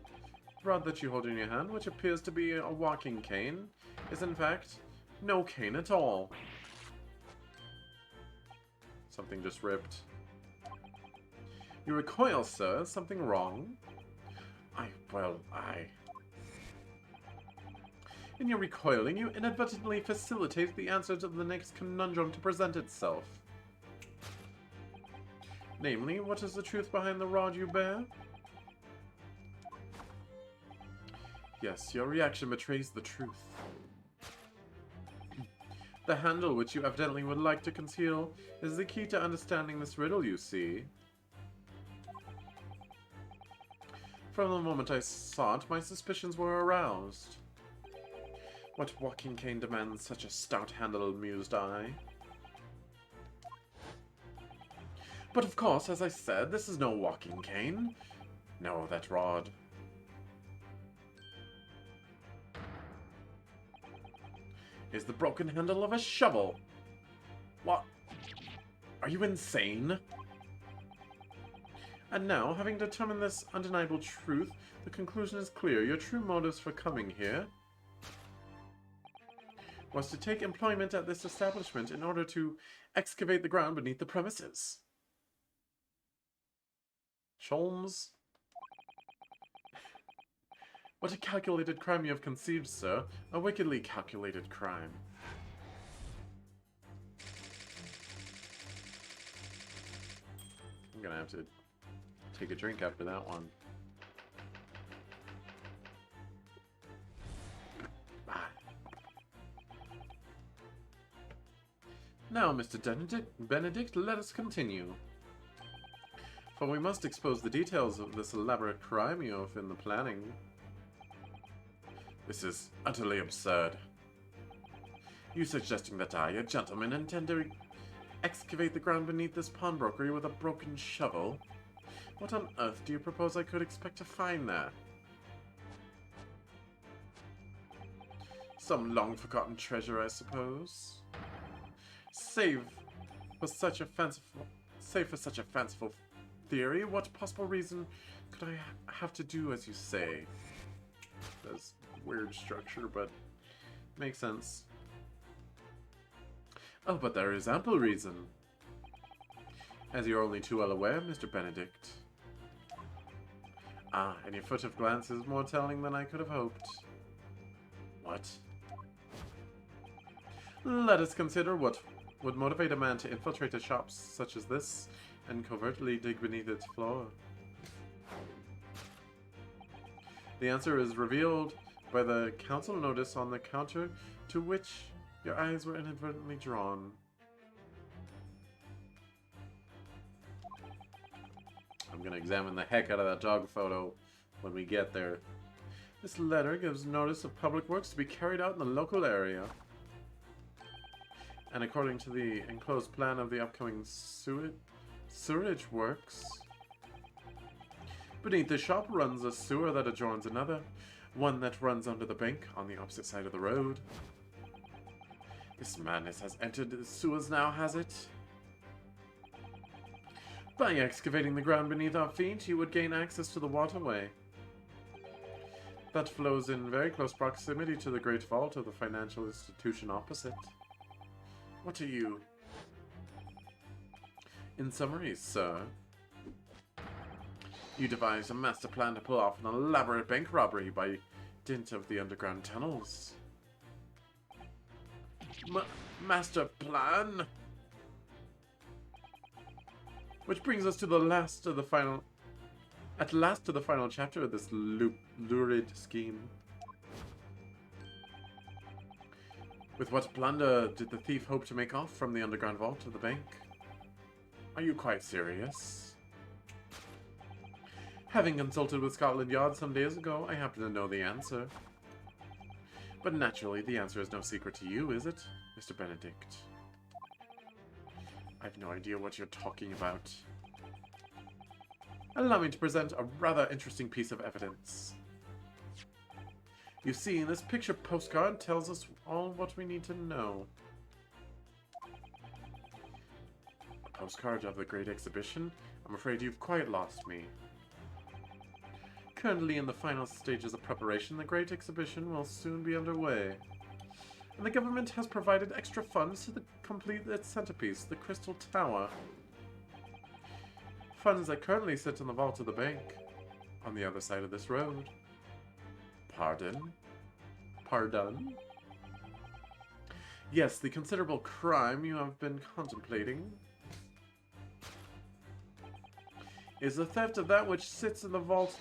S5: The rod that you hold in your hand, which appears to be a walking cane, is in fact no cane at all. Something just ripped. You recoil, sir. Is something wrong? In your recoiling, you inadvertently facilitate the answer to the next conundrum to present itself. Namely, what is the truth behind the rod you bear? Yes, your reaction betrays the truth. The handle, which you evidently would like to conceal, is the key to understanding this riddle, you see. From the moment I saw it, my suspicions were aroused. What walking cane demands such a stout handle, mused I. But of course, as I said, this is no walking cane. No, that rod. Is the broken handle of a shovel. What? Are you insane? And now, having determined this undeniable truth, the conclusion is clear. Your true motives for coming here was to take employment at this establishment in order to excavate the ground beneath the premises. Sholmes? What a calculated crime you have conceived, sir. A wickedly calculated crime. I'm gonna have to take a drink after that one. Now, Mr. Benedict, let us continue. For we must expose the details of this elaborate crime you have in the planning. This is utterly absurd. You suggesting that I, a gentleman, intend to excavate the ground beneath this pawnbrokery with a broken shovel? What on earth do you propose I could expect to find there? Some long-forgotten treasure, I suppose. Save for such a fanciful theory, what possible reason could I have to do as you say? That's weird structure, but makes sense. Oh, but there is ample reason. As you're only too well aware, Mr. Benedict. Ah, and your furtive glance is more telling than I could have hoped. What? Let us consider what would motivate a man to infiltrate a shop such as this and covertly dig beneath its floor. The answer is revealed by the council notice on the counter to which your eyes were inadvertently drawn. I'm gonna examine the heck out of that dog photo when we get there. This letter gives notice of public works to be carried out in the local area. And according to the enclosed plan of the upcoming sewerage works, beneath the shop runs a sewer that adjoins another, one that runs under the bank on the opposite side of the road. This madness has entered the sewers now, has it? By excavating the ground beneath our feet, you would gain access to the waterway. That flows in very close proximity to the great vault of the financial institution opposite. What are you? In summary, sir, you devised a master plan to pull off an elaborate bank robbery by dint of the underground tunnels. Master plan? Which brings us to the last of the final... At last to the final chapter of this lurid scheme. With what plunder did the thief hope to make off from the underground vault of the bank? Are you quite serious? Having consulted with Scotland Yard some days ago, I happen to know the answer.
S1: But naturally, the answer is no secret to you, is it, Mr. Benedict? I have no idea what you're talking about. Allow me to present a rather interesting piece of evidence. You see, this picture postcard tells us all what we need to know. A postcard of the Great Exhibition? I'm afraid you've quite lost me. Currently in the final stages of preparation, the Great Exhibition will soon be underway. And the government has provided extra funds to complete its centerpiece, the Crystal Tower. Funds that currently sit in the vault of the bank, on the other side of this road. Pardon? Pardon? Yes, the considerable crime you have been contemplating is the theft of that which sits in the vault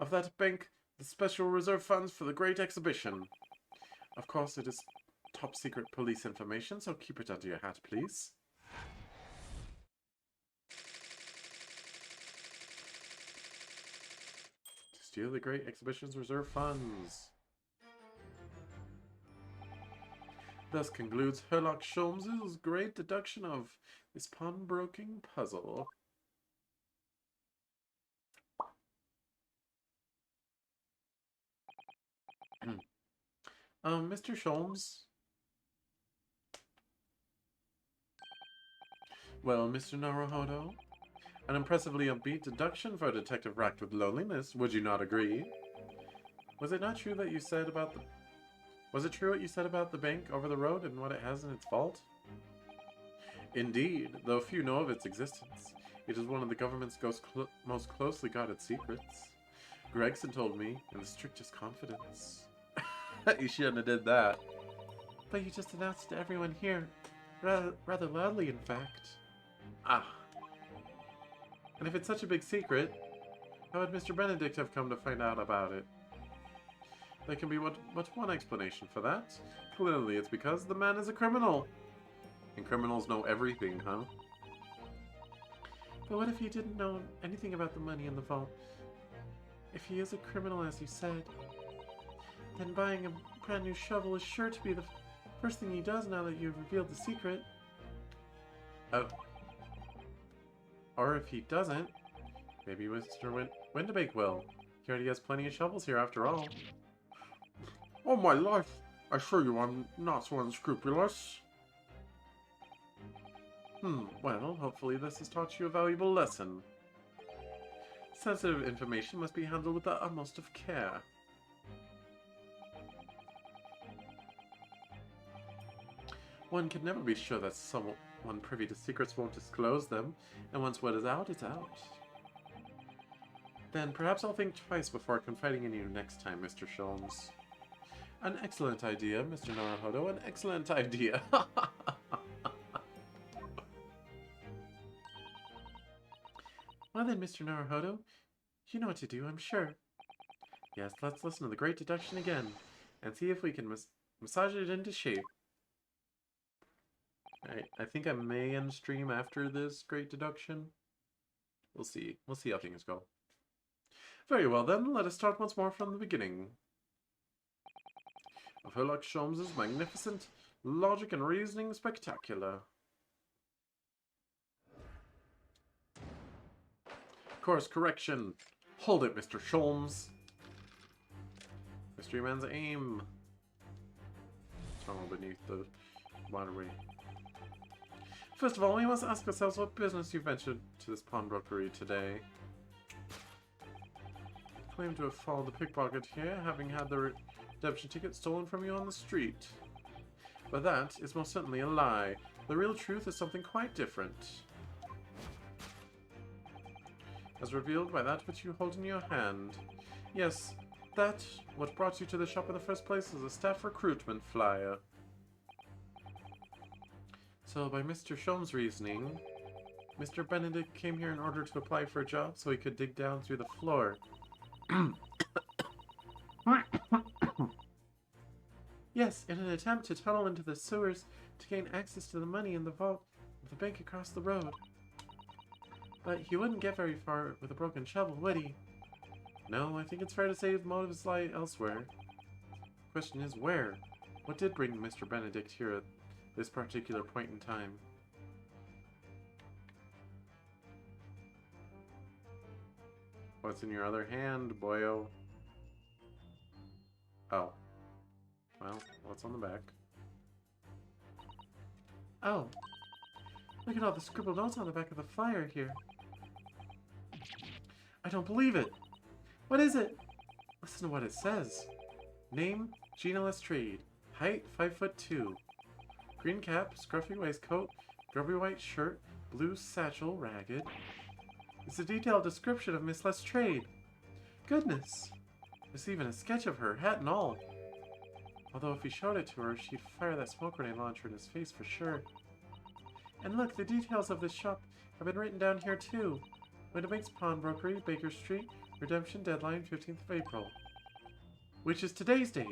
S1: of that bank, the special reserve funds for the Great Exhibition. Of course, it is top secret police information, so keep it under your hat, please. To steal the Great Exhibition's reserve funds. Thus concludes Sherlock Holmes's great deduction of this pawnbroking puzzle. Mr. Sholmes? Well, Mr. Naruhodo? An impressively upbeat deduction for a detective racked with loneliness, would you not agree? Was it not true that you said about the... Was it true what you said about the bank over the road and what it has in its vault? Indeed, though few know of its existence. It is one of the government's most closely guarded secrets. Gregson told me in the strictest confidence. You shouldn't have did that. But you just announced it to everyone here. Rather loudly, in fact. Ah. And if it's such a big secret, how would Mr. Benedict have come to find out about it? There can be but one explanation for that. Clearly, it's because the man is a criminal. And criminals know everything, huh? But what if he didn't know anything about the money in the vault? If he is a criminal, as you said, then buying a brand new shovel is sure to be the first thing he does now that you've revealed the secret. Oh. Or if he doesn't, maybe Mr. Windebake will. He already has plenty of shovels here after all.
S5: Oh my life! I assure you I'm not so unscrupulous.
S1: Well, hopefully this has taught you a valuable lesson. Sensitive information must be handled with the utmost of care. One can never be sure that someone privy to secrets won't disclose them, and once what is out, it's out. Then perhaps I'll think twice before confiding in you next time, Mr. Sholmes. An excellent idea, Mr. Naruhodo, an excellent idea. Well then, Mr. Naruhodo, you know what to do, I'm sure. Yes, let's listen to the great deduction again, and see if we can massage it into shape. Alright, I think I may end stream after this great deduction. We'll see. We'll see how things go. Very well then, let us start once more from the beginning. Of Sherlock Holmes's magnificent logic and reasoning spectacular. Course correction. Hold it, Mr. Sholmes. Mystery man's aim. Tunnel beneath the waterway. First of all, we must ask ourselves what business you ventured to this pawnbrokery today. Claim to have followed the pickpocket here, having had the redemption ticket stolen from you on the street. But that is most certainly a lie. The real truth is something quite different. As revealed by that which you hold in your hand. Yes, that, what brought you to the shop in the first place, is a staff recruitment flyer. So, by Mr. Sholmes' reasoning, Mr. Benedict came here in order to apply for a job so he could dig down through the floor. Yes, in an attempt to tunnel into the sewers to gain access to the money in the vault of the bank across the road. But he wouldn't get very far with a broken shovel, would he? No, I think it's fair to say his motives lie elsewhere. question is where? What did bring Mr. Benedict here at this particular point in time? What's in your other hand, boyo? Oh. Well, what's on the back? Oh. Look at all the scribbled notes on the back of the flyer here. I don't believe it. What is it? Listen to what it says. Name, Gina Lestrade. Height, 5'2". Green cap, scruffy waistcoat, grubby white shirt, blue satchel, ragged. It's a detailed description of Miss Lestrade. Goodness. There's even a sketch of her, hat and all. Although if he showed it to her, she'd fire that smoke grenade launcher in his face for sure. And look, the details of this shop have been written down here too. Winnebank's Pawnbrokery, Baker Street, redemption deadline 15th of April. Which is today's date.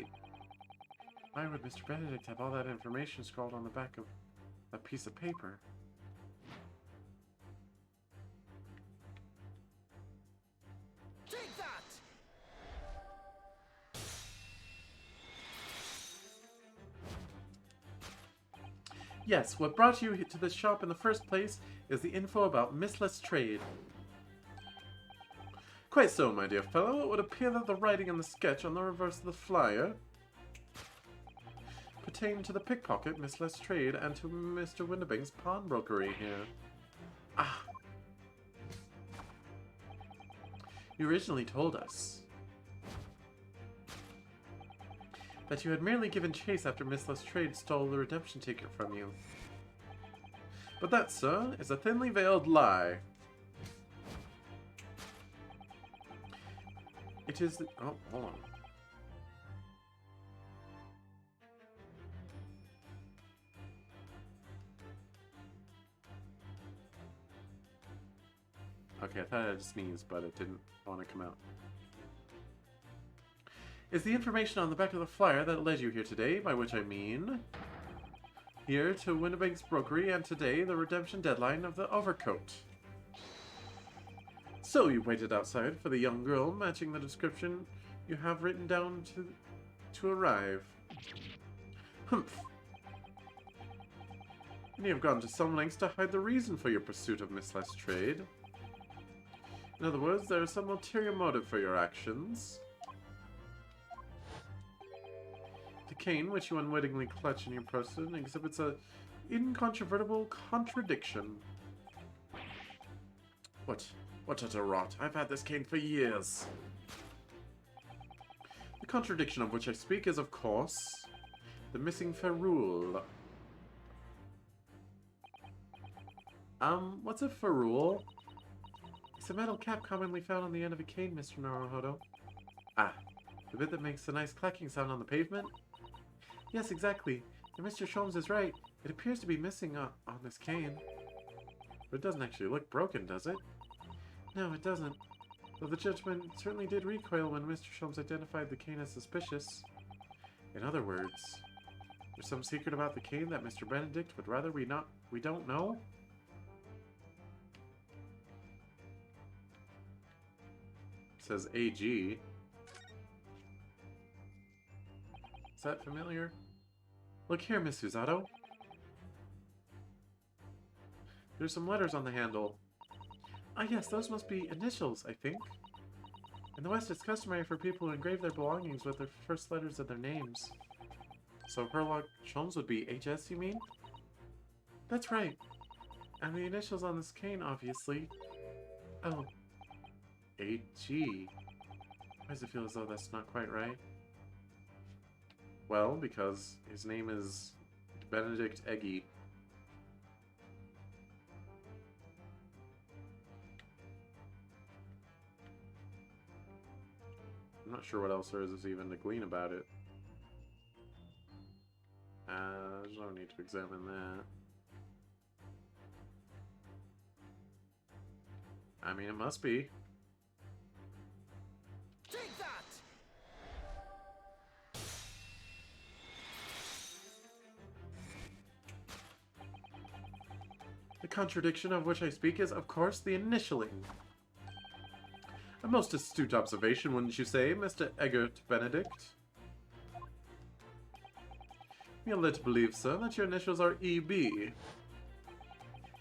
S1: Why would Mr. Benedict have all that information scrawled on the back of a piece of paper?
S2: Take that!
S1: Yes, what brought you to this shop in the first place is the info about Miss Lestrade. Quite so, my dear fellow. It would appear that the writing and the sketch on the reverse of the flyer pertain to the pickpocket, Miss Lestrade, and to Mr. Winnebank's pawnbrokery here. Ah. You originally told us that you had merely given chase after Miss Lestrade stole the redemption ticket from you. But that, sir, is a thinly veiled lie. It is the... Oh, hold on. Okay, I thought I'd sneeze, but it didn't want to come out. Is the information on the back of the flyer that led you here today, by which I mean here to Winnebank's Brokery, and today the redemption deadline of the overcoat. So you waited outside for the young girl matching the description you have written down to arrive. Humph. And you have gone to some lengths to hide the reason for your pursuit of Miss Lestrade. In other words, there is some ulterior motive for your actions. The cane, which you unwittingly clutch in your person, exhibits a incontrovertible contradiction. What utter rot? I've had this cane for years. The contradiction of which I speak is, of course, the missing ferrule. What's a ferrule? It's a metal cap commonly found on the end of a cane, Mr. Naruhodo. Ah, the bit that makes the nice clacking sound on the pavement? Yes, exactly. And Mr. Sholmes is right. It appears to be missing on this cane. But it doesn't actually look broken, does it? No, it doesn't. Though the judgment certainly did recoil when Mr. Sholmes identified the cane as suspicious. In other words, there's some secret about the cane that Mr. Benedict would rather we don't know? It says AG. Is that familiar? Look here, Miss Usato. There's some letters on the handle. Ah yes, those must be initials, I think. In the West, it's customary for people to engrave their belongings with their first letters of their names. So Herlock Sholmes would be HS, you mean? That's right. And the initials on this cane, obviously. Oh. AG. Why does it feel as though that's not quite right? Well, because his name is Benedict Eggy. I'm not sure what else there is even to glean about it. There's no need to examine that. I mean, it must be.
S2: Take that!
S1: The contradiction of which I speak is, of course, the initialing. A most astute observation, wouldn't you say, Mr. Eggert Benedict?
S5: We are led to believe, sir, that your initials are EB.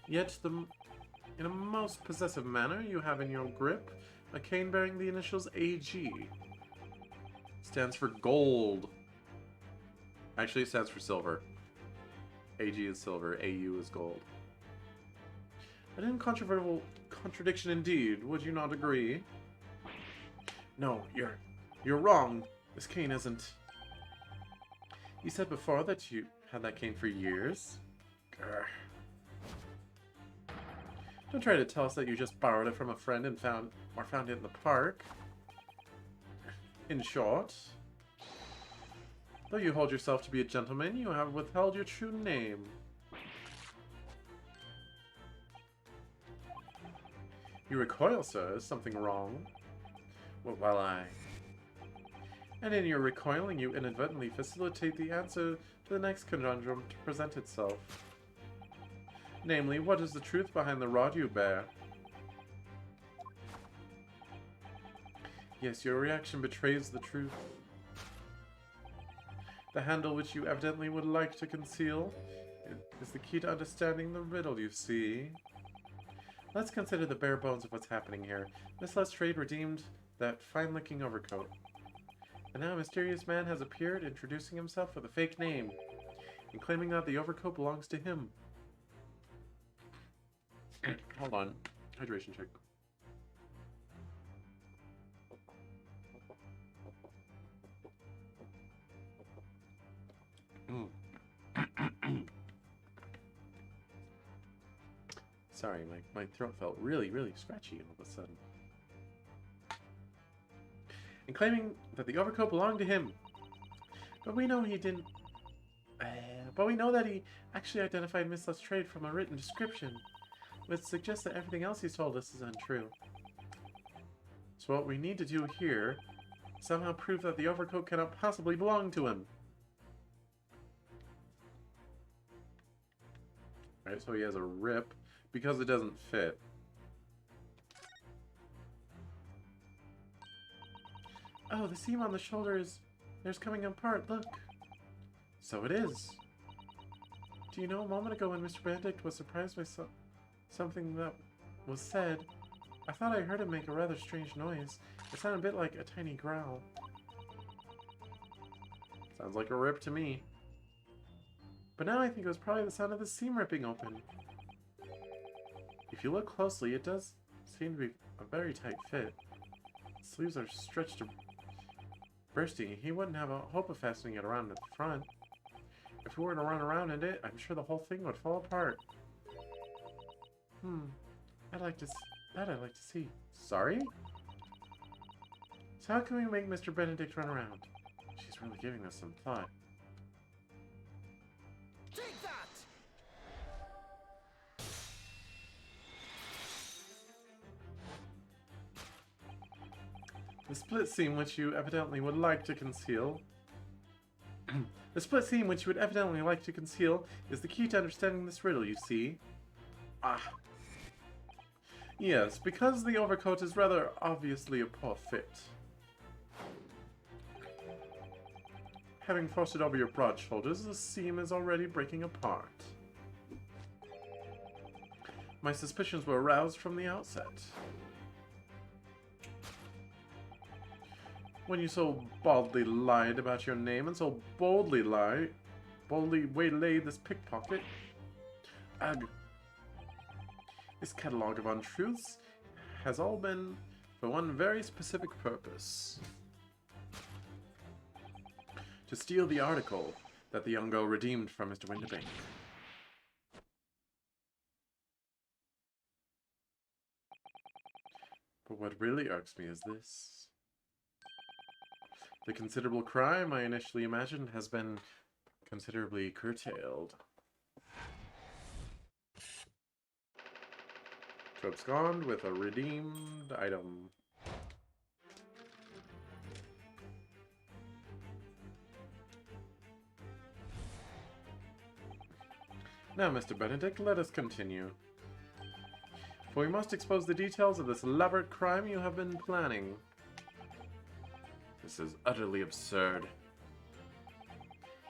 S5: Yet, in a most possessive manner, you have in your grip a cane bearing the initials AG. Stands for gold. Actually, it stands for silver. AG is silver, AU is gold. An incontrovertible contradiction indeed, would you not agree? No, you're wrong. This cane isn't... You said before that you had that cane for years? Grr. Don't try to tell us that you just borrowed it from a friend and found it in the park. In short, though you hold yourself to be a gentleman, you have withheld your true name. You recoil, sir. Is something wrong? Well, And in your recoiling, you inadvertently facilitate the answer to the next conundrum to present itself. Namely, what is the truth behind the rod you bear? Yes, your reaction betrays the truth. The handle which you evidently would like to conceal is the key to understanding the riddle, you see. Let's consider the bare bones of what's happening here. Miss Lestrade redeemed that fine-looking overcoat. And now a mysterious man has appeared, introducing himself with a fake name, and claiming that the overcoat belongs to him. Hold on. Hydration check. Sorry, my throat felt really, really scratchy all of a sudden. And claiming that the overcoat belonged to him. But we know he didn't... but we know that he actually identified Miss Lestrade from a written description, which suggests that everything else he's told us is untrue. So what we need to do here is somehow prove that the overcoat cannot possibly belong to him. Alright, so he has a rip because it doesn't fit. Oh, the seam on the shoulder there's coming apart, look. So it is. Do you know, a moment ago when Mr. Benedict was surprised by something that was said, I thought I heard him make a rather strange noise. It sounded a bit like a tiny growl. Sounds like a rip to me. But now I think it was probably the sound of the seam ripping open. If you look closely, it does seem to be a very tight fit. The sleeves are stretched to bursting. He wouldn't have a hope of fastening it around at the front. If we were to run around in it, I'm sure the whole thing would fall apart. I'd like to see. Sorry? So how can we make Mr. Benedict run around? She's really giving us some thought.
S2: Take that!
S5: The split seam which you evidently would like to conceal... The split seam which you would evidently like to conceal is the key to understanding this riddle, you see. Ah. Yes, because the overcoat is rather obviously a poor fit. Having forced it over your broad shoulders, the seam is already breaking apart. My suspicions were aroused from the outset. When you so baldly lied about your name and so boldly waylaid this pickpocket. Ugh. This catalogue of untruths has all been for one very specific purpose. To steal the article that the young girl redeemed from Mr. Winterbank. But what really irks me is this. The considerable crime I initially imagined has been considerably curtailed. To abscond with a redeemed item. Now, Mr. Benedict, let us continue. For we must expose the details of this elaborate crime you have been planning. This is utterly absurd.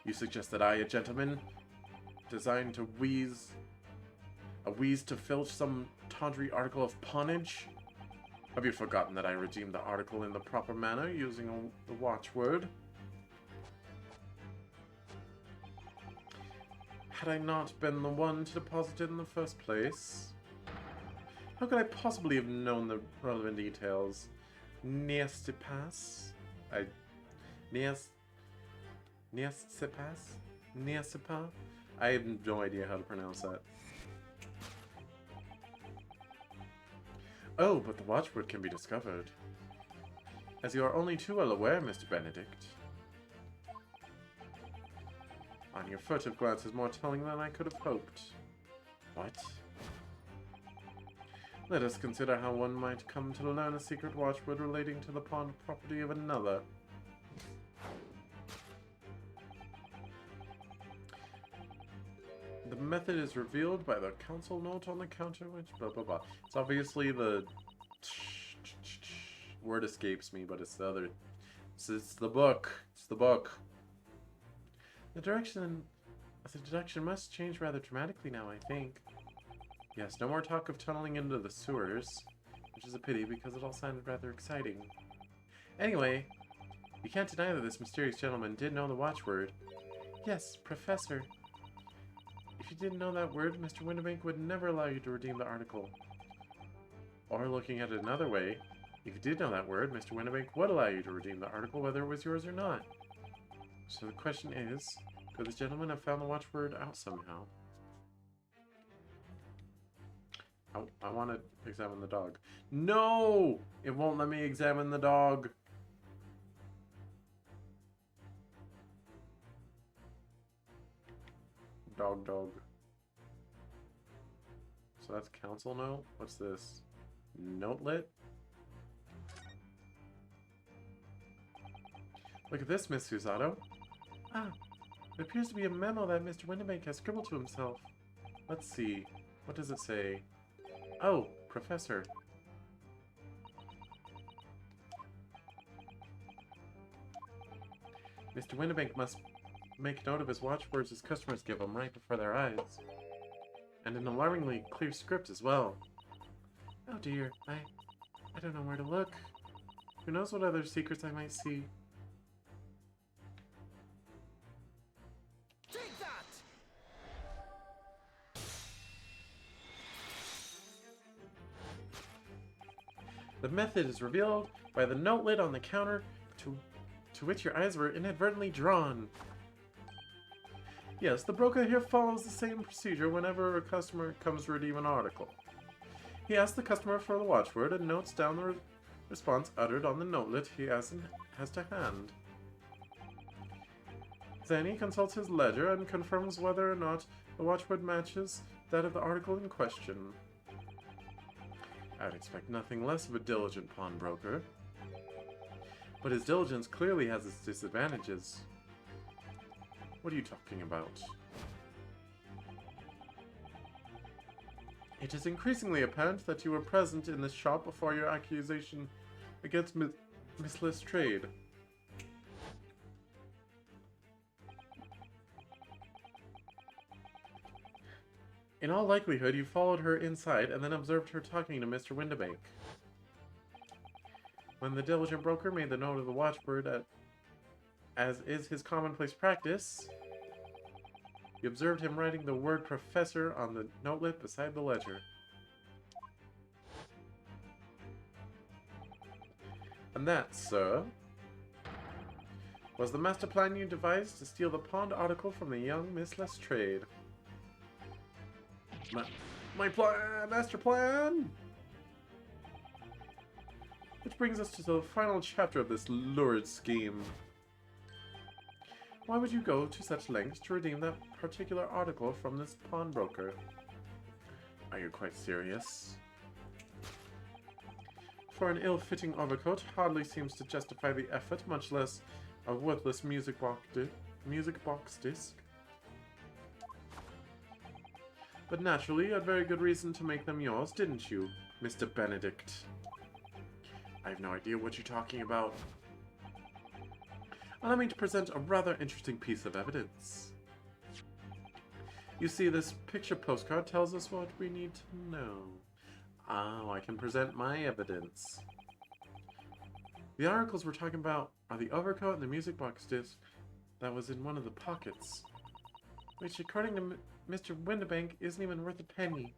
S1: You suggest that I, a gentleman, designed to wheeze to filch some tawdry article of pawnage? Have you forgotten that I redeemed the article in the proper manner using the watchword? Had I not been the one to deposit it in the first place? How could I possibly have known the relevant details? Niesipas? Niesipa? I have no idea how to pronounce that. Oh, but the watchword can be discovered. As you are only too well aware, Mr. Benedict. On your furtive glance is more telling than I could have hoped. What? Let us consider how one might come to learn a secret watchword relating to the pawned property of another. The method is revealed by the council note on the counter, which blah blah blah. It's obviously the word escapes me, but it's the other. It's the book. It's the book. The direction must change rather dramatically now, I think. Yes, no more talk of tunneling into the sewers, which is a pity because it all sounded rather exciting. Anyway, you can't deny that this mysterious gentleman did know the watchword. Yes, Professor. If you didn't know that word, Mr. Windibank would never allow you to redeem the article. Or looking at it another way, if you did know that word, Mr. Windibank would allow you to redeem the article whether it was yours or not. So the question is, could this gentleman have found the watchword out somehow? I want to examine the dog. No! It won't let me examine the dog. Dog. So that's council note? What's this? Notelet? Look at this, Miss Susato. Ah, it appears to be a memo that Mr. Windibank has scribbled to himself. Let's see. What does it say? Oh, Professor. Mr. Windibank must make note of his watchwords his customers give him right before their eyes. And an alarmingly clear script as well. Oh dear, I don't know where to look. Who knows what other secrets I might see.
S2: Take that!
S1: The method is revealed by the notelet on the counter to which your eyes were inadvertently drawn. Yes, the broker here follows the same procedure whenever a customer comes to redeem an article. He asks the customer for the watchword and notes down the response uttered on the notelet he has to hand. Then he consults his ledger and confirms whether or not the watchword matches that of the article in question. I would expect nothing less of a diligent pawnbroker. But his diligence clearly has its disadvantages. What are you talking about? It is increasingly apparent that you were present in this shop before your accusation against Miss Lestrade. In all likelihood, you followed her inside and then observed her talking to Mr. Windibank. When the diligent broker made the note of the watchword as is his commonplace practice, you observed him writing the word Professor on the notelet beside the ledger. And that, sir, was the master plan you devised to steal the pawned article from the young Miss Lestrade. My master plan! Which brings us to the final chapter of this lurid scheme. Why would you go to such lengths to redeem that particular article from this pawnbroker? Are you quite serious? For an ill-fitting overcoat hardly seems to justify the effort, much less a worthless music box disc. But naturally, you had very good reason to make them yours, didn't you, Mr. Benedict? I have no idea what you're talking about. allow me to present a rather interesting piece of evidence. You see, this picture postcard tells us what we need to know. Oh, I can present my evidence. The articles we're talking about are the overcoat and the music box disc that was in one of the pockets, which, according to Mr. Windibank, isn't even worth a penny.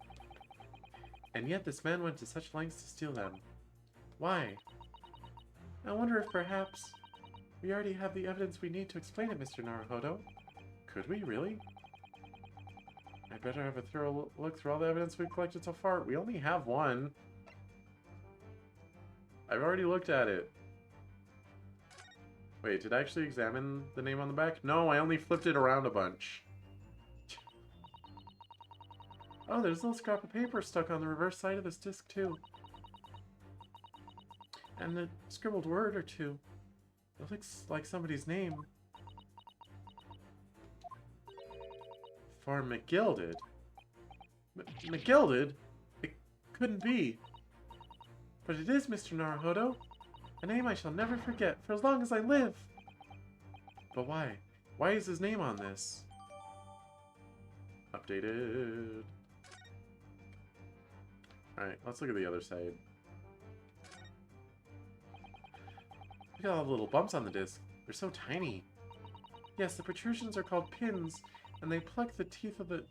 S1: And yet this man went to such lengths to steal them. Why? I wonder if perhaps we already have the evidence we need to explain it, Mr. Naruhodo. Could we, really? I better have a thorough look through all the evidence we've collected so far. We only have one. I've already looked at it. Wait, did I actually examine the name on the back? No, I only flipped it around a bunch. Oh, there's a little scrap of paper stuck on the reverse side of this disc, too. And a scribbled word or two. It looks like somebody's name. For McGilded? McGilded? It couldn't be. But it is, Mr. Naruhodo. A name I shall never forget for as long as I live. But why? Why is his name on this? Updated. Alright, let's look at the other side. Look at all the little bumps on the disc. They're so tiny. Yes, the protrusions are called pins, and they pluck the teeth of the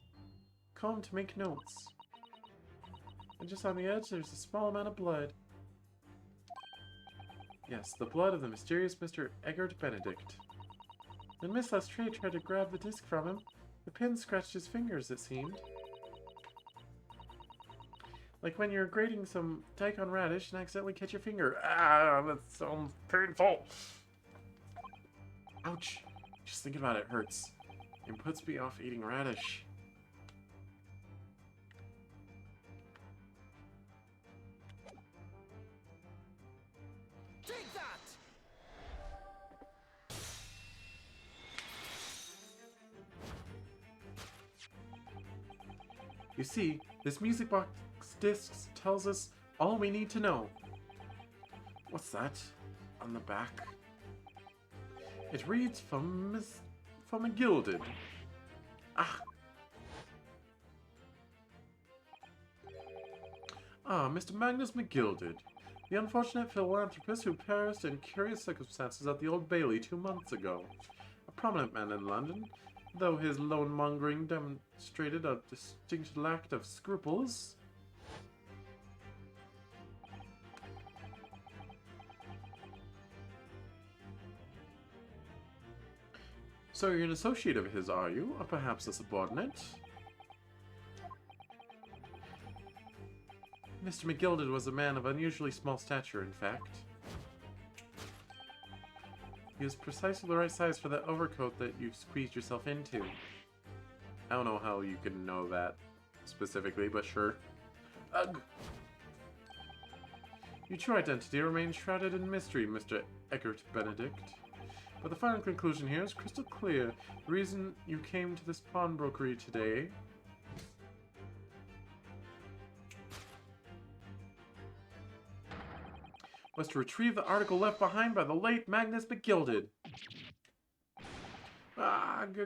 S1: comb to make notes. And just on the edge, there's a small amount of blood. Yes, the blood of the mysterious Mr. Eggert Benedict. When Miss Lestrade tried to grab the disc from him, the pin scratched his fingers, it seemed. Like when you're grating some daikon radish and accidentally catch your finger. Ah, that sounds painful. Ouch. Just thinking about it hurts. And puts me off eating radish.
S2: Take that!
S1: You see, this music box disc tells us all we need to know. What's that on the back? It reads from a gilded. Ah. Ah, Mr. Magnus McGilded, the unfortunate philanthropist who perished in curious circumstances at the Old Bailey 2 months ago. A prominent man in London, though his lone-mongering demonstrated a distinct lack of scruples. So you're an associate of his, are you? Or perhaps a subordinate? Mr. McGilded was a man of unusually small stature, in fact. He was precisely the right size for that overcoat that you've squeezed yourself into. I don't know how you can know that specifically, but sure. Ugh! Your true identity remains shrouded in mystery, Mr. Eggert Benedict. But the final conclusion here is crystal clear. The reason you came to this pawnbrokery today was to retrieve the article left behind by the late Magnus McGilded. Ah, to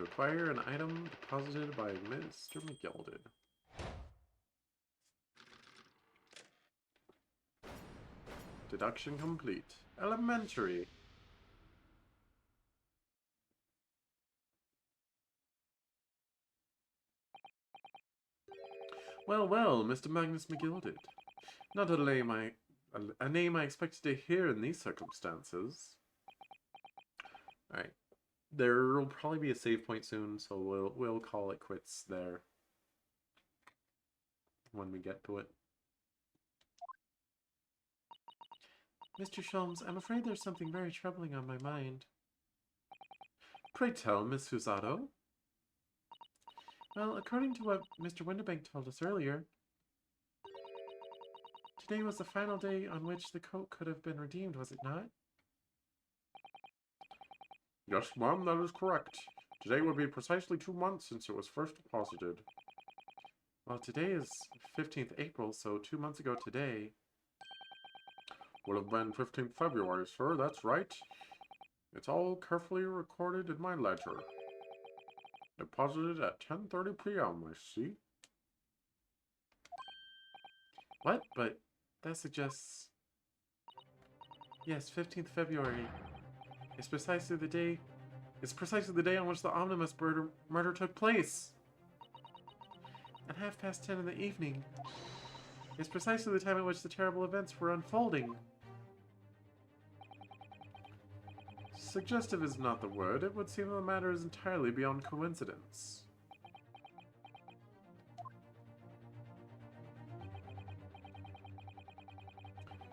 S1: acquire an item deposited by Mr. McGilded. Deduction complete. Elementary. Well, well, Mr. Magnus McGilded. Not a name I expected to hear in these circumstances. Alright. There will probably be a save point soon, so we'll call it quits there. When we get to it. Mr. Sholmes, I'm afraid there's something very troubling on my mind. Pray tell, Miss Fusado. Well, according to what Mr. Windibank told us earlier, today was the final day on which the coat could have been redeemed, was it not?
S5: Yes, ma'am, that is correct. Today would be precisely 2 months since it was first deposited.
S1: Well, today is 15th April, so 2 months ago today.
S5: Would have been 15th February, sir, that's right. It's all carefully recorded in my ledger. Deposited at 10:30 p.m., I see.
S1: What? But that suggests... Yes, 15th February. It's precisely the day... It's precisely the day on which the Omnibus murder took place. At 10:30 in the evening. It's precisely the time at which the terrible events were unfolding.
S5: Suggestive is not the word. It would seem the matter is entirely beyond coincidence.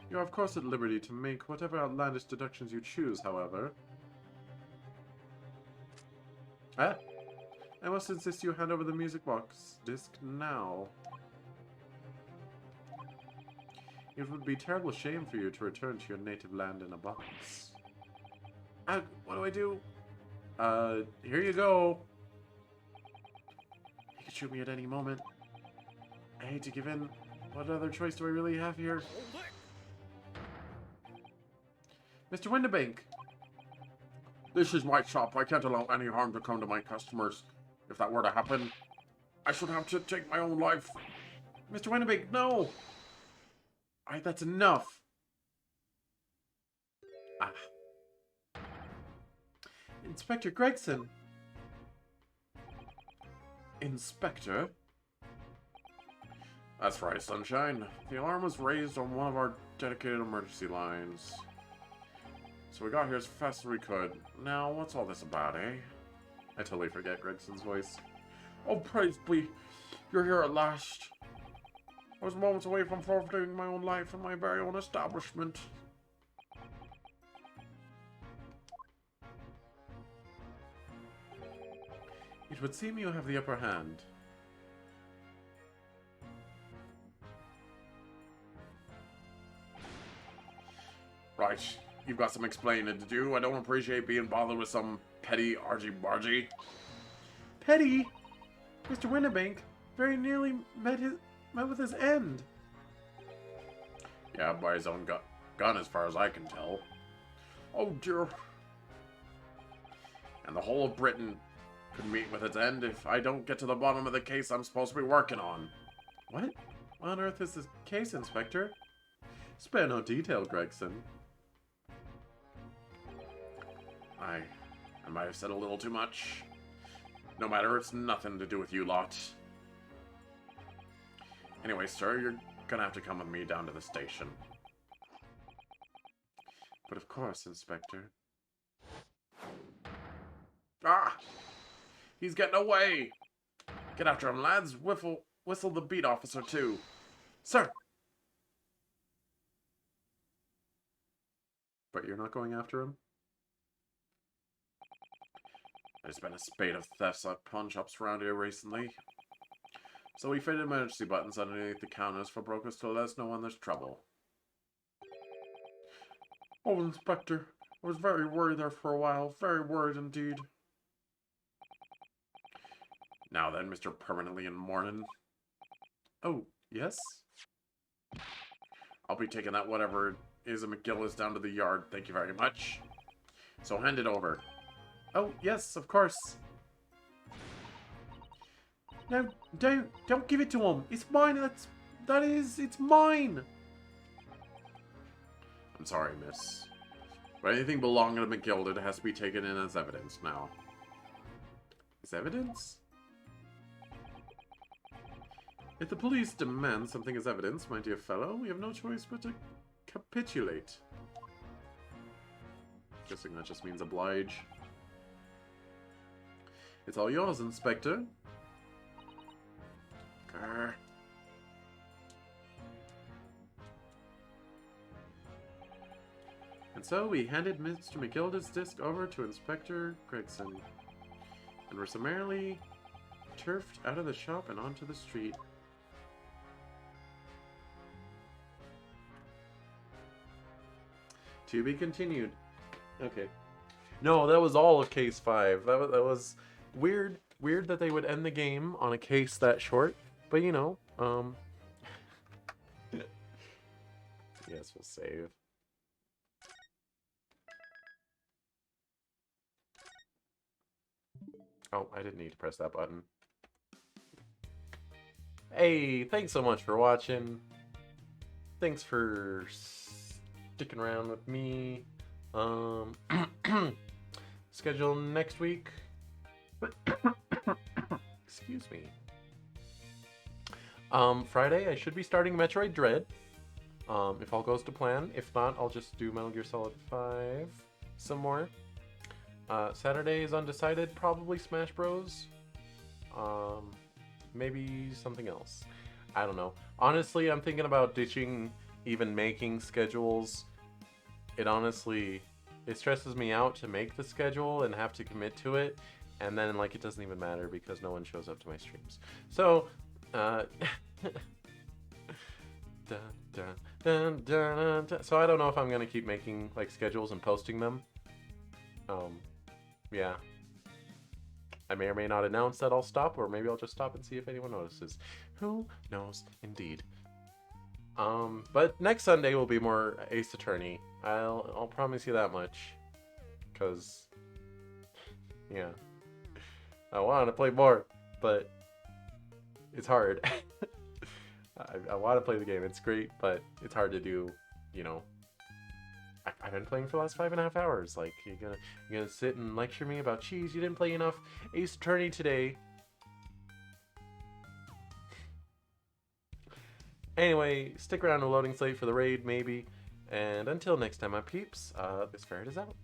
S5: You are of course at liberty to make whatever outlandish deductions you choose, however.
S1: Ah! I must insist you hand over the music box disc now.
S5: It would be a terrible shame for you to return to your native land in a box.
S1: What do I do?
S5: Here you go.
S1: He could shoot me at any moment. I hate to give in. What other choice do I really have here? Mr. Windibank!
S5: This is my shop. I can't allow any harm to come to my customers. If that were to happen, I should have to take my own life.
S1: Mr. Windibank, no! Alright, that's enough. Ah. Inspector Gregson.
S5: Inspector? That's right, Sunshine. The alarm was raised on one of our dedicated emergency lines. So we got here as fast as we could. Now, what's all this about, eh?
S1: I totally forget Gregson's voice.
S5: Oh, praise be! You're here at last. I was moments away from forfeiting my own life in my very own establishment.
S1: It would seem you have the upper hand.
S5: Right. You've got some explaining to do. I don't appreciate being bothered with some petty argy-bargy.
S1: Petty? Mr. Windibank very nearly met with his end.
S5: Yeah, by his own gun as far as I can tell. Oh dear. And the whole of Britain could meet with its end if I don't get to the bottom of the case I'm supposed to be working on.
S1: What? What on earth is this case, Inspector? Spare no detail, Gregson.
S5: I might have said a little too much. No matter, it's nothing to do with you lot. Anyway, sir, you're gonna have to come with me down to the station.
S1: But of course, Inspector.
S5: Ah! He's getting away! Get after him, lads. Whistle the beat officer, too. Sir!
S1: But you're not going after him?
S5: There's been a spate of thefts at pawn shops around here recently. So we fitted emergency buttons underneath the counters for brokers to let us know when there's trouble.
S1: Oh, Inspector, I was very worried there for a while. Very worried indeed.
S5: Now then, Mr. Permanently in Mourning.
S1: Oh, yes?
S5: I'll be taking that whatever it is a McGillis down to the yard, thank you very much. So hand it over.
S1: Oh, yes, of course. No, don't give it to him. It's mine. It's mine.
S5: I'm sorry, miss. But anything belonging to McGilded has to be taken in as evidence now.
S1: As evidence? If the police demand something as evidence, my dear fellow, we have no choice but to capitulate. Guessing that just means oblige. It's all yours, Inspector.
S5: Grr.
S1: And so we handed Mr. McGilda's disc over to Inspector Gregson, and were summarily turfed out of the shop and onto the street. To be continued. Okay. No, that was all of Case 5. That was weird. Weird that they would end the game on a case that short. But you know, yes, we'll save. Oh, I didn't need to press that button. Hey, thanks so much for watching. Thanks for sticking around with me. Schedule next week. Excuse me. Friday, I should be starting Metroid Dread. If all goes to plan. If not, I'll just do Metal Gear Solid 5 some more. Saturday is undecided. Probably Smash Bros. Maybe something else. I don't know. Honestly, I'm thinking about ditching even making schedules. It stresses me out to make the schedule and have to commit to it. And then, like, it doesn't even matter because no one shows up to my streams. So, so I don't know if I'm gonna keep making like schedules and posting them. Yeah. I may or may not announce that I'll stop, or maybe I'll just stop and see if anyone notices. Who knows, indeed. But next Sunday will be more Ace Attorney. I'll promise you that much. Cause, yeah, I want to play more, but it's hard. I want to play the game. It's great, but it's hard to do. You know, I've been playing for the last 5.5 hours. Like, you're gonna sit and lecture me about, geez, you didn't play enough Ace Attorney today. Anyway, stick around to Loading Slate for the raid, maybe. And until next time, my peeps, this ferret is out.